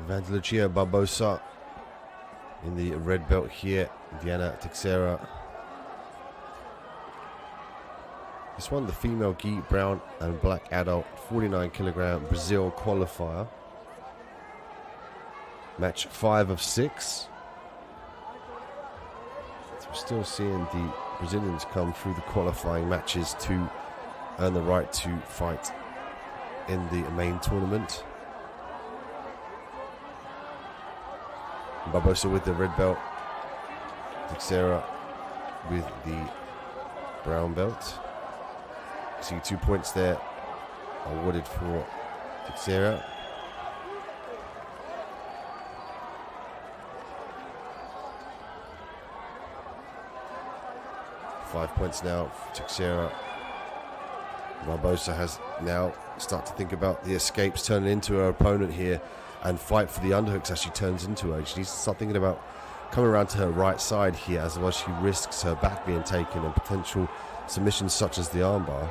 Evangelucia Barbosa in the red belt here. Diana Teixeira. This one, the female gi, brown and black adult, 49 kilogram Brazil qualifier. Match 5 of 6. So we're still seeing the Brazilians come through the qualifying matches to earn the right to fight in the main tournament. Barbosa with the red belt. Teixeira with the brown belt. See 2 points there awarded for Teixeira. Five points now for Teixeira. Barbosa has now started to think about the escapes turning into her opponent here and fight for the underhooks as she turns into her. She needs to start thinking about coming around to her right side here as well as she risks her back being taken and potential submissions such as the armbar.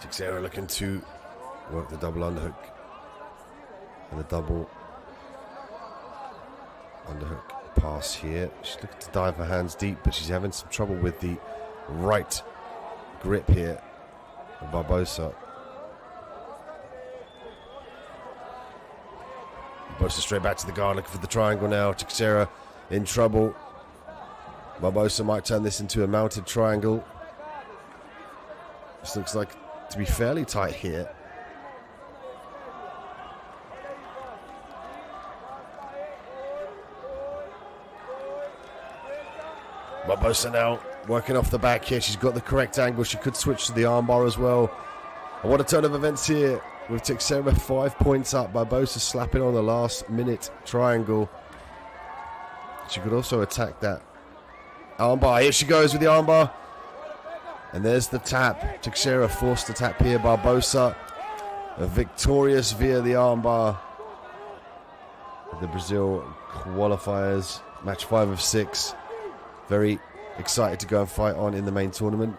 Teixeira looking to work the double underhook and a double underhook pass here. She's looking to dive her hands deep, but she's having some trouble with the right grip here of Barbosa. Barbosa straight back to the guard, looking for the triangle now. Teixeira in trouble. Barbosa might turn this into a mounted triangle. This looks like to be fairly tight here. Barbosa now working off the back here. She's got the correct angle. She could switch to the armbar as well. And what a turn of events here with Teixeira 5 points up. Barbosa slapping on the last minute triangle. She could also attack that armbar. Here she goes with the armbar. And there's the tap. Teixeira forced to tap here. Barbosa victorious via the armbar. The Brazil qualifiers. Match 5 of 6. Very excited to go and fight on in the main tournament.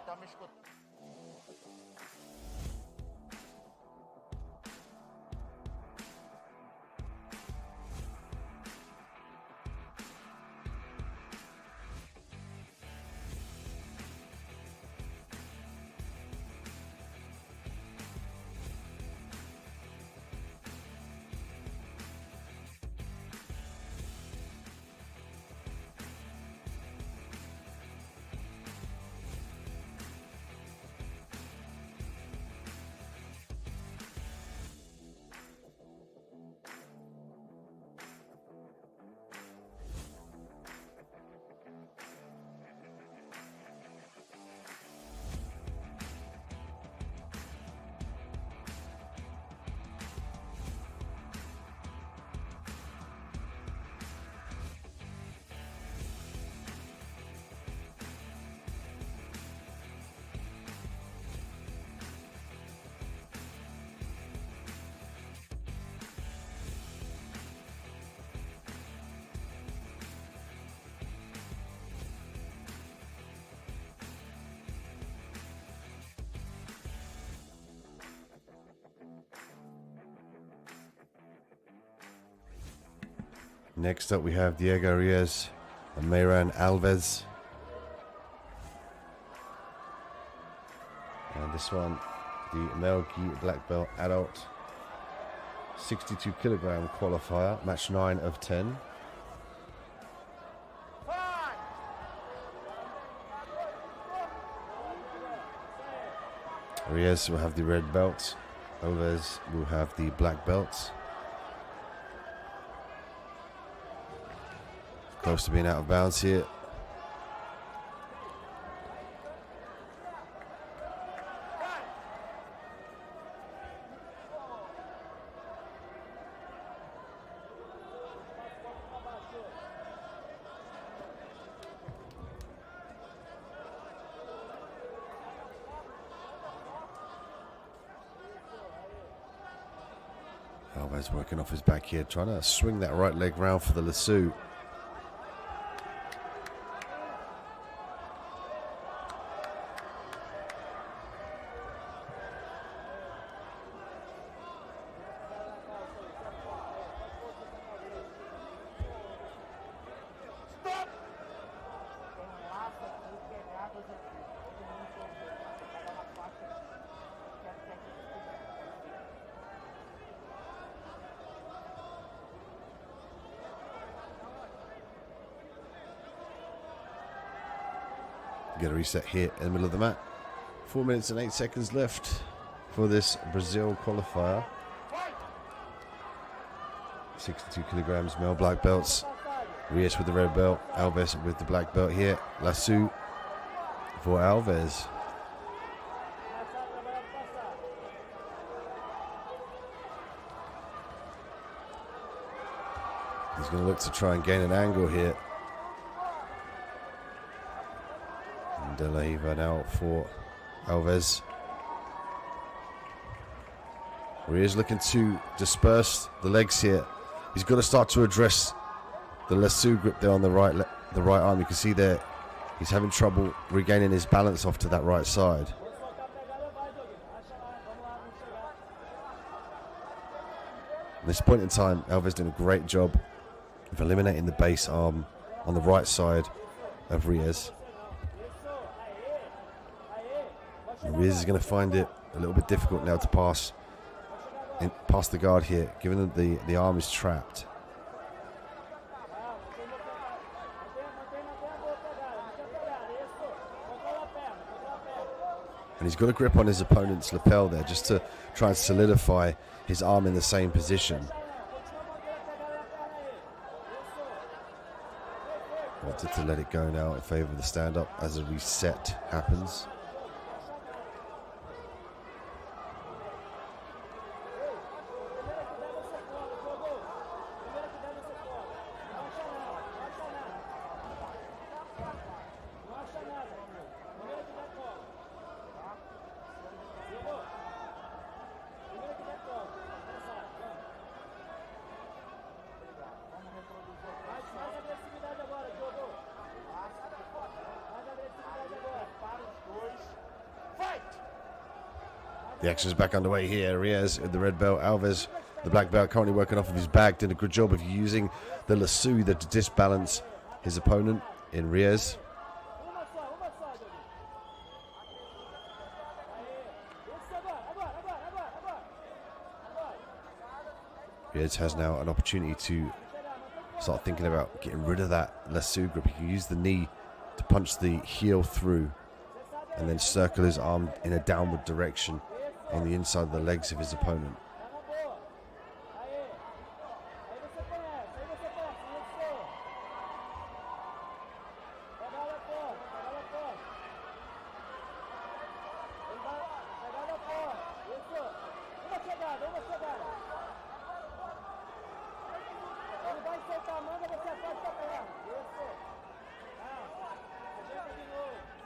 Tá me escutando? Next up we have Diego Reyes and Mayran Alves. And this one, the male gi black belt adult 62 kilogram qualifier, match 9 of 10. Reyes will have the red belt. Alves will have the black belt. Close to being out of bounds here. Alves working off his back here, trying to swing that right leg round for the lasso. Get a reset here in the middle of the mat. 4 minutes and 8 seconds left for this Brazil qualifier. 62 kilograms, male black belts. Reyes with the red belt, Alves with the black belt here. Lasso for Alves. He's going to look to try and gain an angle here. De La Riva now for Alves. Reyes looking to disperse the legs here. He's got to start to address the lasso grip there on the right arm. You can see there he's having trouble regaining his balance off to that right side. At this point in time, Alves doing a great job of eliminating the base arm on the right side of Reyes. Reyes is going to find it a little bit difficult now to pass the guard here, given that the arm is trapped. And he's got a grip on his opponent's lapel there just to try and solidify his arm in the same position. Wanted to let it go now in favor of the stand-up as a reset happens. The action is back underway here. Reyes with the red belt, Alves, the black belt, currently working off of his back. Did a good job of using the lasso to disbalance his opponent in Reyes. Reyes has now an opportunity to start thinking about getting rid of that lasso grip. He can use the knee to punch the heel through and then circle his arm in a downward direction on the inside of the legs of his opponent.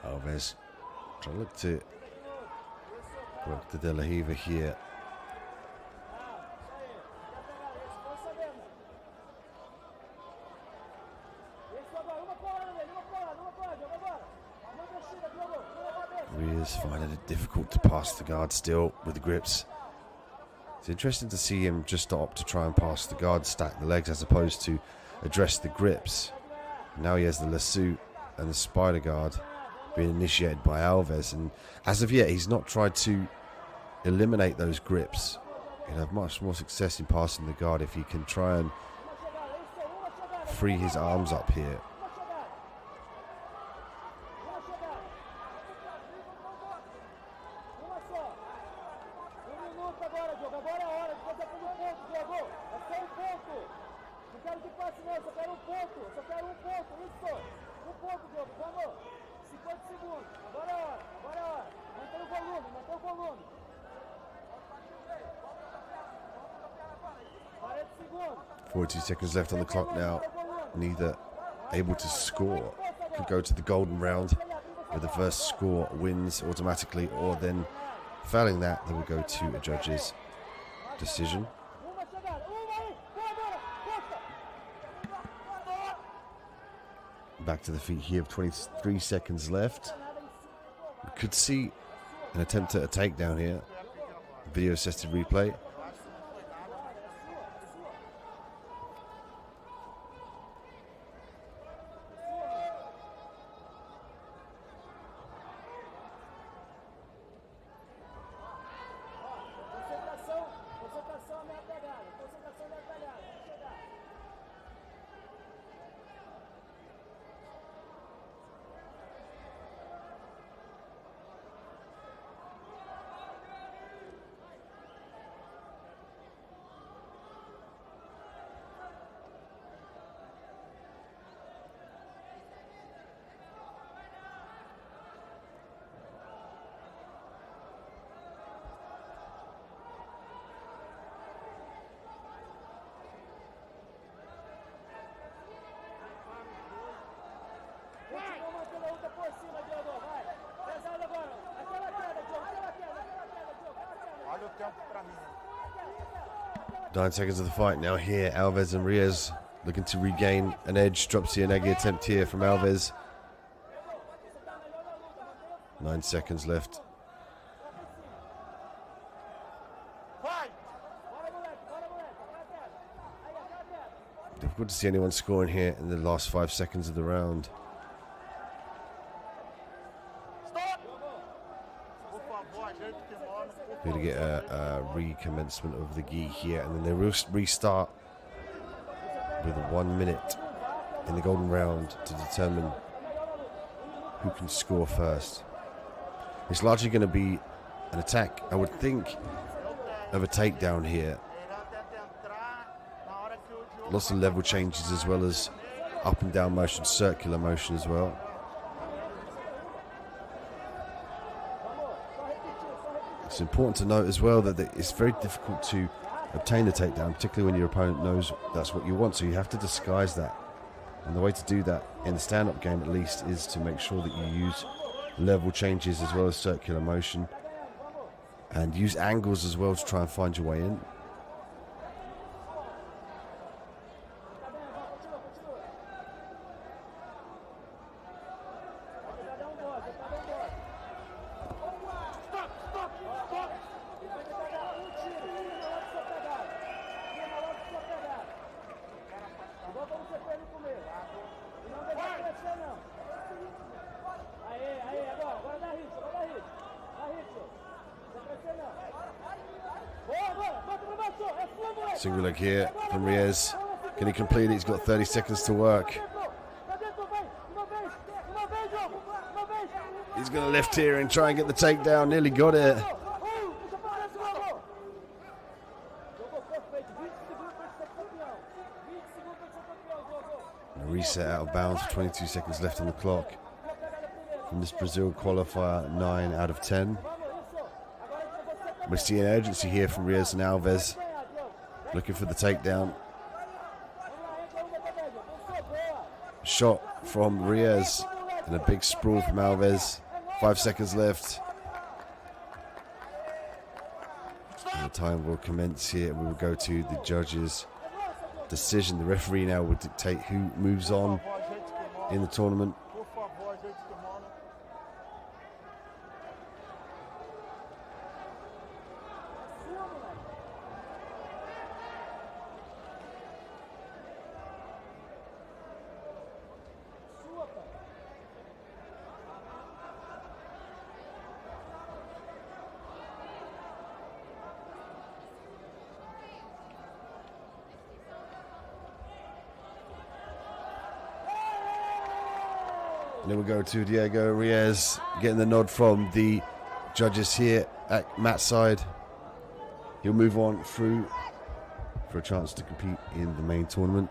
Alves trying to look to work the De La Riva here. Reyes finding it difficult to pass the guard still with the grips. It's interesting to see him just opt to try and pass the guard, stack the legs, as opposed to address the grips. Now he has the lasso and the spider guard being initiated by Alves, and as of yet he's not tried to eliminate those grips. He'll have much more success in passing the guard if he can try and free his arms up here. 42 seconds left on the clock now. Neither able to score. Could go to the golden round where the first score wins automatically, or then failing that, they will go to a judge's decision. Back to the feet here, 23 seconds left. We could see an attempt at a takedown here. Video assisted replay. Olha o tempo pra mim. 9 seconds of the fight now here. Alves and Reyes looking to regain an edge. Drops the Yanagi attempt here from Alves. 9 seconds left. Difficult to see anyone scoring here in the last 5 seconds of the round. Going to get a recommencement of the gi here, and then they will restart with 1 minute in the golden round to determine who can score first. It's largely going to be an attack, I would think, of a takedown here. Lots of level changes as well as up and down motion, circular motion as well. It's important to note as well that it's very difficult to obtain a takedown, particularly when your opponent knows that's what you want, so you have to disguise that. And the way to do that, in the stand-up game at least, is to make sure that you use level changes as well as circular motion, and use angles as well to try and find your way in. Single leg here from Reyes. Can he complete it? He's got 30 seconds to work. He's going to lift here and try and get the takedown. Nearly got it. And a reset out of bounds with 22 seconds left on the clock. From this Brazil qualifier, 9 out of 10. We see an urgency here from Reyes and Alves. Looking for the takedown. Shot from Reyes and a big sprawl from Alves. 5 seconds left. And the time will commence here. We will go to the judges' decision. The referee now will dictate who moves on in the tournament. And then we go to Diego Reyes, getting the nod from the judges here at Matt's side. He'll move on through for a chance to compete in the main tournament.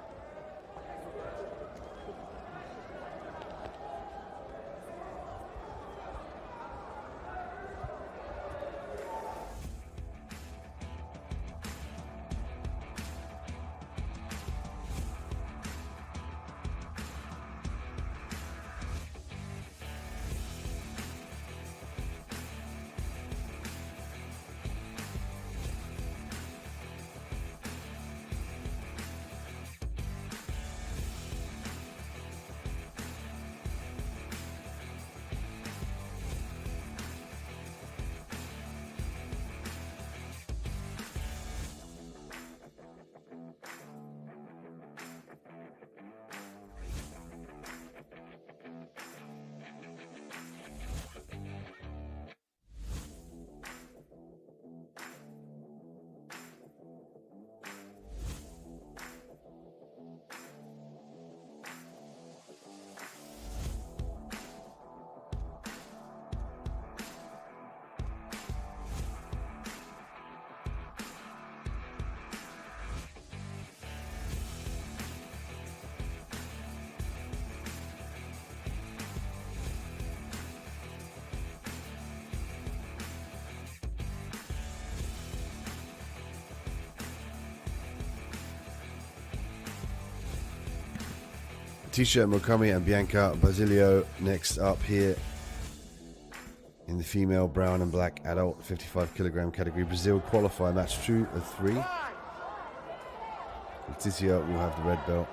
Leticia Murakami and Bianca Basilio next up here in the female brown and black adult 55 kilogram category. Brazil qualify match 2 of 3. Leticia will have the red belt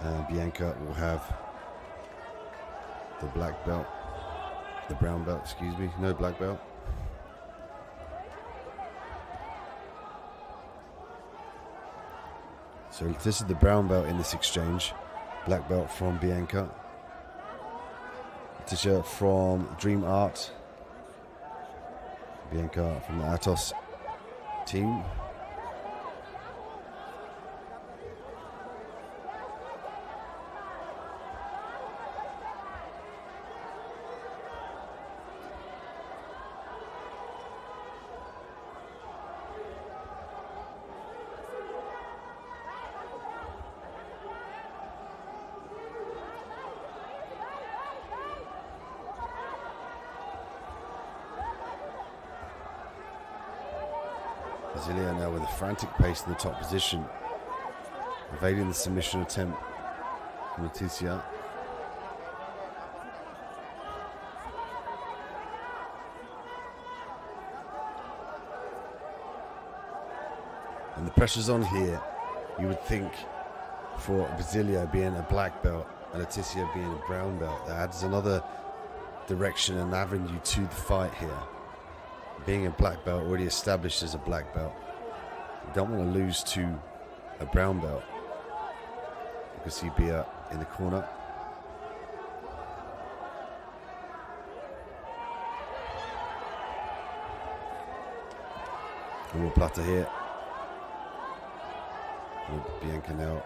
and Bianca will have the black belt. The brown belt, excuse me. No black belt. So this is the brown belt in this exchange. Black belt from Bianca. Leticia from Dream Art. Bianca from the Atos team. Brasilia now with a frantic pace in the top position, evading the submission attempt from Leticia. And the pressure's on here. You would think for Brasilia being a black belt and Leticia being a brown belt, that adds another direction and avenue to the fight here. Being a black belt, already established as a black belt, you don't want to lose to a brown belt. You can see Bia in the corner. Omoplata here. With Bianca now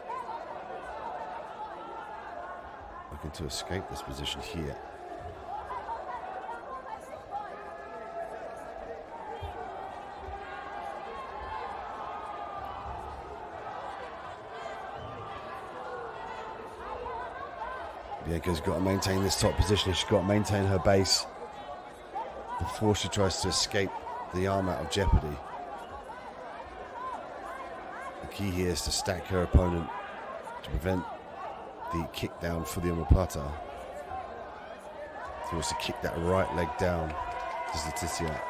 looking to escape this position here. Bianca's got to maintain this top position. She's got to maintain her base before she tries to escape the arm out of jeopardy. The key here is to stack her opponent to prevent the kick down for the omoplata. She wants to kick that right leg down. This is Leticia.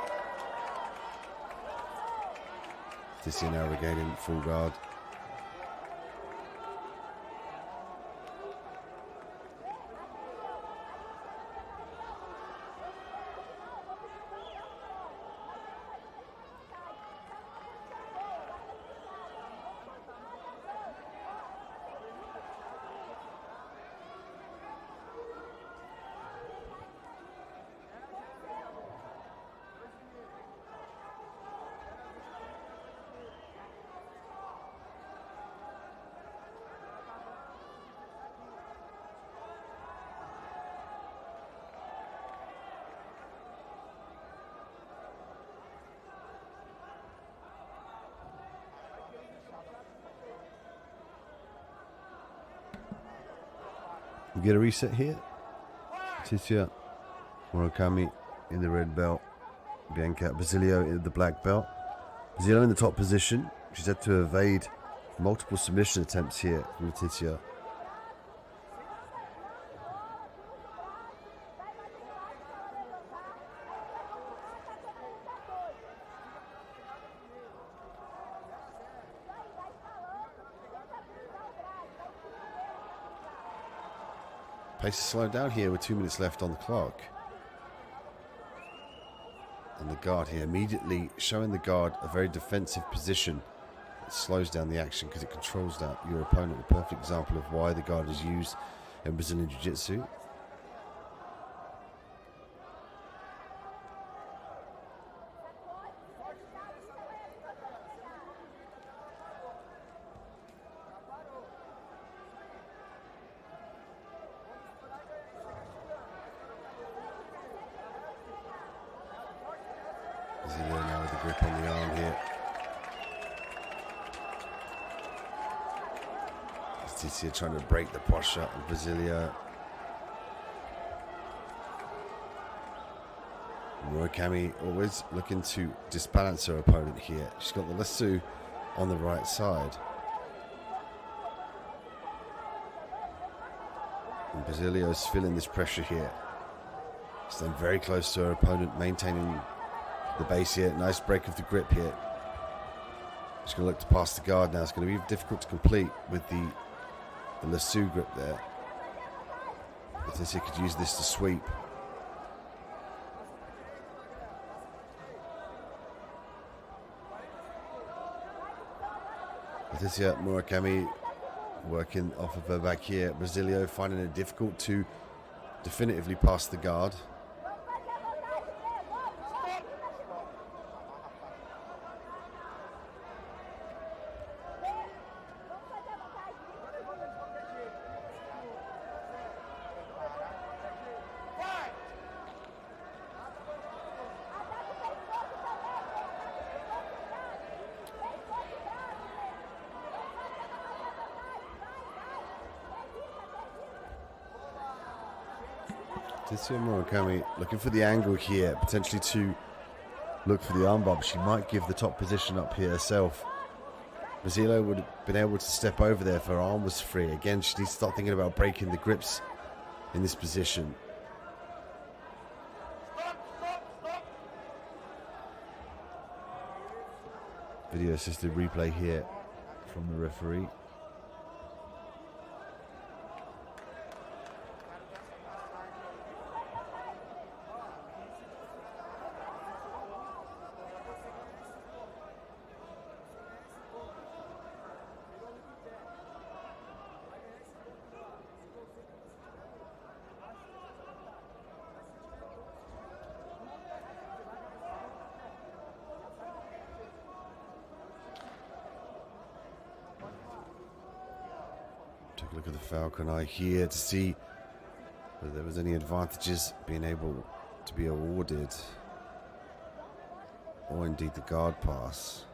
Leticia now regaining full guard. We get a reset here. Leticia Murakami in the red belt. Bianca Basilio in the black belt. Basilio in the top position. She's had to evade multiple submission attempts here from Leticia. Pace is slowed down here with 2 minutes left on the clock. And the guard here immediately showing the guard a very defensive position. It slows down the action because it controls that your opponent. A perfect example of why the guard is used in Brazilian Jiu-Jitsu. Basilio now with the grip on the arm here. Leticia trying to break the posture of Basilio. Murakami always looking to disbalance her opponent here. She's got the lasso on the right side. And Basilio's feeling this pressure here. Staying very close to her opponent, maintaining the base here. Nice break of the grip here. She's going to look to pass the guard now. It's going to be difficult to complete with the lasso grip there. Letizia could use this to sweep. Letizia Murakami working off of her back here. Basilio finding it difficult to definitively pass the guard. Letizia Murakami looking for the angle here, potentially to look for the armbar, but she might give the top position up here herself. Basilio would have been able to step over there if her arm was free. Again, she needs to start thinking about breaking the grips in this position. Video assisted replay here from the referee. Take a look at the Falcon Eye here to see whether there was any advantages being able to be awarded, or indeed the guard pass.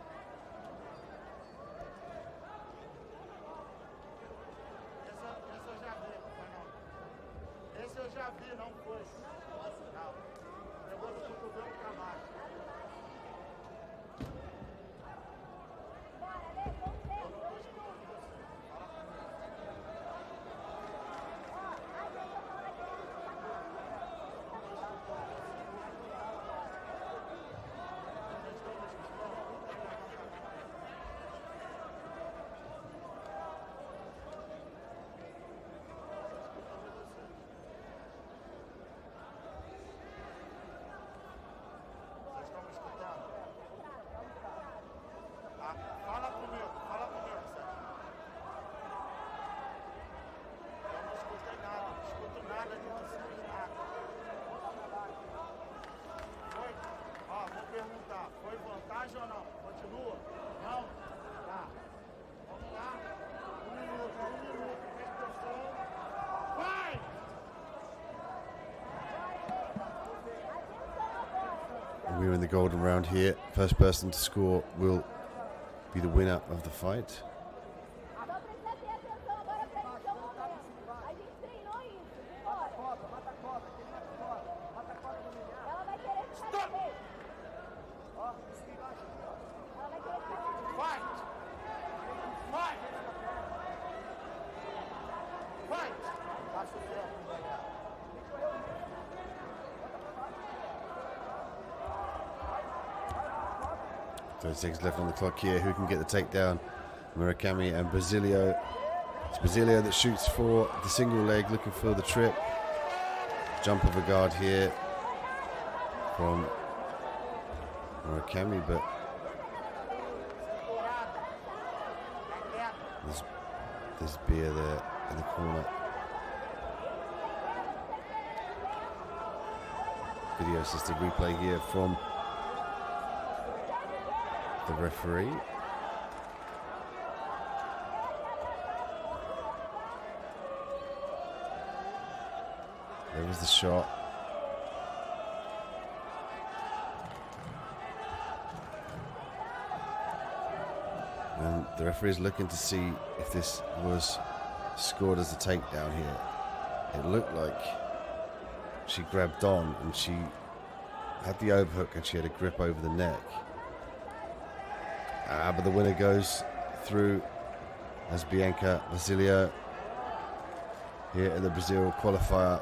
We're in the golden round here. First person to score will be the winner of the fight. Seconds left on the clock here. Who can get the takedown? Murakami and Basilio. It's Basilio that shoots for the single leg, looking for the trip. Jump of a guard here from Murakami, but there's beer there in the corner. Video assisted replay here from the referee. There was the shot. And the referee is looking to see if this was scored as a takedown here. It looked like she grabbed on and she had the overhook and she had a grip over the neck. But the winner goes through as Bianca Basilio. here in the Brazil qualifier.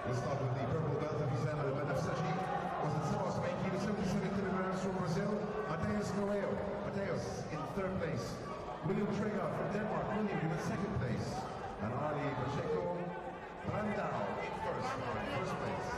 We'll start with the purple belt of his name, Benefsaji. Was it 77 kilo, 77 kilograms from Brazil. Mateus Correo. Mateus in third place. William Trigger from Denmark. William in second place. And Ali Pacheco Brandao in first place.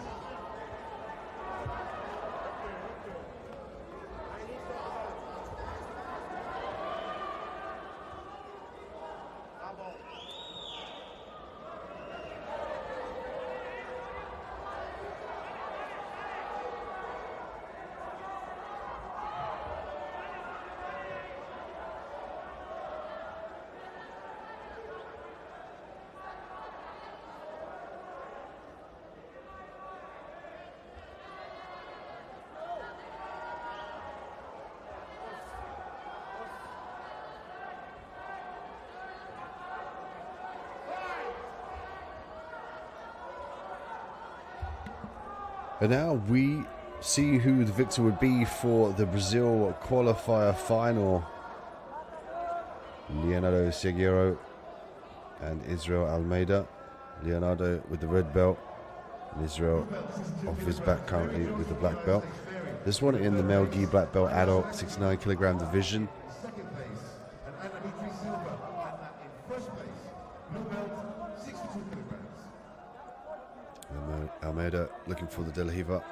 And now we see who the victor would be for the Brazil qualifier final. Leonardo Seguero and Israel Almeida. Leonardo with the red belt and Israel off his back currently with the black belt. This one in the male gi black belt adult 69 kilogram division. Second place, and Anna Dimitri Silva. Anna in first place. Blue belt, 62 kilograms. Almeida looking for the De La Riva.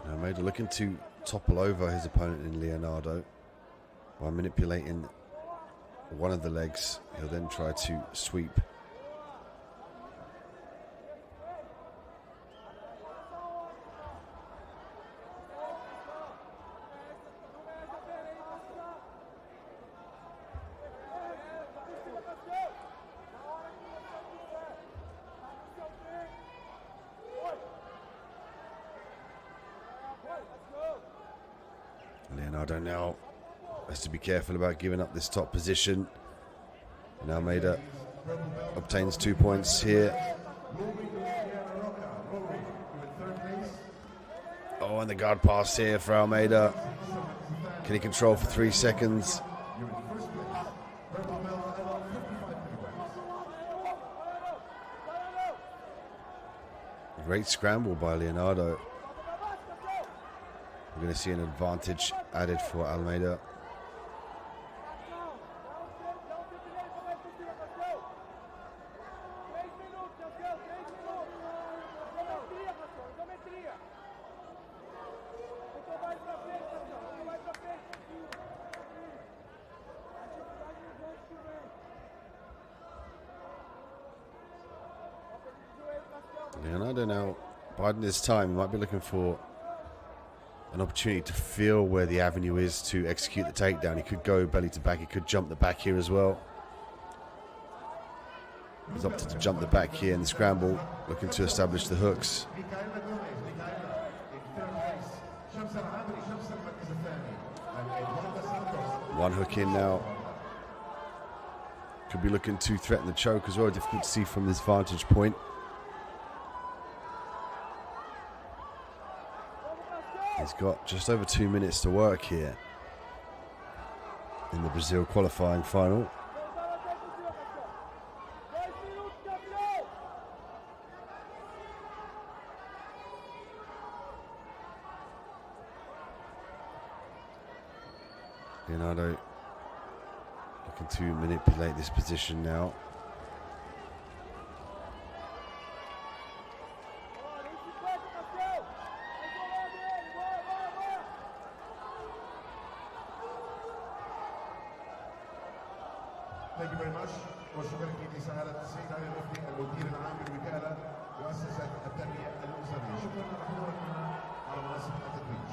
Almeida looking to topple over his opponent in Leonardo by manipulating one of the legs. He'll then try to sweep. Leonardo now has to be careful about giving up this top position. And Almeida obtains 2 points here. Oh, and the guard pass here for Almeida. Can he control for 3 seconds? Great scramble by Leonardo. We're going to see an advantage added for Almeida. Leonardo now biding his time. He might be looking for an opportunity to feel where the avenue is to execute the takedown. He could go belly to back. He could jump the back here as well. He's opted to jump the back here in the scramble, looking to establish the hooks. One hook in now. Could be looking to threaten the choke as well. Difficult to see from this vantage point. He's got just over 2 minutes to work here in the Brazil qualifying final. Leonardo looking to manipulate this position now. Thank you very much. وشكرا لسعادة السيد علي الرفدي المدير العام للوكالة مؤسسة التنمية الأسرية. شكرا لحضوركم على منصة التتويج.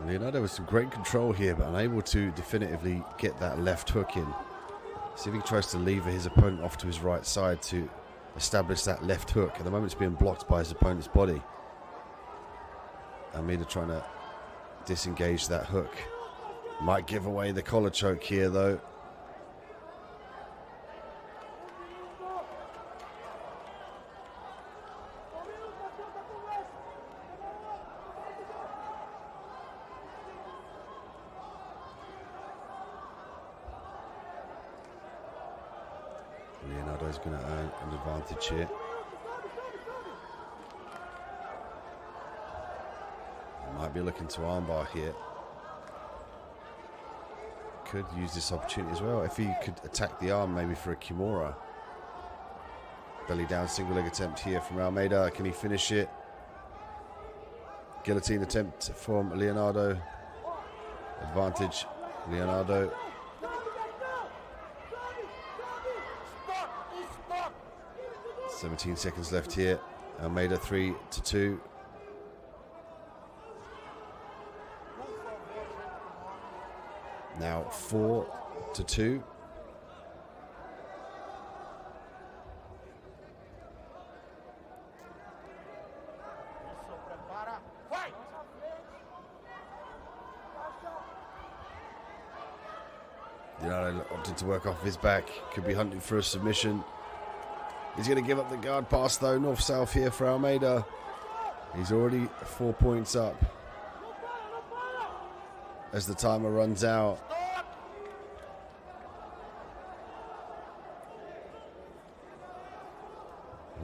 Leonardo with some great control here, but unable to definitively get that left hook in. See if he tries to lever his opponent off to his right side to establish that left hook. At the moment it's being blocked by his opponent's body. Almeida trying to disengage that hook. Might give away the collar choke here though. Leonardo's going to earn an advantage here. Might be looking to armbar here. Could use this opportunity as well. If he could attack the arm maybe for a Kimura. Belly down single leg attempt here from Almeida. Can he finish it? Guillotine attempt from Leonardo. Advantage Leonardo. 17 seconds left here. Almeida 3-2. Now 4-2. Leonardo opted to work off his back. Could be hunting for a submission. He's going to give up the guard pass though. North-south here for Almeida. He's already 4 points up as the timer runs out.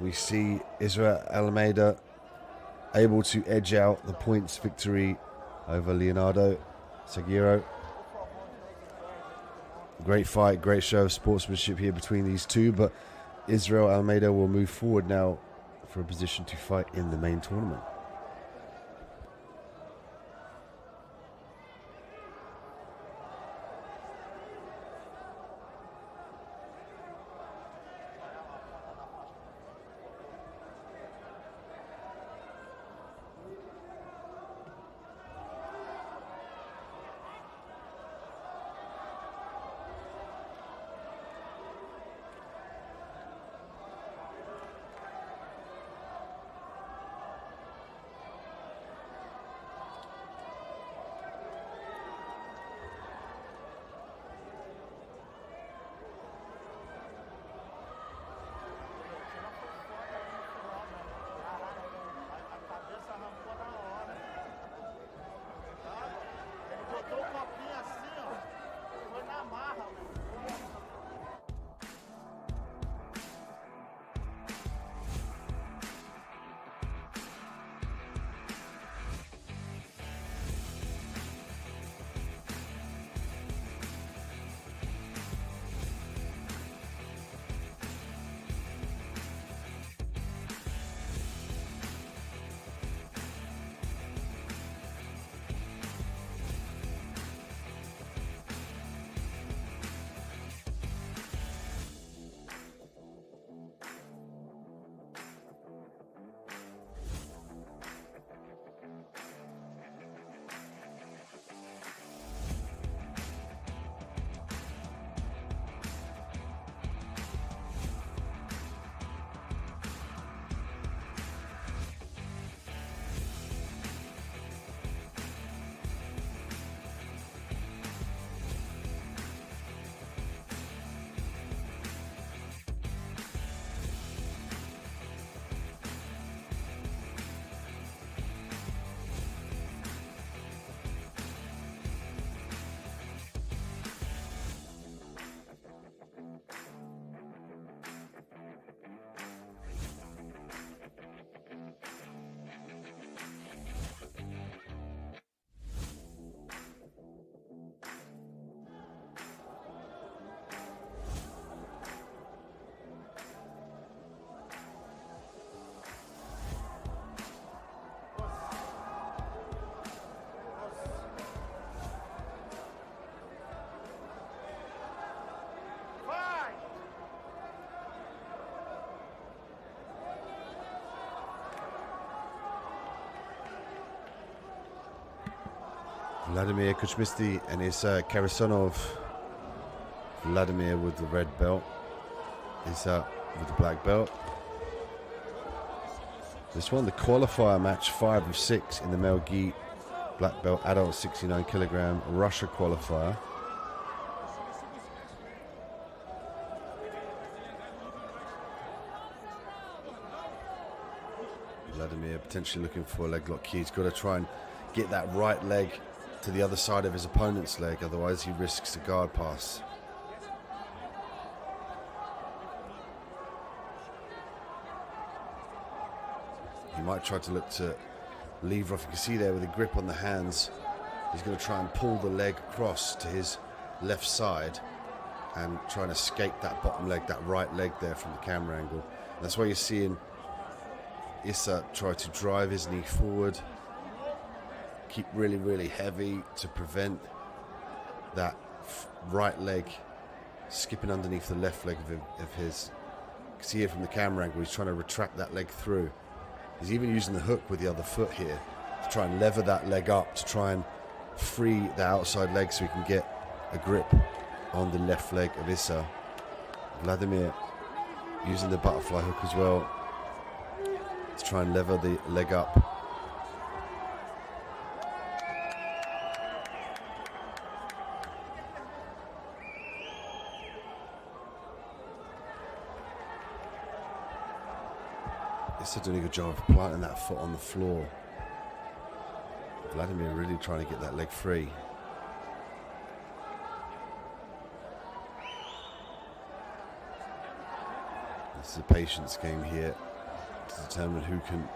We see Israel Almeida able to edge out the points victory over Leonardo Seguiro. Great fight, great show of sportsmanship here between these two, but Israel Almeida will move forward now for a position to fight in the main tournament. Vladimir Kuchmisty and Issa Karasonov. Vladimir with the red belt. Issa with the black belt. This one, the qualifier match, 5 of 6 in the male gi black belt adult 69 kilogram Russia qualifier. Vladimir potentially looking for a leg lock here. He's got to try and get that right leg to the other side of his opponent's leg, otherwise he risks a guard pass. He might try to look to lever off. You can see there with a grip on the hands, he's going to try and pull the leg across to his left side and try and escape that bottom leg, that right leg there from the camera angle. And that's why you're seeing Issa try to drive his knee forward, keep really, really heavy to prevent that right leg skipping underneath the left leg of his. You can see here from the camera angle, he's trying to retract that leg through. He's even using the hook with the other foot here to try and lever that leg up, to try and free the outside leg so he can get a grip on the left leg of Issa. Vladimir using the butterfly hook as well to try and lever the leg up. Issa doing a good job of planting that foot on the floor. Vladimir really trying to get that leg free. This is a patience game here to determine who can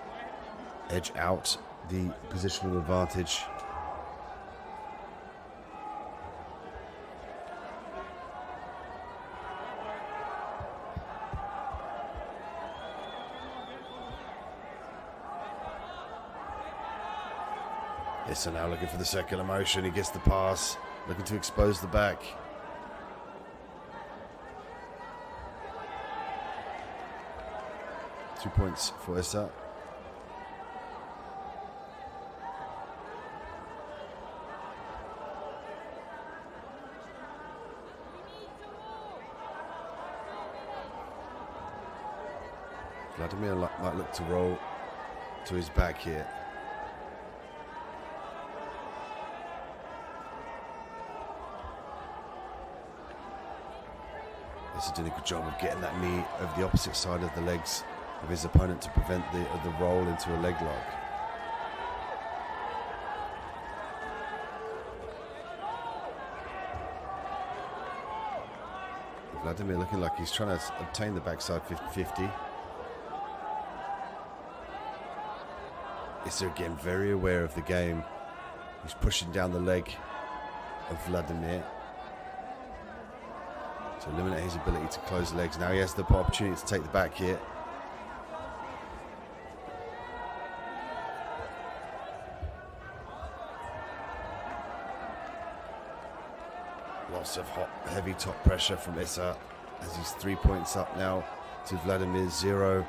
edge out the positional advantage. Issa now looking for the circular motion. He gets the pass, looking to expose the back. Two points for Issa. Vladimir might look to roll to his back here. Issa doing a good job of getting that knee over the opposite side of the legs of his opponent to prevent the roll into a leg lock. Vladimir looking like he's trying to obtain the backside 50-50. Issa again very aware of the game. He's pushing down the leg of Vladimir to eliminate his ability to close the legs. Now he has the opportunity to take the back here. Lots of heavy top pressure from Issa as he's 3 points up now to Vladimir's 0.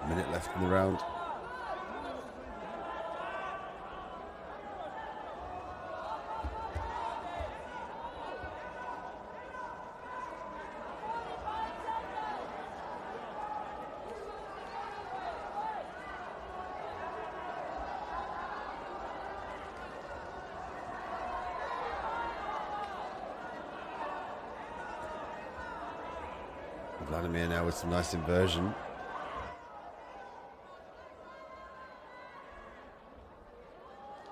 Minute left in the round. Vladimir now with some nice inversion.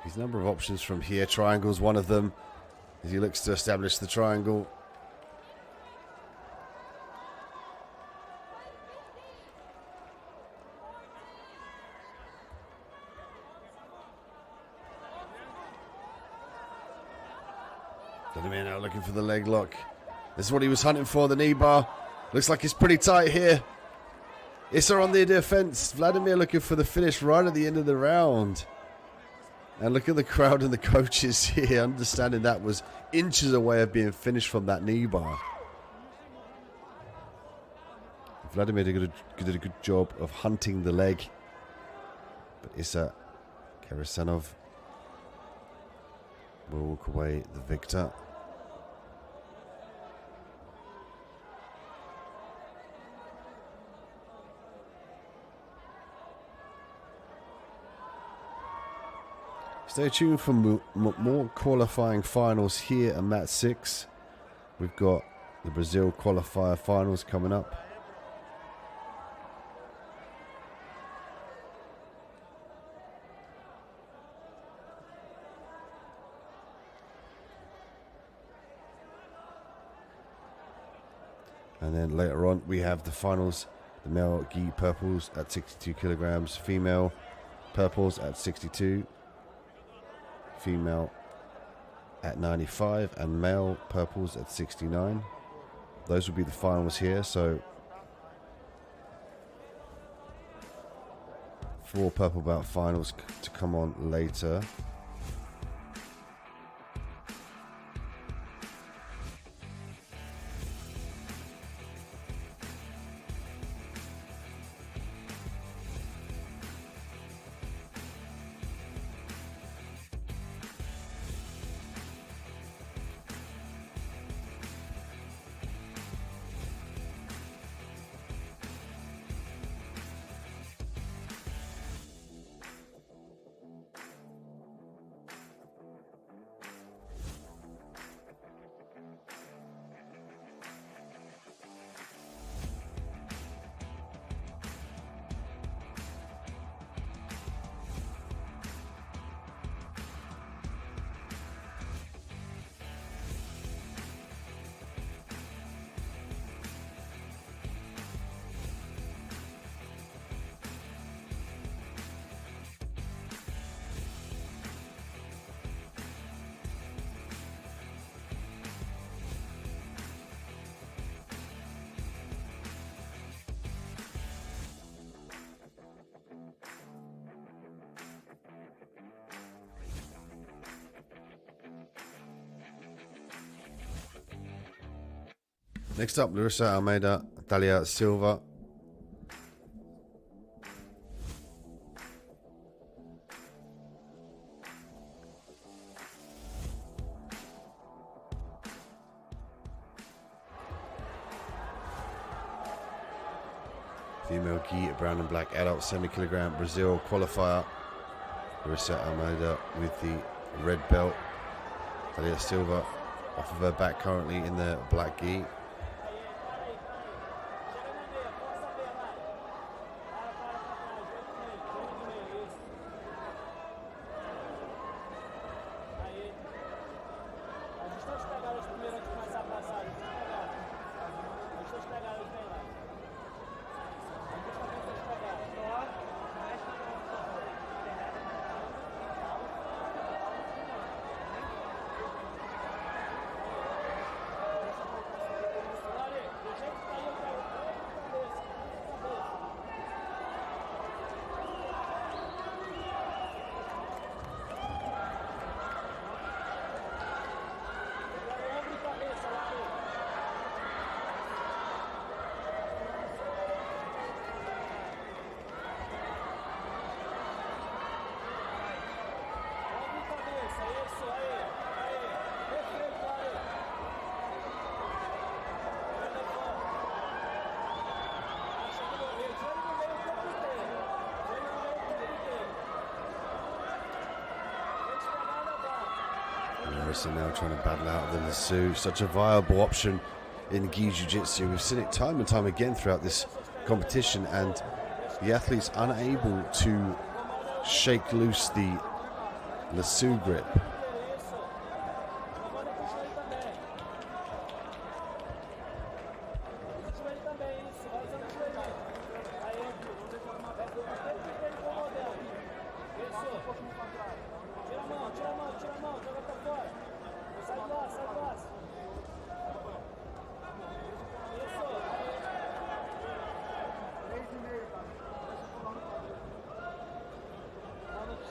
His number of options from here. Triangle's one of them as he looks to establish the triangle. Vladimir now looking for the leg lock. This is what he was hunting for, the knee bar. Looks like it's pretty tight here. Issa on the defense. Vladimir looking for the finish right at the end of the round. And look at the crowd and the coaches here, understanding that was inches away of being finished from that knee bar. Vladimir did a good job of hunting the leg. But Issa Karasanov will walk away the victor. Stay tuned for more qualifying finals here at Mat 6. We've got the Brazil qualifier finals coming up. And then later on we have the finals, the male gi purples at 62 kilograms, female purples at 62, female at 95, and male purples at 69. Those will be the finals here, so 4 purple belt finals to come on later. Next up, Larissa Almeida, Dalia Silva. Female gi at brown and black adult 70 kilogram Brazil qualifier. Larissa Almeida with the red belt. Dalia Silva off of her back currently in the black gi. Larissa now trying to battle out the lasso. Such a viable option in gi jiu-jitsu. We've seen it time and time again throughout this competition, and the athletes unable to shake loose the lasso grip.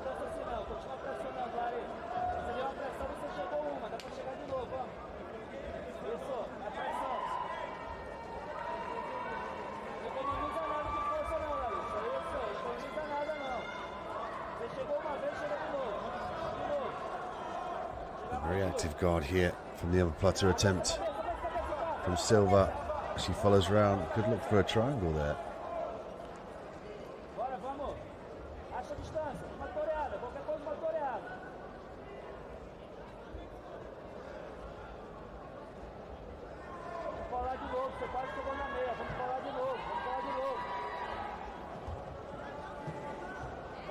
Continua pressionando. Active guard here from the omoplata attempt from Silva. She follows round. Could look for a triangle there.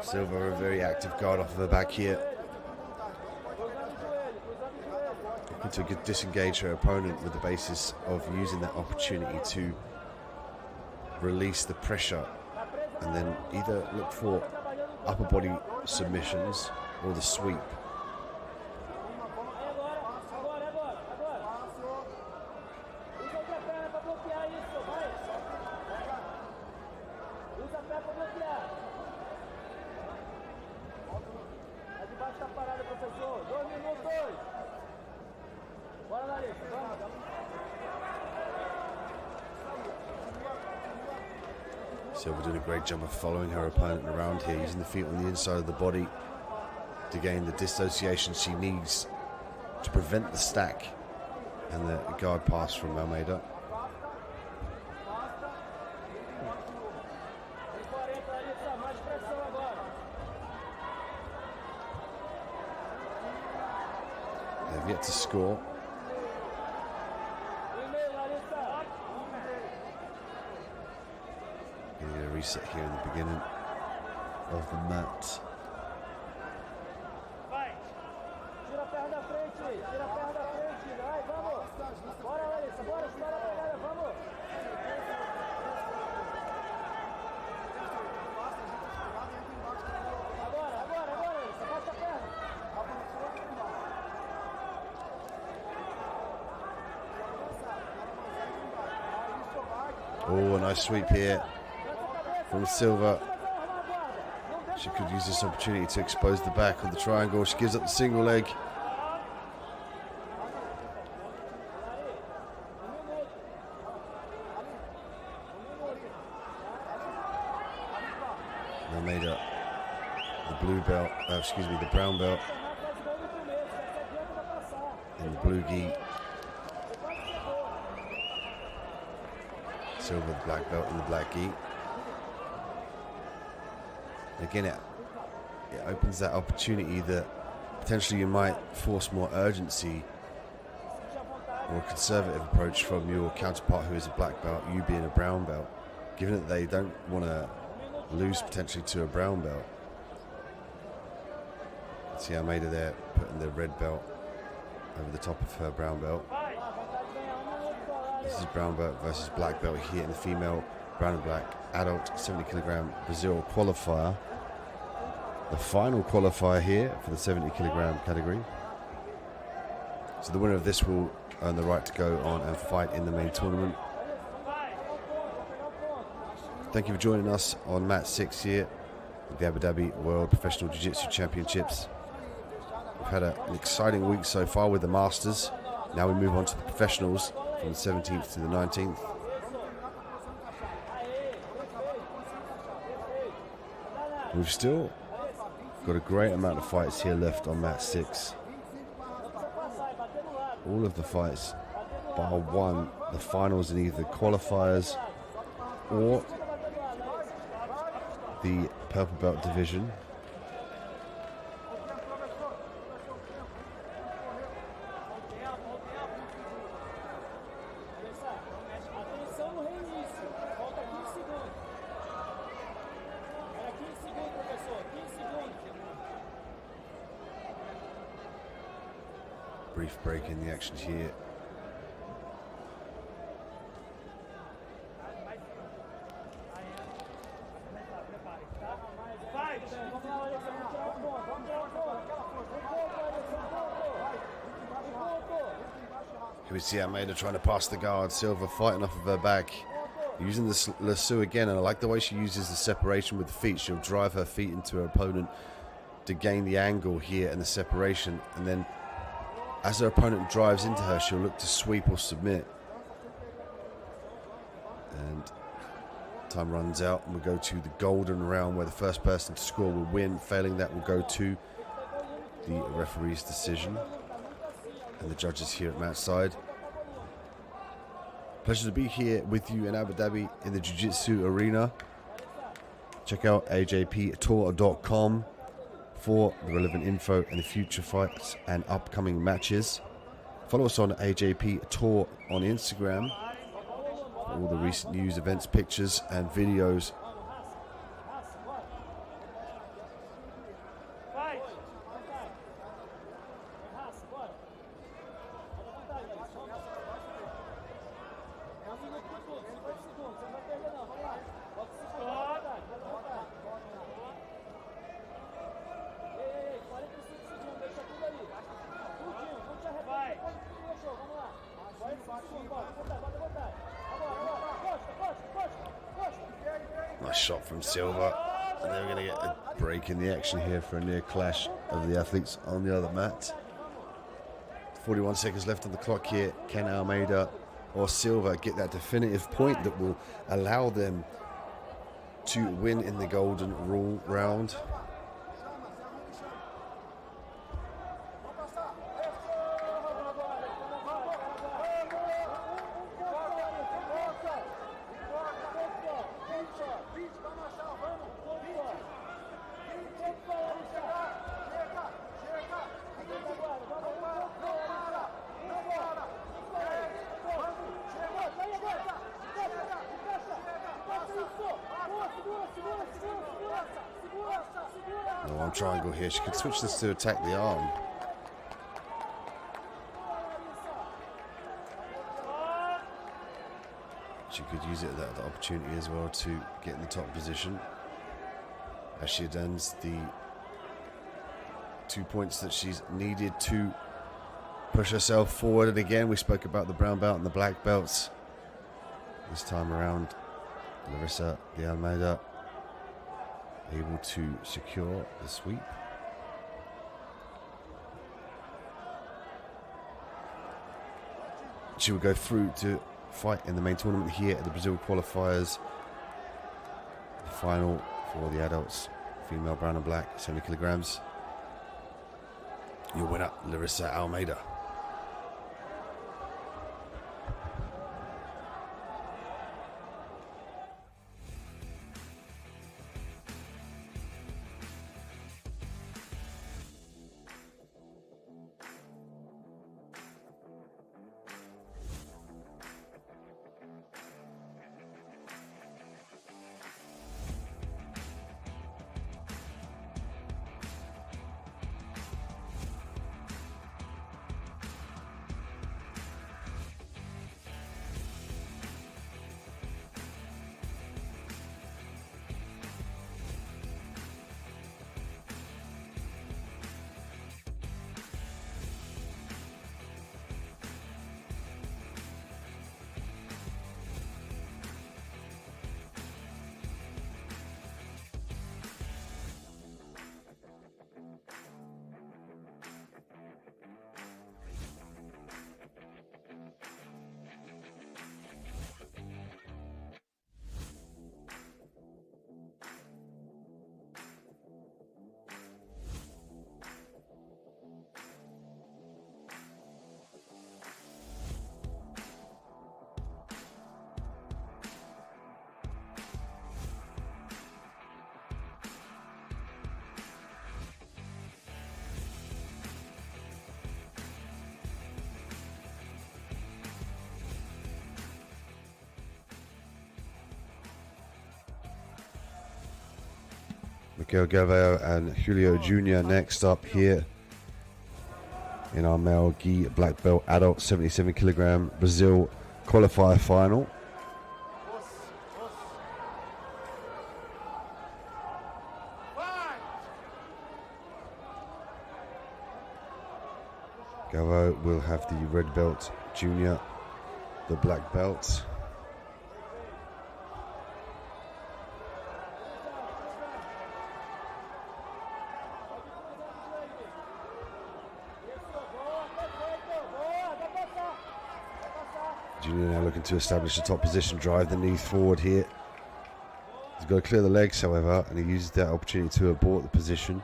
Silva, a very active guard off of her back here. Looking to disengage her opponent with the basis of using that opportunity to release the pressure and then either look for upper body submissions or the sweep. Silva doing a great job of following her opponent around here, using the feet on the inside of the body to gain the dissociation she needs to prevent the stack and the guard pass from Almeida. They've yet to score. Going to get a reset here in the beginning of the mat. Oh, a nice sweep here from Silva. She could use this opportunity to expose the back of the triangle. She gives up the single leg. Almeida, the blue belt, the brown belt in the blue gi. Silva, the black belt in the black gi. Again, it opens that opportunity that potentially you might force more urgency or a conservative approach from your counterpart who is a black belt, you being a brown belt, given that they don't want to lose potentially to a brown belt. See Almeida there putting the red belt over the top of her brown belt. This is brown belt versus black belt here in the female brown and black adult 70 kilogram Brazil qualifier. The final qualifier here for the 70 kilogram category. So the winner of this will earn the right to go on and fight in the main tournament. Thank you for joining us on match 6 here at the Abu Dhabi World Professional Jiu-Jitsu Championships. We've had an exciting week so far with the Masters. Now we move on to the professionals from the 17th to the 19th. We've still got a great amount of fights here left on match 6. All of the fights bar one, the finals in either qualifiers or the purple belt division. Brief break in the action here. Here we see Almeida trying to pass the guard. Silva fighting off of her back, using the lasso again, and I like the way she uses the separation with the feet. She'll drive her feet into her opponent to gain the angle here and the separation, and then as her opponent drives into her, she'll look to sweep or submit. And time runs out, and we go to the golden round where the first person to score will win. Failing that, will go to the referee's decision. and the judges here at match side. Pleasure to be here with you in Abu Dhabi in the Jiu-Jitsu arena. Check out ajptour.com for the relevant info and the future fights and upcoming matches. Follow us on AJP Tour on Instagram for all the recent news, events, pictures and videos. Nice shot from Silva, and they're going to get a break in the action here for a near clash of the athletes on the other mat. 41 seconds left on the clock here. Can Almeida or Silva get that definitive point that will allow them to win in the golden rule round? One triangle here. She could switch this to attack the arm. She could use it at that opportunity as well to get in the top position, as she adds the 2 points that she's needed to push herself forward. And again, we spoke about the brown belt and the black belts. This time around, Larissa de Almeida able to secure the sweep. She will go through to fight in the main tournament here at the Brazil qualifiers. The final for the adults, female brown and black, 70 kilograms. Your winner, Larissa Almeida. Miguel Galvao and Julio Jr. next up here in our male gi black belt adult 77 kilogram Brazil qualifier final. Galvao will have the red belt, Junior the black belt. Junior now looking to establish a top position, drive the knees forward here. He's got to clear the legs, however, and he uses that opportunity to abort the position.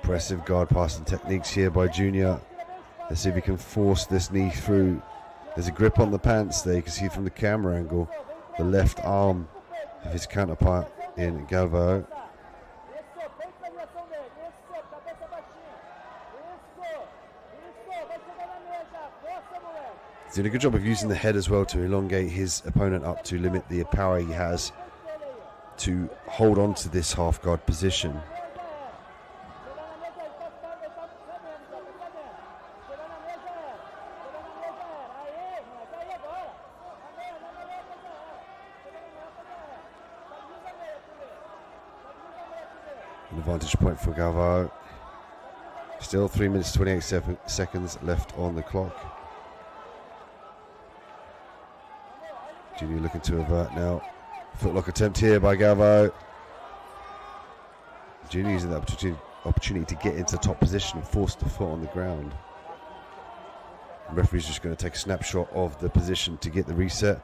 Impressive guard passing techniques here by Junior. Let's see if he can force this knee through. There's a grip on the pants there. You can see from the camera angle the left arm of his counterpart in Galvao. He's doing a good job of using the head as well to elongate his opponent up to limit the power he has to hold on to this half guard position. An advantage point for Galvao. Still 3 minutes 28 seconds left on the clock. Junior looking to avert now. Footlock attempt here by Galvao. Junior using the opportunity to get into top position and force the foot on the ground. The referee's just going to take a snapshot of the position to get the reset.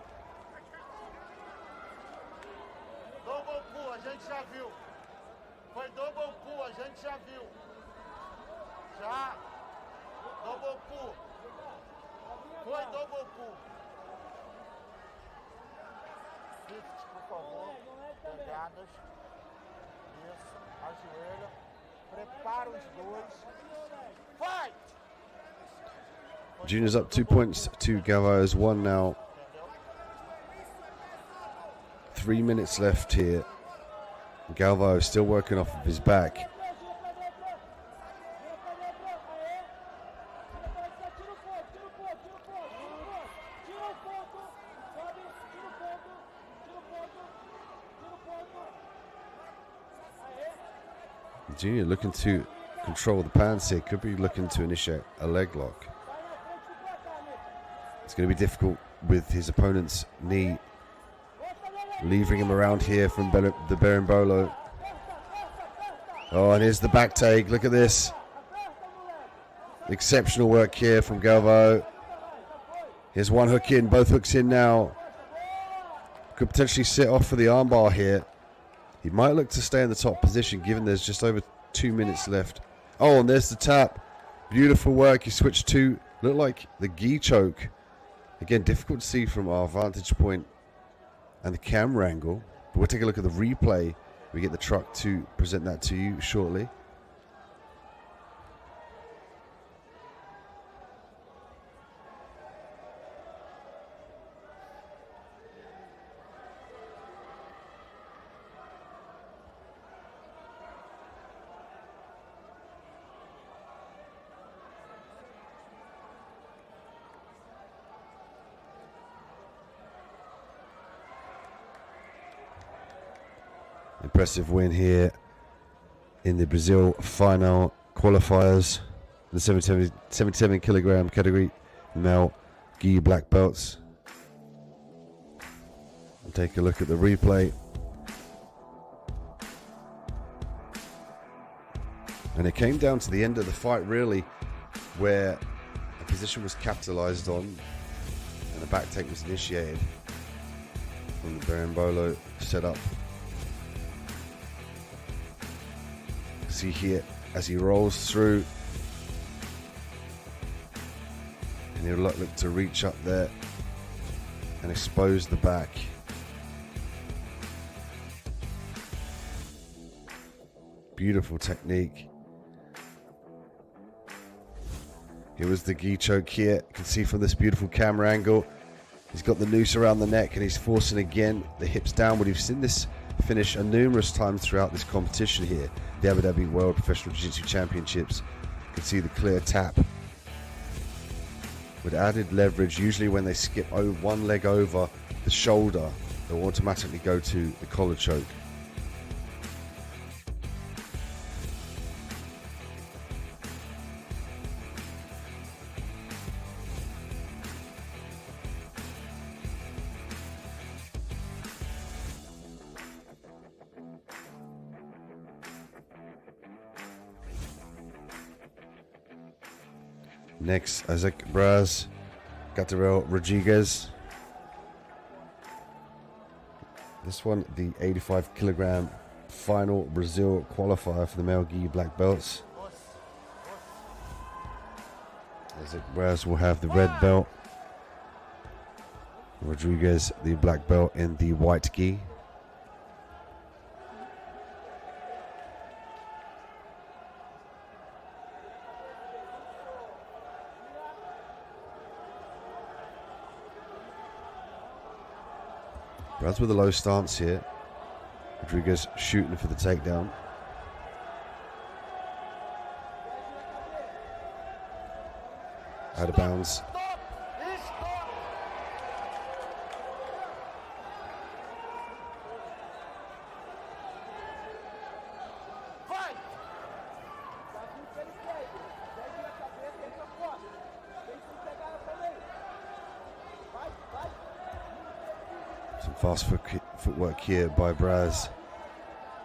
Junior's up 2 points to Galvao's 1 now. 3 minutes left here. Galvao is still working off of his back. Junior looking to control the pants here. Could be looking to initiate a leg lock. It's going to be difficult with his opponent's knee levering him around here from the berimbolo. Oh, and here's the back take. Look at this. Exceptional work here from Galvao. Here's one hook in, both hooks in now. Could potentially sit off for the armbar here. He might look to stay in the top position given there's just over 2 minutes left. Oh, and there's the tap. Beautiful work. He switched to, look like the gi choke. Again, difficult to see from our vantage point and the camera angle. But we'll take a look at the replay. We get the truck to present that to you shortly. Impressive win here in the Brazil final qualifiers. The 77 kilogram category, male gi black belts. We'll take a look at the replay. And it came down to the end of the fight really, where a position was capitalized on and a back take was initiated from the berimbolo setup. See here as he rolls through, and he'll look to reach up there and expose the back. Beautiful technique. Here was the gi choke here. You can see from this beautiful camera angle, he's got the noose around the neck and he's forcing again the hips downward. You've seen this finish numerous times throughout this competition here, the Abu Dhabi World Professional Jiu-Jitsu Championships. You can see the clear tap with added leverage. Usually when they skip one leg over the shoulder, they'll automatically go to the collar choke. Next, Isaac Braz, Gabriel Rodriguez. This one, the 85 kilogram final Brazil qualifier for the male gi black belts. Braz will have the red belt. Rodriguez, the black belt in the white gi. Braz with a low stance here. Rodriguez shooting for the takedown. Out of bounds. Some fast footwork here by Braz.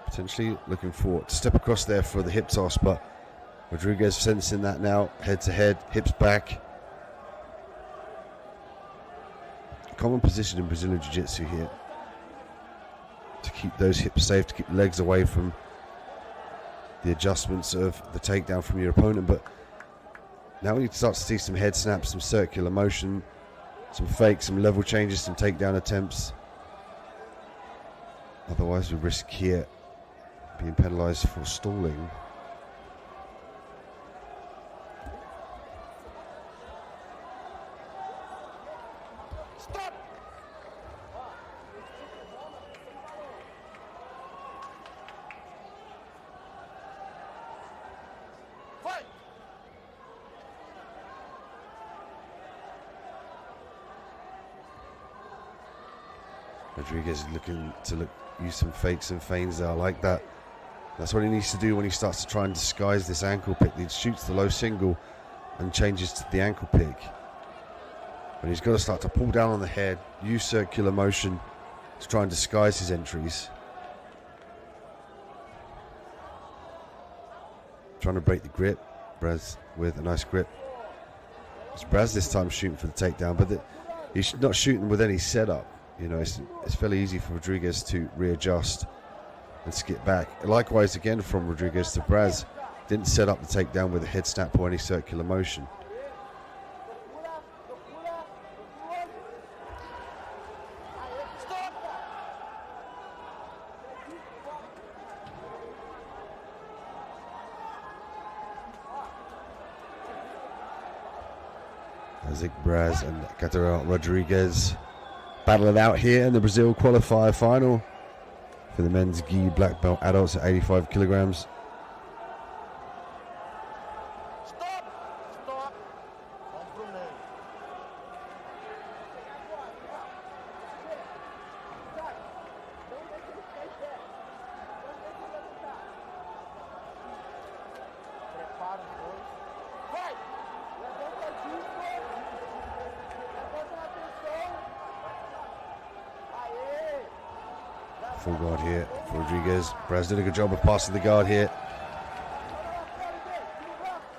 Potentially looking forward to step across there for the hip toss, but Rodriguez sensing that now. Head to head, hips back. Common position in Brazilian Jiu-Jitsu here. To keep those hips safe, to keep legs away from the adjustments of the takedown from your opponent. But now we need to start to see some head snaps, some circular motion, some fakes, some level changes, some takedown attempts. Otherwise we risk here being penalized for stalling. Rodriguez is looking to use some fakes and feigns there. I like that. That's what he needs to do when he starts to try and disguise this ankle pick. He shoots the low single and changes to the ankle pick. But he's got to start to pull down on the head, use circular motion to try and disguise his entries. Trying to break the grip. Braz with a nice grip. It's Braz this time shooting for the takedown, but he's not shooting with any setup. You know, it's fairly easy for Rodriguez to readjust and skip back. Likewise again from Rodriguez to Braz. Didn't set up the takedown with a head snap or any circular motion. Isaac Braz and Catarina Rodriguez battle it out here in the Brazil qualifier final for the men's gi black belt adults at 85 kilograms. Full guard here for Rodriguez. Braz did a good job of passing the guard here.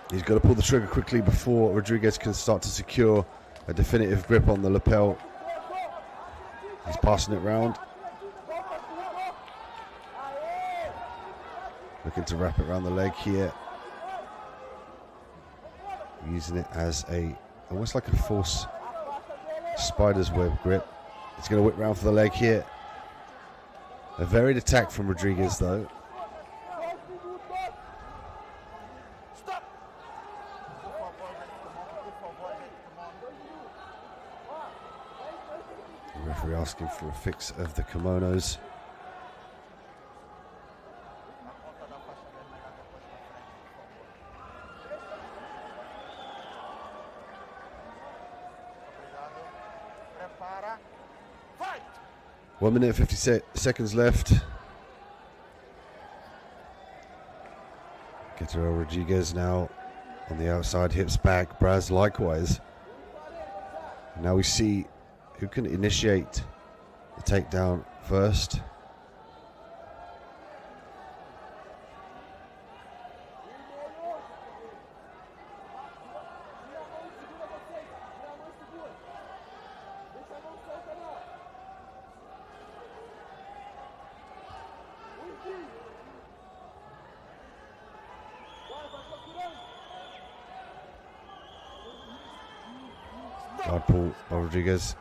He's got to pull the trigger quickly before Rodriguez can start to secure a definitive grip on the lapel. He's passing it round. Looking to wrap it around the leg here. Using it as almost like a false spider's web grip. He's going to whip round for the leg here. A varied attack from Rodriguez though. The referee asking for a fix of the kimonos. Fight! 1 minute 50 seconds left. Catarina Rodriguez now on the outside, hips back. Braz likewise. And now we see who can initiate the takedown first. Guard pull by Rodriguez.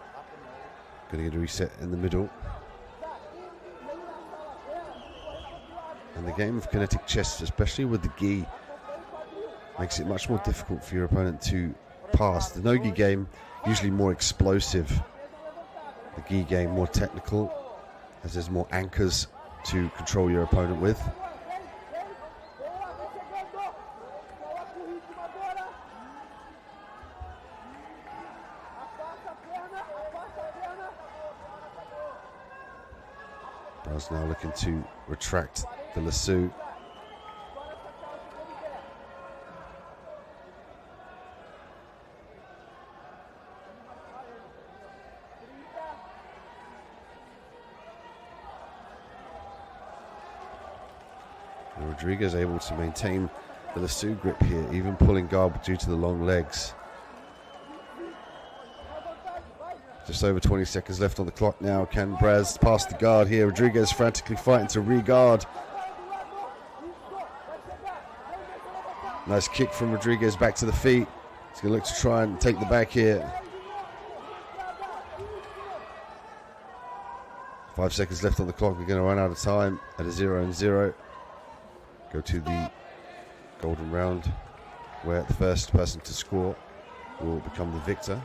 Going to get a reset in the middle. And the game of kinetic chess, especially with the gi, makes it much more difficult for your opponent to pass. The no-gi game, usually more explosive. The gi game, more technical, as there's more anchors to control your opponent with. Braz now looking to retract the lasso. Rodriguez able to maintain the lasso grip here, even pulling guard due to the long legs. Just over 20 seconds left on the clock now. Can Braz pass the guard here? Rodriguez frantically fighting to re-guard. Nice kick from Rodriguez back to the feet. He's going to look to try and take the back here. 5 seconds left on the clock. We're going to run out of time at a 0-0. Go to the golden round, where the first person to score will become the victor.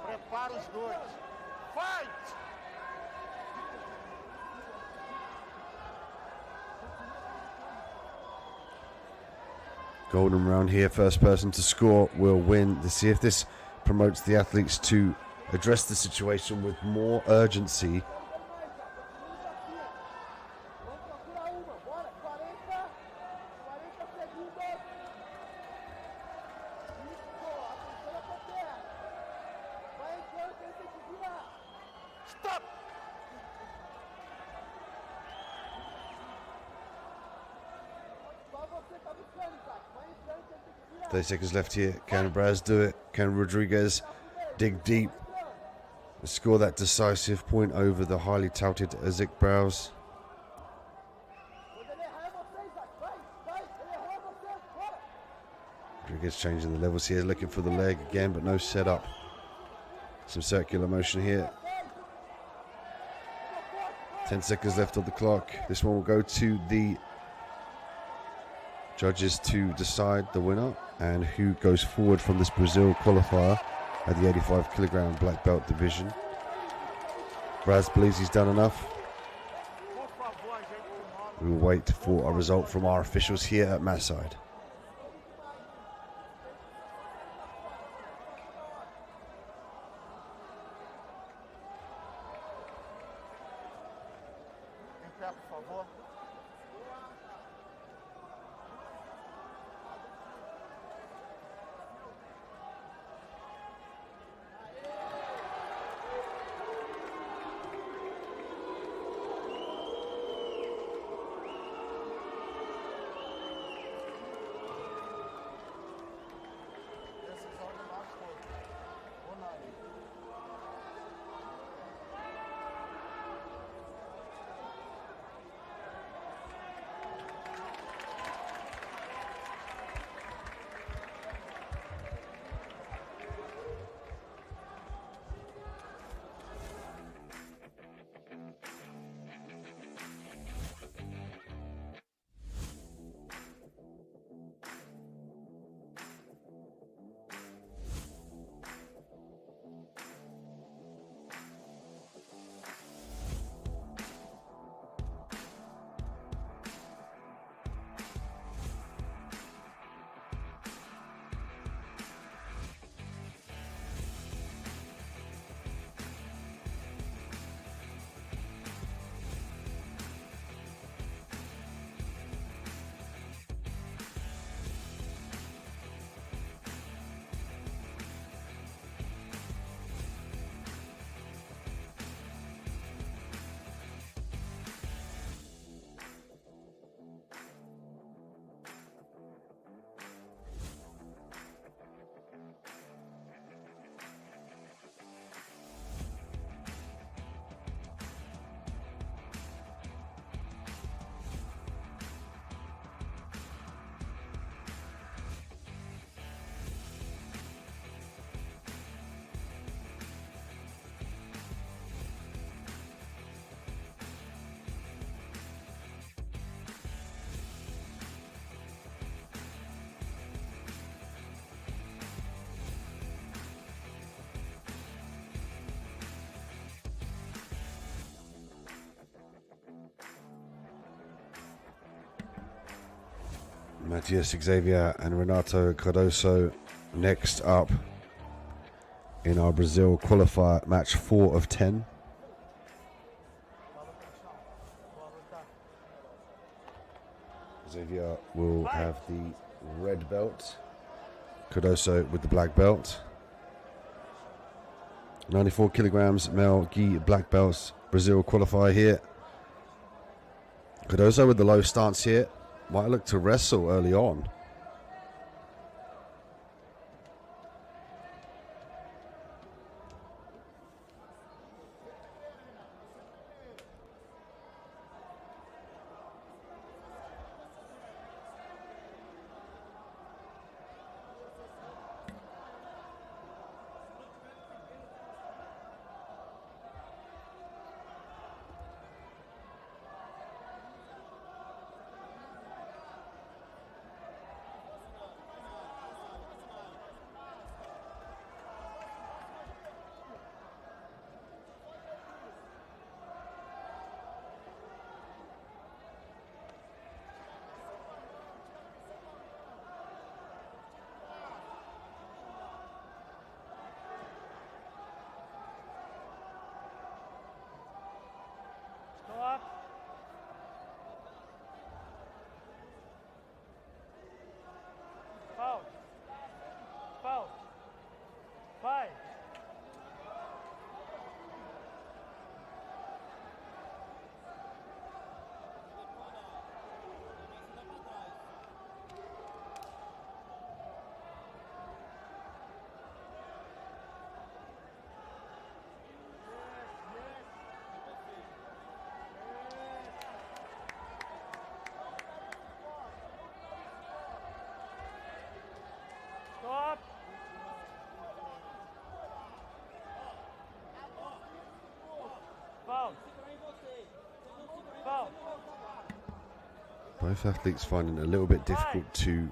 Prepara os dois. Fight! Golden round here, first person to score will win. Let's see if this promotes the athletes to address the situation with more urgency. Stop! 30 seconds left here. Can Braz do it? Can Rodriguez dig deep and score that decisive point over the highly touted Isaac Browse? Rodriguez changing the levels here, looking for the leg again, but no setup. Some circular motion here. 10 seconds left on the clock. This one will go to the judges to decide the winner and who goes forward from this Brazil qualifier at the 85 kilogram black belt division. Braz believes he's done enough. We will wait for a result from our officials here at Matside. Por favor. Decisão de nós todos. Unânime. Matthias Xavier and Renato Cardoso next up in our Brazil qualifier, match 4 of 10. Xavier will have the red belt, Cardoso with the black belt. 94 kilograms, male gi black belts, Brazil qualifier here. Cardoso with the low stance here, might look to wrestle early on. Both athletes finding it a little bit difficult to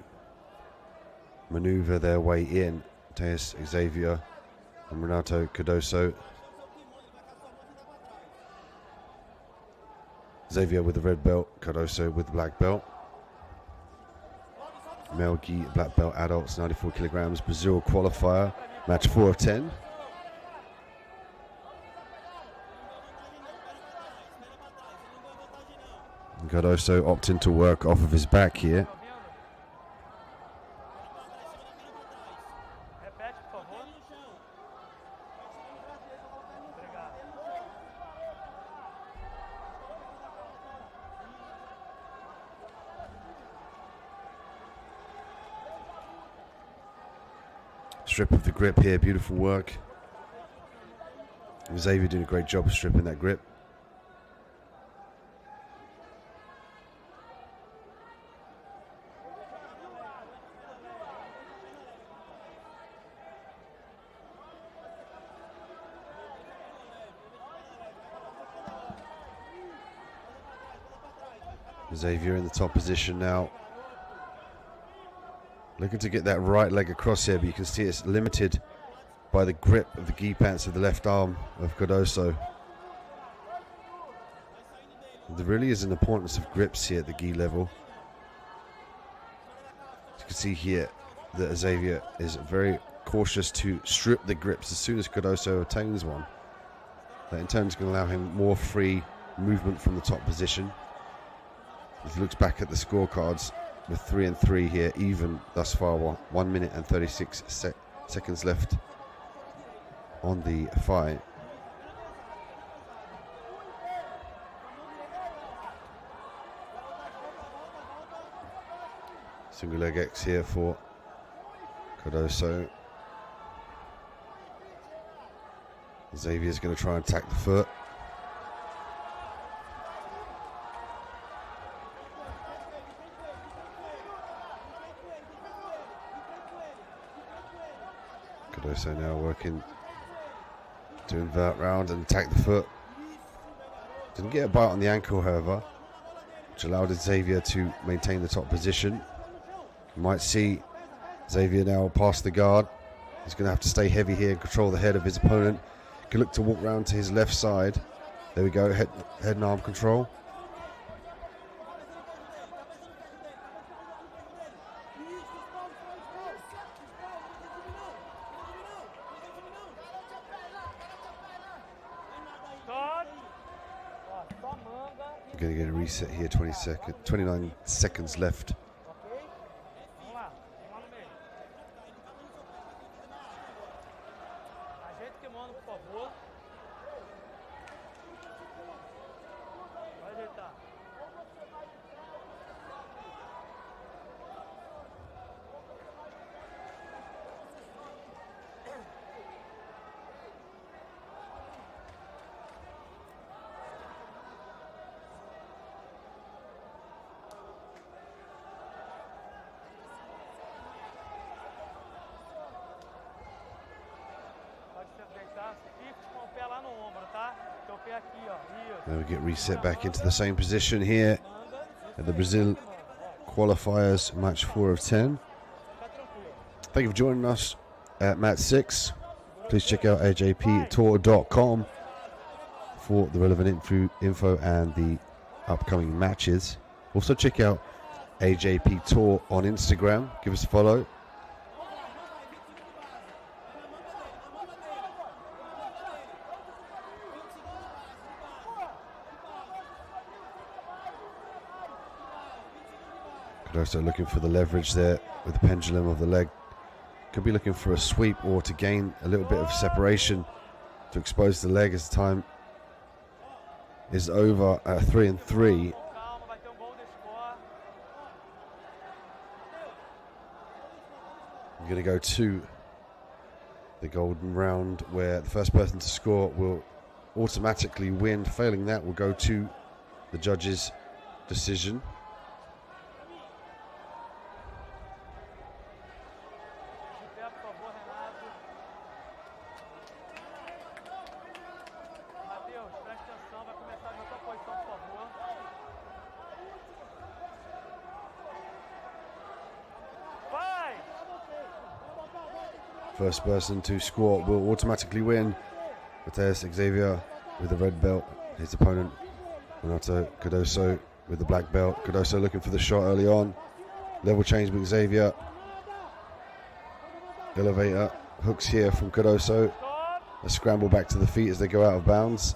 maneuver their way in. Matthias Xavier and Renato Cardoso. Xavier with the red belt, Cardoso with the black belt. Male gi black belt adults, 94 kilograms, Brazil qualifier, match 4 of 10. Cardoso opting to work off of his back here. Strip of the grip here, beautiful work. Xavier doing a great job of stripping that grip. Xavier in the top position now. Looking to get that right leg across here, but you can see it's limited by the grip of the gi pants of the left arm of Cardoso. There really is an importance of grips here at the gi level. As you can see here that Xavier is very cautious to strip the grips as soon as Cardoso obtains one. That in turn is going to allow him more free movement from the top position. As he looks back at the scorecards, with 3 and 3 here, even thus far. 1 minute and 36 seconds left on the fight. Single leg X here for Cardoso. Xavier's going to try and attack the foot. Cardoso now working to invert round and attack the foot. Didn't get a bite on the ankle, however, which allowed Xavier to maintain the top position. You might see Xavier now past the guard. He's going to have to stay heavy here and control the head of his opponent. He can look to walk round to his left side. There we go, head and arm control. going to get a reset here. 29 seconds left. Now we get reset back into the same position here at the Brazil qualifiers, match 4 of 10. Thank you for joining us at match 6. Please check out ajptour.com for the relevant info and the upcoming matches. Also check out AJP Tour on Instagram. Give us a follow. Also looking for the leverage there with the pendulum of the leg. Could be looking for a sweep or to gain a little bit of separation to expose the leg as the time is over at 3-3. I'm going to go to the golden round where the first person to score will automatically win. Failing that, will go to the judges' decision. First person to score will automatically win. Matheus Xavier with the red belt. His opponent, Renato Cardoso, with the black belt. Cardoso looking for the shot early on. Level change with Xavier. Elevator. Hooks here from Cardoso. A scramble back to the feet as they go out of bounds.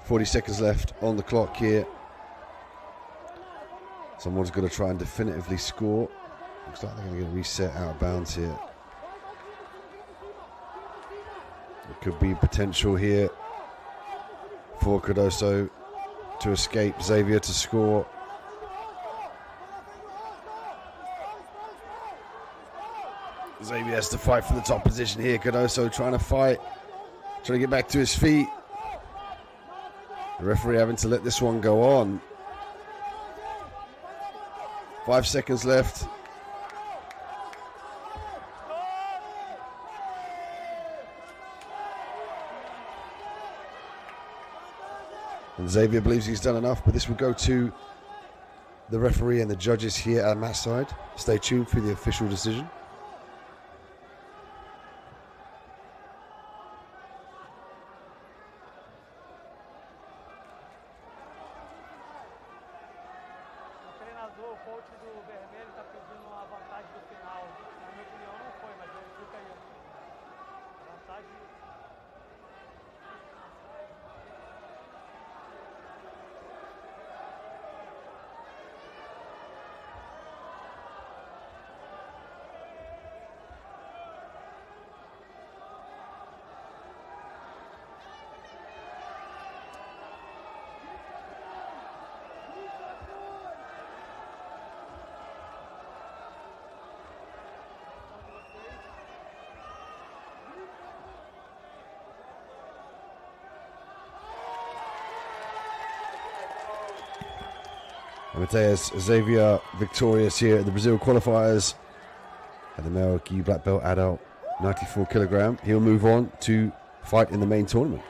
40 seconds left on the clock here. Someone's going to try and definitively score. Looks like they're going to get reset out of bounds here. There could be potential here for Cardoso to escape, Xavier to score. Xavier has to fight for the top position here. Cardoso trying to fight, trying to get back to his feet. The referee having to let this one go on. 5 seconds left. And Xavier believes he's done enough, but this will go to the referee and the judges here at match side. Stay tuned for the official decision. Matheus Xavier victorious here at the Brazil qualifiers at the male gi black belt adult 94 kilogram. He'll move on to fight in the main tournament.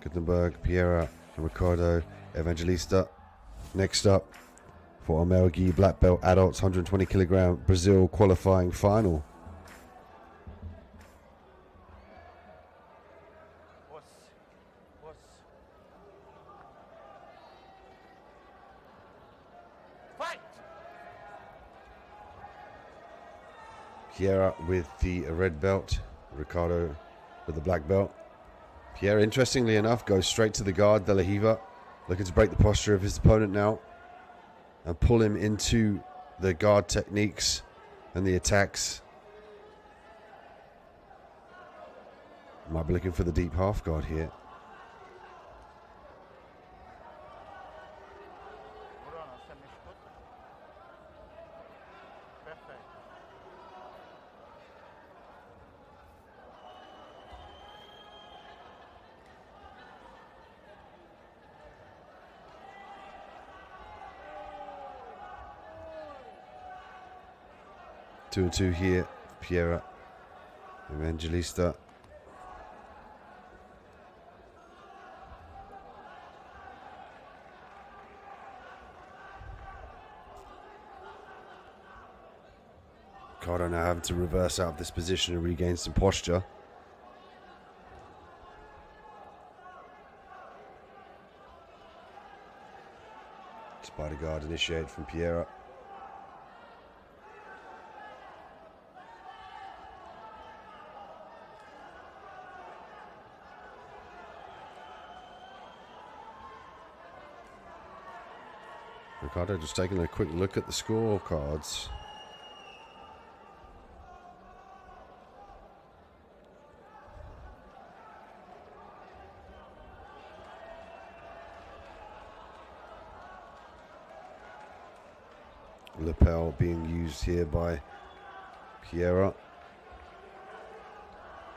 Gutenberg, Piera, and Ricardo Evangelista. Next up for our gi black belt adults 120 kilogram Brazil qualifying final. Piera with the red belt, Ricardo with the black belt. Piera, interestingly enough, goes straight to the guard, De La Riva, looking to break the posture of his opponent now and pull him into the guard techniques and the attacks. Might be looking for the deep half guard here. Two and two here, Piera, Evangelista. Ricardo now having to reverse out of this position and regain some posture. Spider guard initiate from Piera. Ricardo just taking a quick look at the scorecards. Lapel being used here by Piera.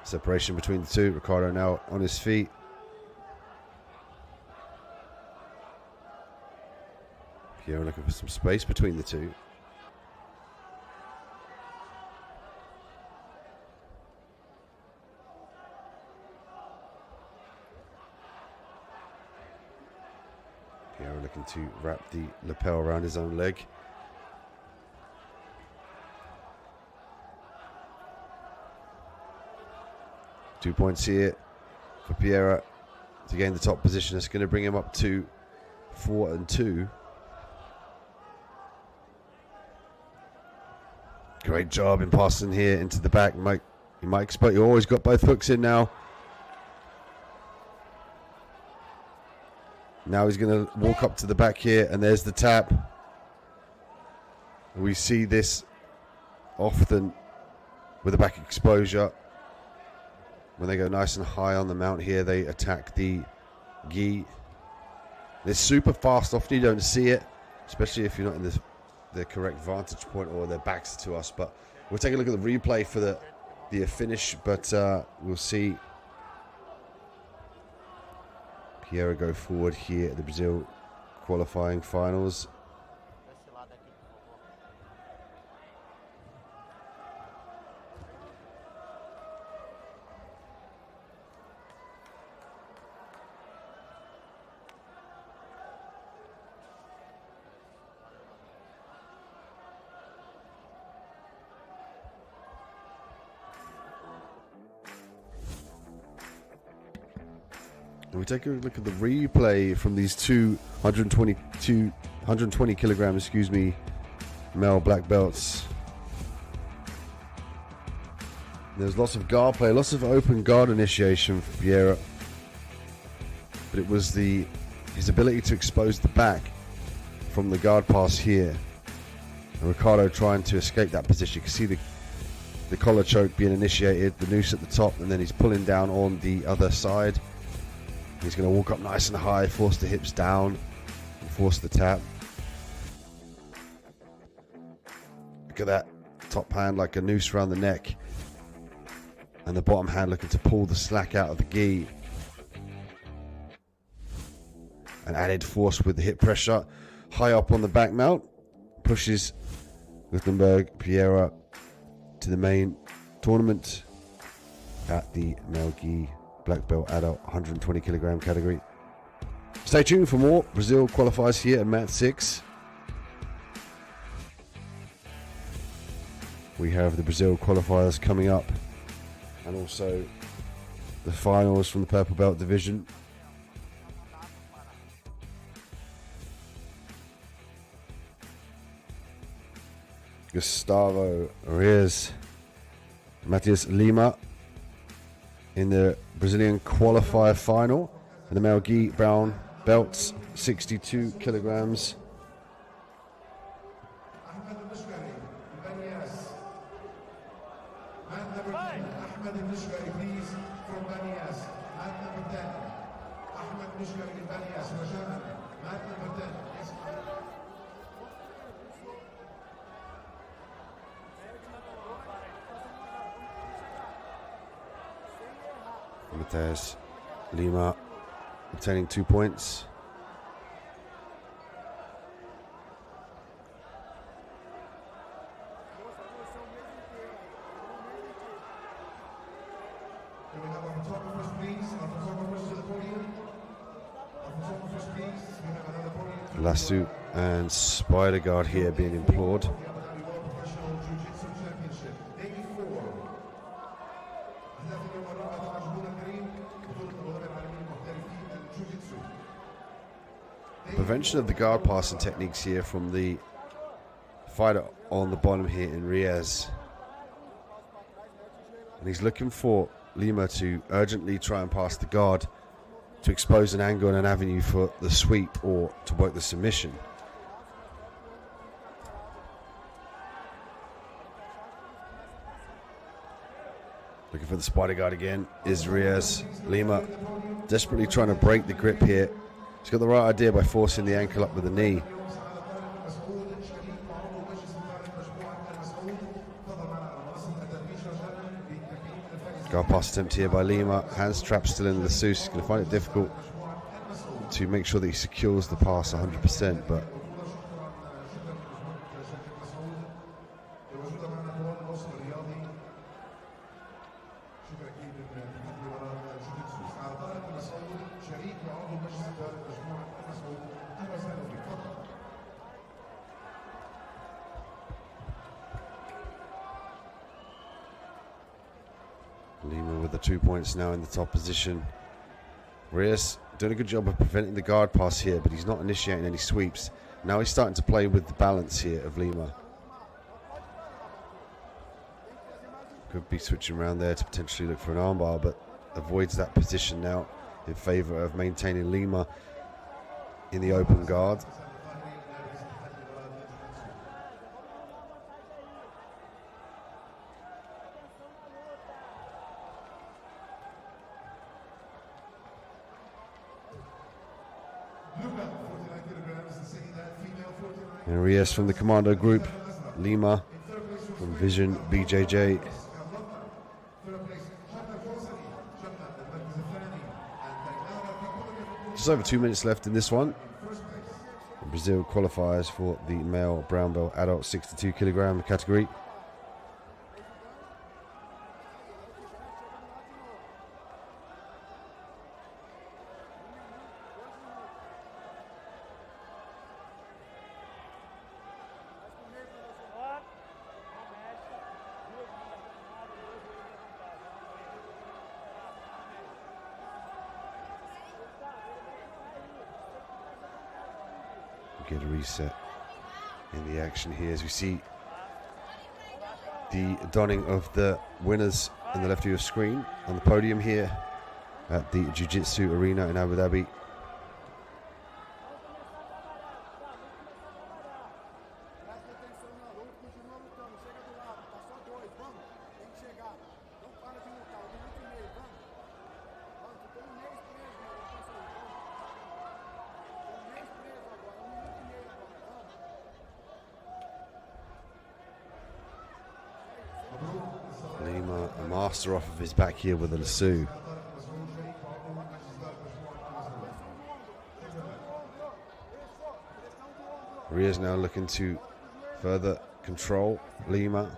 Separation between the two. Ricardo now on his feet. Piera looking for some space between the two. Piera looking to wrap the lapel around his own leg. Two points here for Piera to gain the top position. It's going to bring him up to 4 and 2. Great job in passing here into the back. You might expect you always got both hooks in now. Now he's going to walk up to the back here, and there's the tap. We see this often with the back exposure. When they go nice and high on the mount here, they attack the gi. They're super fast. Often you don't see it, especially if you're not in the correct vantage point or their backs to us. But we'll take a look at the replay for the finish. But we'll see Piera go forward here at the Brazil qualifying finals. We take a look at the replay from these 120 kilograms, male black belts. There's lots of guard play, lots of open guard initiation for Piera, but it was his ability to expose the back from the guard pass here, and Ricardo trying to escape that position. You can see the collar choke being initiated, the noose at the top, and then he's pulling down on the other side. He's going to walk up nice and high, force the hips down, and force the tap. Look at that top hand like a noose around the neck, and the bottom hand looking to pull the slack out of the gi. An added force with the hip pressure. High up on the back mount, pushes Gutenberg Piera to the main tournament at the male gi black belt adult 120 kilogram category. Stay tuned for more. Brazil qualifies here at mat 6. We have the Brazil qualifiers coming up, and also the finals from the purple belt division. Gustavo Reyes, Matias Lima in the Brazilian qualifier final. And the male gi brown belts, 62 kilograms. Matias Lima obtaining 2 points. Lasso and spider guard here being implored. Prevention of the guard passing techniques here from the fighter on the bottom here in Reyes. And he's looking for Lima to urgently try and pass the guard to expose an angle and an avenue for the sweep or to work the submission. Looking for the spider guard again is Reyes. Lima desperately trying to break the grip here. He's got the right idea by forcing the ankle up with the knee. Guard pass attempt here by Lima. Hands trapped still in the Lassus. He's going to find it difficult to make sure that he secures the pass 100%, but Lima with the 2 points now in the top position. Reyes doing a good job of preventing the guard pass here, but he's not initiating any sweeps. Now he's starting to play with the balance here of Lima. Could be switching around there to potentially look for an armbar, but avoids that position now in favor of maintaining Lima in the open guard. And Reyes from the Commando Group, Lima from Vision BJJ. Just over 2 minutes left in this one. Brazil qualifies for the male brown belt adult 62 kilogram category. Get a reset in the action here as we see the donning of the winners in the left of your screen on the podium here at the Jiu-Jitsu arena in Abu Dhabi. Lima, a master off of his back here with a lasso. Reyes now looking to further control Lima.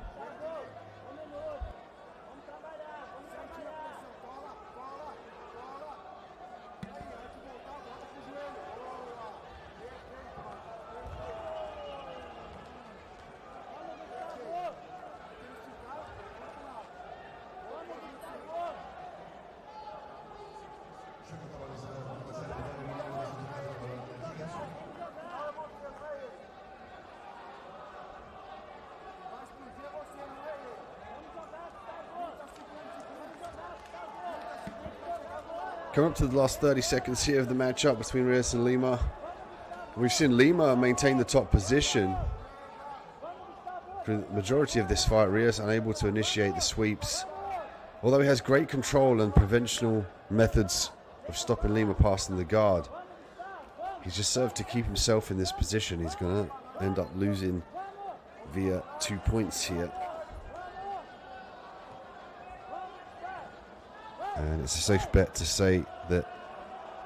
Coming up to the last 30 seconds here of the matchup between Reyes and Lima. We've seen Lima maintain the top position for the majority of this fight. Reyes unable to initiate the sweeps. Although he has great control and preventional methods of stopping Lima passing the guard, he's just served to keep himself in this position. He's going to end up losing via 2 points here. And it's a safe bet to say that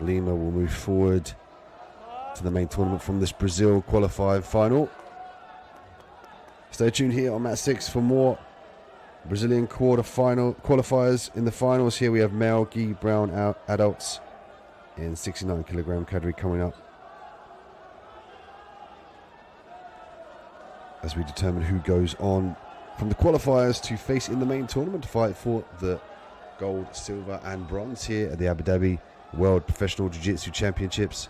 Lima will move forward to the main tournament from this Brazil qualifying final. Stay tuned here on Mat 6 for more Brazilian qualifiers in the finals. Here we have male gi brown adults in 69 kilogram category coming up, as we determine who goes on from the qualifiers to face in the main tournament to fight for the gold, silver and bronze here at the Abu Dhabi World Professional Jiu-Jitsu Championships.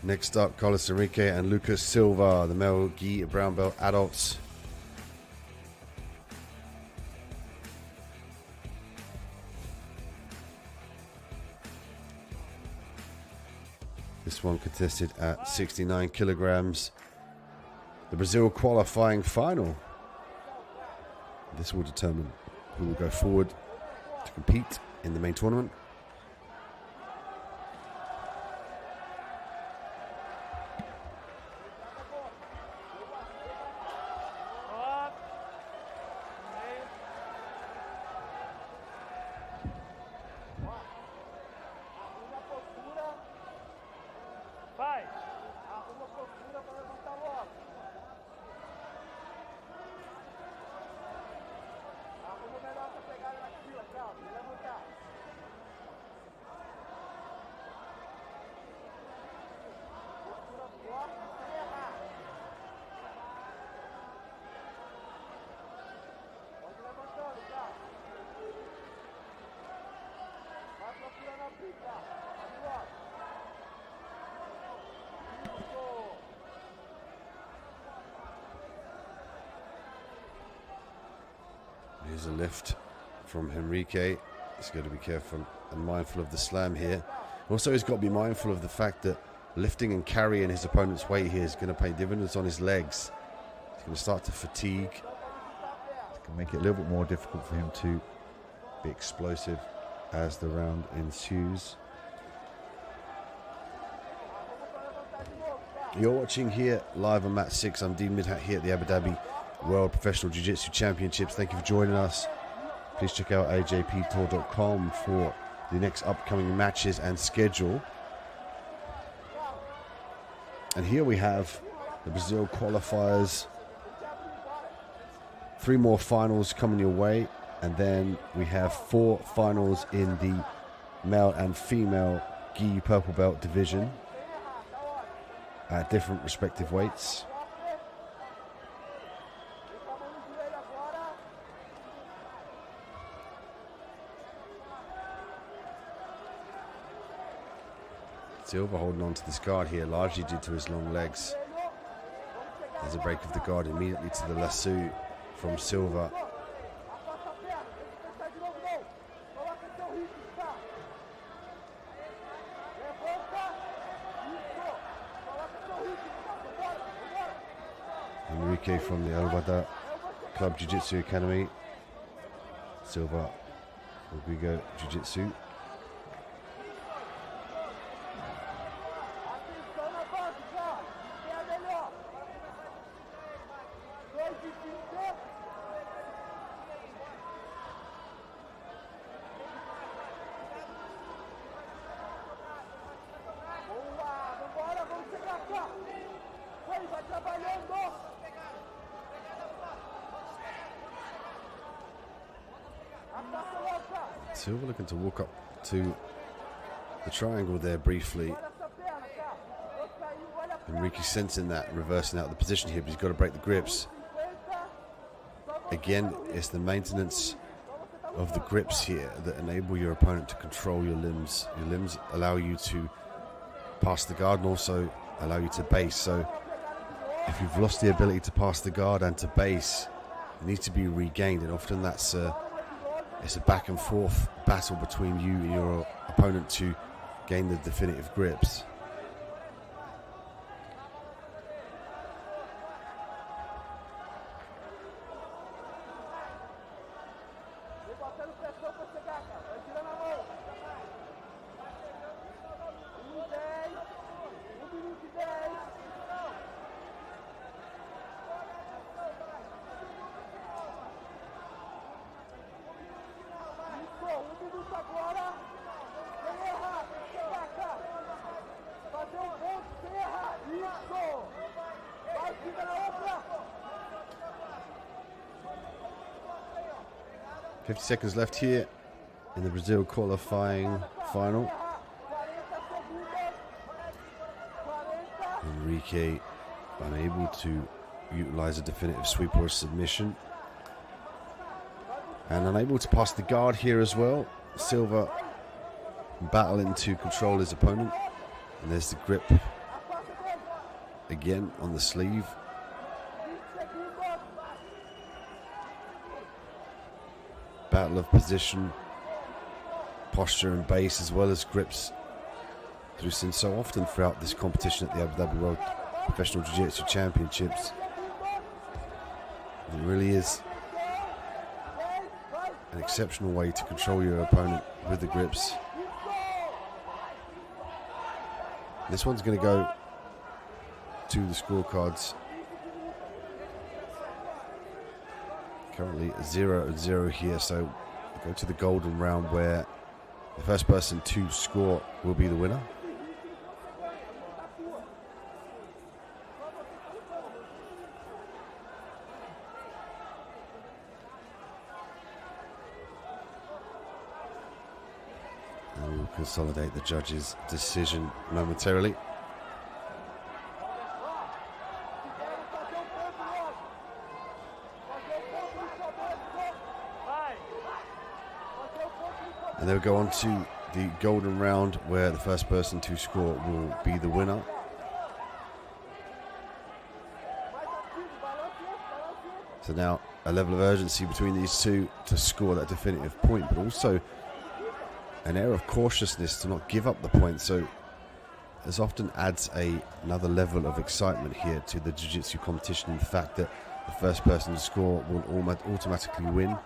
Next up, Carlos Enrique and Lucas Silva, the male gi brown belt adults. This one contested at 69 kilograms. The Brazil qualifying final. This will determine who will go forward to compete in the main tournament. Here's a lift from Henrique. He's got to be careful and mindful of the slam here. Also, he's got to be mindful of the fact that lifting and carrying his opponent's weight here is going to pay dividends on his legs. He's going to start to fatigue. It's going to make it a little bit more difficult for him to be explosive as the round ensues. You're watching here live on Mat 6. I'm Dean Midhat here at the Abu Dhabi World Professional Jiu-Jitsu Championships. Thank you for joining us. Please check out ajptour.com for the next upcoming matches and schedule. And here we have the Brazil qualifiers. 3 more finals coming your way. And then we have 4 finals in the male and female gi purple belt division at different respective weights. Silva holding on to this guard here, largely due to his long legs. There's a break of the guard immediately to the lasso from Silva. Enrique from the Al-Wada Club Jiu-Jitsu Academy. Silva, Rodrigo Jiu-Jitsu. Silva looking to walk up to the triangle there briefly. Enrique sensing that, reversing out the position here, but he's got to break the grips. Again, it's the maintenance of the grips here that enable your opponent to control your limbs. Your limbs allow you to pass the guard and also allow you to base. So if you've lost the ability to pass the guard and to base, it needs to be regained, and often that's it's a back and forth battle between you and your opponent to gain the definitive grips. .50 seconds left here in the Brazil qualifying final. Enrique unable to utilize a definitive sweep or a submission, and unable to pass the guard here as well. Silva battling to control his opponent, and there's the grip again on the sleeve. Battle of position, posture and base, as well as grips, that we've seen so often throughout this competition at the Abu Dhabi World Professional Jiu-Jitsu Championships. It really is an exceptional way to control your opponent with the grips. This one's going to go to the scorecards. Currently 0-0 here, so we go to the golden round where the first person to score will be the winner. And we will consolidate the judge's decision momentarily. And they'll go on to the golden round where the first person to score will be the winner. So now a level of urgency between these two to score that definitive point, but also an air of cautiousness to not give up the point. So this often adds another level of excitement here to the Jiu-Jitsu competition. The fact that the first person to score will automatically win.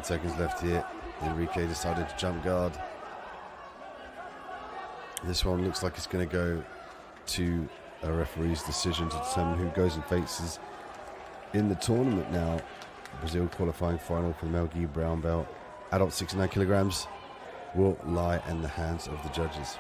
Seconds left here. Enrique decided to jump guard. This one looks like it's going to go to a referee's decision to determine who goes and faces in the tournament now. Brazil qualifying final for the male gi brown belt. Adult 69 kilograms will lie in the hands of the judges.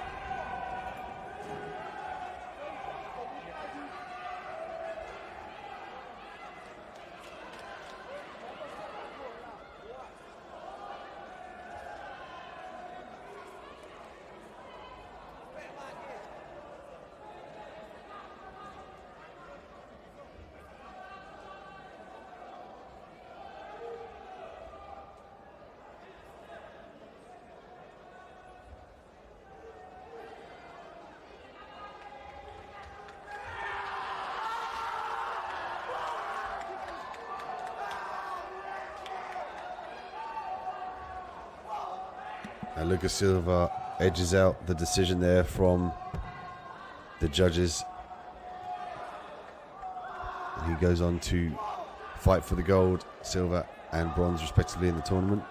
And Lucas Silva edges out the decision there from the judges. And he goes on to fight for the gold, silver and bronze respectively in the tournament.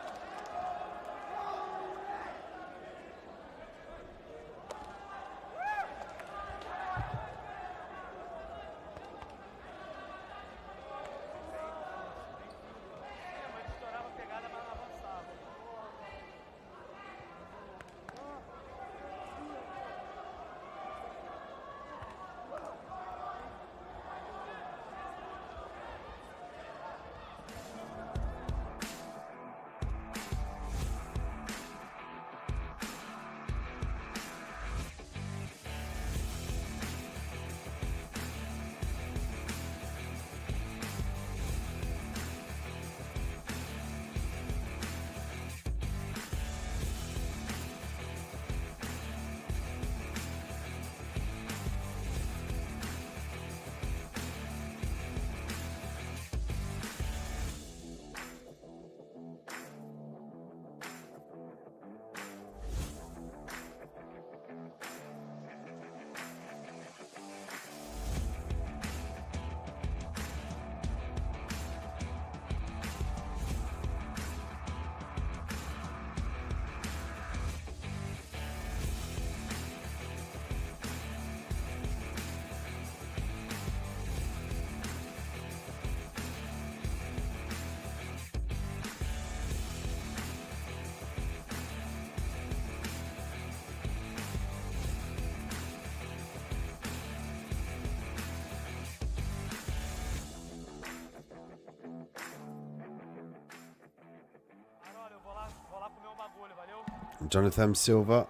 Jonathan Silva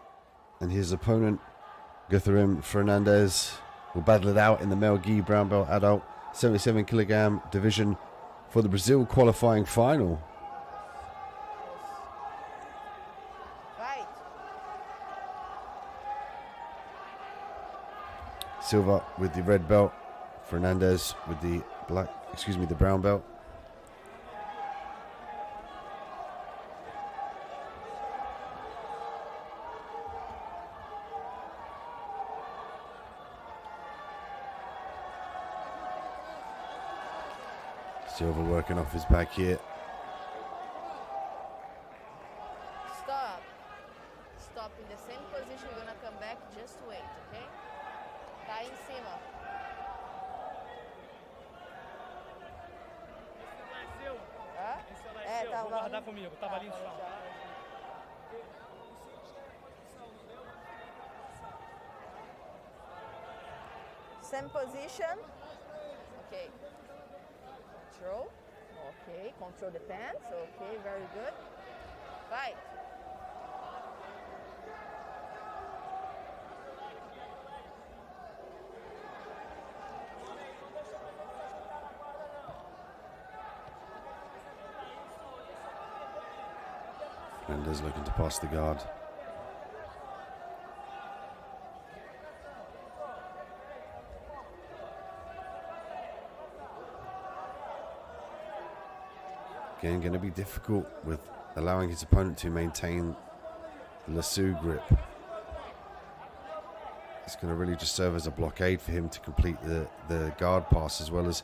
and his opponent Guthrum Fernandez will battle it out in the male gi brown belt adult 77 kilogram division for the Brazil qualifying final. Right. Silva with the red belt, Fernandez with the the brown belt. Silva working off his back here. Stop. Stop in the same position. You're gonna come back. Just wait, okay? Tá em cima. Hã? É, tá Vou guardar comigo. Tava ali no chão. Same position. Okay. Control. Okay. Control the pants. Okay. Very good. Fight. Fernandez looking to pass the guard. Again, going to be difficult with allowing his opponent to maintain the lasso grip. It's going to really just serve as a blockade for him to complete the guard pass as well as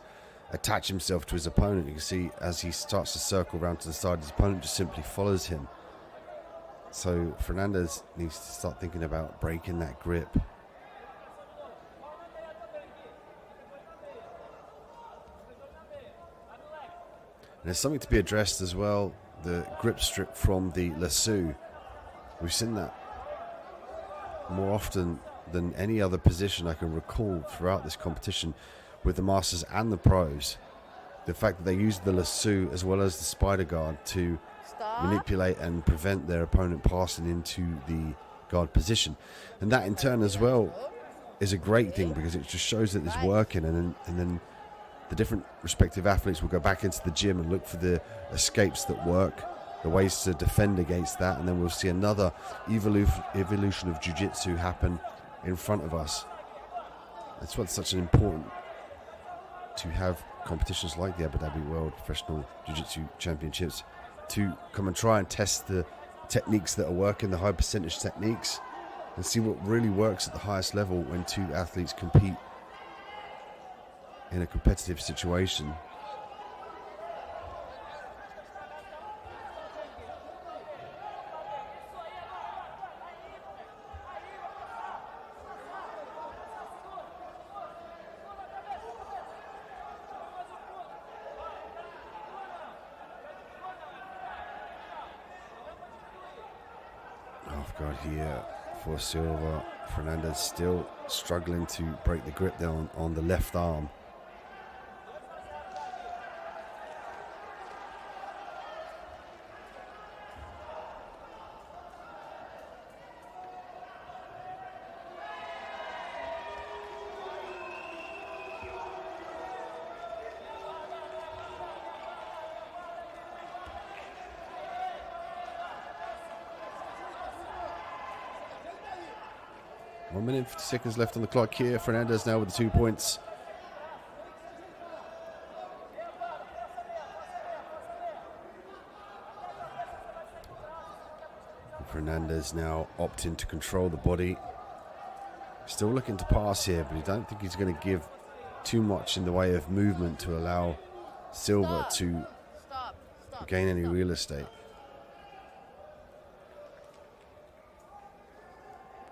attach himself to his opponent. You can see as he starts to circle around to the side, his opponent just simply follows him. So Fernandez needs to start thinking about breaking that grip. And there's something to be addressed as well, the grip strip from the lasso. We've seen that more often than any other position I can recall throughout this competition with the Masters and the pros. The fact that they use the lasso as well as the spider guard to manipulate and prevent their opponent passing into the guard position. And that in turn as well is a great thing because it just shows that it's working, and then the different respective athletes will go back into the gym and look for the escapes that work, the ways to defend against that, and then we'll see another evolution of Jiu-Jitsu happen in front of us. That's what's such an important to have competitions like the Abu Dhabi World Professional Jiu-Jitsu Championships to come and try and test the techniques that are working, the high percentage techniques, and see what really works at the highest level when two athletes compete in a competitive situation. Off guard here for Silva. Fernandez still struggling to break the grip down on the left arm. One minute, 50 seconds left on the clock here. Fernandez now with the 2 points. Fernandez now opting to control the body. Still looking to pass here, but I don't think he's going to give too much in the way of movement to allow Silva to gain any real estate.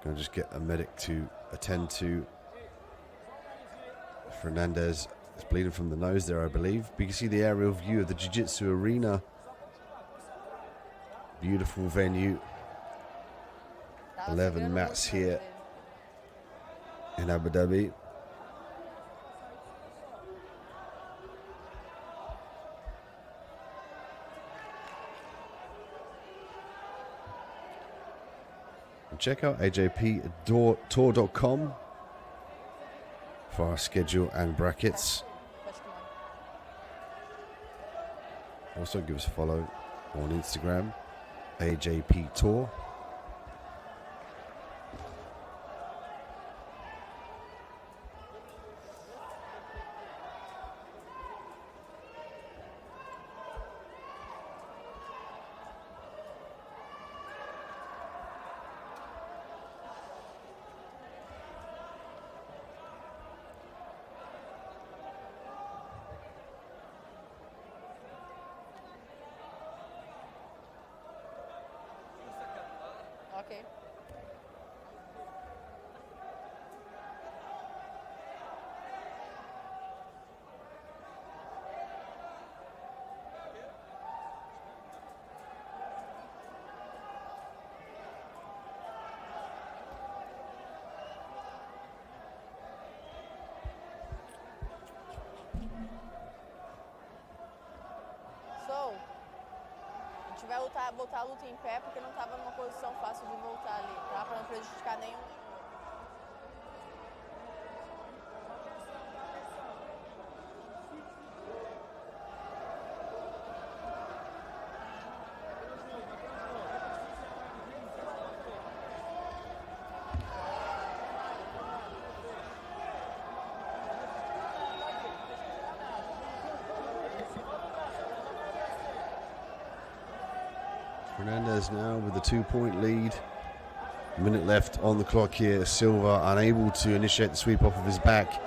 Going to just get a medic to attend to. Fernandez is bleeding from the nose there, I believe. But you can see the aerial view of the Jiu-Jitsu arena. Beautiful venue. 11 mats here in Abu Dhabi. Check out ajptour.com for our schedule and brackets. Also give us a follow on Instagram, ajptour. Okay. So, a gente vai botar a luta em pé porque não estava numa posição fácil de voltar ali, tá? Para não prejudicar nenhum. Fernandez now with a 2-point lead. A minute left on the clock here. Silva unable to initiate the sweep off of his back.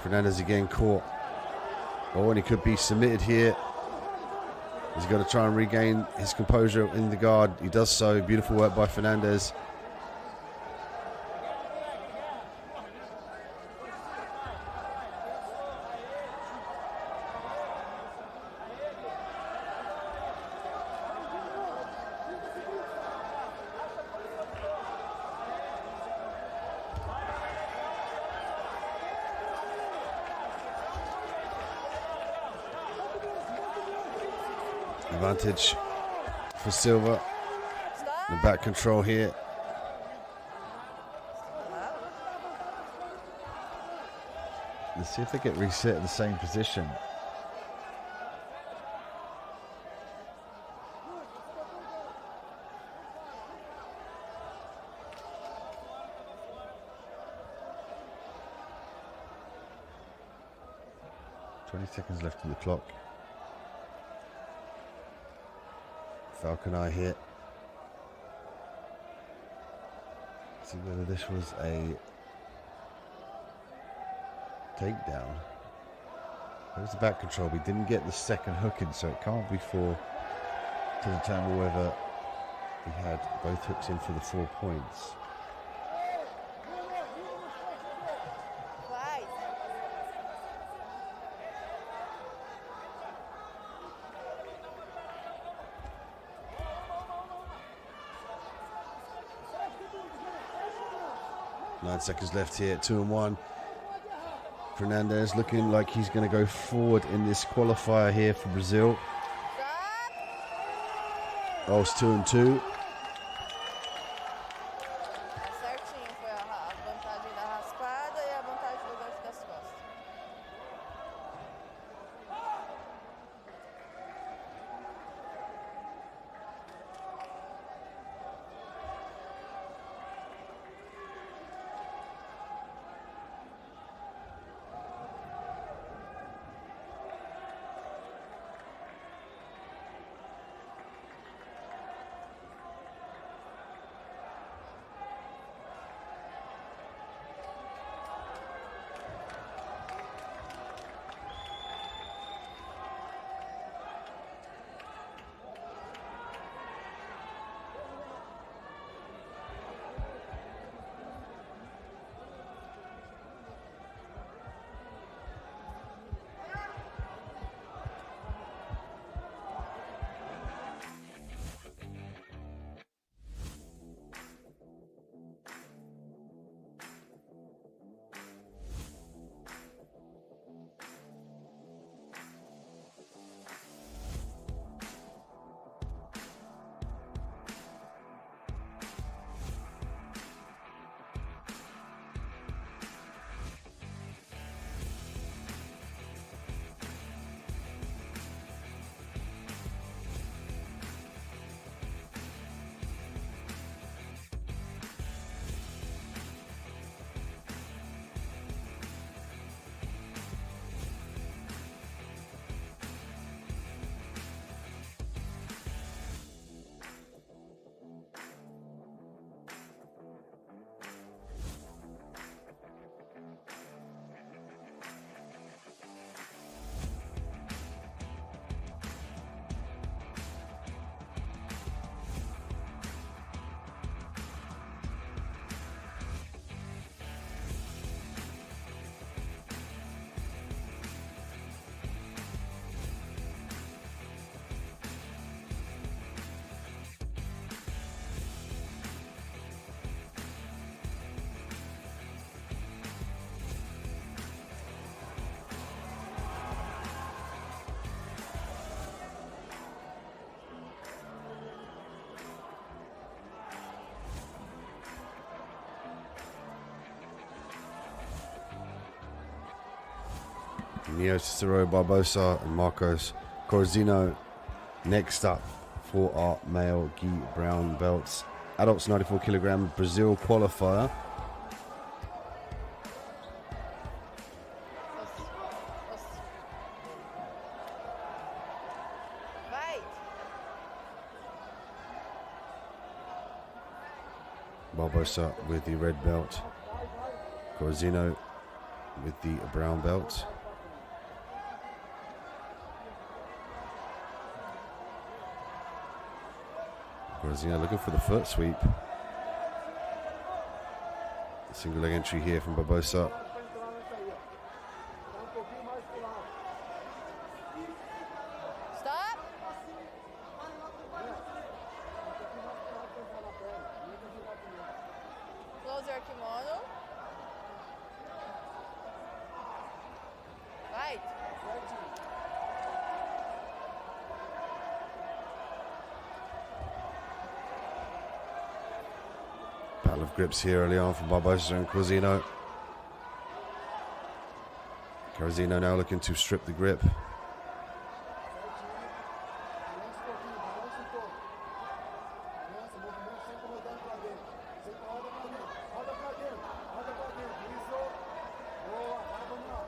Fernandez again caught. Oh, and he could be submitted here. He's got to try and regain his composure in the guard. He does so. Beautiful work by Fernandez. Advantage for Silva. The back control here. Let's see if they get reset in the same position. Seconds left on the clock. Falcon eye here. See whether this was a takedown. There's the back control. We didn't get the second hook in, so it can't be for to determine whether he had both hooks in for the 4 points. Nine seconds left here, 2-1. Fernandez looking like he's going to go forward in this qualifier here for Brazil. Oh, it's 2-2. Neo Cicero Barbosa and Marcos Corzino next up for our male gi brown belts. Adults 94 kilogram Brazil qualifier. Barbosa with the red belt. Corazino with the brown belt. Corazino looking for the foot sweep. Single leg entry here from Barbosa. Stop. Close your kimono. Fight. Battle of grips here early on from Barbosa and Corazino. Corazino now looking to strip the grip.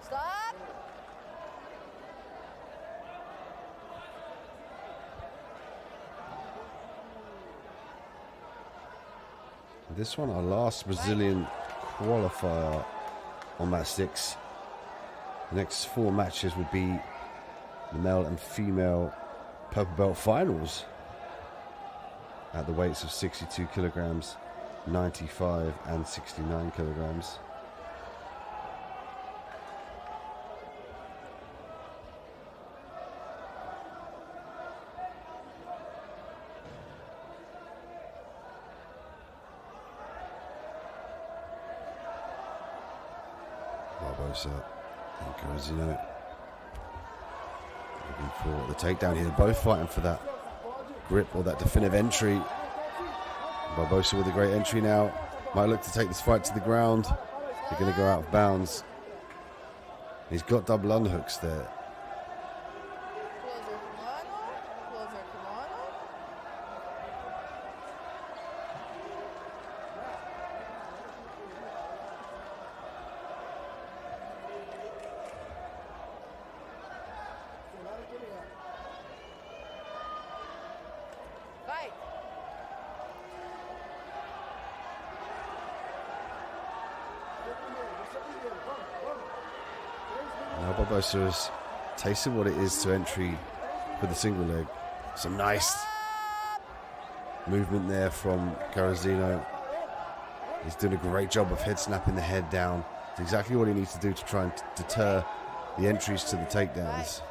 Stop. This one, our last Brazilian qualifier on match 6. The next 4 matches will be the male and female purple belt finals at the weights of 62 kilograms, 95 and 69 kilograms. Barbosa and Corazino looking for the takedown here. Both fighting for that grip or that definitive entry. Barbosa with a great entry now. Might look to take this fight to the ground. They're going to go out of bounds. He's got double underhooks there. Fight. Now Barbosa is tasting what it is to entry for the single leg. Some nice movement there from Corazino. He's doing a great job of head snapping the head down. It's exactly what he needs to do to try and deter the entries to the takedowns.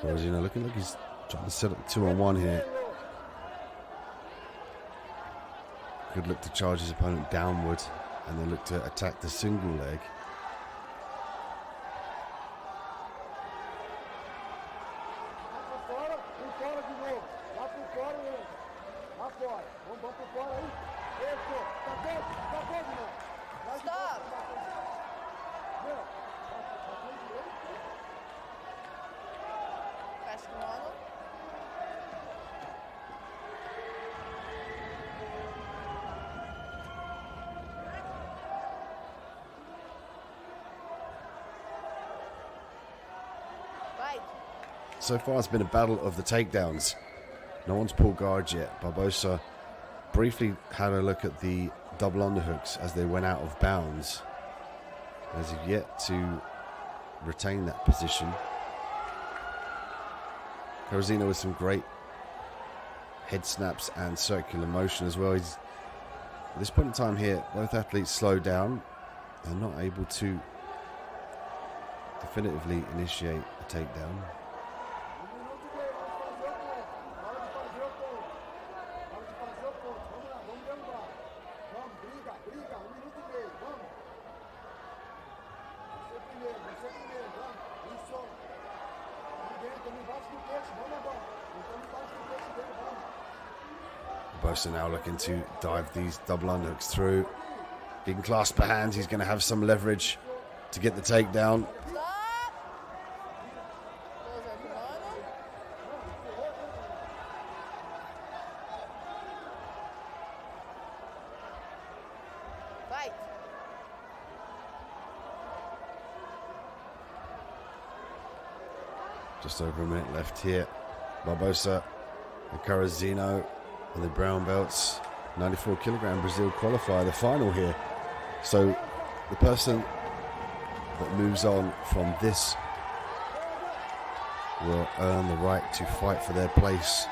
Corazino looking like he's trying to set up 2-on-1 here. Could look to charge his opponent downward and then look to attack the single leg. Stop. Fecha o kimono. Fight. So far it's been a battle of the takedowns. No one's pulled guard yet. Barbosa briefly had a look at the double underhooks as they went out of bounds. As he's yet to retain that position. Corazino with some great head snaps and circular motion as well. At this point in time here, both athletes slow down and not able to definitively initiate a takedown. Barbosa now looking to dive these double underhooks through. He can clasp the hands. He's going to have some leverage to get the takedown. Stop. Just over a minute left here. Barbosa and Carrozino and the brown belts. 94 kilogram Brazil qualifier, the final here. So the person that moves on from this will earn the right to fight for their place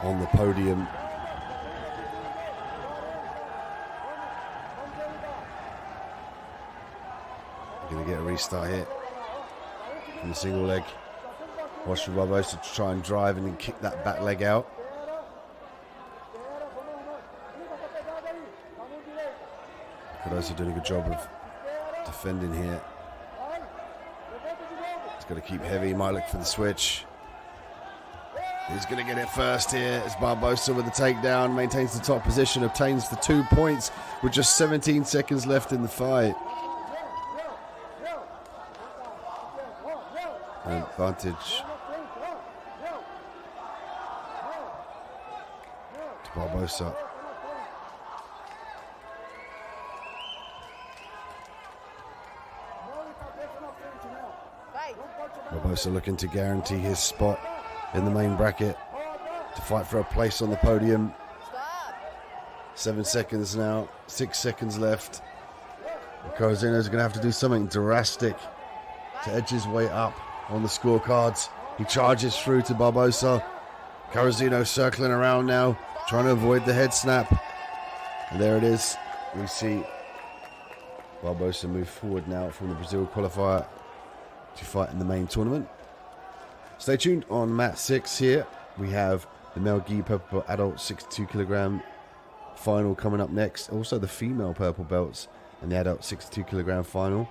on the podium. Going to get a restart here from the single leg. Watch for Barbosa to try and drive and then kick that back leg out. Cardoso doing a good job of defending here. He's got to keep heavy. He might look for the switch. He's going to get it first here. It's Barbosa with the takedown. Maintains the top position. Obtains the 2 points with just 17 seconds left in the fight. An advantage to Barbosa. Barbosa looking to guarantee his spot in the main bracket to fight for a place on the podium. 7 seconds now, 6 seconds left. Carrozino's going to have to do something drastic to edge his way up on the scorecards. He charges through to Barbosa. Carrozino circling around now, trying to avoid the head snap. And there it is. We see Barbosa move forward now from the Brazil qualifier to fight in the main tournament. Stay tuned on mat 6 here. We have the male gi purple adult 62 kilogram final coming up next. Also the female purple belts and the adult 62 kilogram final.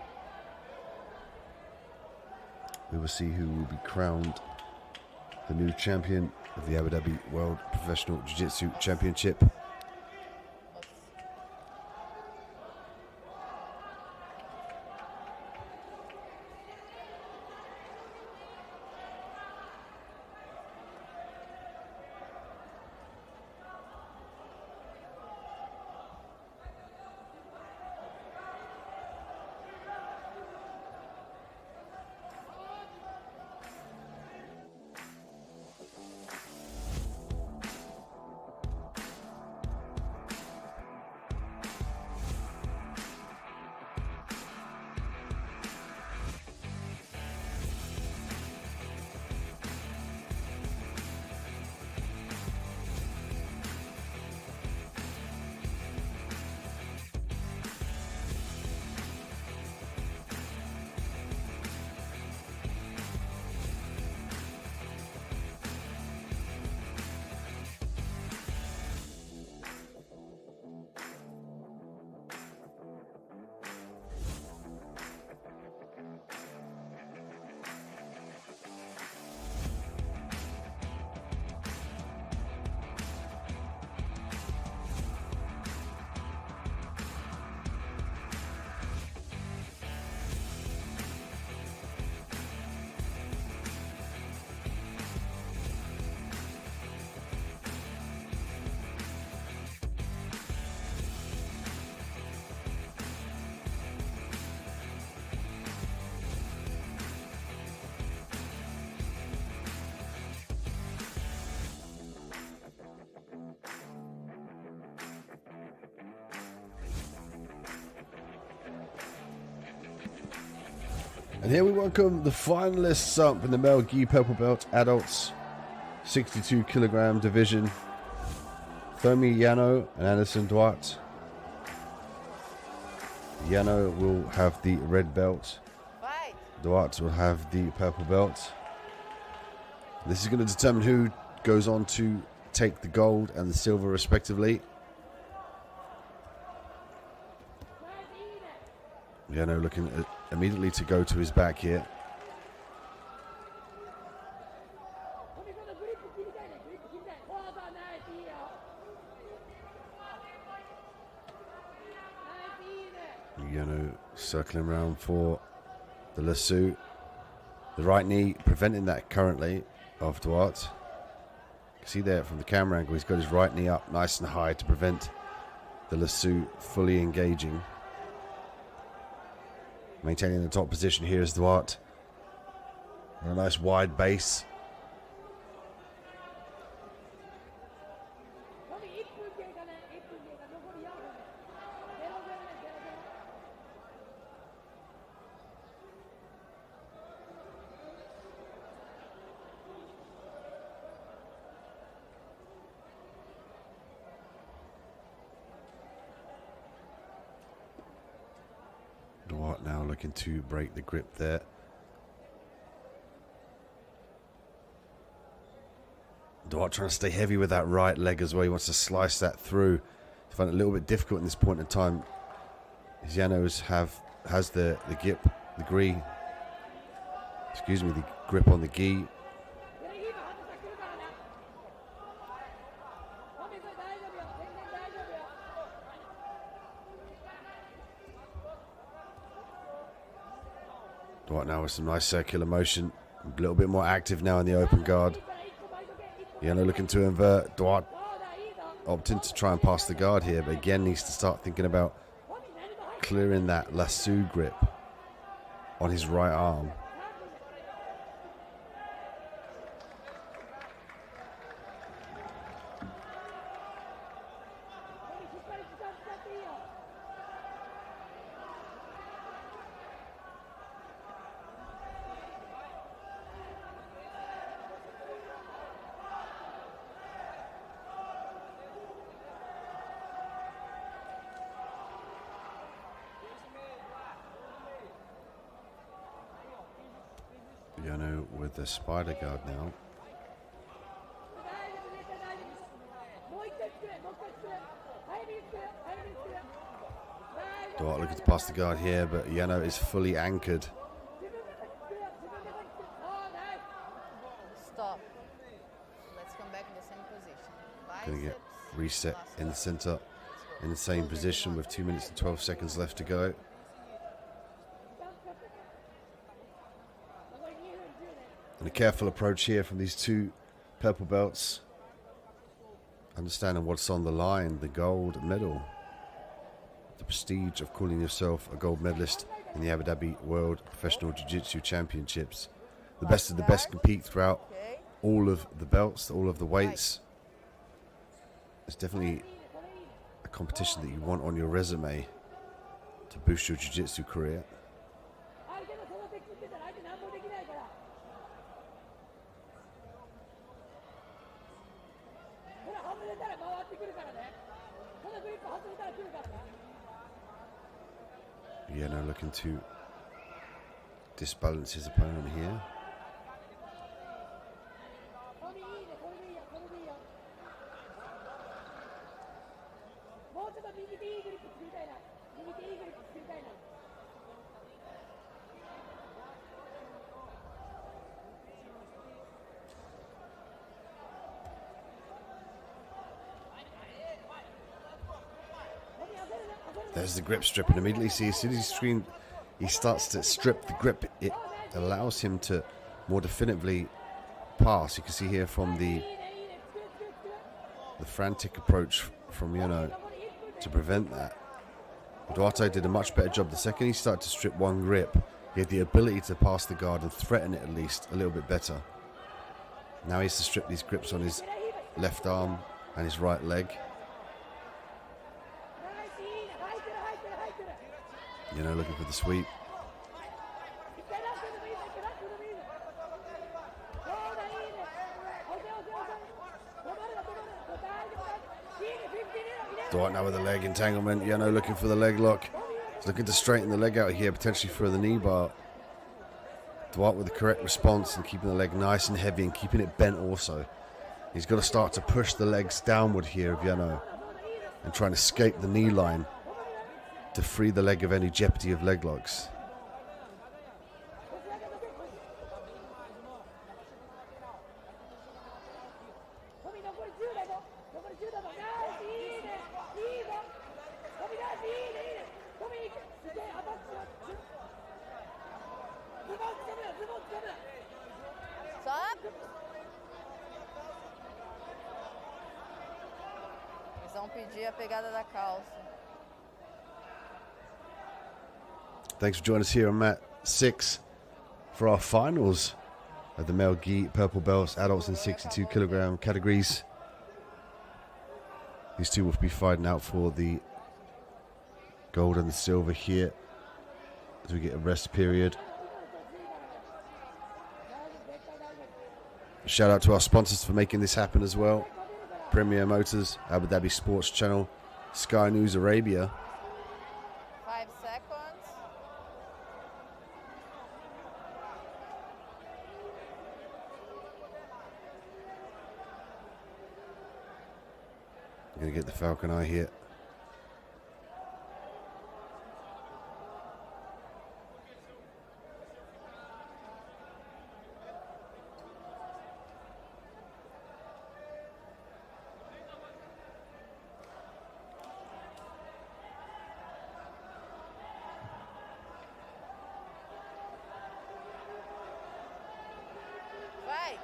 We will see who will be crowned the new champion of the Abu Dhabi World Professional Jiu-Jitsu Championship. And here we welcome the finalists up in the male gi purple belt adults 62 kilogram division. Thomi Yano and Anderson Duarte. Yano will have the red belt. Duarte will have the purple belt. This is going to determine who goes on to take the gold and the silver respectively. Yano looking immediately to go to his back here. Yano circling around for the lasso. The right knee preventing that currently of Duarte. You can see there from the camera angle, he's got his right knee up nice and high to prevent the lasso fully engaging. Maintaining the top position here is Duarte. A nice wide base. Duarte now looking to break the grip there. Duarte trying to stay heavy with that right leg as well. He wants to slice that through. I find it a little bit difficult in this point in time. Llanos has the grip, the grip on the gi. Duarte now with some nice circular motion. A little bit more active now in the open guard. Llano looking to invert. Duarte opting to try and pass the guard here, but again needs to start thinking about clearing that lasso grip on his right arm. Llano with the spider guard now. Duarte looking to pass the guard here, but Llano is fully anchored. Stop. Let's come back in the same position. Going to get reset in the center in the same position with 2 minutes and 12 seconds left to go. And a careful approach here from these two purple belts. Understanding what's on the line, the gold medal. The prestige of calling yourself a gold medalist in the Abu Dhabi World Professional Jiu-Jitsu Championships. The best of the best compete throughout all of the belts, all of the weights. It's definitely a competition that you want on your resume to boost your jiu-jitsu career. Llano looking to disbalance his opponent here. There's the grip strip, and immediately see as soon as he starts to strip the grip, it allows him to more definitively pass. You can see here from the frantic approach from Llano to prevent that. Duarte did a much better job. The second he started to strip one grip, he had the ability to pass the guard and threaten it at least a little bit better. Now he has to strip these grips on his left arm and his right leg. Llano looking for the sweep. Duarte now with the leg entanglement. Llano looking for the leg lock. He's looking to straighten the leg out here, potentially for the knee bar. Duarte with the correct response and keeping the leg nice and heavy and keeping it bent also. He's got to start to push the legs downward here of Llano and try and escape the knee line to free the leg of any jeopardy of leg locks. Eles vão pedir a pegada da calça. Thanks for joining us here on Mat 6 for our finals of the male gi purple belts, adults in 62 kilogram categories. These two will be fighting out for the gold and the silver here as we get a rest period. Shout out to our sponsors for making this happen as well. Premier Motors, Abu Dhabi Sports Channel, Sky News Arabia. 5 seconds. I'm going to get the Falcon Eye here. Fight.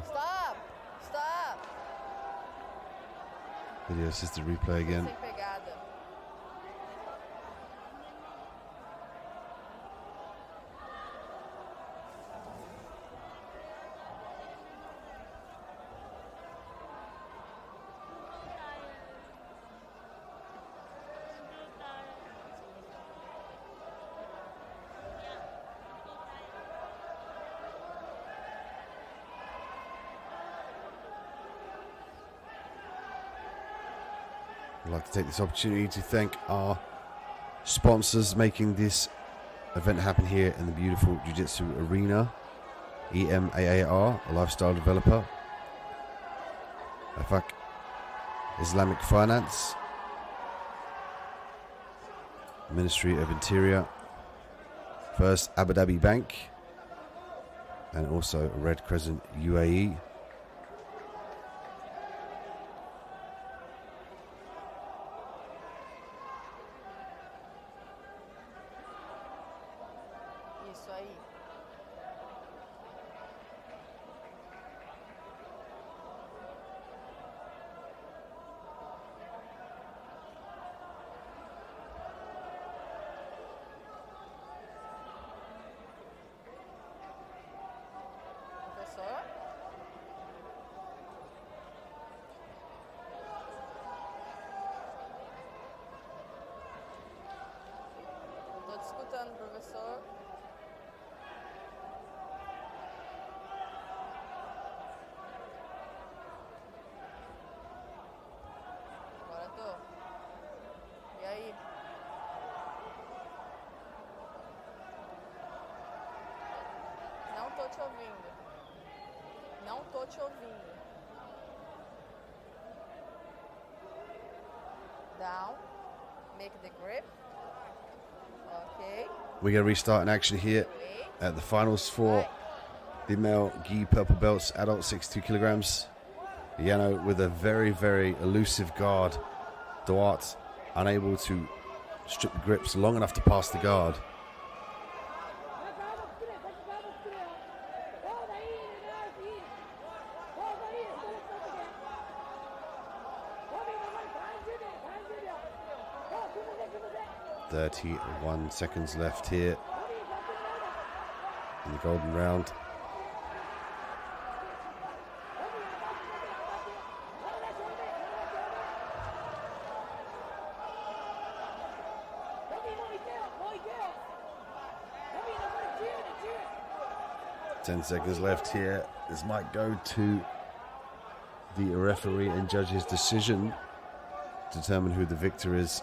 Stop. Stop. Video assisted replay again. Sem pegada. I'd like to take this opportunity to thank our sponsors making this event happen here in the beautiful Jiu-Jitsu arena. EMAAR, a lifestyle developer. Afak Islamic Finance. Ministry of Interior. First Abu Dhabi Bank. And also Red Crescent UAE. Isso aí. Professor? Não tô te escutando, professor. Agora tô. E aí? Não tô te ouvindo. Não tô te ouvindo. Down. Make the grip. Okay. We're going to restart an action here at the finals for the male gi purple belts, adult 62 kilograms. Yano with a very, very elusive guard. Duarte unable to strip the grips long enough to pass the guard. "31 seconds left here in the golden round. "10 seconds left here. This might go to the referee and judge's decision to determine who the victor is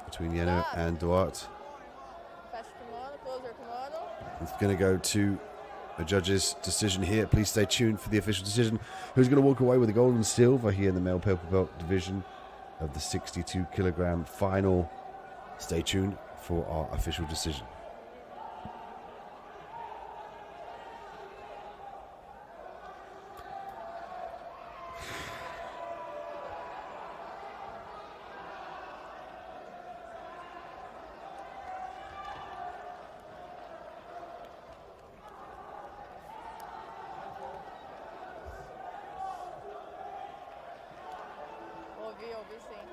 between Yano and Duarte. Fecha o kimono, close your kimono. It's going to go to a judge's decision here. Please stay tuned for the official decision. Who's going to walk away with the gold and silver here in the male purple belt division of the 62 kilogram final? Stay tuned for our official decision. Ouvi sim.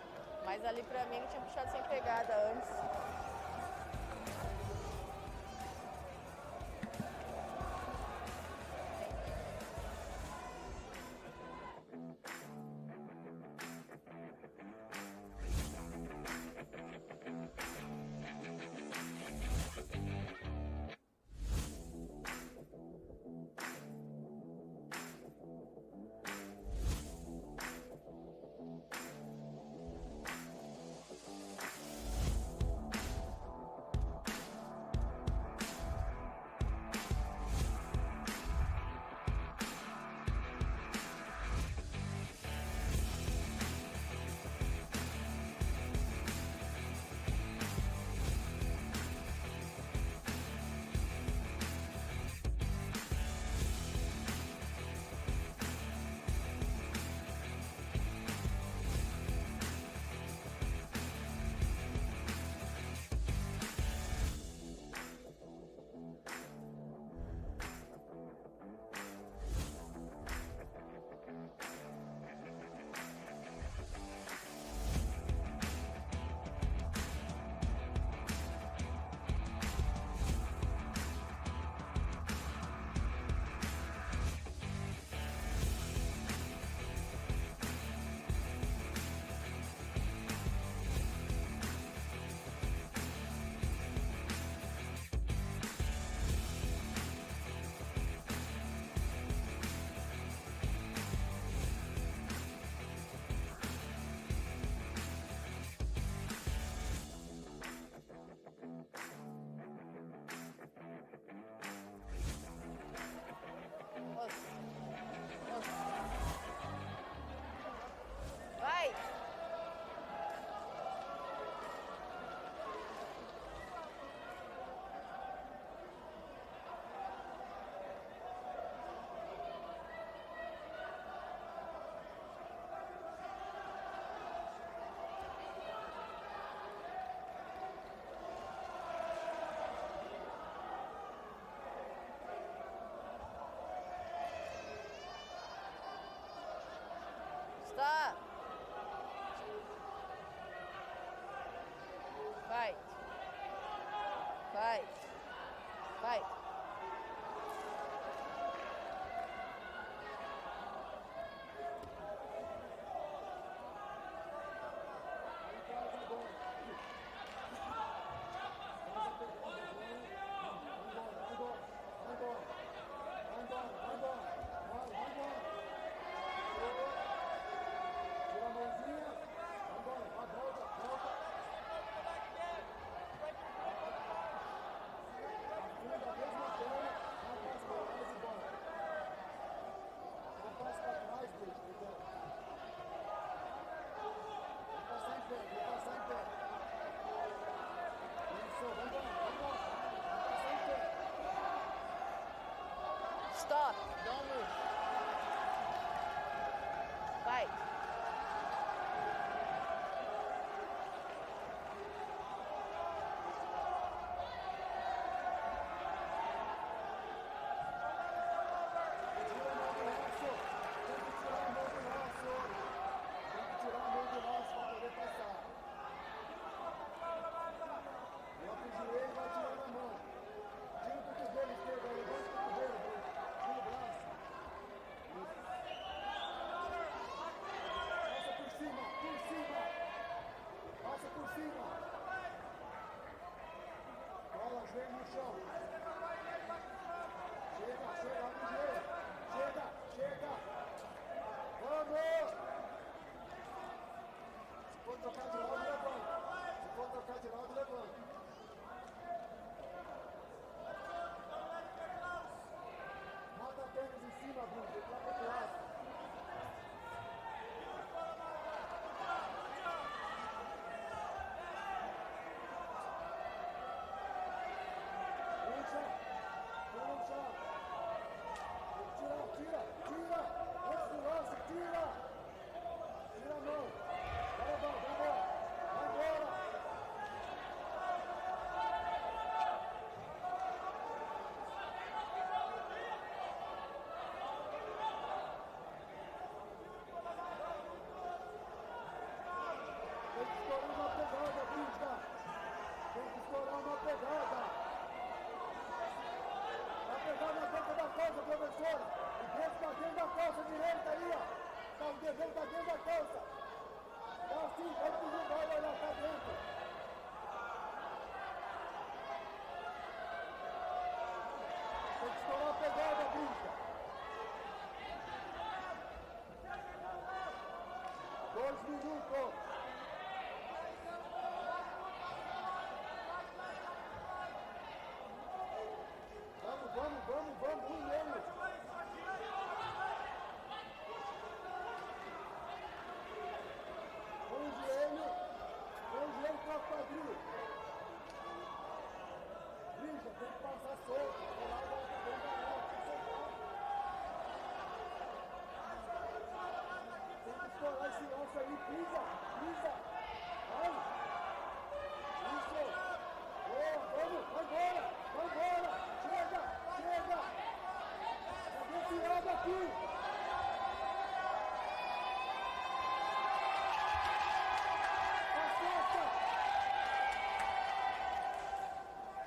Mas ali pra mim ele tinha puxado sem pegada antes. Fight. Fight. Fight. Stop. Don't move. Fight.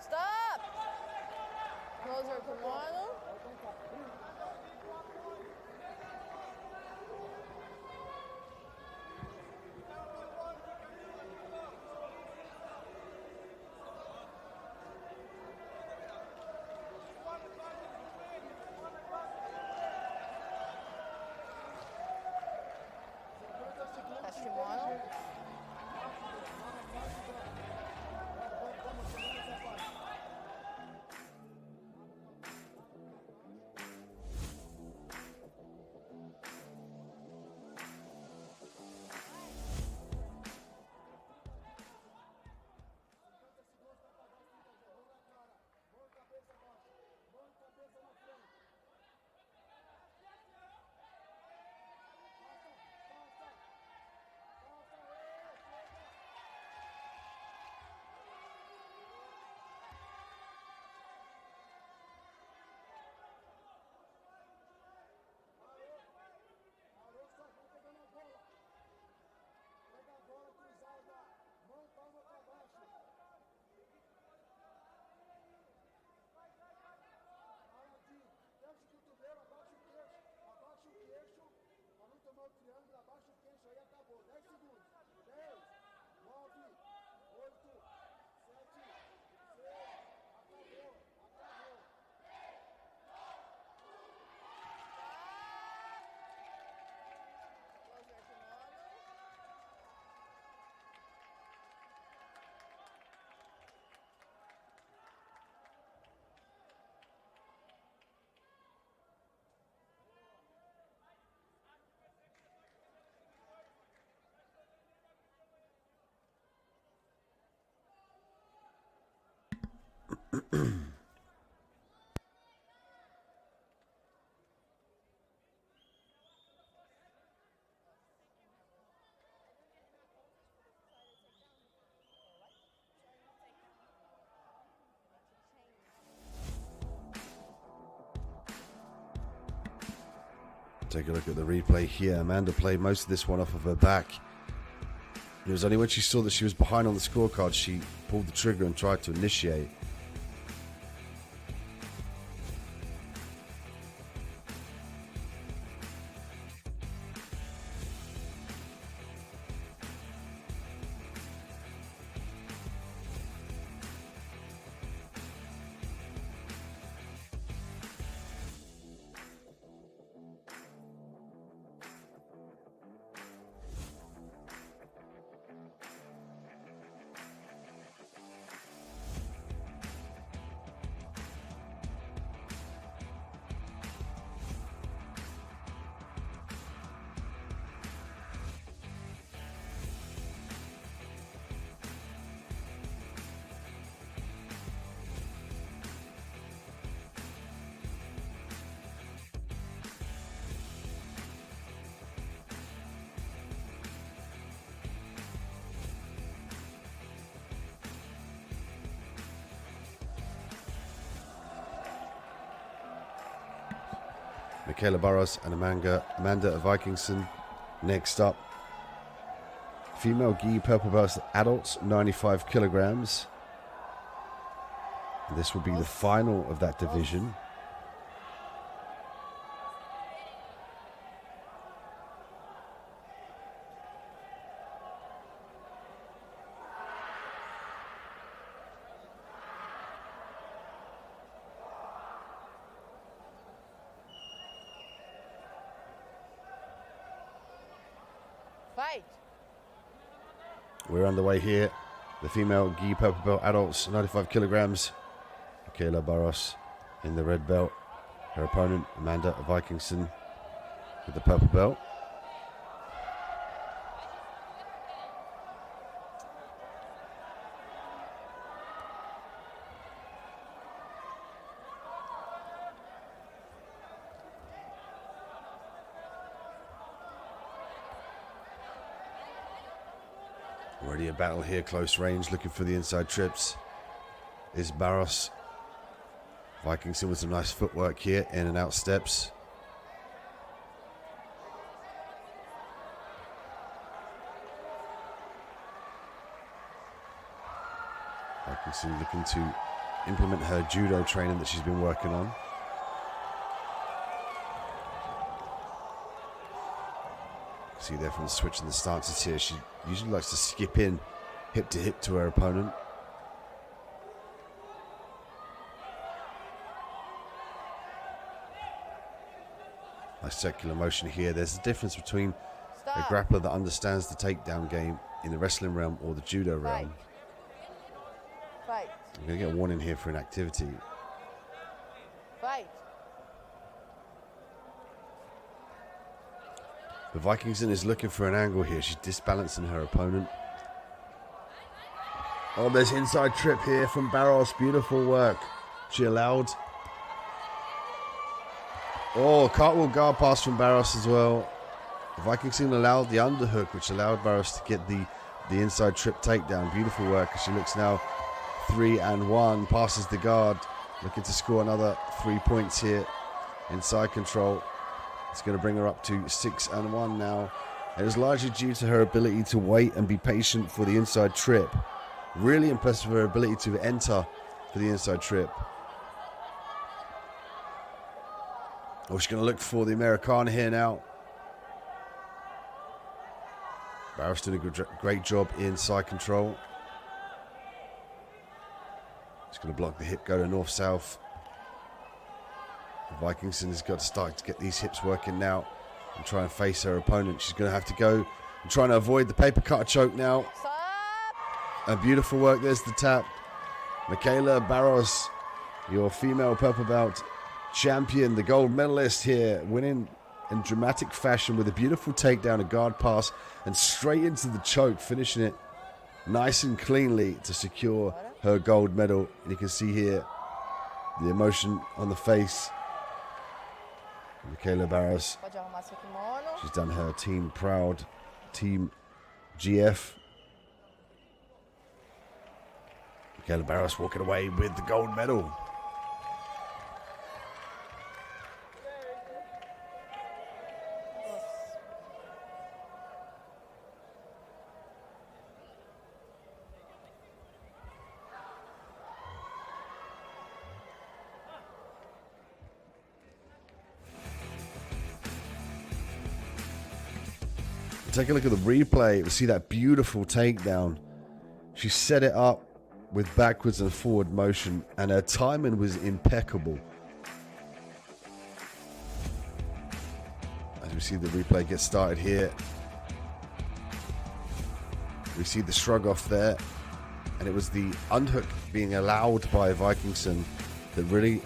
Stop! Closer to one. Testimonial. Take a look at the replay here. Amanda played most of this one off of her back. It was only when she saw that she was behind on the scorecard she pulled the trigger and tried to initiate. Michaela Barros and Amanda Vikingson next up. Female gi purple belts adults, 95 kilograms. This will be the final of that division. We're underway here. The female gi purple belt adults, 95 kilograms. Michaela Barros in the red belt. Her opponent, Amanda Vikingson, with the purple belt. Already a battle here, close range, looking for the inside trips. Is Barros. Vikingson with some nice footwork here, in and out steps. Vikingson looking to implement her judo training that she's been working on. See there from switching the stances here, she usually likes to skip in hip to hip to her opponent. Nice circular motion here. There's a difference between a grappler that understands the takedown game in the wrestling realm or the judo realm. Fight. I'm going to get a warning here for inactivity. Fight. But Vikingson is looking for an angle here. She's disbalancing her opponent. Oh, there's inside trip here from Barros. Beautiful work. She allowed. Oh, cartwheel guard pass from Barros as well. Vikingson allowed the underhook, which allowed Barros to get the inside trip takedown. Beautiful work. She looks now 3-1. Passes the guard. Looking to score another 3 points here. Inside control. It's going to bring her up to 6-1 now. It was largely due to her ability to wait and be patient for the inside trip. Really impressed with her ability to enter for the inside trip. Oh, she's going to look for the Americana here now. Barros doing a great job in side control. She's going to block the hip, go to north-south. Vikingson has got to start to get these hips working now and try and face her opponent. She's going to have to go and try to avoid the paper cutter choke now. A beautiful work. There's the tap. Michaela Barros, your female purple belt champion, the gold medalist here, winning in dramatic fashion with a beautiful takedown, a guard pass, and straight into the choke, finishing it nice and cleanly to secure her gold medal. And you can see here the emotion on the face of Michaela Barros. Pode arrumar seu kimono. She's done her team proud, Team GF. Michaela Barros walking away with the gold medal. Take a look at the replay. We see that beautiful takedown. She set it up with backwards and forward motion, and her timing was impeccable. As we see the replay get started here, we see the shrug off there, and it was the unhook being allowed by Vikingson that really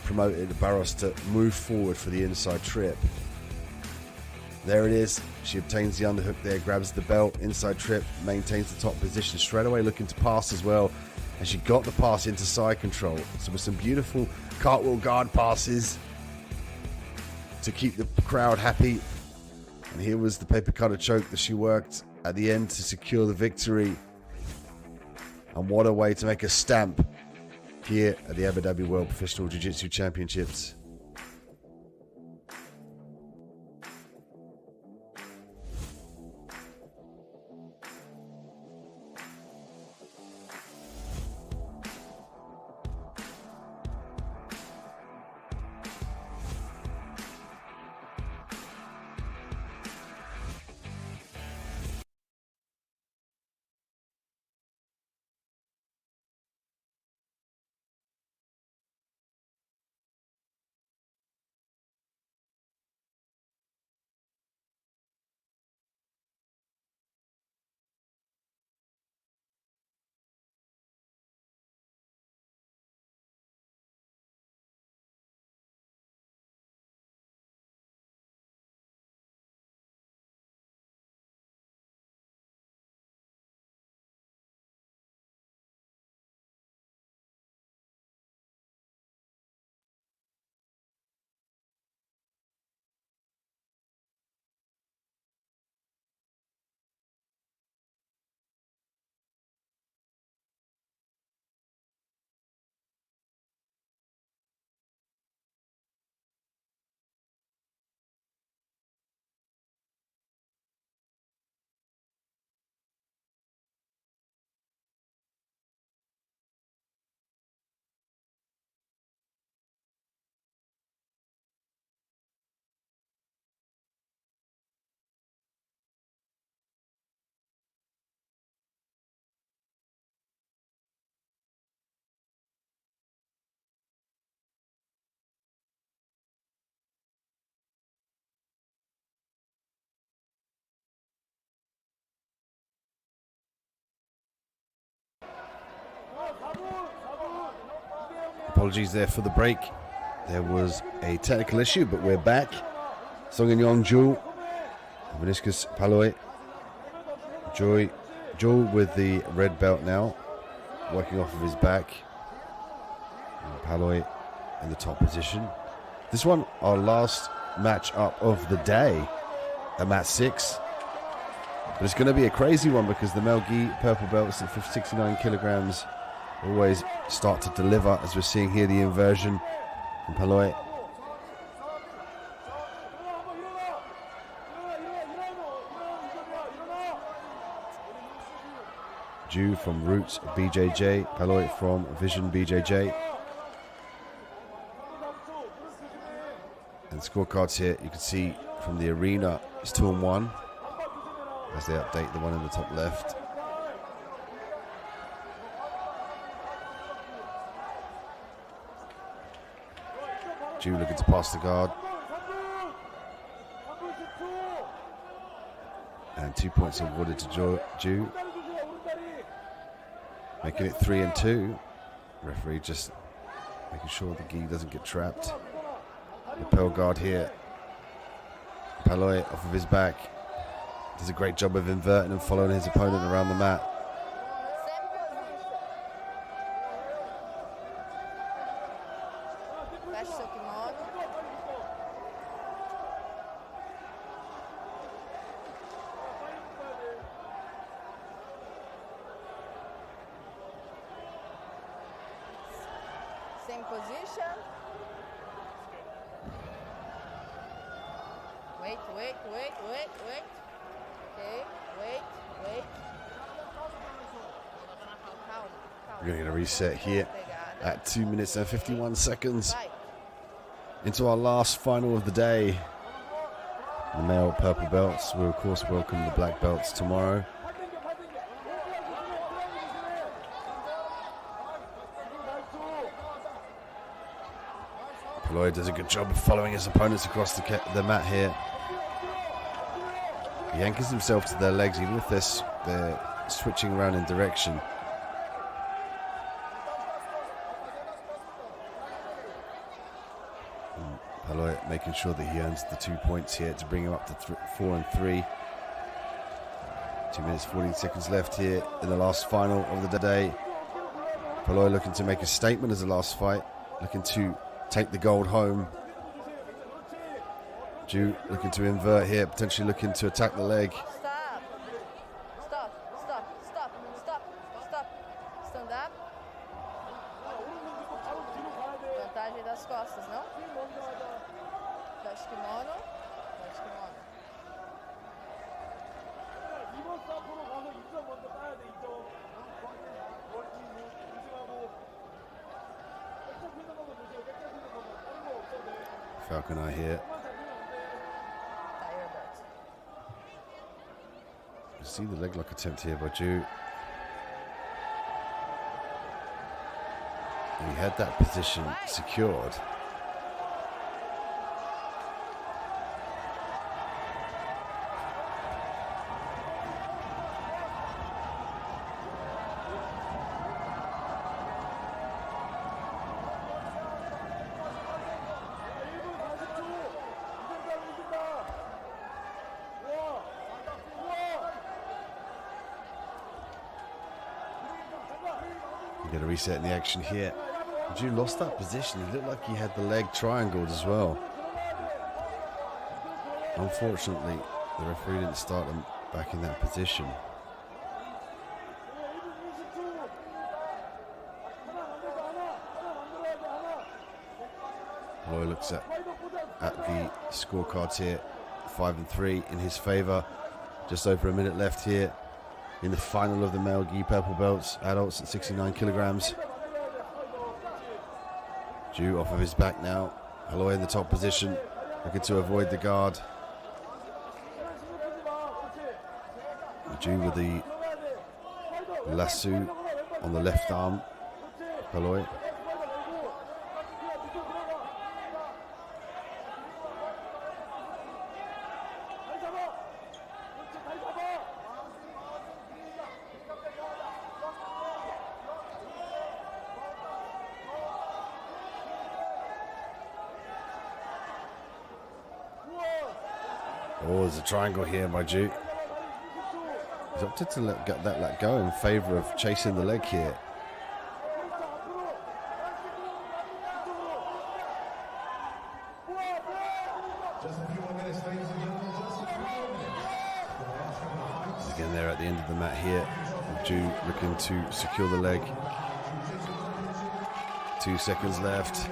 promoted Barros to move forward for the inside trip. There it is. She obtains the underhook there, grabs the belt, inside trip, maintains the top position, straight away looking to pass as well. And she got the pass into side control. So with some beautiful cartwheel guard passes to keep the crowd happy. And here was the paper cutter choke that she worked at the end to secure the victory. And what a way to make a stamp here at the Abu Dhabi World Professional Jiu-Jitsu Championships. Apologies there for the break. There was a technical issue, but we're back. Song In Yong Jul, Meniscus Paloi. Jul with the red belt now, working off of his back. And Paloi in the top position. This one, our last match up of the day at match 6. But it's going to be a crazy one because the Melgi purple belts at 69 kilograms always start to deliver, as we're seeing here the inversion from Paloi. Ju from Roots BJJ, Paloi from Vision BJJ. And scorecards here, you can see from the arena, it's 2-1 as they update the one in the top left. Ju looking to pass the guard. And 2 points awarded to Ju. Making it 3-2. Referee just making sure the gi doesn't get trapped. Lapel guard here. Paloi off of his back. Does a great job of inverting and following his opponent around the mat. Feche seu kimono. Same position. Wait. Okay, wait. Calma. We're going to get a reset here at 2 minutes and 51 seconds into our last final of the day. The male purple belts will of course welcome the black belts tomorrow. Lloyd does a good job of following his opponents across the mat here. He anchors himself to their legs, even if they're switching around in direction. Lloyd making sure that he earns the 2 points here to bring him up to 4 and 3. 2 minutes 14 seconds left here in the last final of the day. Lloyd looking to make a statement as the last fight, looking to take the gold home. Jiu looking to invert here, potentially looking to attack the leg. Stop. Stand up. Vantagem das costas, não? Fecha kimono. Falcon Eye here. You see the leg lock attempt here by Jiu. And he had that position secured. Get a reset in the action here. Jiu lost that position. He looked like he had the leg triangled as well. Unfortunately, the referee didn't start him back in that position. Roy looks at the scorecards here. 5 and 3 in his favour. Just over a minute left here in the final of the male gi purple belts, adults at 69 kilograms. Jiu off of his back now. Halloy in the top position, looking to avoid the guard. Jiu with the lasso on the left arm. Halloy. Oh, there's a triangle here by Jiu. He's opted to let that go in favour of chasing the leg here. Again, they're at the end of the mat here. Jiu looking to secure the leg. 2 seconds left.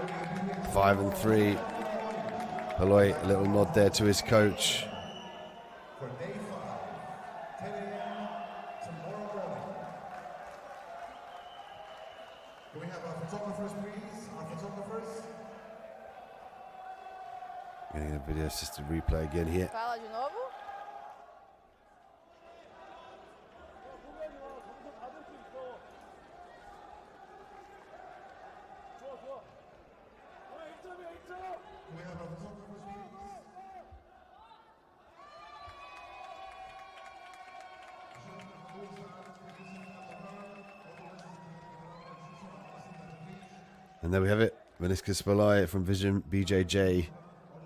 5 and 3. Halloy, a little nod there to his coach. For day 5, 10 a.m. tomorrow morning. Can we have our photographers, please? Our photographers. Getting a video assisted replay again here. Fala de novo. Can we have our photographers, please? And there we have it. Meniscus Belay from Vision BJJ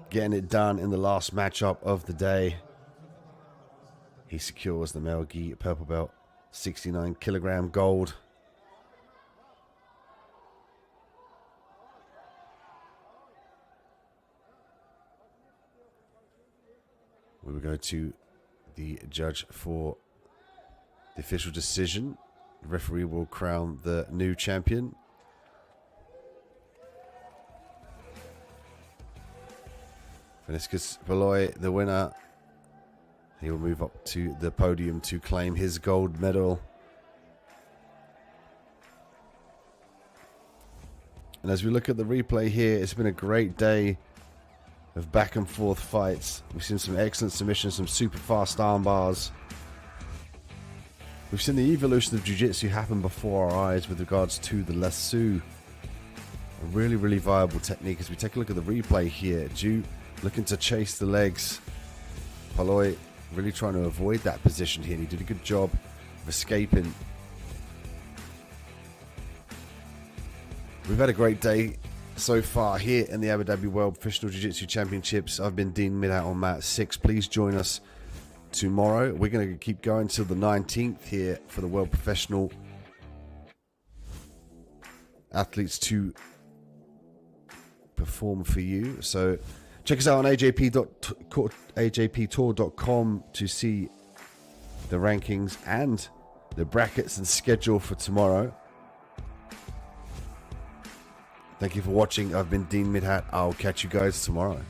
getting it done in the last matchup of the day. He secures the male gi purple belt, 69 kilogram gold. we go to the judge for the official decision. The referee will crown the new champion. Franciscus Valoy, the winner. He will move up to the podium to claim his gold medal. And as we look at the replay here, it's been a great day of back and forth fights. We've seen some excellent submissions, some super fast arm bars. We've seen the evolution of Jiu-Jitsu happen before our eyes with regards to the lasso. A really, really viable technique. As we take a look at the replay here, Jiu looking to chase the legs. Valoy really trying to avoid that position here. He did a good job of escaping. We've had a great day so far here in the Abu Dhabi World Professional Jiu-Jitsu Championships. I've been Dean Midhat on mat 6. Please join us tomorrow. We're going to keep going till the 19th here for the World Professional athletes to perform for you. So check us out on ajptour.com to see the rankings and the brackets and schedule for tomorrow. Thank you for watching. I've been Dean Midhat. I'll catch you guys tomorrow.